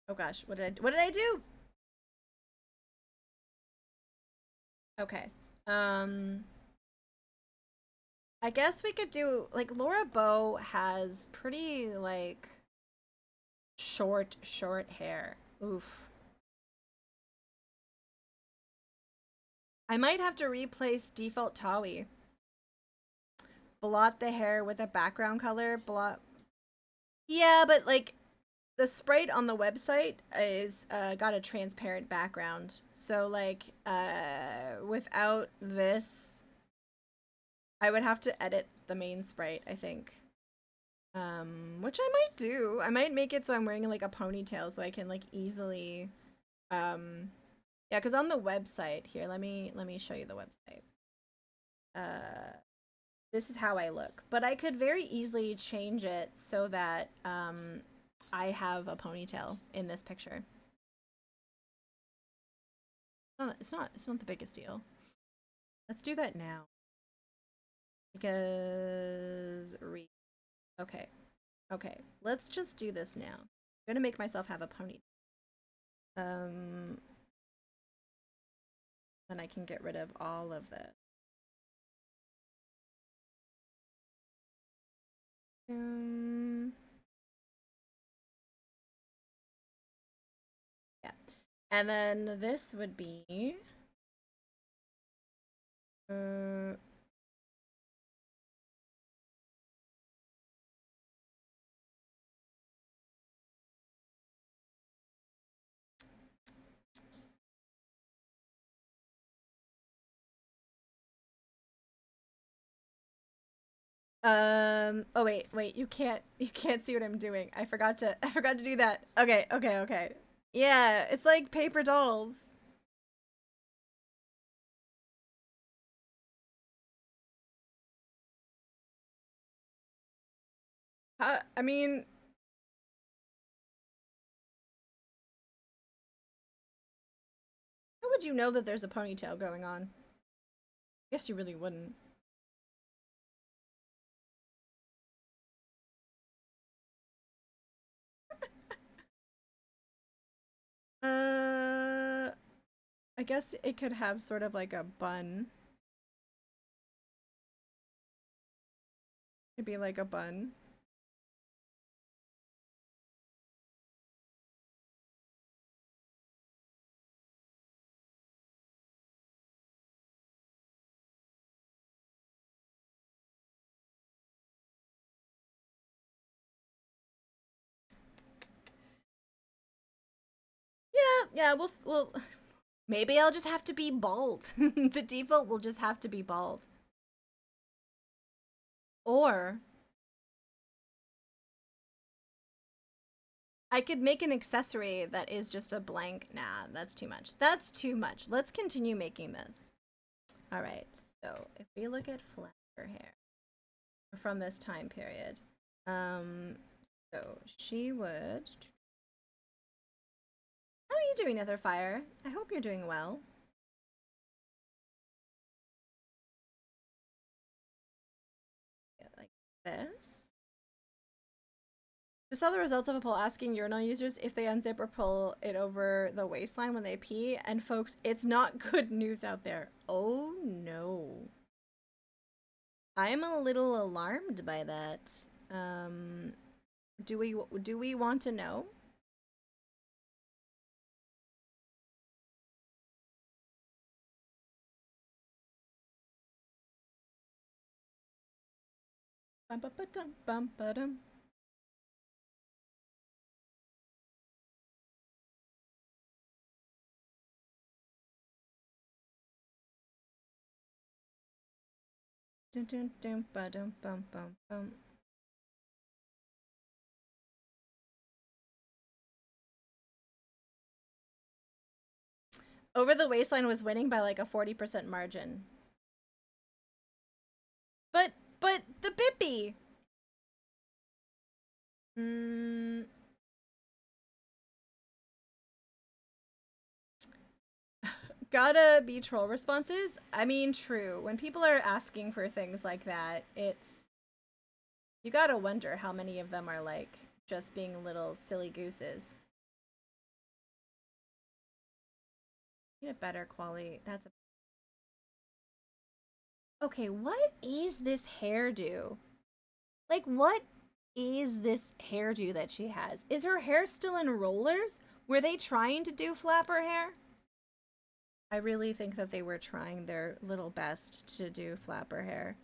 Oh gosh, what did I do? Okay. I guess we could do like Laura Bow has pretty like short hair. Oof. I might have to replace default Tawi. Blot the hair with a background color. Blot. Yeah, but like the sprite on the website is got a transparent background. So like without this, I would have to edit the main sprite, I think. Which I might do. I might make it so I'm wearing like a ponytail so I can like easily yeah, because on the website here, let me show you the website. This is how I look, but I could very easily change it so that I have a ponytail in this picture. Oh, it's not the biggest deal. Let's do that now. Because okay. Okay, let's just do this now. I'm gonna make myself have a ponytail. Then I can get rid of all of this. Yeah. And then this would be oh wait, you can't see what I'm doing. I forgot to do that. Okay. Yeah, it's like paper dolls. I mean, how would you know that there's a ponytail going on? I guess you really wouldn't. I guess it could have sort of like a bun. It'd be like a bun. Yeah, we'll maybe I'll just have to be bald. The default will just have to be bald. Or I could make an accessory that is just a blank. Nah, that's too much. That's too much. Let's continue making this. All right. So if we look at flapper hair from this time period, so she would. you doing, Netherfire? I hope you're doing well. Yeah, like this. Just saw the results of a poll asking urinal users if they unzip or pull it over the waistline when they pee, and folks, it's not good news out there. Oh no. I'm a little alarmed by that. Do we want to know? Bum ba ba dum bum ba dum. Dun dun dun ba dum bum bum bum. Over the waistline was winning by like a 40% margin. But the Bippy. Gotta be troll responses. I mean, true. When people are asking for things like that, it's you gotta wonder how many of them are like just being little silly gooses. Need a better quality. That's a okay. What is this hairdo? Like, what is this hairdo that she has? Is her hair still in rollers? Were they trying to do flapper hair? I really think that they were trying their little best to do flapper hair.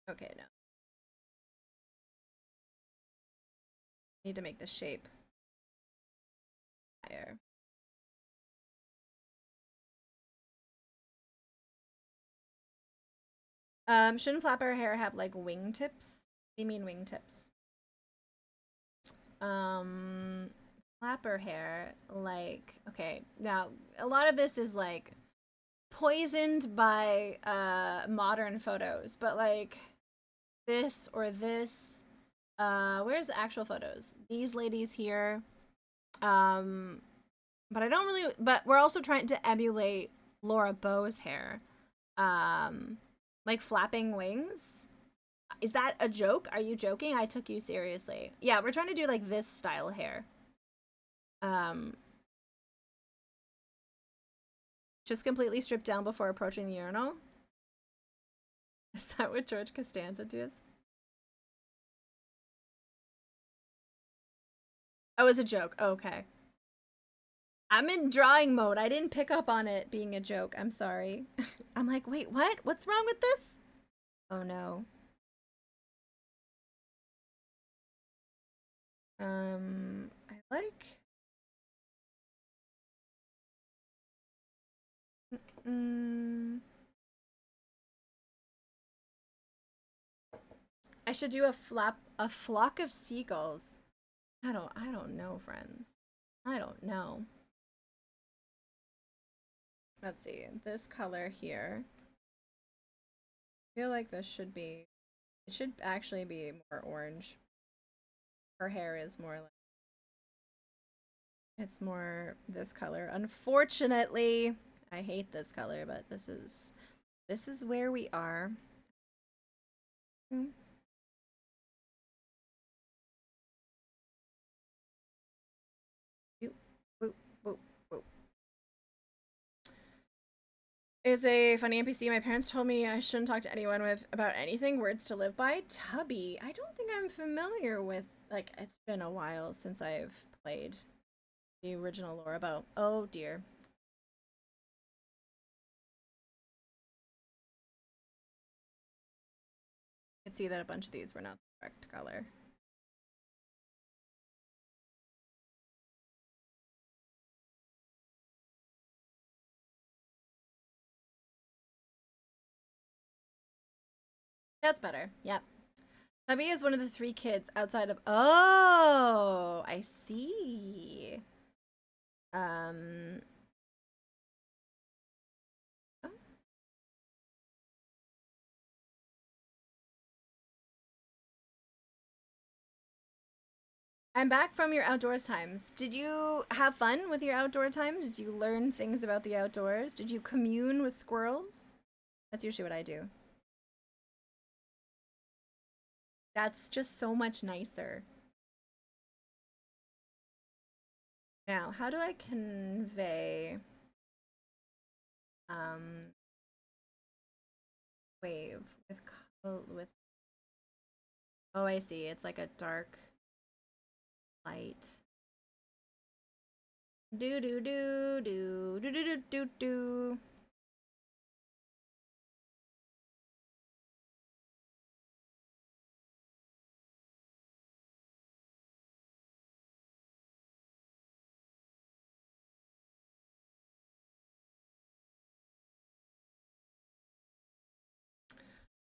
Okay, no. Need to make the shape higher. Shouldn't flapper hair have like wingtips? What do you mean wingtips? Flapper hair, like, okay, now a lot of this is like poisoned by modern photos, but like this or this, where's the actual photos? These ladies here, but I don't really, but we're also trying to emulate Laura Bow's hair, like flapping wings. Is that a joke? Are you joking? I took you seriously. Yeah, we're trying to do like this style hair. Just completely stripped down before approaching the urinal. Is that what George Costanza does? Oh, it's a joke. Oh, okay. I'm in drawing mode. I didn't pick up on it being a joke. I'm sorry. I'm like, wait, what? What's wrong with this? Oh no. I like. I should do a flock of seagulls. I don't know, friends. I don't know. Let's see. This color here. I feel like this should be, it should actually be more orange. Her hair is more like, it's more this color. Unfortunately, I hate this color, but this is where we are. Is a funny NPC. My parents told me I shouldn't talk to anyone with about anything. Words to live by. Tubby. I don't think I'm familiar with, like, it's been a while since I've played the original Laura Bow. Oh dear. I could see that a bunch of these were not the correct color. That's better. Yep. Hubby is one of the 3 kids outside of. Oh, I see. Oh. I'm back from your outdoors times. Did you have fun with your outdoor time? Did you learn things about the outdoors? Did you commune with squirrels? That's usually what I do. That's just so much nicer. Now, how do I convey wave with oh, I see. It's like a dark light. Do do do do do do do do do.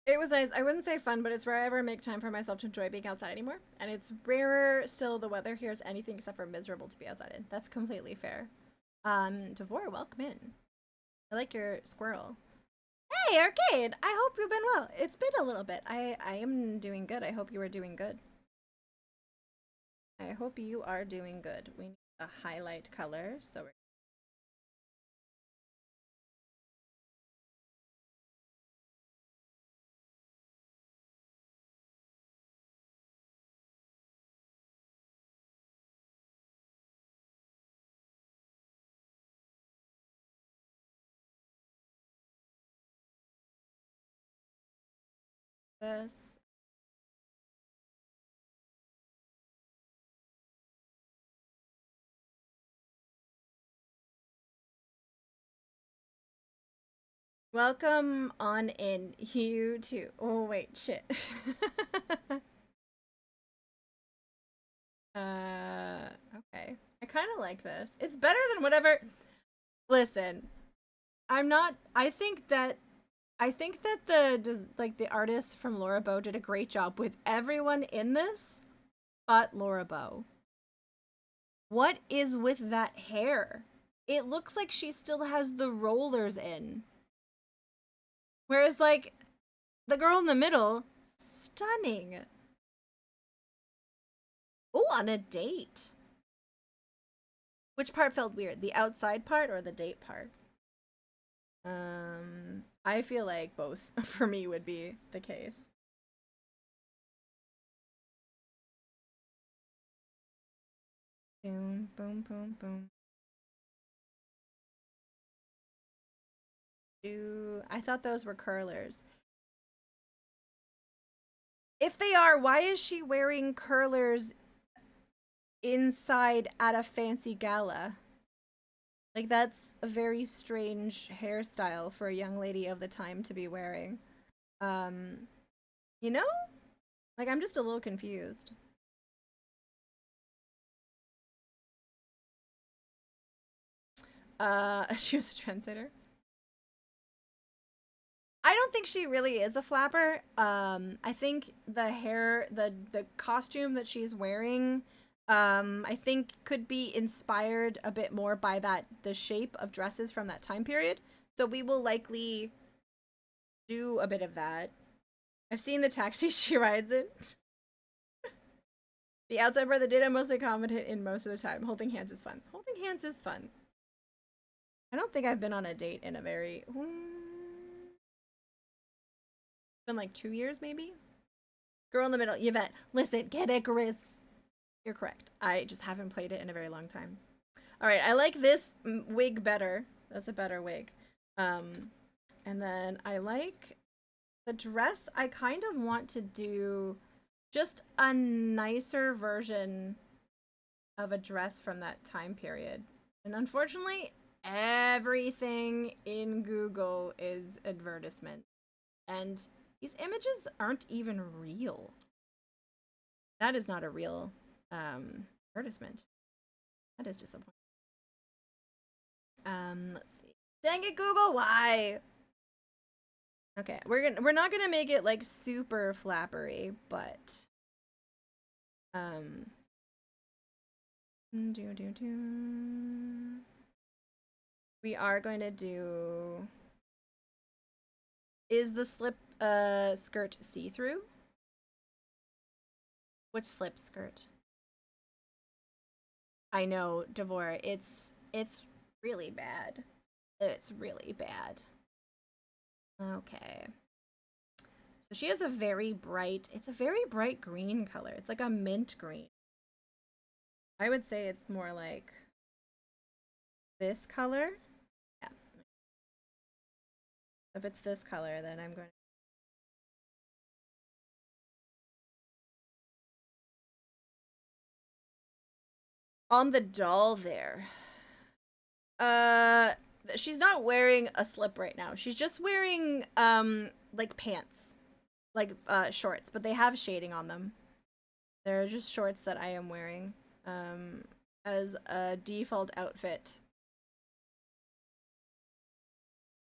It was nice. I wouldn't say fun, but it's rare I ever make time for myself to enjoy being outside anymore. And it's rarer still the weather here is anything except for miserable to be outside in. That's completely fair. Devore, welcome in. I like your squirrel. Hey, Arcade! I hope you've been well. It's been a little bit. I am doing good. I hope you are doing good. I hope you are doing good. We need a highlight color, so we're this. Welcome on in, you too. Oh wait, shit. Okay. I kind of like this. It's better than whatever. Listen, I think that the artists from Laura Bow did a great job with everyone in this, but Laura Bow. What is with that hair? It looks like she still has the rollers in. Whereas, like, the girl in the middle, stunning. Oh, on a date. Which part felt weird? The outside part or the date part? I feel like both for me would be the case. Boom, boom, boom, boom. I thought those were curlers. If they are, why is she wearing curlers inside at a fancy gala? Like, that's a very strange hairstyle for a young lady of the time to be wearing. You know? Like, I'm just a little confused. She was a trendsetter. I don't think she really is a flapper. I think the hair, the costume that she's wearing, I think could be inspired a bit more by the shape of dresses from that time period. So we will likely do a bit of that. I've seen the taxi she rides in. The outside part of the date I'm mostly confident in most of the time. Holding hands is fun. Holding hands is fun. I don't think I've been on a date in a very... been like 2 years maybe. Girl in the middle, Yvette. Listen, get Icarus. You're correct. I just haven't played it in a very long time. All right, I like this wig better. That's a better wig. And then I like the dress. I kind of want to do just a nicer version of a dress from that time period. And unfortunately, everything in Google is advertisement. And these images aren't even real. That is not a real advertisement. That is disappointing. Let's see. Dang it, Google, why? Okay, we're not gonna make it like super flappery, but we are going to do. Is the slip skirt see-through? Which slip skirt? I know, Devor. It's really bad. It's really bad. Okay. So she has a very bright, it's a very bright green color. It's like a mint green. I would say it's more like this color. Yeah. If it's this color, then I'm going to. On the doll there. She's not wearing a slip right now. She's just wearing, like pants. Like, shorts, but they have shading on them. They're just shorts that I am wearing, as a default outfit.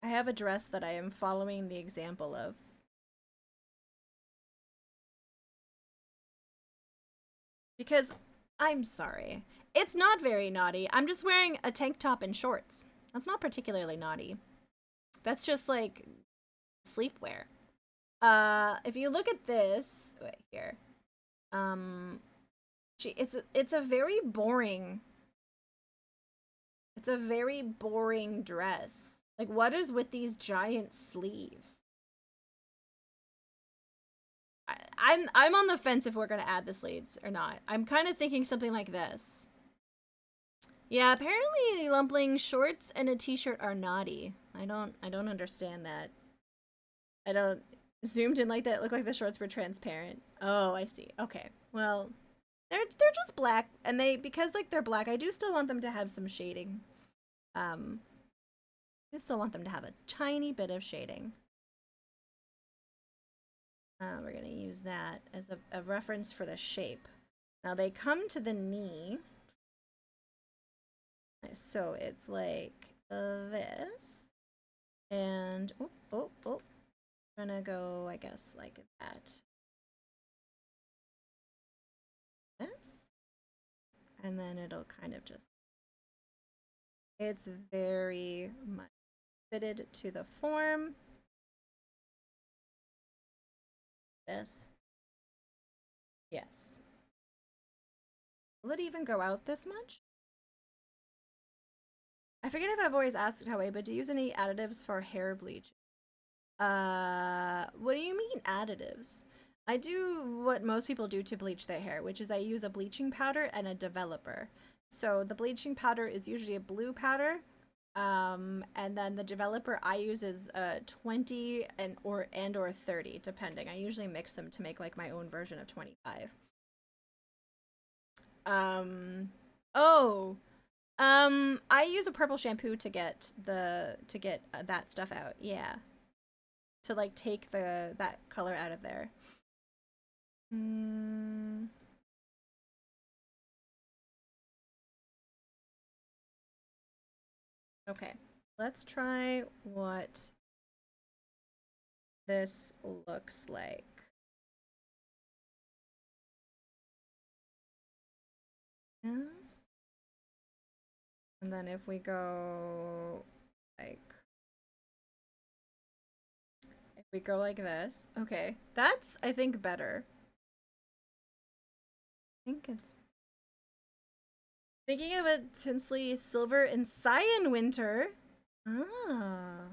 I have a dress that I am following the example of. Because, I'm sorry. It's not very naughty. I'm just wearing a tank top and shorts. That's not particularly naughty. That's just like sleepwear. If you look at this, wait here. It's a very boring. It's a very boring dress. Like, what is with these giant sleeves? I'm on the fence if we're gonna add the sleeves or not. I'm kind of thinking something like this. Yeah, apparently lumpling shorts and a t-shirt are naughty. I don't understand that. I don't zoomed in like that. It looked like the shorts were transparent. Oh, I see. Okay. Well, they're just black, and because like they're black, I do still want them to have some shading. I still want them to have a tiny bit of shading. We're gonna use that as a reference for the shape. Now they come to the knee. So it's like this. And, I'm gonna go, I guess, like that. This. And then it'll kind of just. It's very much fitted to the form. This. Yes. Will it even go out this much? I forget if I've always asked it how way, but do you use any additives for hair bleach? What do you mean additives? I do what most people do to bleach their hair, which is I use a bleaching powder and a developer. So the bleaching powder is usually a blue powder, and then the developer I use is 20 or 30, depending. I usually mix them to make like my own version of 25. I use a purple shampoo to get that stuff out. Yeah. To like take that color out of there. Okay. Let's try what this looks like. Yes. And then if we go like this, okay, that's I think better. I think it's thinking of a Tinsley Silver and Cyan Winter. Ah.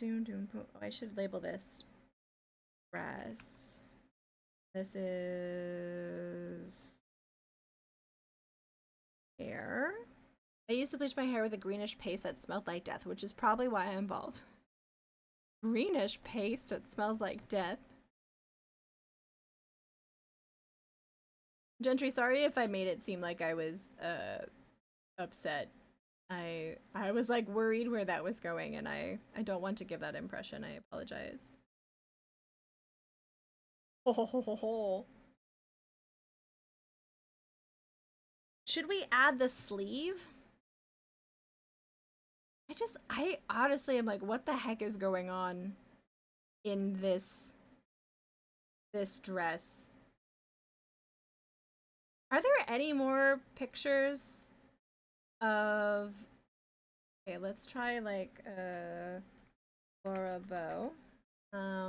Oh, I should label this dress. This is hair. I used to bleach my hair with a greenish paste that smelled like death, which is probably why I'm bald. Greenish paste that smells like death. Gentry, sorry if I made it seem like I was upset. I was like worried where that was going, and I don't want to give that impression. I apologize. Ho ho ho ho ho. Should we add the sleeve? I honestly am like, what the heck is going on in this dress? Are there any more pictures of... Okay, let's try like Laura Bow. I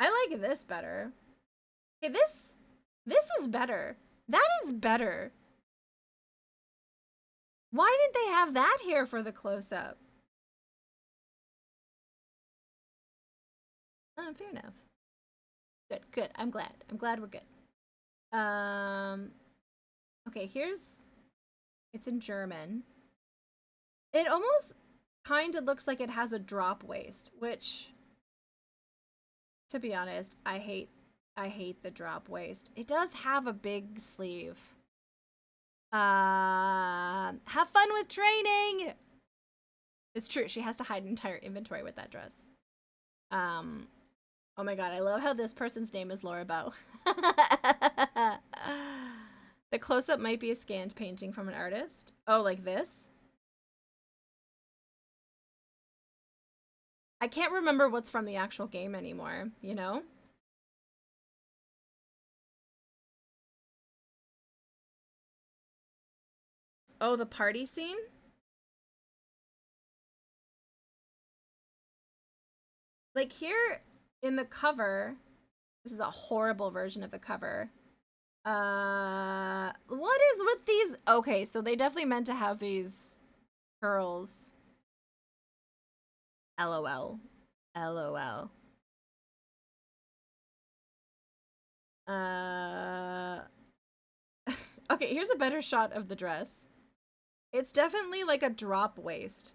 like this better. Okay, this is better. That is better. Why didn't they have that here for the close-up? Fair enough. Good, good. I'm glad. I'm glad we're good. Okay, it's in German. It almost kind of looks like it has a drop waist, which, to be honest, I hate the drop waist. It does have a big sleeve. Have fun with training! It's true, she has to hide entire inventory with that dress. Oh my god, I love how this person's name is Laura Bow. The close-up might be a scanned painting from an artist. Oh, like this? I can't remember what's from the actual game anymore, you know? Oh, the party scene? Like here in the cover, this is a horrible version of the cover. What is with these? Okay, so they definitely meant to have these curls. LOL. LOL. Okay, here's a better shot of the dress. It's definitely like a drop waist.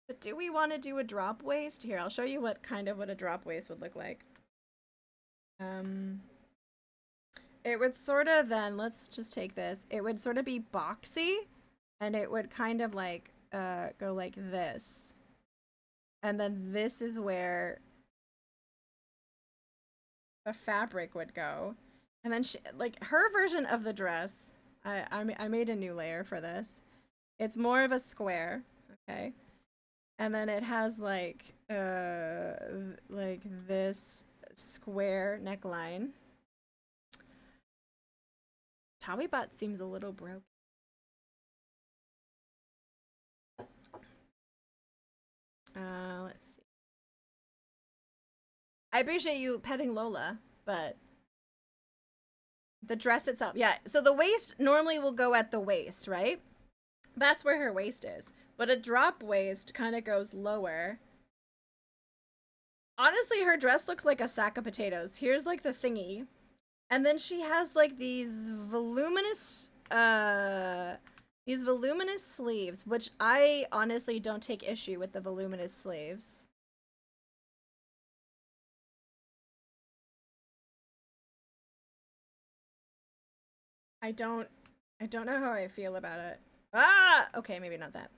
But do we want to do a drop waist? Here, I'll show you what a drop waist would look like. It would sort of then, let's just take this. It would sort of be boxy, and it would kind of like go like this. And then this is where the fabric would go. And then like her version of the dress, I made a new layer for this. It's more of a square, okay? And then it has like this square neckline. Tommy Bot seems a little broke. Let's see. I appreciate you petting Lola, but the dress itself, yeah. So the waist normally will go at the waist, right? That's where her waist is. But a drop waist kind of goes lower. Honestly, her dress looks like a sack of potatoes. Here's like the thingy. And then she has like these voluminous sleeves, which I honestly don't take issue with the voluminous sleeves. I don't know how I feel about it. Ah, okay, maybe not that.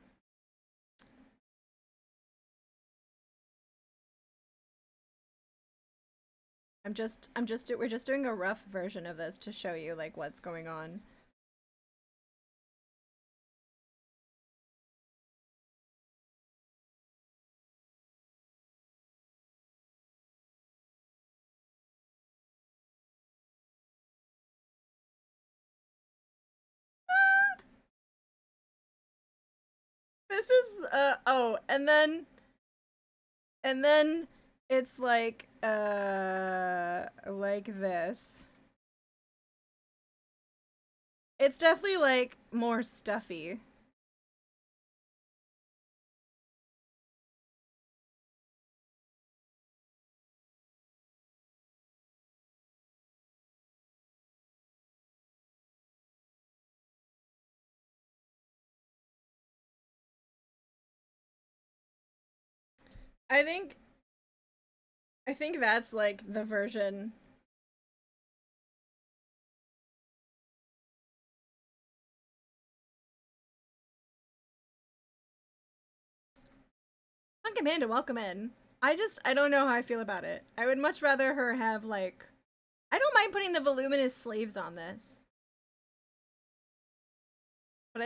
We're just doing a rough version of this to show you like what's going on. This is oh, and then it's like this. It's definitely like more stuffy. I think that's like the version. Punk Amanda, welcome in. I don't know how I feel about it. I would much rather her have like, I don't mind putting the voluminous sleeves on this. But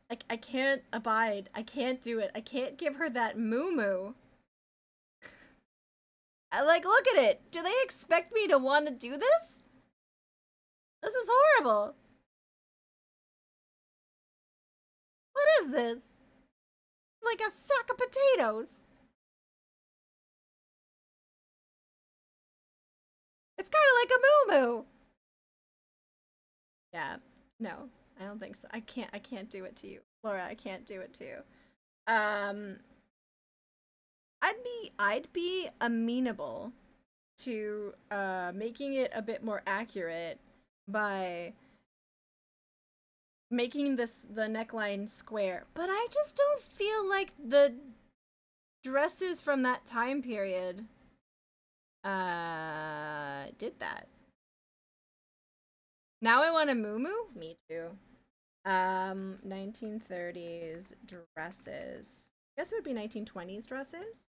I can't abide. I can't do it. I can't give her that moo. Like, look at it. Do they expect me to want to do this? This is horrible. What is this? It's like a sack of potatoes. It's kind of like a moo. Yeah, no, I don't think so. I can't do it to you. Laura, I can't do it to you. I'd be amenable to making it a bit more accurate by making the neckline square, but I just don't feel like the dresses from that time period did that. Now I want a moo. Me too. 1930s dresses. I guess it would be 1920s dresses.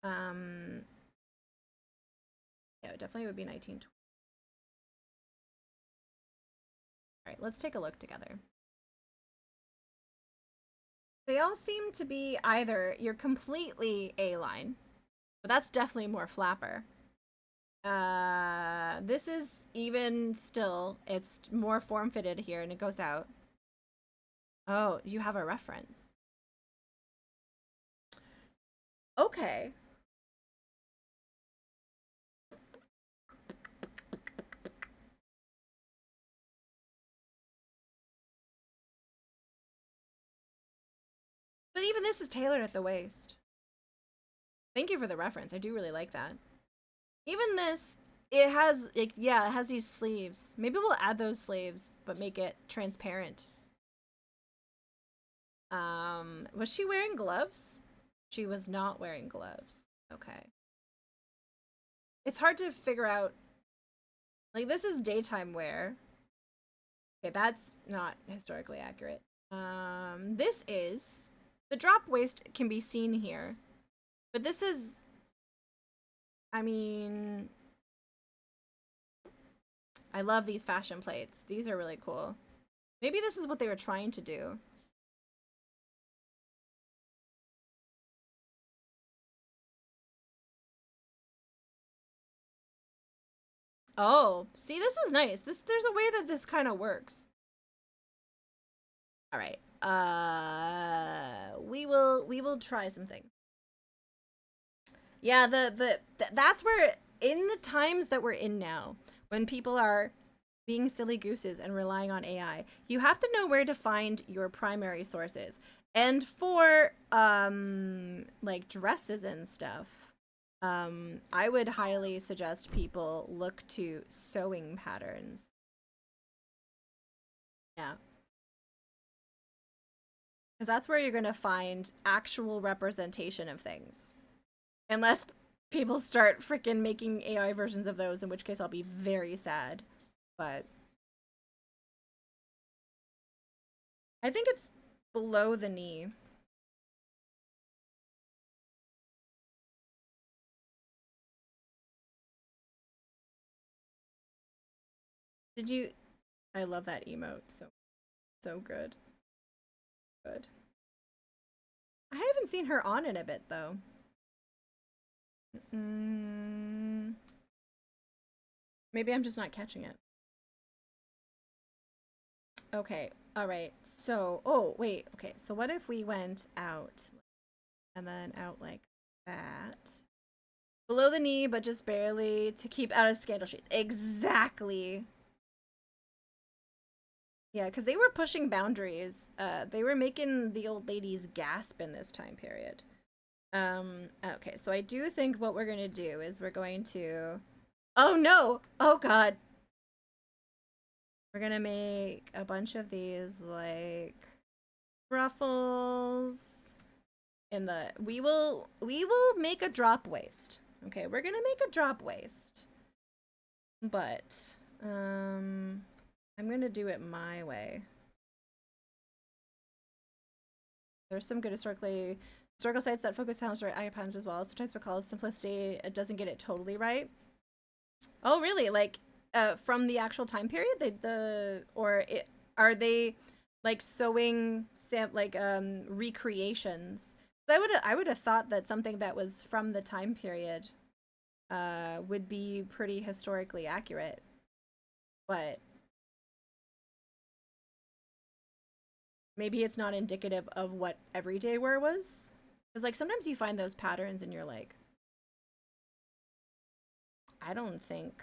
Yeah, it definitely would be 1920s. All right, let's take a look together. They all seem to be either you're completely A-line, but that's definitely more flapper. This is even still, it's more form-fitted here and it goes out. Oh, you have a reference. Okay. But even this is tailored at the waist. Thank you for the reference. I do really like that. Even this, it has, like, yeah, it has these sleeves. Maybe we'll add those sleeves, but make it transparent. Was she wearing gloves? She was not wearing gloves. Okay. It's hard to figure out. Like, this is daytime wear. Okay, that's not historically accurate. This is... The drop waist can be seen here. But this is... I mean... I love these fashion plates. These are really cool. Maybe this is what they were trying to do. Oh, see, this is nice. There's a way that this kind of works. All right. We will try something. Yeah, that's where, in the times that we're in now, when people are being silly gooses and relying on AI, you have to know where to find your primary sources. And for like dresses and stuff, I would highly suggest people look to sewing patterns. Yeah. Because that's where you're going to find actual representation of things. Unless people start freaking making AI versions of those, in which case I'll be very sad. But I think it's below the knee. Did you... I love that emote. So good. Good. I haven't seen her on in a bit, though. Maybe I'm just not catching it. Okay, alright. So, oh, wait. Okay, so what if we went out and then out like that? Below the knee, but just barely to keep out of scandal sheets. Exactly. Yeah, because they were pushing boundaries. They were making the old ladies gasp in this time period. Okay, so I do think what we're gonna do is we're going to... Oh no! Oh god! We're gonna make a bunch of these, like, ruffles. In the... We will make a drop waist. Okay, we're gonna make a drop waist. But, I'm gonna do it my way. There's some good historical sites that focus on icons as well. Sometimes because simplicity, it doesn't get it totally right. Oh, really? Like, from the actual time period? Are they like sewing recreations. I would have thought that something that was from the time period would be pretty historically accurate. But maybe it's not indicative of what everyday wear was. Because like sometimes you find those patterns and you're like, I don't think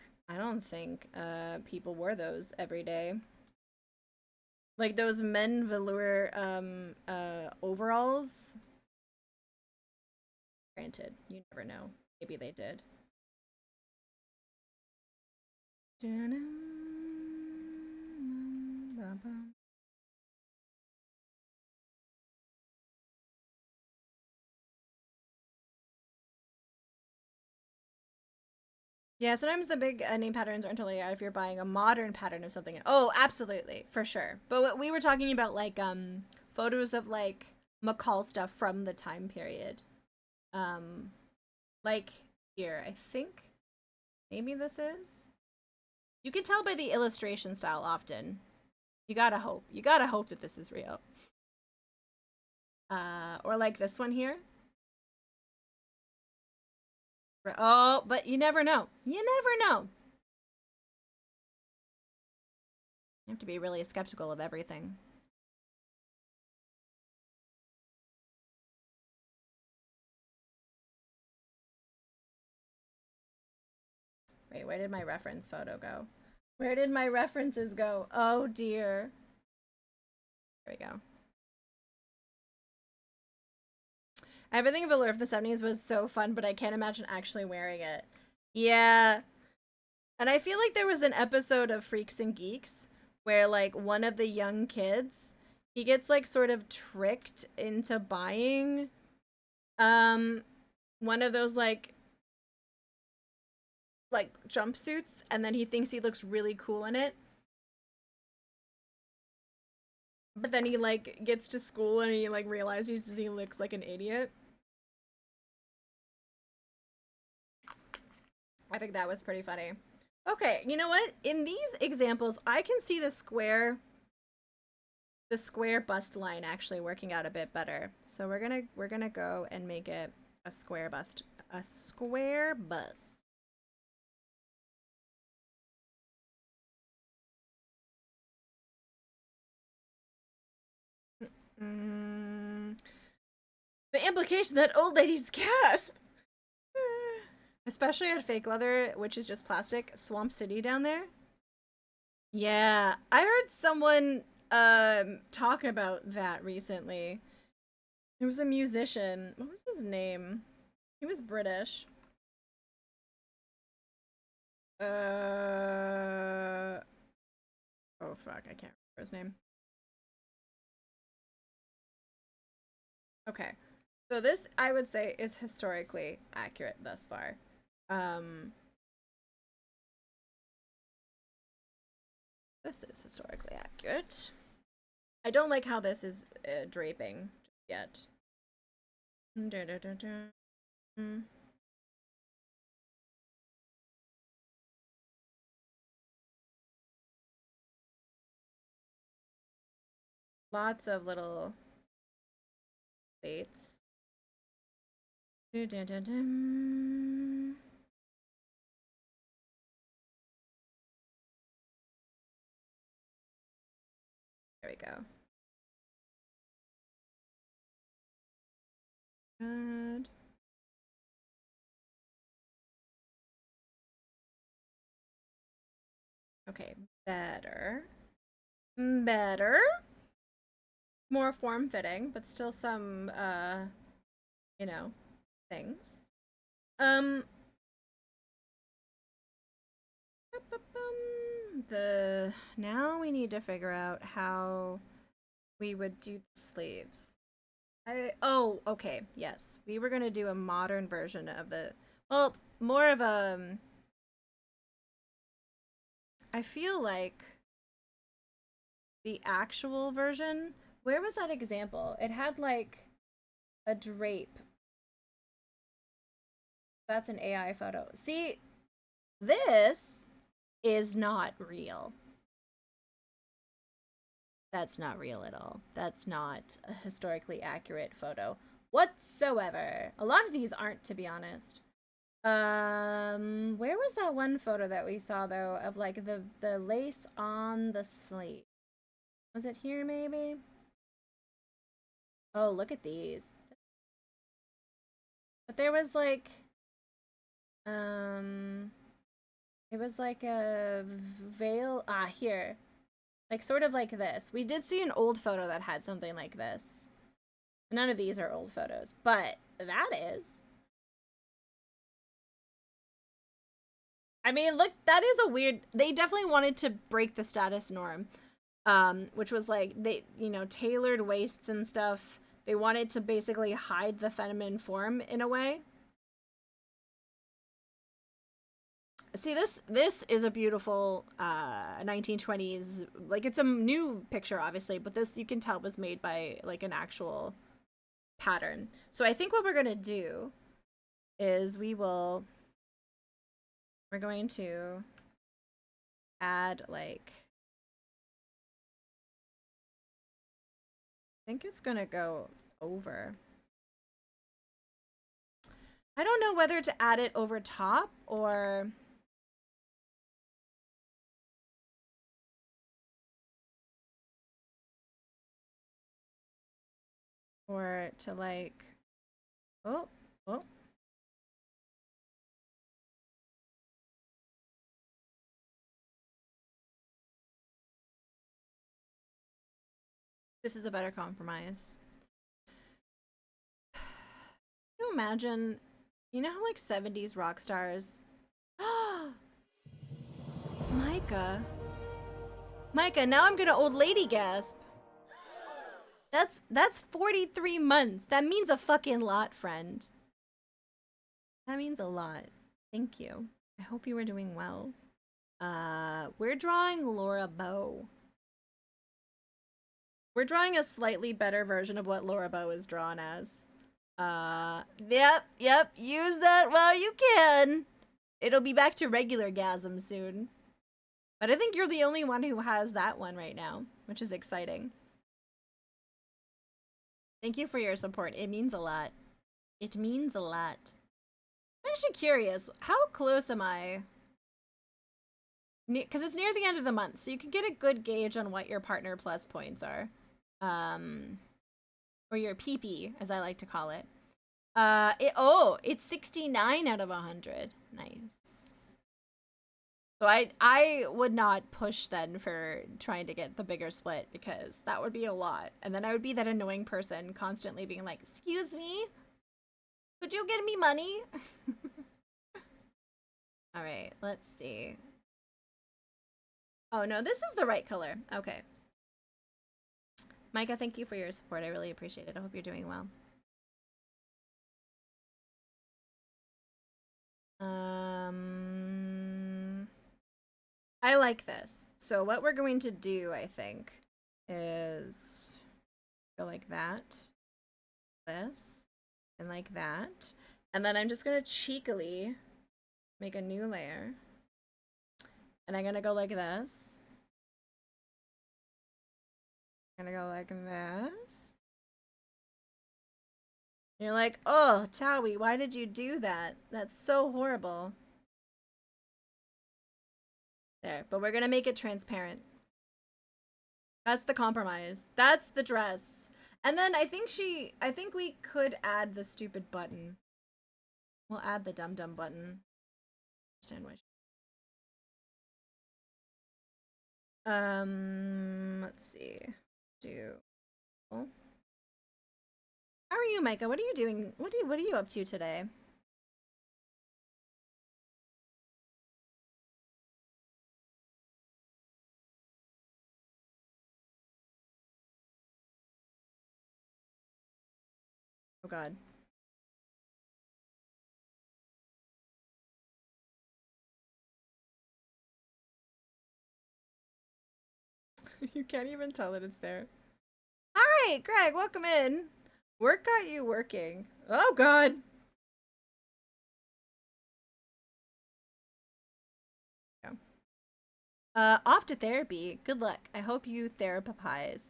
people wore those every day. Like those men velour overalls. Granted, you never know. Maybe they did. Yeah, sometimes the big name patterns aren't totally out if you're buying a modern pattern of something. Oh, absolutely, for sure. But what we were talking about, like, photos of, like, McCall stuff from the time period. Like, here, I think maybe this is? You can tell by the illustration style often. You gotta hope. You gotta hope that this is real. Or like this one here. Oh, but you never know. You never know. You have to be really skeptical of everything. Wait, where did my reference photo go? Where did my references go? Oh dear. There we go. Everything velour of the 70s was so fun, but I can't imagine actually wearing it. Yeah. And I feel like there was an episode of Freaks and Geeks where like one of the young kids, he gets like sort of tricked into buying one of those like jumpsuits, and then he thinks he looks really cool in it. But then he like gets to school and he like realizes he looks like an idiot. I think that was pretty funny. Okay, you know what? In these examples, I can see the square bust line actually working out a bit better. So we're gonna go and make it a square bust. A square bust. The implication that old ladies gasp. Especially at fake leather, which is just plastic. Swamp City down there. Yeah, I heard someone talk about that recently. It was a musician. What was his name? He was British. Oh fuck, I can't remember his name. Okay. So this, I would say, is historically accurate thus far. This is historically accurate. I don't like how this is draping yet. Lots of little plates. There we go. Good. Okay, better. Better. More form-fitting, but still some, you know, things. Now we need to figure out how we would do the sleeves. Oh, okay, yes. We were gonna do a modern version of the, well, more of a, I feel like the actual version, where was that example? It had like a drape. That's an AI photo. See, this is not real. That's not real at all. That's not a historically accurate photo whatsoever. A lot of these aren't, to be honest. Where was that one photo that we saw though of like the lace on the sleeve? Was it here maybe? Oh, look at these. But there was like it was like a veil here. Like sort of like this. We did see an old photo that had something like this. None of these are old photos, but that is. I mean, look, that is a weird, they definitely wanted to break the status norm. Which was like they, you know, tailored waists and stuff. They wanted to basically hide the feminine form in a way. See, this is a beautiful 1920s, like it's a new picture obviously, but this you can tell was made by like an actual pattern. So I think what we're gonna do is we're going to add like, I think it's gonna go over. I don't know whether to add it over top or to like, oh. This is a better compromise. Can you imagine, you know how like 70s rock stars? Micah. Micah, now I'm gonna old lady gasp. That's 43 months. That means a fucking lot, friend. That means a lot. Thank you. I hope you were doing well. We're drawing Laura Bow. We're drawing a slightly better version of what Laura Bow is drawn as. Yep, use that while you can. It'll be back to regular gasm soon. But I think you're the only one who has that one right now, which is exciting. Thank you for your support. It means a lot. It means a lot. I'm actually curious, how close am I? Because it's near the end of the month, so you can get a good gauge on what your partner plus points are. Or your PP, as I like to call it. It's 69 out of 100. Nice. So I would not push then for trying to get the bigger split because that would be a lot. And then I would be that annoying person constantly being like, excuse me? Could you get me money? All right, let's see. Oh no, this is the right color. Okay. Micah, thank you for your support. I really appreciate it. I hope you're doing well. I like this. So what we're going to do, I think, is go like that, this, and like that. And then I'm just going to cheekily make a new layer. And I'm going to go like this. I'm going to go like this. And you're like, oh, Towie, why did you do that? That's so horrible. There, but we're gonna make it transparent. That's the compromise. That's the dress. And then I think we could add the stupid button. We'll add the dum-dum button. Let's see. How are you, Micah? What are you doing? What are you up to today? Oh god. You can't even tell that it's there. Hi, Greg, welcome in. Work got you working. Oh god. Yeah. Off to therapy. Good luck. I hope you therapize.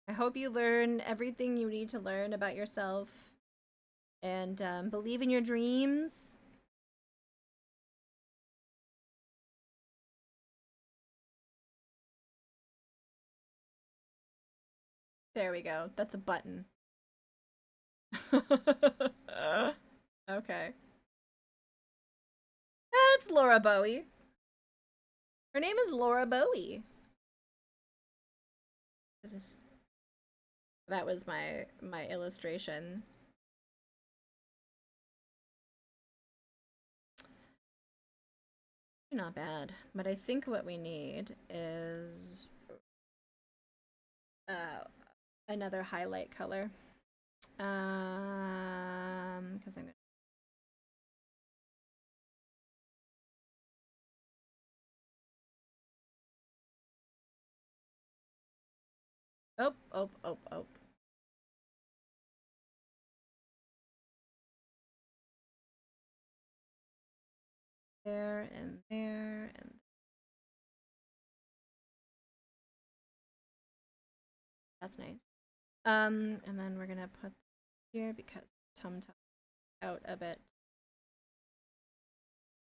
I hope you learn everything you need to learn about yourself and believe in your dreams. There we go. That's a button. Okay. That's Laura Bowie. Her name is Laura Bowie. That was my illustration. Not bad, but I think what we need is another highlight color. Because I'm gonna. Oh. There and there and that's nice. And then we're gonna put here because Tum Tum out a bit.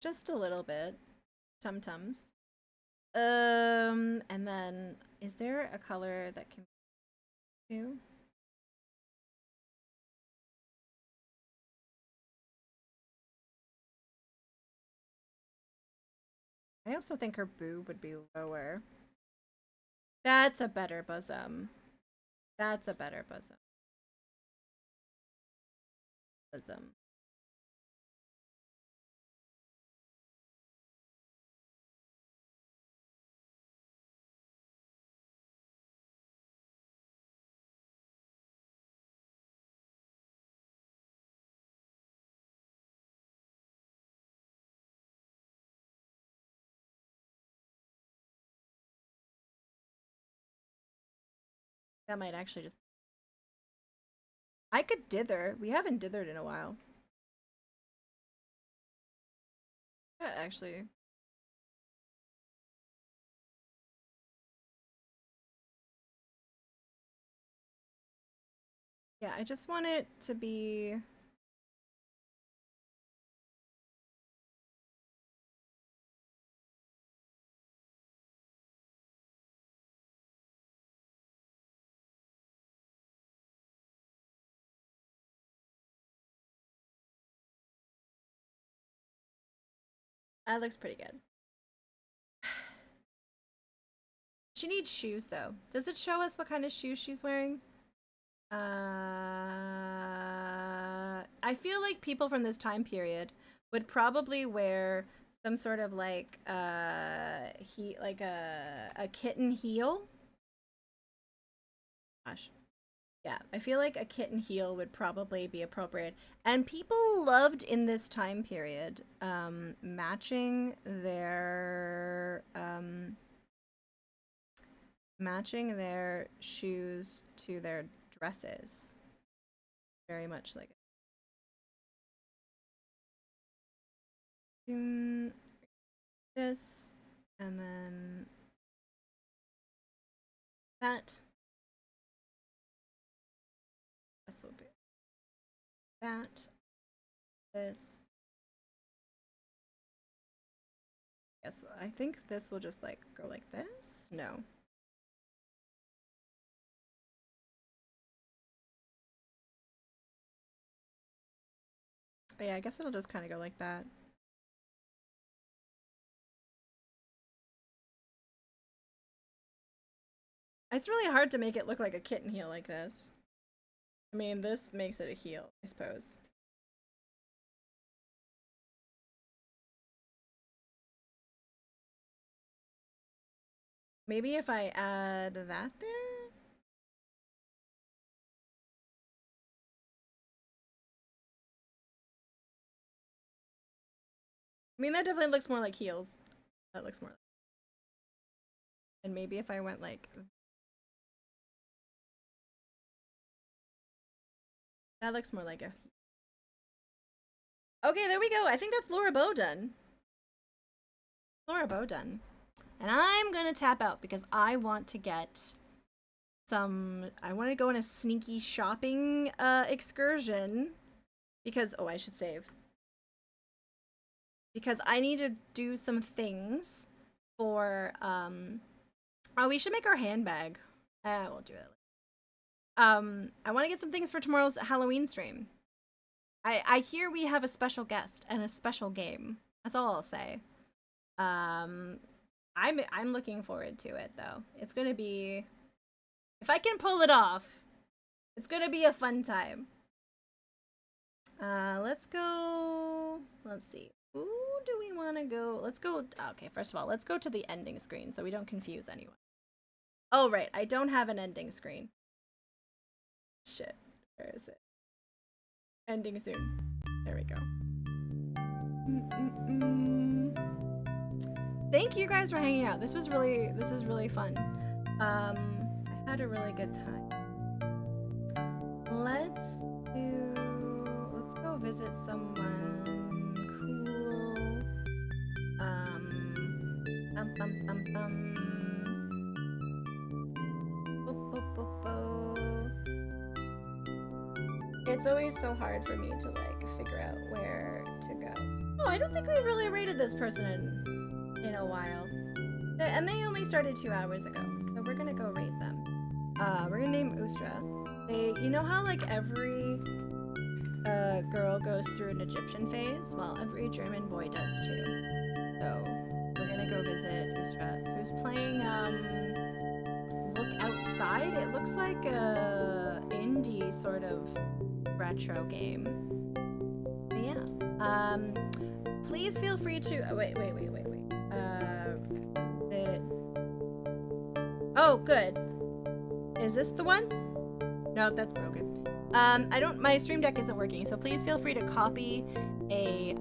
Just a little bit. Tum Tums. And then is there a color that can do? I also think her boob would be lower. That's a better bosom. That's a better bosom. That might actually just... I could dither. We haven't dithered in a while. Yeah, actually. Yeah, I just want it to be... That looks pretty good. She needs shoes, though. Does it show us what kind of shoes she's wearing? I feel like people from this time period would probably wear some sort of like a kitten heel. Gosh. Yeah, I feel like a kitten heel would probably be appropriate. And people loved in this time period matching their shoes to their dresses. Very much like this, and then that. This will be that. This. Yes, I think this will just like go like this. No. Yeah, I guess it'll just kind of go like that. It's really hard to make it look like a kitten heel like this. I mean, this makes it a heel, I suppose. Maybe if I add that there? I mean, that definitely looks more like heels. That looks more like... And maybe if I went like... That looks more like a... Okay, there we go. I think that's Laura Bow done. Laura Bow done. And I'm gonna tap out because I want to get I want to go on a sneaky shopping excursion because, oh, I should save. Because I need to do some things for, oh, we should make our handbag. We'll do it. I want to get some things for tomorrow's Halloween stream. I hear we have a special guest and a special game. That's all I'll say. I'm looking forward to it though. It's gonna be, if I can pull it off, it's gonna be a fun time. Let's go. Let's see. Who do we want to go? Let's go. Okay, first of all, let's go to the ending screen so we don't confuse anyone. Oh, right. I don't have an ending screen. Shit. Where is it? Ending soon. There we go. Thank you guys for hanging out. This was really fun. I had a really good time. Let's go visit someone cool. It's always so hard for me to like figure out where to go. Oh, I don't think we've really rated this person in a while. And they only started 2 hours ago, so we're gonna go rate them. We're gonna name Ustra. You know how like every girl goes through an Egyptian phase? Well, every German boy does too. So we're gonna go visit Ustra, who's playing Look Outside. It looks like a indie sort of retro game. But yeah. Please feel free to wait. Oh, good. Is this the one? No, that's broken. My Stream Deck isn't working, so please feel free to copy a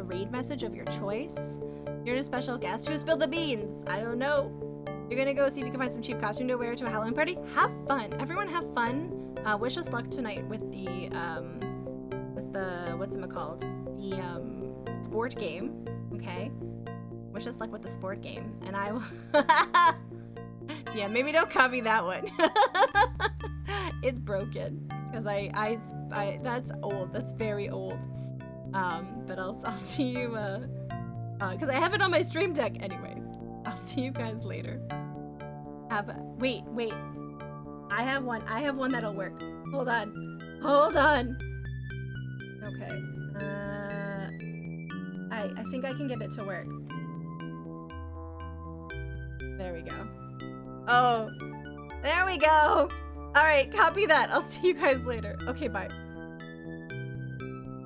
raid message of your choice. You're a special guest who spilled the beans. I don't know. You're gonna go see if you can find some cheap costume to wear to a Halloween party. Have fun. Everyone have fun. Wish us luck tonight with the whatchamacallit? The sport game. Okay. Wish us luck with the sport game. And I will yeah, maybe don't copy that one. It's broken. Because I that's old. That's very old. But I'll see you because I have it on my Stream Deck anyways. I'll see you guys later. Wait. I have one that'll work. Hold on. Okay. I think I can get it to work. There we go. Oh, there we go. All right, copy that. I'll see you guys later. Okay, bye.